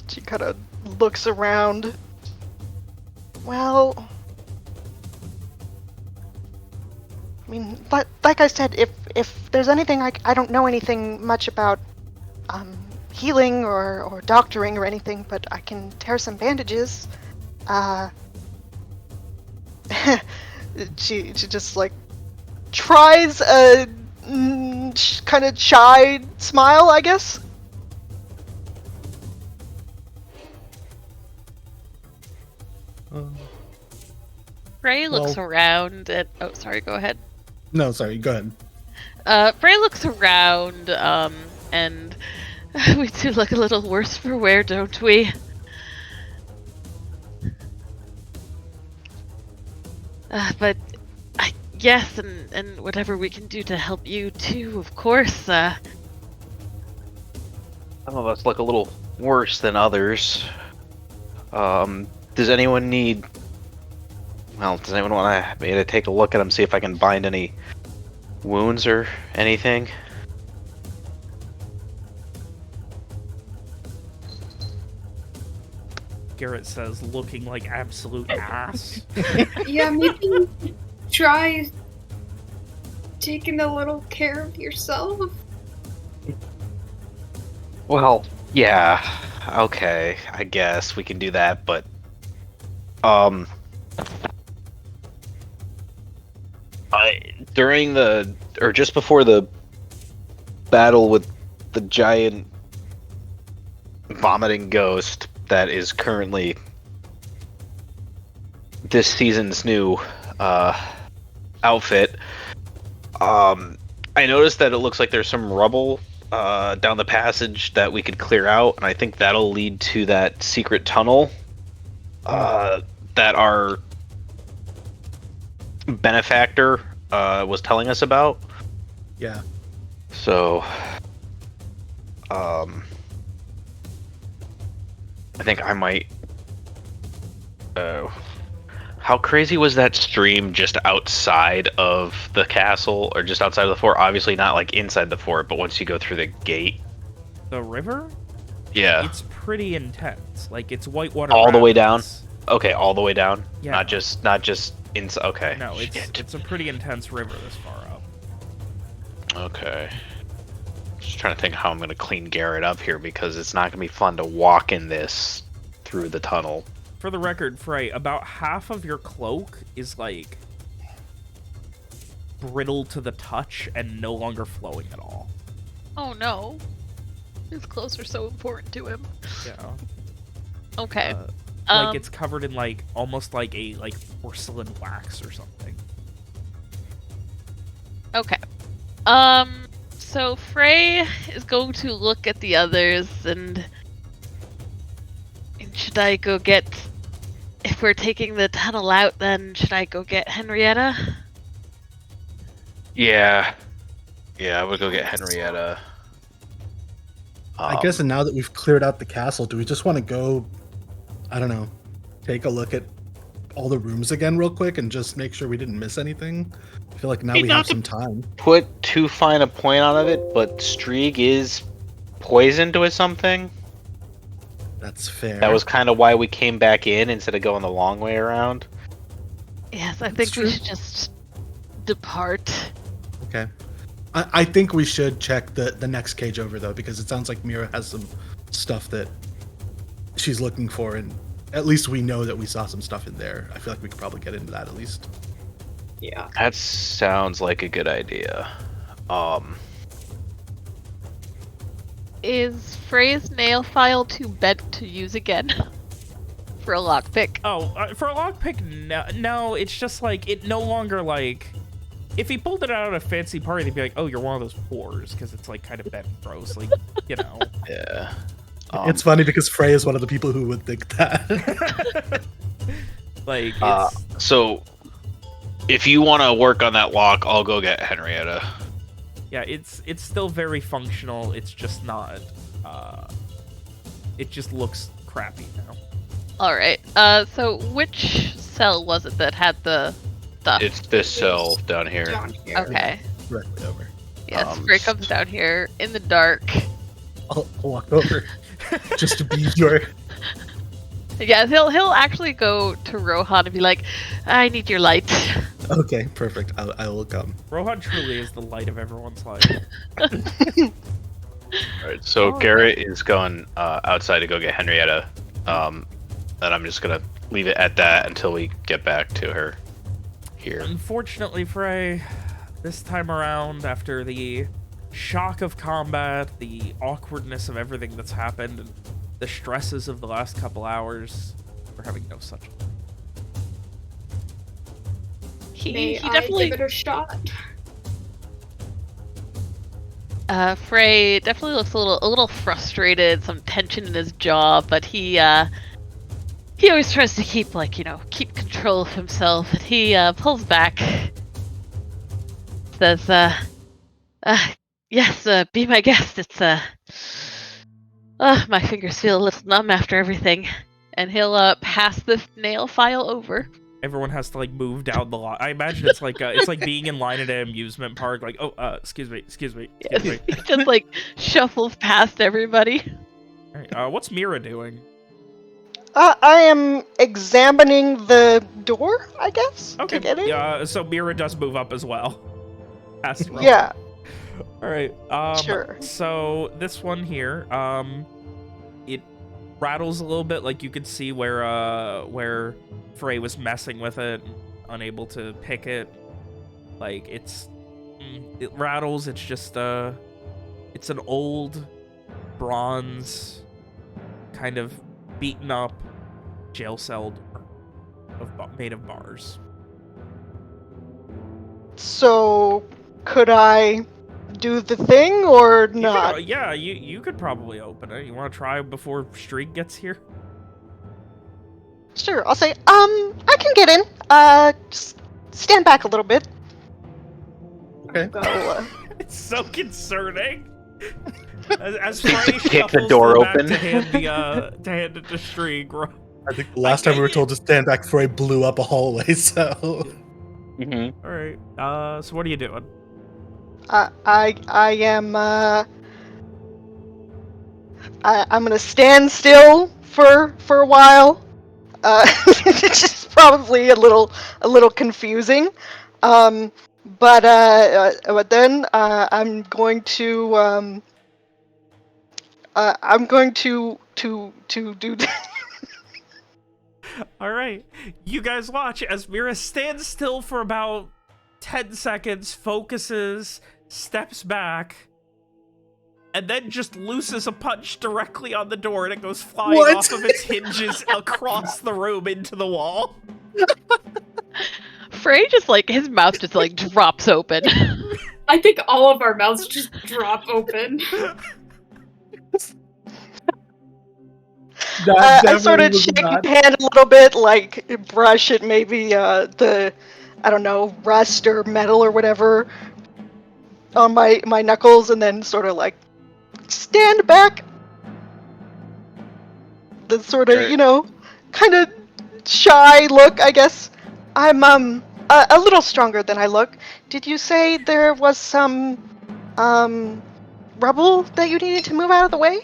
She kind of looks around. Well, I mean, but like I said, if there's anything I don't know anything much about healing or doctoring or anything, but I can tear some bandages. She just, like, tries a kind of shy smile, I guess. Frey looks around and sorry, go ahead. No, sorry, go ahead. Frey looks around, and we do look a little worse for wear, don't we? But yes, and whatever we can do to help you too, of course. Some of us look a little worse than others. Does anyone need... Well, does anyone want me to take a look at them, see if I can bind any wounds or anything? Garrett says, looking like absolute ass. Yeah, maybe try taking a little care of yourself. Well, yeah, okay, I guess we can do that, but just before the battle with the giant vomiting ghost that is currently this season's new outfit, I noticed that it looks like there's some rubble down the passage that we could clear out, and I think that'll lead to that secret tunnel that our benefactor was telling us about. Yeah. So, I think I might. How crazy was that stream just outside of the castle, or just outside of the fort? Obviously not like inside the fort, but once you go through the gate. The river? Yeah. It's pretty intense. Like, it's whitewater All the way down? rapids. Okay, all the way down. Yeah. Not just inside. Okay. No, Shit. it's a pretty intense river this far up. Okay. Just trying to think how I'm gonna clean Garrett up here, because it's not gonna be fun to walk in this through the tunnel. For the record, Frey, about half of your cloak is, like, brittle to the touch and no longer flowing at all. Oh no. His clothes are so important to him. Yeah. Okay. Like, it's covered in, like, almost like a, like, porcelain wax or something. Okay. So Frey is going to look at the others and should I go get... If we're taking the tunnel out, then should I go get Henrietta? Yeah. Yeah, I would go get Henrietta. I guess now that we've cleared out the castle, do we just want to go, I don't know, take a look at all the rooms again real quick and just make sure we didn't miss anything? I feel like now we have some time. Put too fine a point on it, but Strieg is poisoned with something. That's fair. That was kind of why we came back in instead of going the long way around. Yes, I think we should just depart. Okay. I think we should check the next cage over, though, because it sounds like Mira has some stuff that she's looking for, and at least we know that we saw some stuff in there. I feel like we could probably get into that at least. Yeah. That sounds like a good idea. Is Frey's nail file too bent to use again? For a lockpick? Oh, for a lockpick, no, it's just like, it no longer like... If he pulled it out at a fancy party, they'd be like, oh, you're one of those whores, because it's like kind of bent and gross, like, you know. Yeah. It's funny because Frey is one of the people who would think that. Like, it's... So, if you want to work on that lock, I'll go get Henrietta. Yeah, it's still very functional, it's just not, it just looks crappy now. Alright, so which cell was it that had the stuff? It's this cell down here. Down here. Okay. Directly over. Yes, Frey comes down here in the dark. I'll walk over just to be your... Yeah, he'll actually go to Rohan and be like, I need your light. Okay, perfect. I will come. Rohan truly is the light of everyone's life. Alright, so Garrett is going outside to go get Henrietta. And I'm just gonna leave it at that until we get back to her here. Unfortunately, Frey, this time around, after the shock of combat, the awkwardness of everything that's happened, and the stresses of the last couple hours, we're having no such. May He I definitely... give it a shot? Frey definitely looks a little frustrated, some tension in his jaw, but he always tries to keep, like, keep control of himself, and he pulls back, says, yes, be my guest, it's, my fingers feel a little numb after everything, and he'll pass the nail file over. Everyone has to like move down the line. I imagine it's like being in line at an amusement park. Like, oh, excuse me. Yes, he just like shuffles past everybody. All right, what's Mira doing? I am examining the door, I guess, Okay. to get in. Yeah. So Mira does move up as well. Past Rohan. Yeah, All right. sure. So this one here, it rattles a little bit. Like you could see where Frey was messing with it, unable to pick it. Like it rattles. It's just it's an old bronze kind of beaten up jail cell door made of bars. So, could I do the thing or not? Yeah, you could probably open it. You want to try before Strieg gets here? Sure, I'll say, I can get in. Just stand back a little bit. Okay. Go, It's so concerning. As Frey Kick the shuffles door to the back open. to hand it to Strieg. I think the last time we were told to stand back before I blew up a hallway, so... Mm-hmm. All right. So what are you doing? I am, I'm gonna stand still for a while. It's just probably a little confusing. But then I'm going to do. All right. You guys watch as Mira stands still for about 10 seconds, focuses, steps back, and then just looses a punch directly on the door, and it goes flying off of its hinges across the room into the wall. Frey just like his mouth just like drops open. I think all of our mouths just drop open. I sort of shake my hand a little bit, like brush at maybe the, I don't know, rust or metal or whatever on my knuckles, and then sort of like stand back. The sort of, kind of shy look, I guess. I'm a little stronger than I look. Did you say there was some rubble that you needed to move out of the way?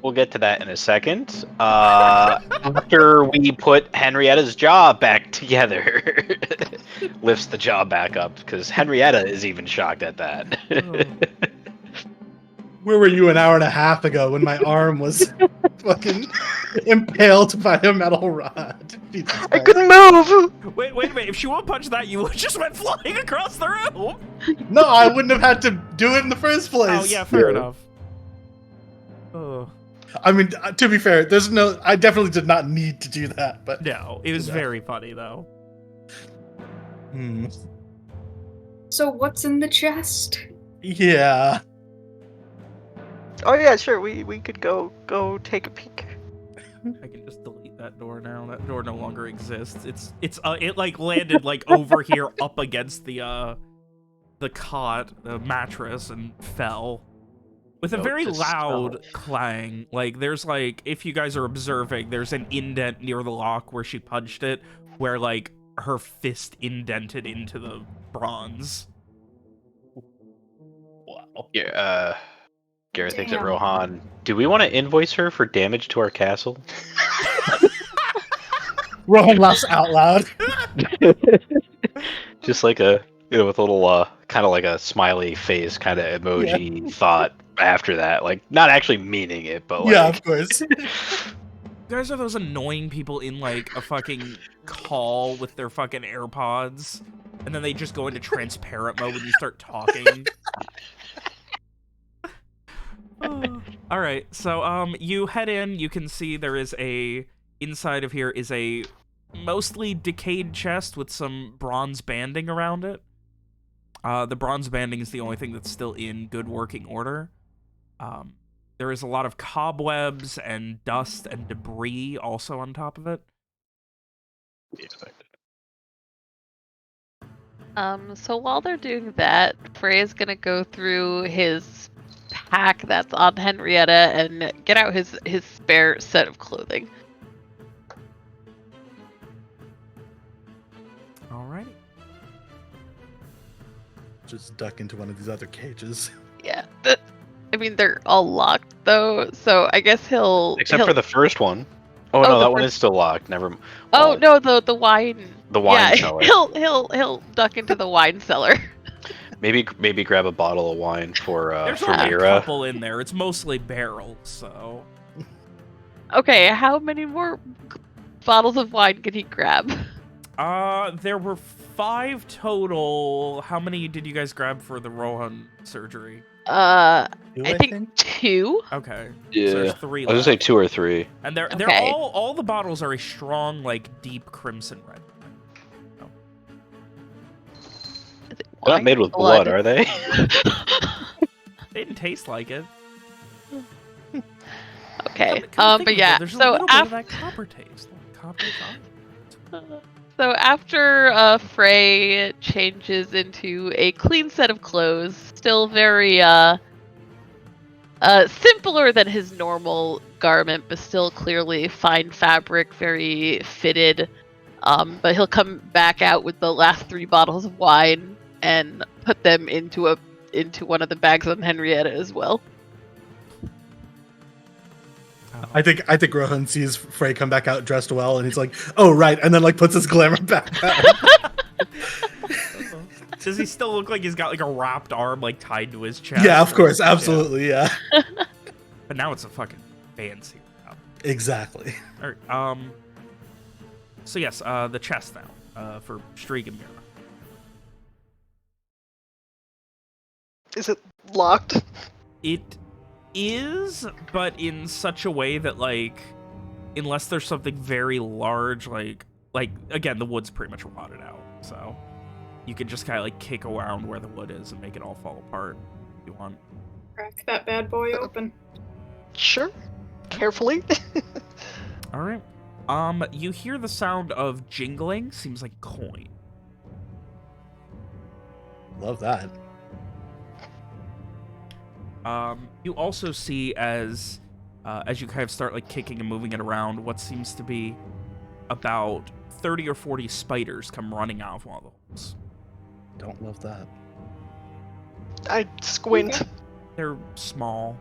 We'll get to that in a second. After we put Henrietta's jaw back together, lifts the jaw back up because Henrietta is even shocked at that. Where were you an hour and a half ago when my arm was fucking impaled by a metal rod? Jesus I Christ. couldn't move. Wait a minute. If she won't punch that, you just went flying across the room. No, I wouldn't have had to do it in the first place. Oh yeah, fair enough. Oh. I mean, to be fair, I definitely did not need to do that, but No, it was very funny though. So what's in the chest? Yeah. Oh yeah, sure. We could go take a peek. I can just delete that door now. That door no longer exists. It like landed like over here up against the cot, the mattress, and fell. With a very loud clang. Like, there's, like, if you guys are observing, there's an indent near the lock where she punched it, where, like, her fist indented into the bronze. Wow. Yeah, Garrett thinks at Damn. Rohan. Do we want to invoice her for damage to our castle? Rohan laughs out loud. Just like with a little, kind of like a smiley face kind of emoji thought after that. Like, not actually meaning it, but like... Yeah, of course. You guys are those annoying people in, like, a fucking call with their fucking AirPods, and then they just go into transparent mode when you start talking. Alright, so, you head in, you can see there is inside of here is a mostly decayed chest with some bronze banding around it. The bronze banding is the only thing that's still in good working order. There is a lot of cobwebs and dust and debris also on top of it. So while they're doing that, Freya's gonna go through his pack that's on Henrietta and get out his spare set of clothing. Alrighty. Just duck into one of these other cages. Yeah. I mean, they're all locked though, so I guess he'll. Except for the first one. Oh, no, that one is still locked. Never. Oh no, the wine. The wine yeah, cellar. He'll duck into the wine cellar. Maybe grab a bottle of wine for There's only a Mira. couple in there. It's mostly barrels, so. Okay, how many more bottles of wine could he grab? There were 5 total. How many did you guys grab for the Rohan surgery? I think 2. Okay. Yeah. So there's 3 I was gonna say left. 2 or 3. And they're Okay. all the bottles are a strong, like, deep crimson red. They're not made with blood, are they? They didn't taste like it. Okay. Come to think But of yeah. it, there's a So little bit of after that copper taste. Like copper. So after Frey changes into a clean set of clothes, still very simpler than his normal garment, but still clearly fine fabric, very fitted. But he'll come back out with the last 3 bottles of wine and put them into one of the bags on Henrietta as well. I think Rohan sees Frey come back out dressed well, and he's like, "Oh right," and then like puts his glamour back on. Does he still look like he's got like a wrapped arm like tied to his chest? Yeah, of course, absolutely, yeah. But now it's a fucking fancy wrap. Exactly. All right. So yes, the chest now for Streak and Mira. Is it locked? It is, but in such a way that, like, unless there's something very large, like again, the wood's pretty much rotted out, so. You could just kind of like kick around where the wood is and make it all fall apart if you want. Crack that bad boy open. Sure. Carefully. All right. You hear the sound of jingling. Seems like coin. Love that. You also see as you kind of start like kicking and moving it around, what seems to be about 30 or 40 spiders come running out of one of the holes. Don't love that. I squint. Okay. They're small,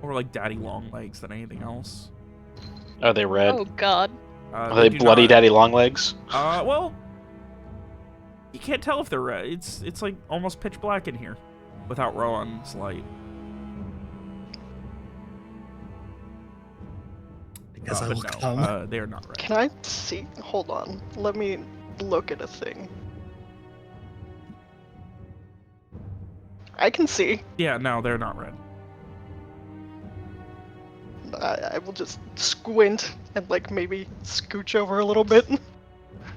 more like daddy long legs than anything else. Are they red? Oh God. Are they do bloody not- daddy long legs? Well, you can't tell if they're red. It's like almost pitch black in here, without Rowan's light. Because I But will no, come. they are not red. Can I see? Hold on. Let me look at a thing. I can see. Yeah, no, they're not red. I will just squint and like maybe scooch over a little bit.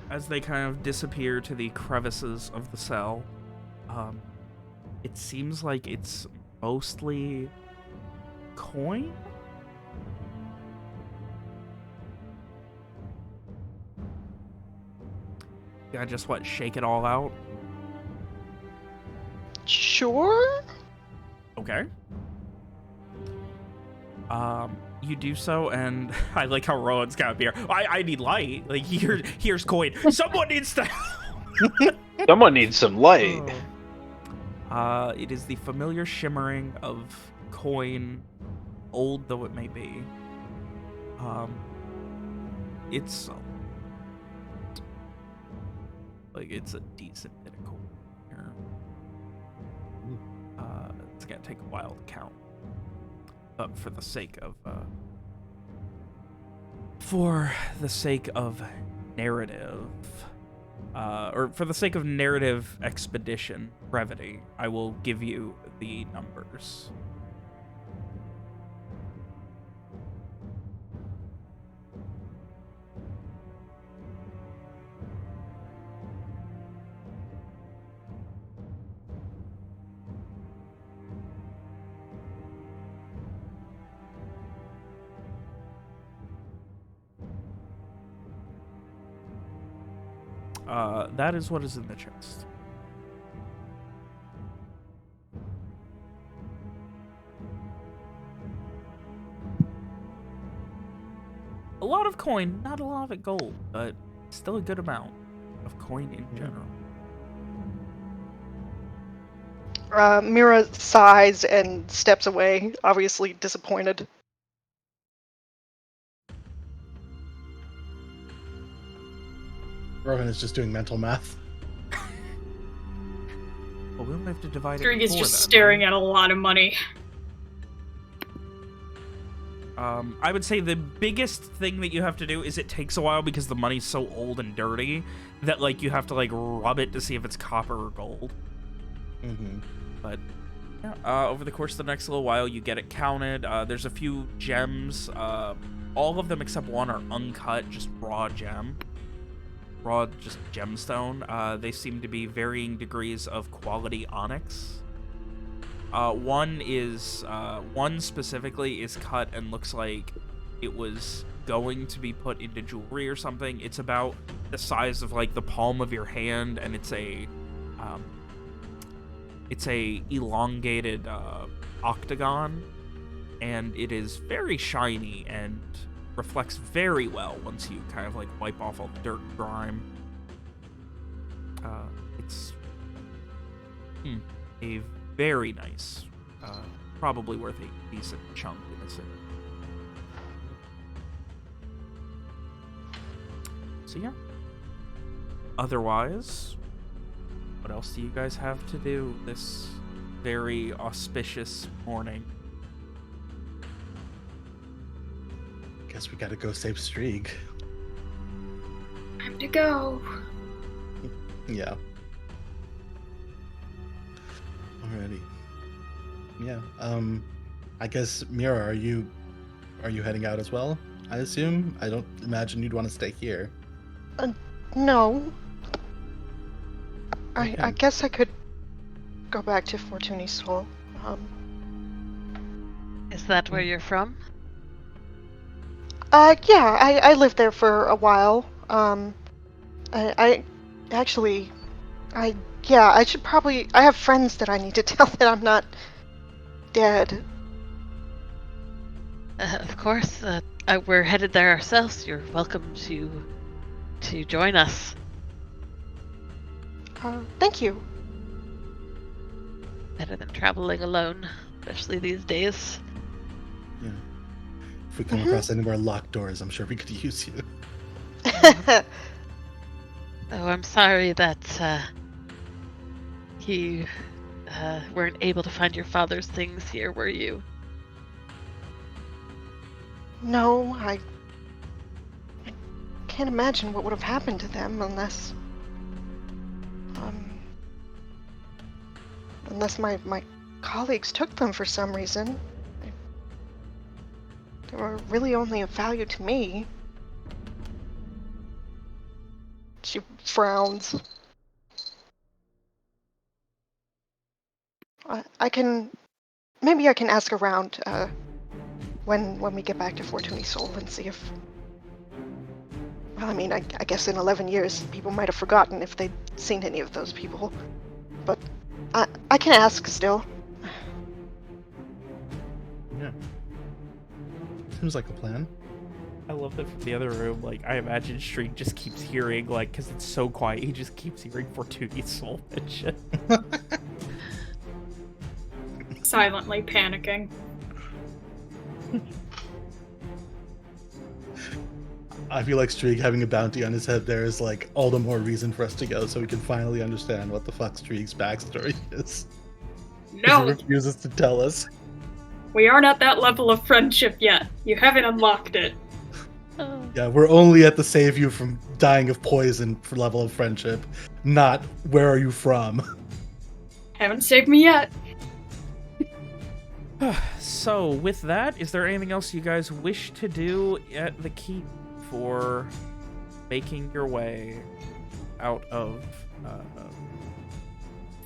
As they kind of disappear to the crevices of the cell, it seems like it's mostly coin? Yeah, just what, shake it all out? Sure. Okay. You do so, and I like how Rowan's got here. I need light. Like, here's coin. Someone needs to. Someone needs some light. It is the familiar shimmering of coin, old though it may be. It's like it's a decent bit of coin here. It's gonna take a while to count. But for the sake of narrative, or for the sake of narrative expedition brevity, I will give you the numbers. That is what is in the chest. A lot of coin, not a lot of it gold, but still a good amount of coin in general. Mira sighs and steps away, obviously disappointed. Rohan is just doing mental math. Well, we only have to divide Streak it is four just then, staring right? at a lot of money. I would say the biggest thing that you have to do is it takes a while because the money's so old and dirty that like you have to like rub it to see if it's copper or gold. Mm-hmm. But yeah, over the course of the next little while, you get it counted. There's a few gems. All of them except one are uncut, just raw gem. Raw, just gemstone. They seem to be varying degrees of quality onyx. One specifically is cut and looks like it was going to be put into jewelry or something. It's about the size of like the palm of your hand, and it's a elongated octagon, and it is very shiny and reflects very well once you kind of like wipe off all the dirt and grime. It's a very nice, probably worth a decent chunk in a city. So yeah. Otherwise, what else do you guys have to do this very auspicious morning? Guess we gotta go save Streak. Time to go. Yeah. Alrighty. Yeah. I guess Mira, are you heading out as well? I assume. I don't imagine you'd want to stay here. No. I guess I could go back to Fortuny's soul. Is that where you're from? Yeah, I lived there for a while. I actually, yeah, I should probably, I have friends that I need to tell that I'm not dead. Of course. We're headed there ourselves. You're welcome to join us. Thank you. Better than traveling alone, especially these days. Yeah. If we come across any more locked doors, I'm sure we could use you. Oh, I'm sorry that you weren't able to find your father's things here, were you? No, I can't imagine what would have happened to them unless, unless my colleagues took them for some reason. They were really only of value to me. She frowns. Maybe I can ask around, when we get back to Fortuny's soul and see if... Well, I mean, I guess in 11 years, people might have forgotten if they'd seen any of those people. But I can ask still. Yeah. Seems like a plan. I love that from the other room. Like, I imagine Streak just keeps hearing, like, because it's so quiet, he just keeps hearing Fortuny's soul and shit. Silently panicking. I feel like Streak having a bounty on his head there is like all the more reason for us to go, so we can finally understand what the fuck Streak's backstory is. 'Cause he No, refuses to tell us. we aren't at that level of friendship yet. You haven't unlocked it. Oh. Yeah, we're only at the save you from dying of poison for level of friendship, not where are you from. Haven't saved me yet. So, with that, is there anything else you guys wish to do at the keep for making your way out of,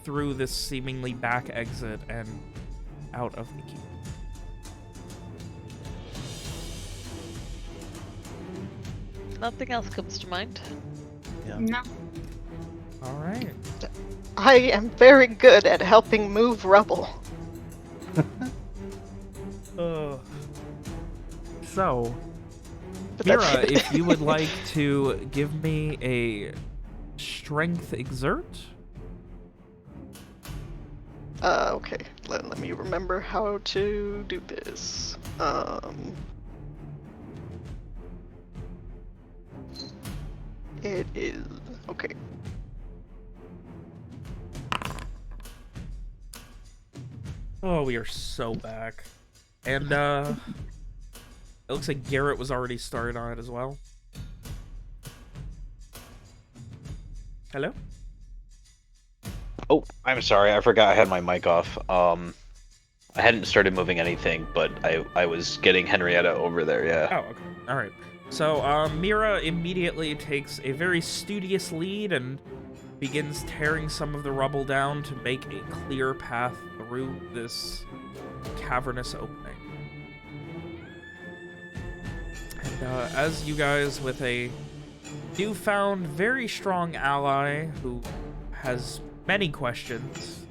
through this seemingly back exit and out of the keep? Nothing else comes to mind. Yeah. No. Alright. I am very good at helping move rubble. So, But that's Mira, it. if you would like to give me a strength exert. Okay, let me remember how to do this. It is... okay. Oh, we are so back. And, it looks like Garrett was already started on it as well. Hello? Oh, I'm sorry. I forgot I had my mic off. I hadn't started moving anything, but I was getting Henrietta over there, yeah. Oh, okay. Alright. So, Mira immediately takes a very studious lead and begins tearing some of the rubble down to make a clear path through this cavernous opening. And as you guys, with a newfound, very strong ally who has many questions,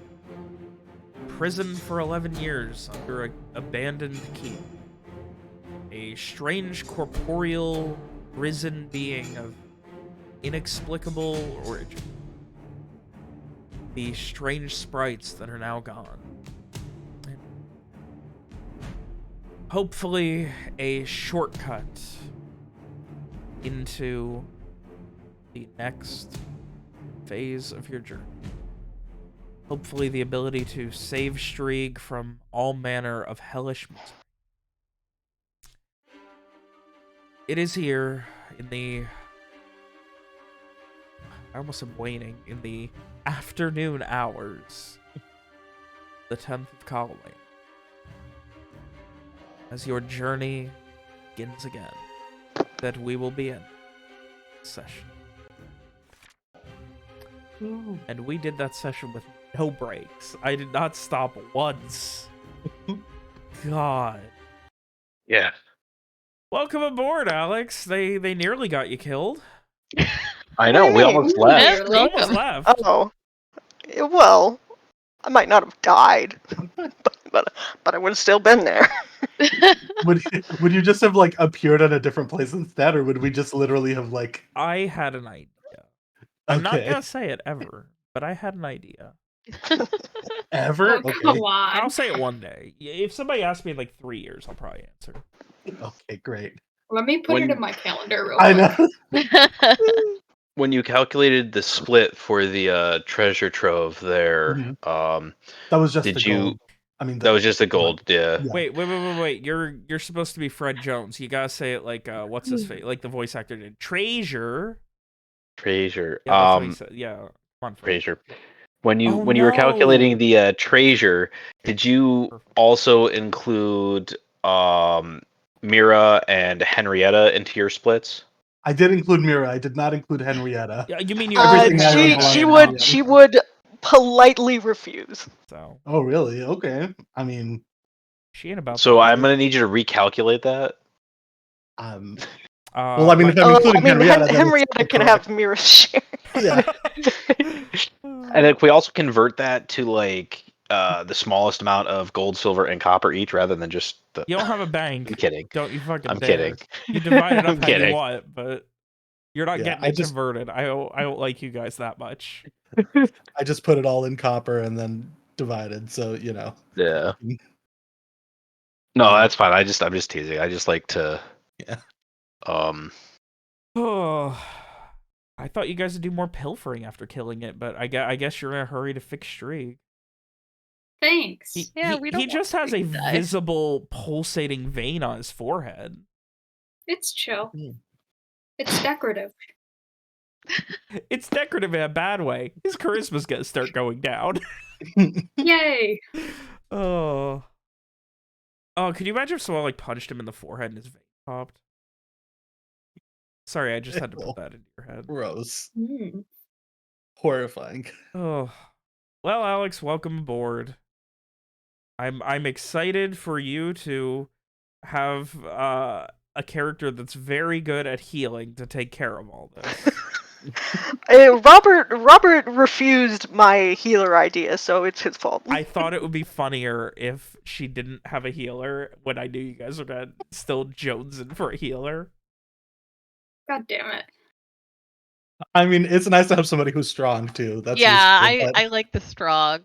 imprisoned for 11 years under an abandoned keep, a strange corporeal risen being of inexplicable origin, the strange sprites that are now gone. And hopefully a shortcut into the next phase of your journey. Hopefully the ability to save Strieg from all manner of hellish misery. It is here in the... I almost am waning. In the afternoon hours. The 10th of Colleen. As your journey begins again. That we will be in this session. And we did that session with no breaks. I did not stop once. God. Yeah. Welcome aboard, Alex. They nearly got you killed. I know, What do we you mean? almost left. Yes, Nearly. Almost welcome. left. Oh, well, I might not have died, but I would have still been there. Would you just have like appeared at a different place instead, or would we just literally have like? I had an idea. I'm not Okay, gonna say it ever, but I had an idea. ever? Oh, Okay, come on. I'll say it one day. If somebody asks me in like 3 years, I'll probably answer. okay, great. Let me put When- it in my calendar real I quick. know. When you calculated the split for the treasure trove there, Mhm. That was just did the you? gold. I mean, That was just the gold, yeah. Yeah. Wait. You're supposed to be Fred Jones. You gotta say it like what's his face? Like the voice actor did. Treasure. Treasure. Yeah, that's what he said. Yeah. Come on, Fred. Treasure. When you Oh, when you were calculating no. the treasure, did you Perfect. also include Mira and Henrietta into your splits? I did include Mira. I did not include Henrietta. Yeah, you mean you included Everything I Henry wrote She belongs would to she you. would politely refuse. So Oh, really? Okay. I mean, she ain't about So that I'm life. gonna need you to recalculate that. um. Well, I mean, Like, if I'm including Henrietta, then Henrietta it's can correct. have Mira's share. Yeah. And if we also convert that to like the smallest amount of gold, silver, and copper each, rather than just the. you don't have a I'm bank. kidding. Don't you fucking I'm dare. kidding. You divide it up I'm how you kidding. want, but you're not Yeah, getting I it just- converted. I don't like you guys that much. I just put it all in copper and then divided. So Yeah. No, that's fine. I'm just teasing. I just like to. Yeah. Oh, I thought you guys would do more pilfering after killing it, but I guess you're in a hurry to fix Streak. Thanks. Yeah, we don't He just want has a Streak to die. visible pulsating vein on his forehead. It's chill. Mm. It's decorative. It's decorative in a bad way. His charisma's gonna start going down. Yay! Oh. Oh, could you imagine if someone like punched him in the forehead and his vein popped? Sorry, I just had to put that into your head. Gross. Mm. Horrifying. Oh. Well, Alex, welcome aboard. I'm excited for you to have a character that's very good at healing to take care of all this. Robert refused my healer idea, so it's his fault. I thought it would be funnier if she didn't have a healer when I knew you guys were still jonesing for a healer. God damn it. I mean, it's nice to have somebody who's strong too. That's Yeah, useful, I like the strong.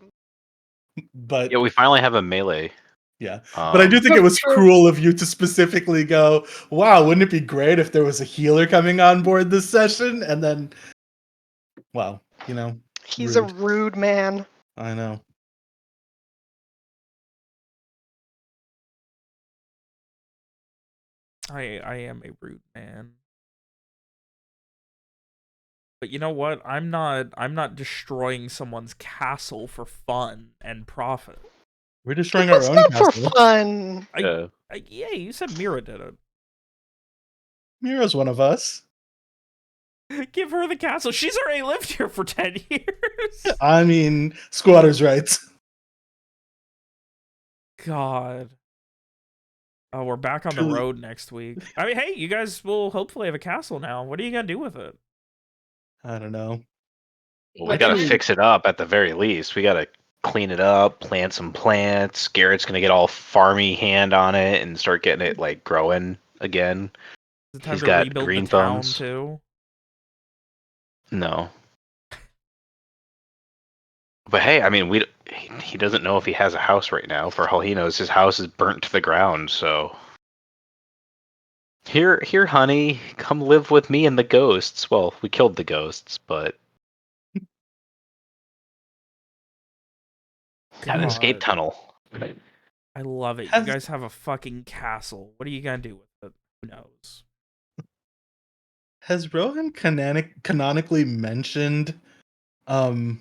but Yeah, we finally have a melee. yeah. But I do think it was cruel of you to specifically go, wow, wouldn't it be great if there was a healer coming on board this session? And then, wow, He's a rude. rude man. I know. I am a rude man. But you know what? I'm not destroying someone's castle for fun and profit. We're destroying It's our own not for castle. fun. Yeah. Yeah, you said Mira did it. Mira's one of us. Give her the castle. She's already lived here for 10 years. I mean, squatters' rights. God. Oh, we're back on the Truly. road next week. I mean, hey, you guys will hopefully have a castle now. What are you going to do with it? I don't know. Well, we gotta Literally. fix it up at the very least. We gotta clean it up, plant some plants. Garrett's gonna get all farmy hand on it and start getting it like growing again. Is it time He's to got rebuild green the town, thumbs. too? No. But hey, I mean, he doesn't know if he has a house right now. For all he knows, his house is burnt to the ground. So here, honey, come live with me and the ghosts. Well, we killed the ghosts, but got an escape God. tunnel. I love it. You Has- guys have a fucking castle. What are you going to do with it? Who knows? Has Rohan canonically mentioned, the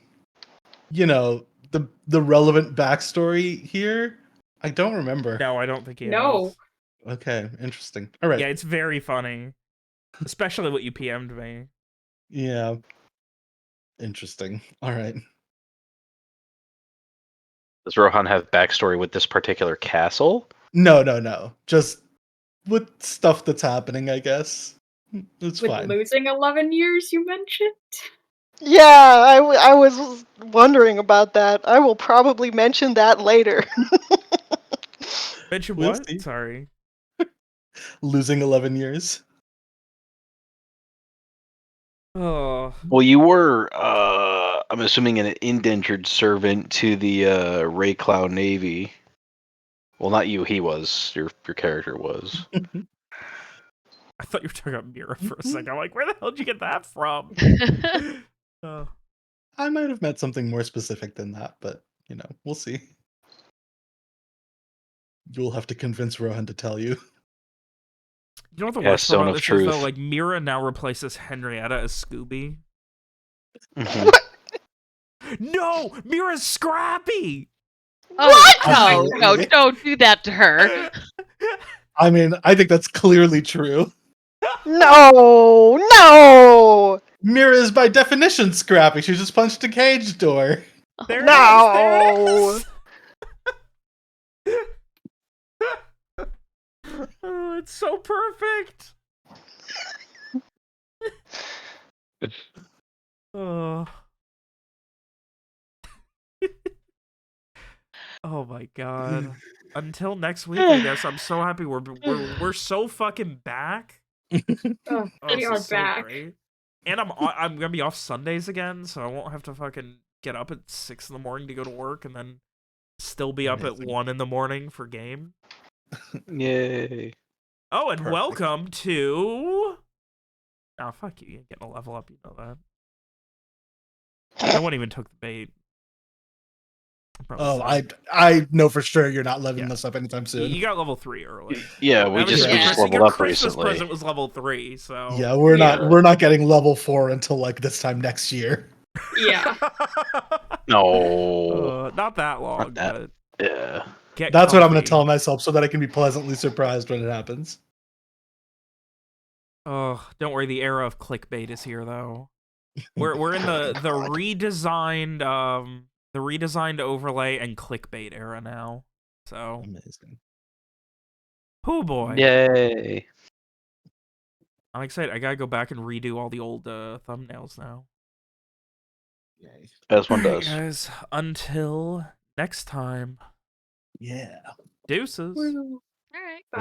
relevant backstory here? I don't remember. No, I don't think he No. has. Okay, interesting. All right. Yeah, it's very funny. Especially what you PM'd me. Yeah. Interesting. All right. Does Rohan have backstory with this particular castle? No. Just with stuff that's happening, I guess. It's With fine. losing 11 years, you mentioned? Yeah, I was wondering about that. I will probably mention that later. Mention We'll what? see. Sorry. Losing 11 years. Oh, Well, you were, I'm assuming, an indentured servant to the Raycloud Navy. Well, not you. He was. Your character was. I thought you were talking about Mira for a second. I'm like, where the hell did you get that from? Oh. I might have meant something more specific than that, but we'll see. You'll have to convince Rohan to tell you. You know what the Yeah, worst part Stone about of this is, though? Truth. Like, Mira now replaces Henrietta as Scooby. Mhm. No! Mira's Scrappy! Oh, What? no, don't do that to her. I mean, I think that's clearly true. No! Mira is by definition scrappy. She just punched a cage door. There No! it is! There it is! Oh, it's so perfect! Oh. Oh my god. Until next week, I guess. I'm so happy we're so fucking back. Oh, Oh, we this are is so back. great. And I'm gonna be off Sundays again, so I won't have to fucking get up at 6 in the morning to go to work and then still be up at Amazing. 1 in the morning for game. Yay. Oh, and Perfect. welcome to... Oh, fuck you. You ain't getting a level up, you know that. No one even took the bait. Probably Oh, sucked. I know for sure you're not leveling Yeah. this up anytime soon. You got level 3 early. Yeah, That we was just your just Christmas- leveled your up Christmas recently. present was level 3, so... Yeah, we're Yeah. not getting level 4 until like this time next year. Yeah. No. Not that long, Not that. but Yeah. get That's what I'm going to comfy. tell myself so that I can be pleasantly surprised when it happens. Oh, don't worry, the era of clickbait is here though. We're in the redesigned overlay and clickbait era now. So, Amazing. oh boy. Yay. I'm excited. I gotta go back and redo all the old thumbnails now. Yay. As one Alright, does. guys, until next time. Yeah. Deuces. Woo.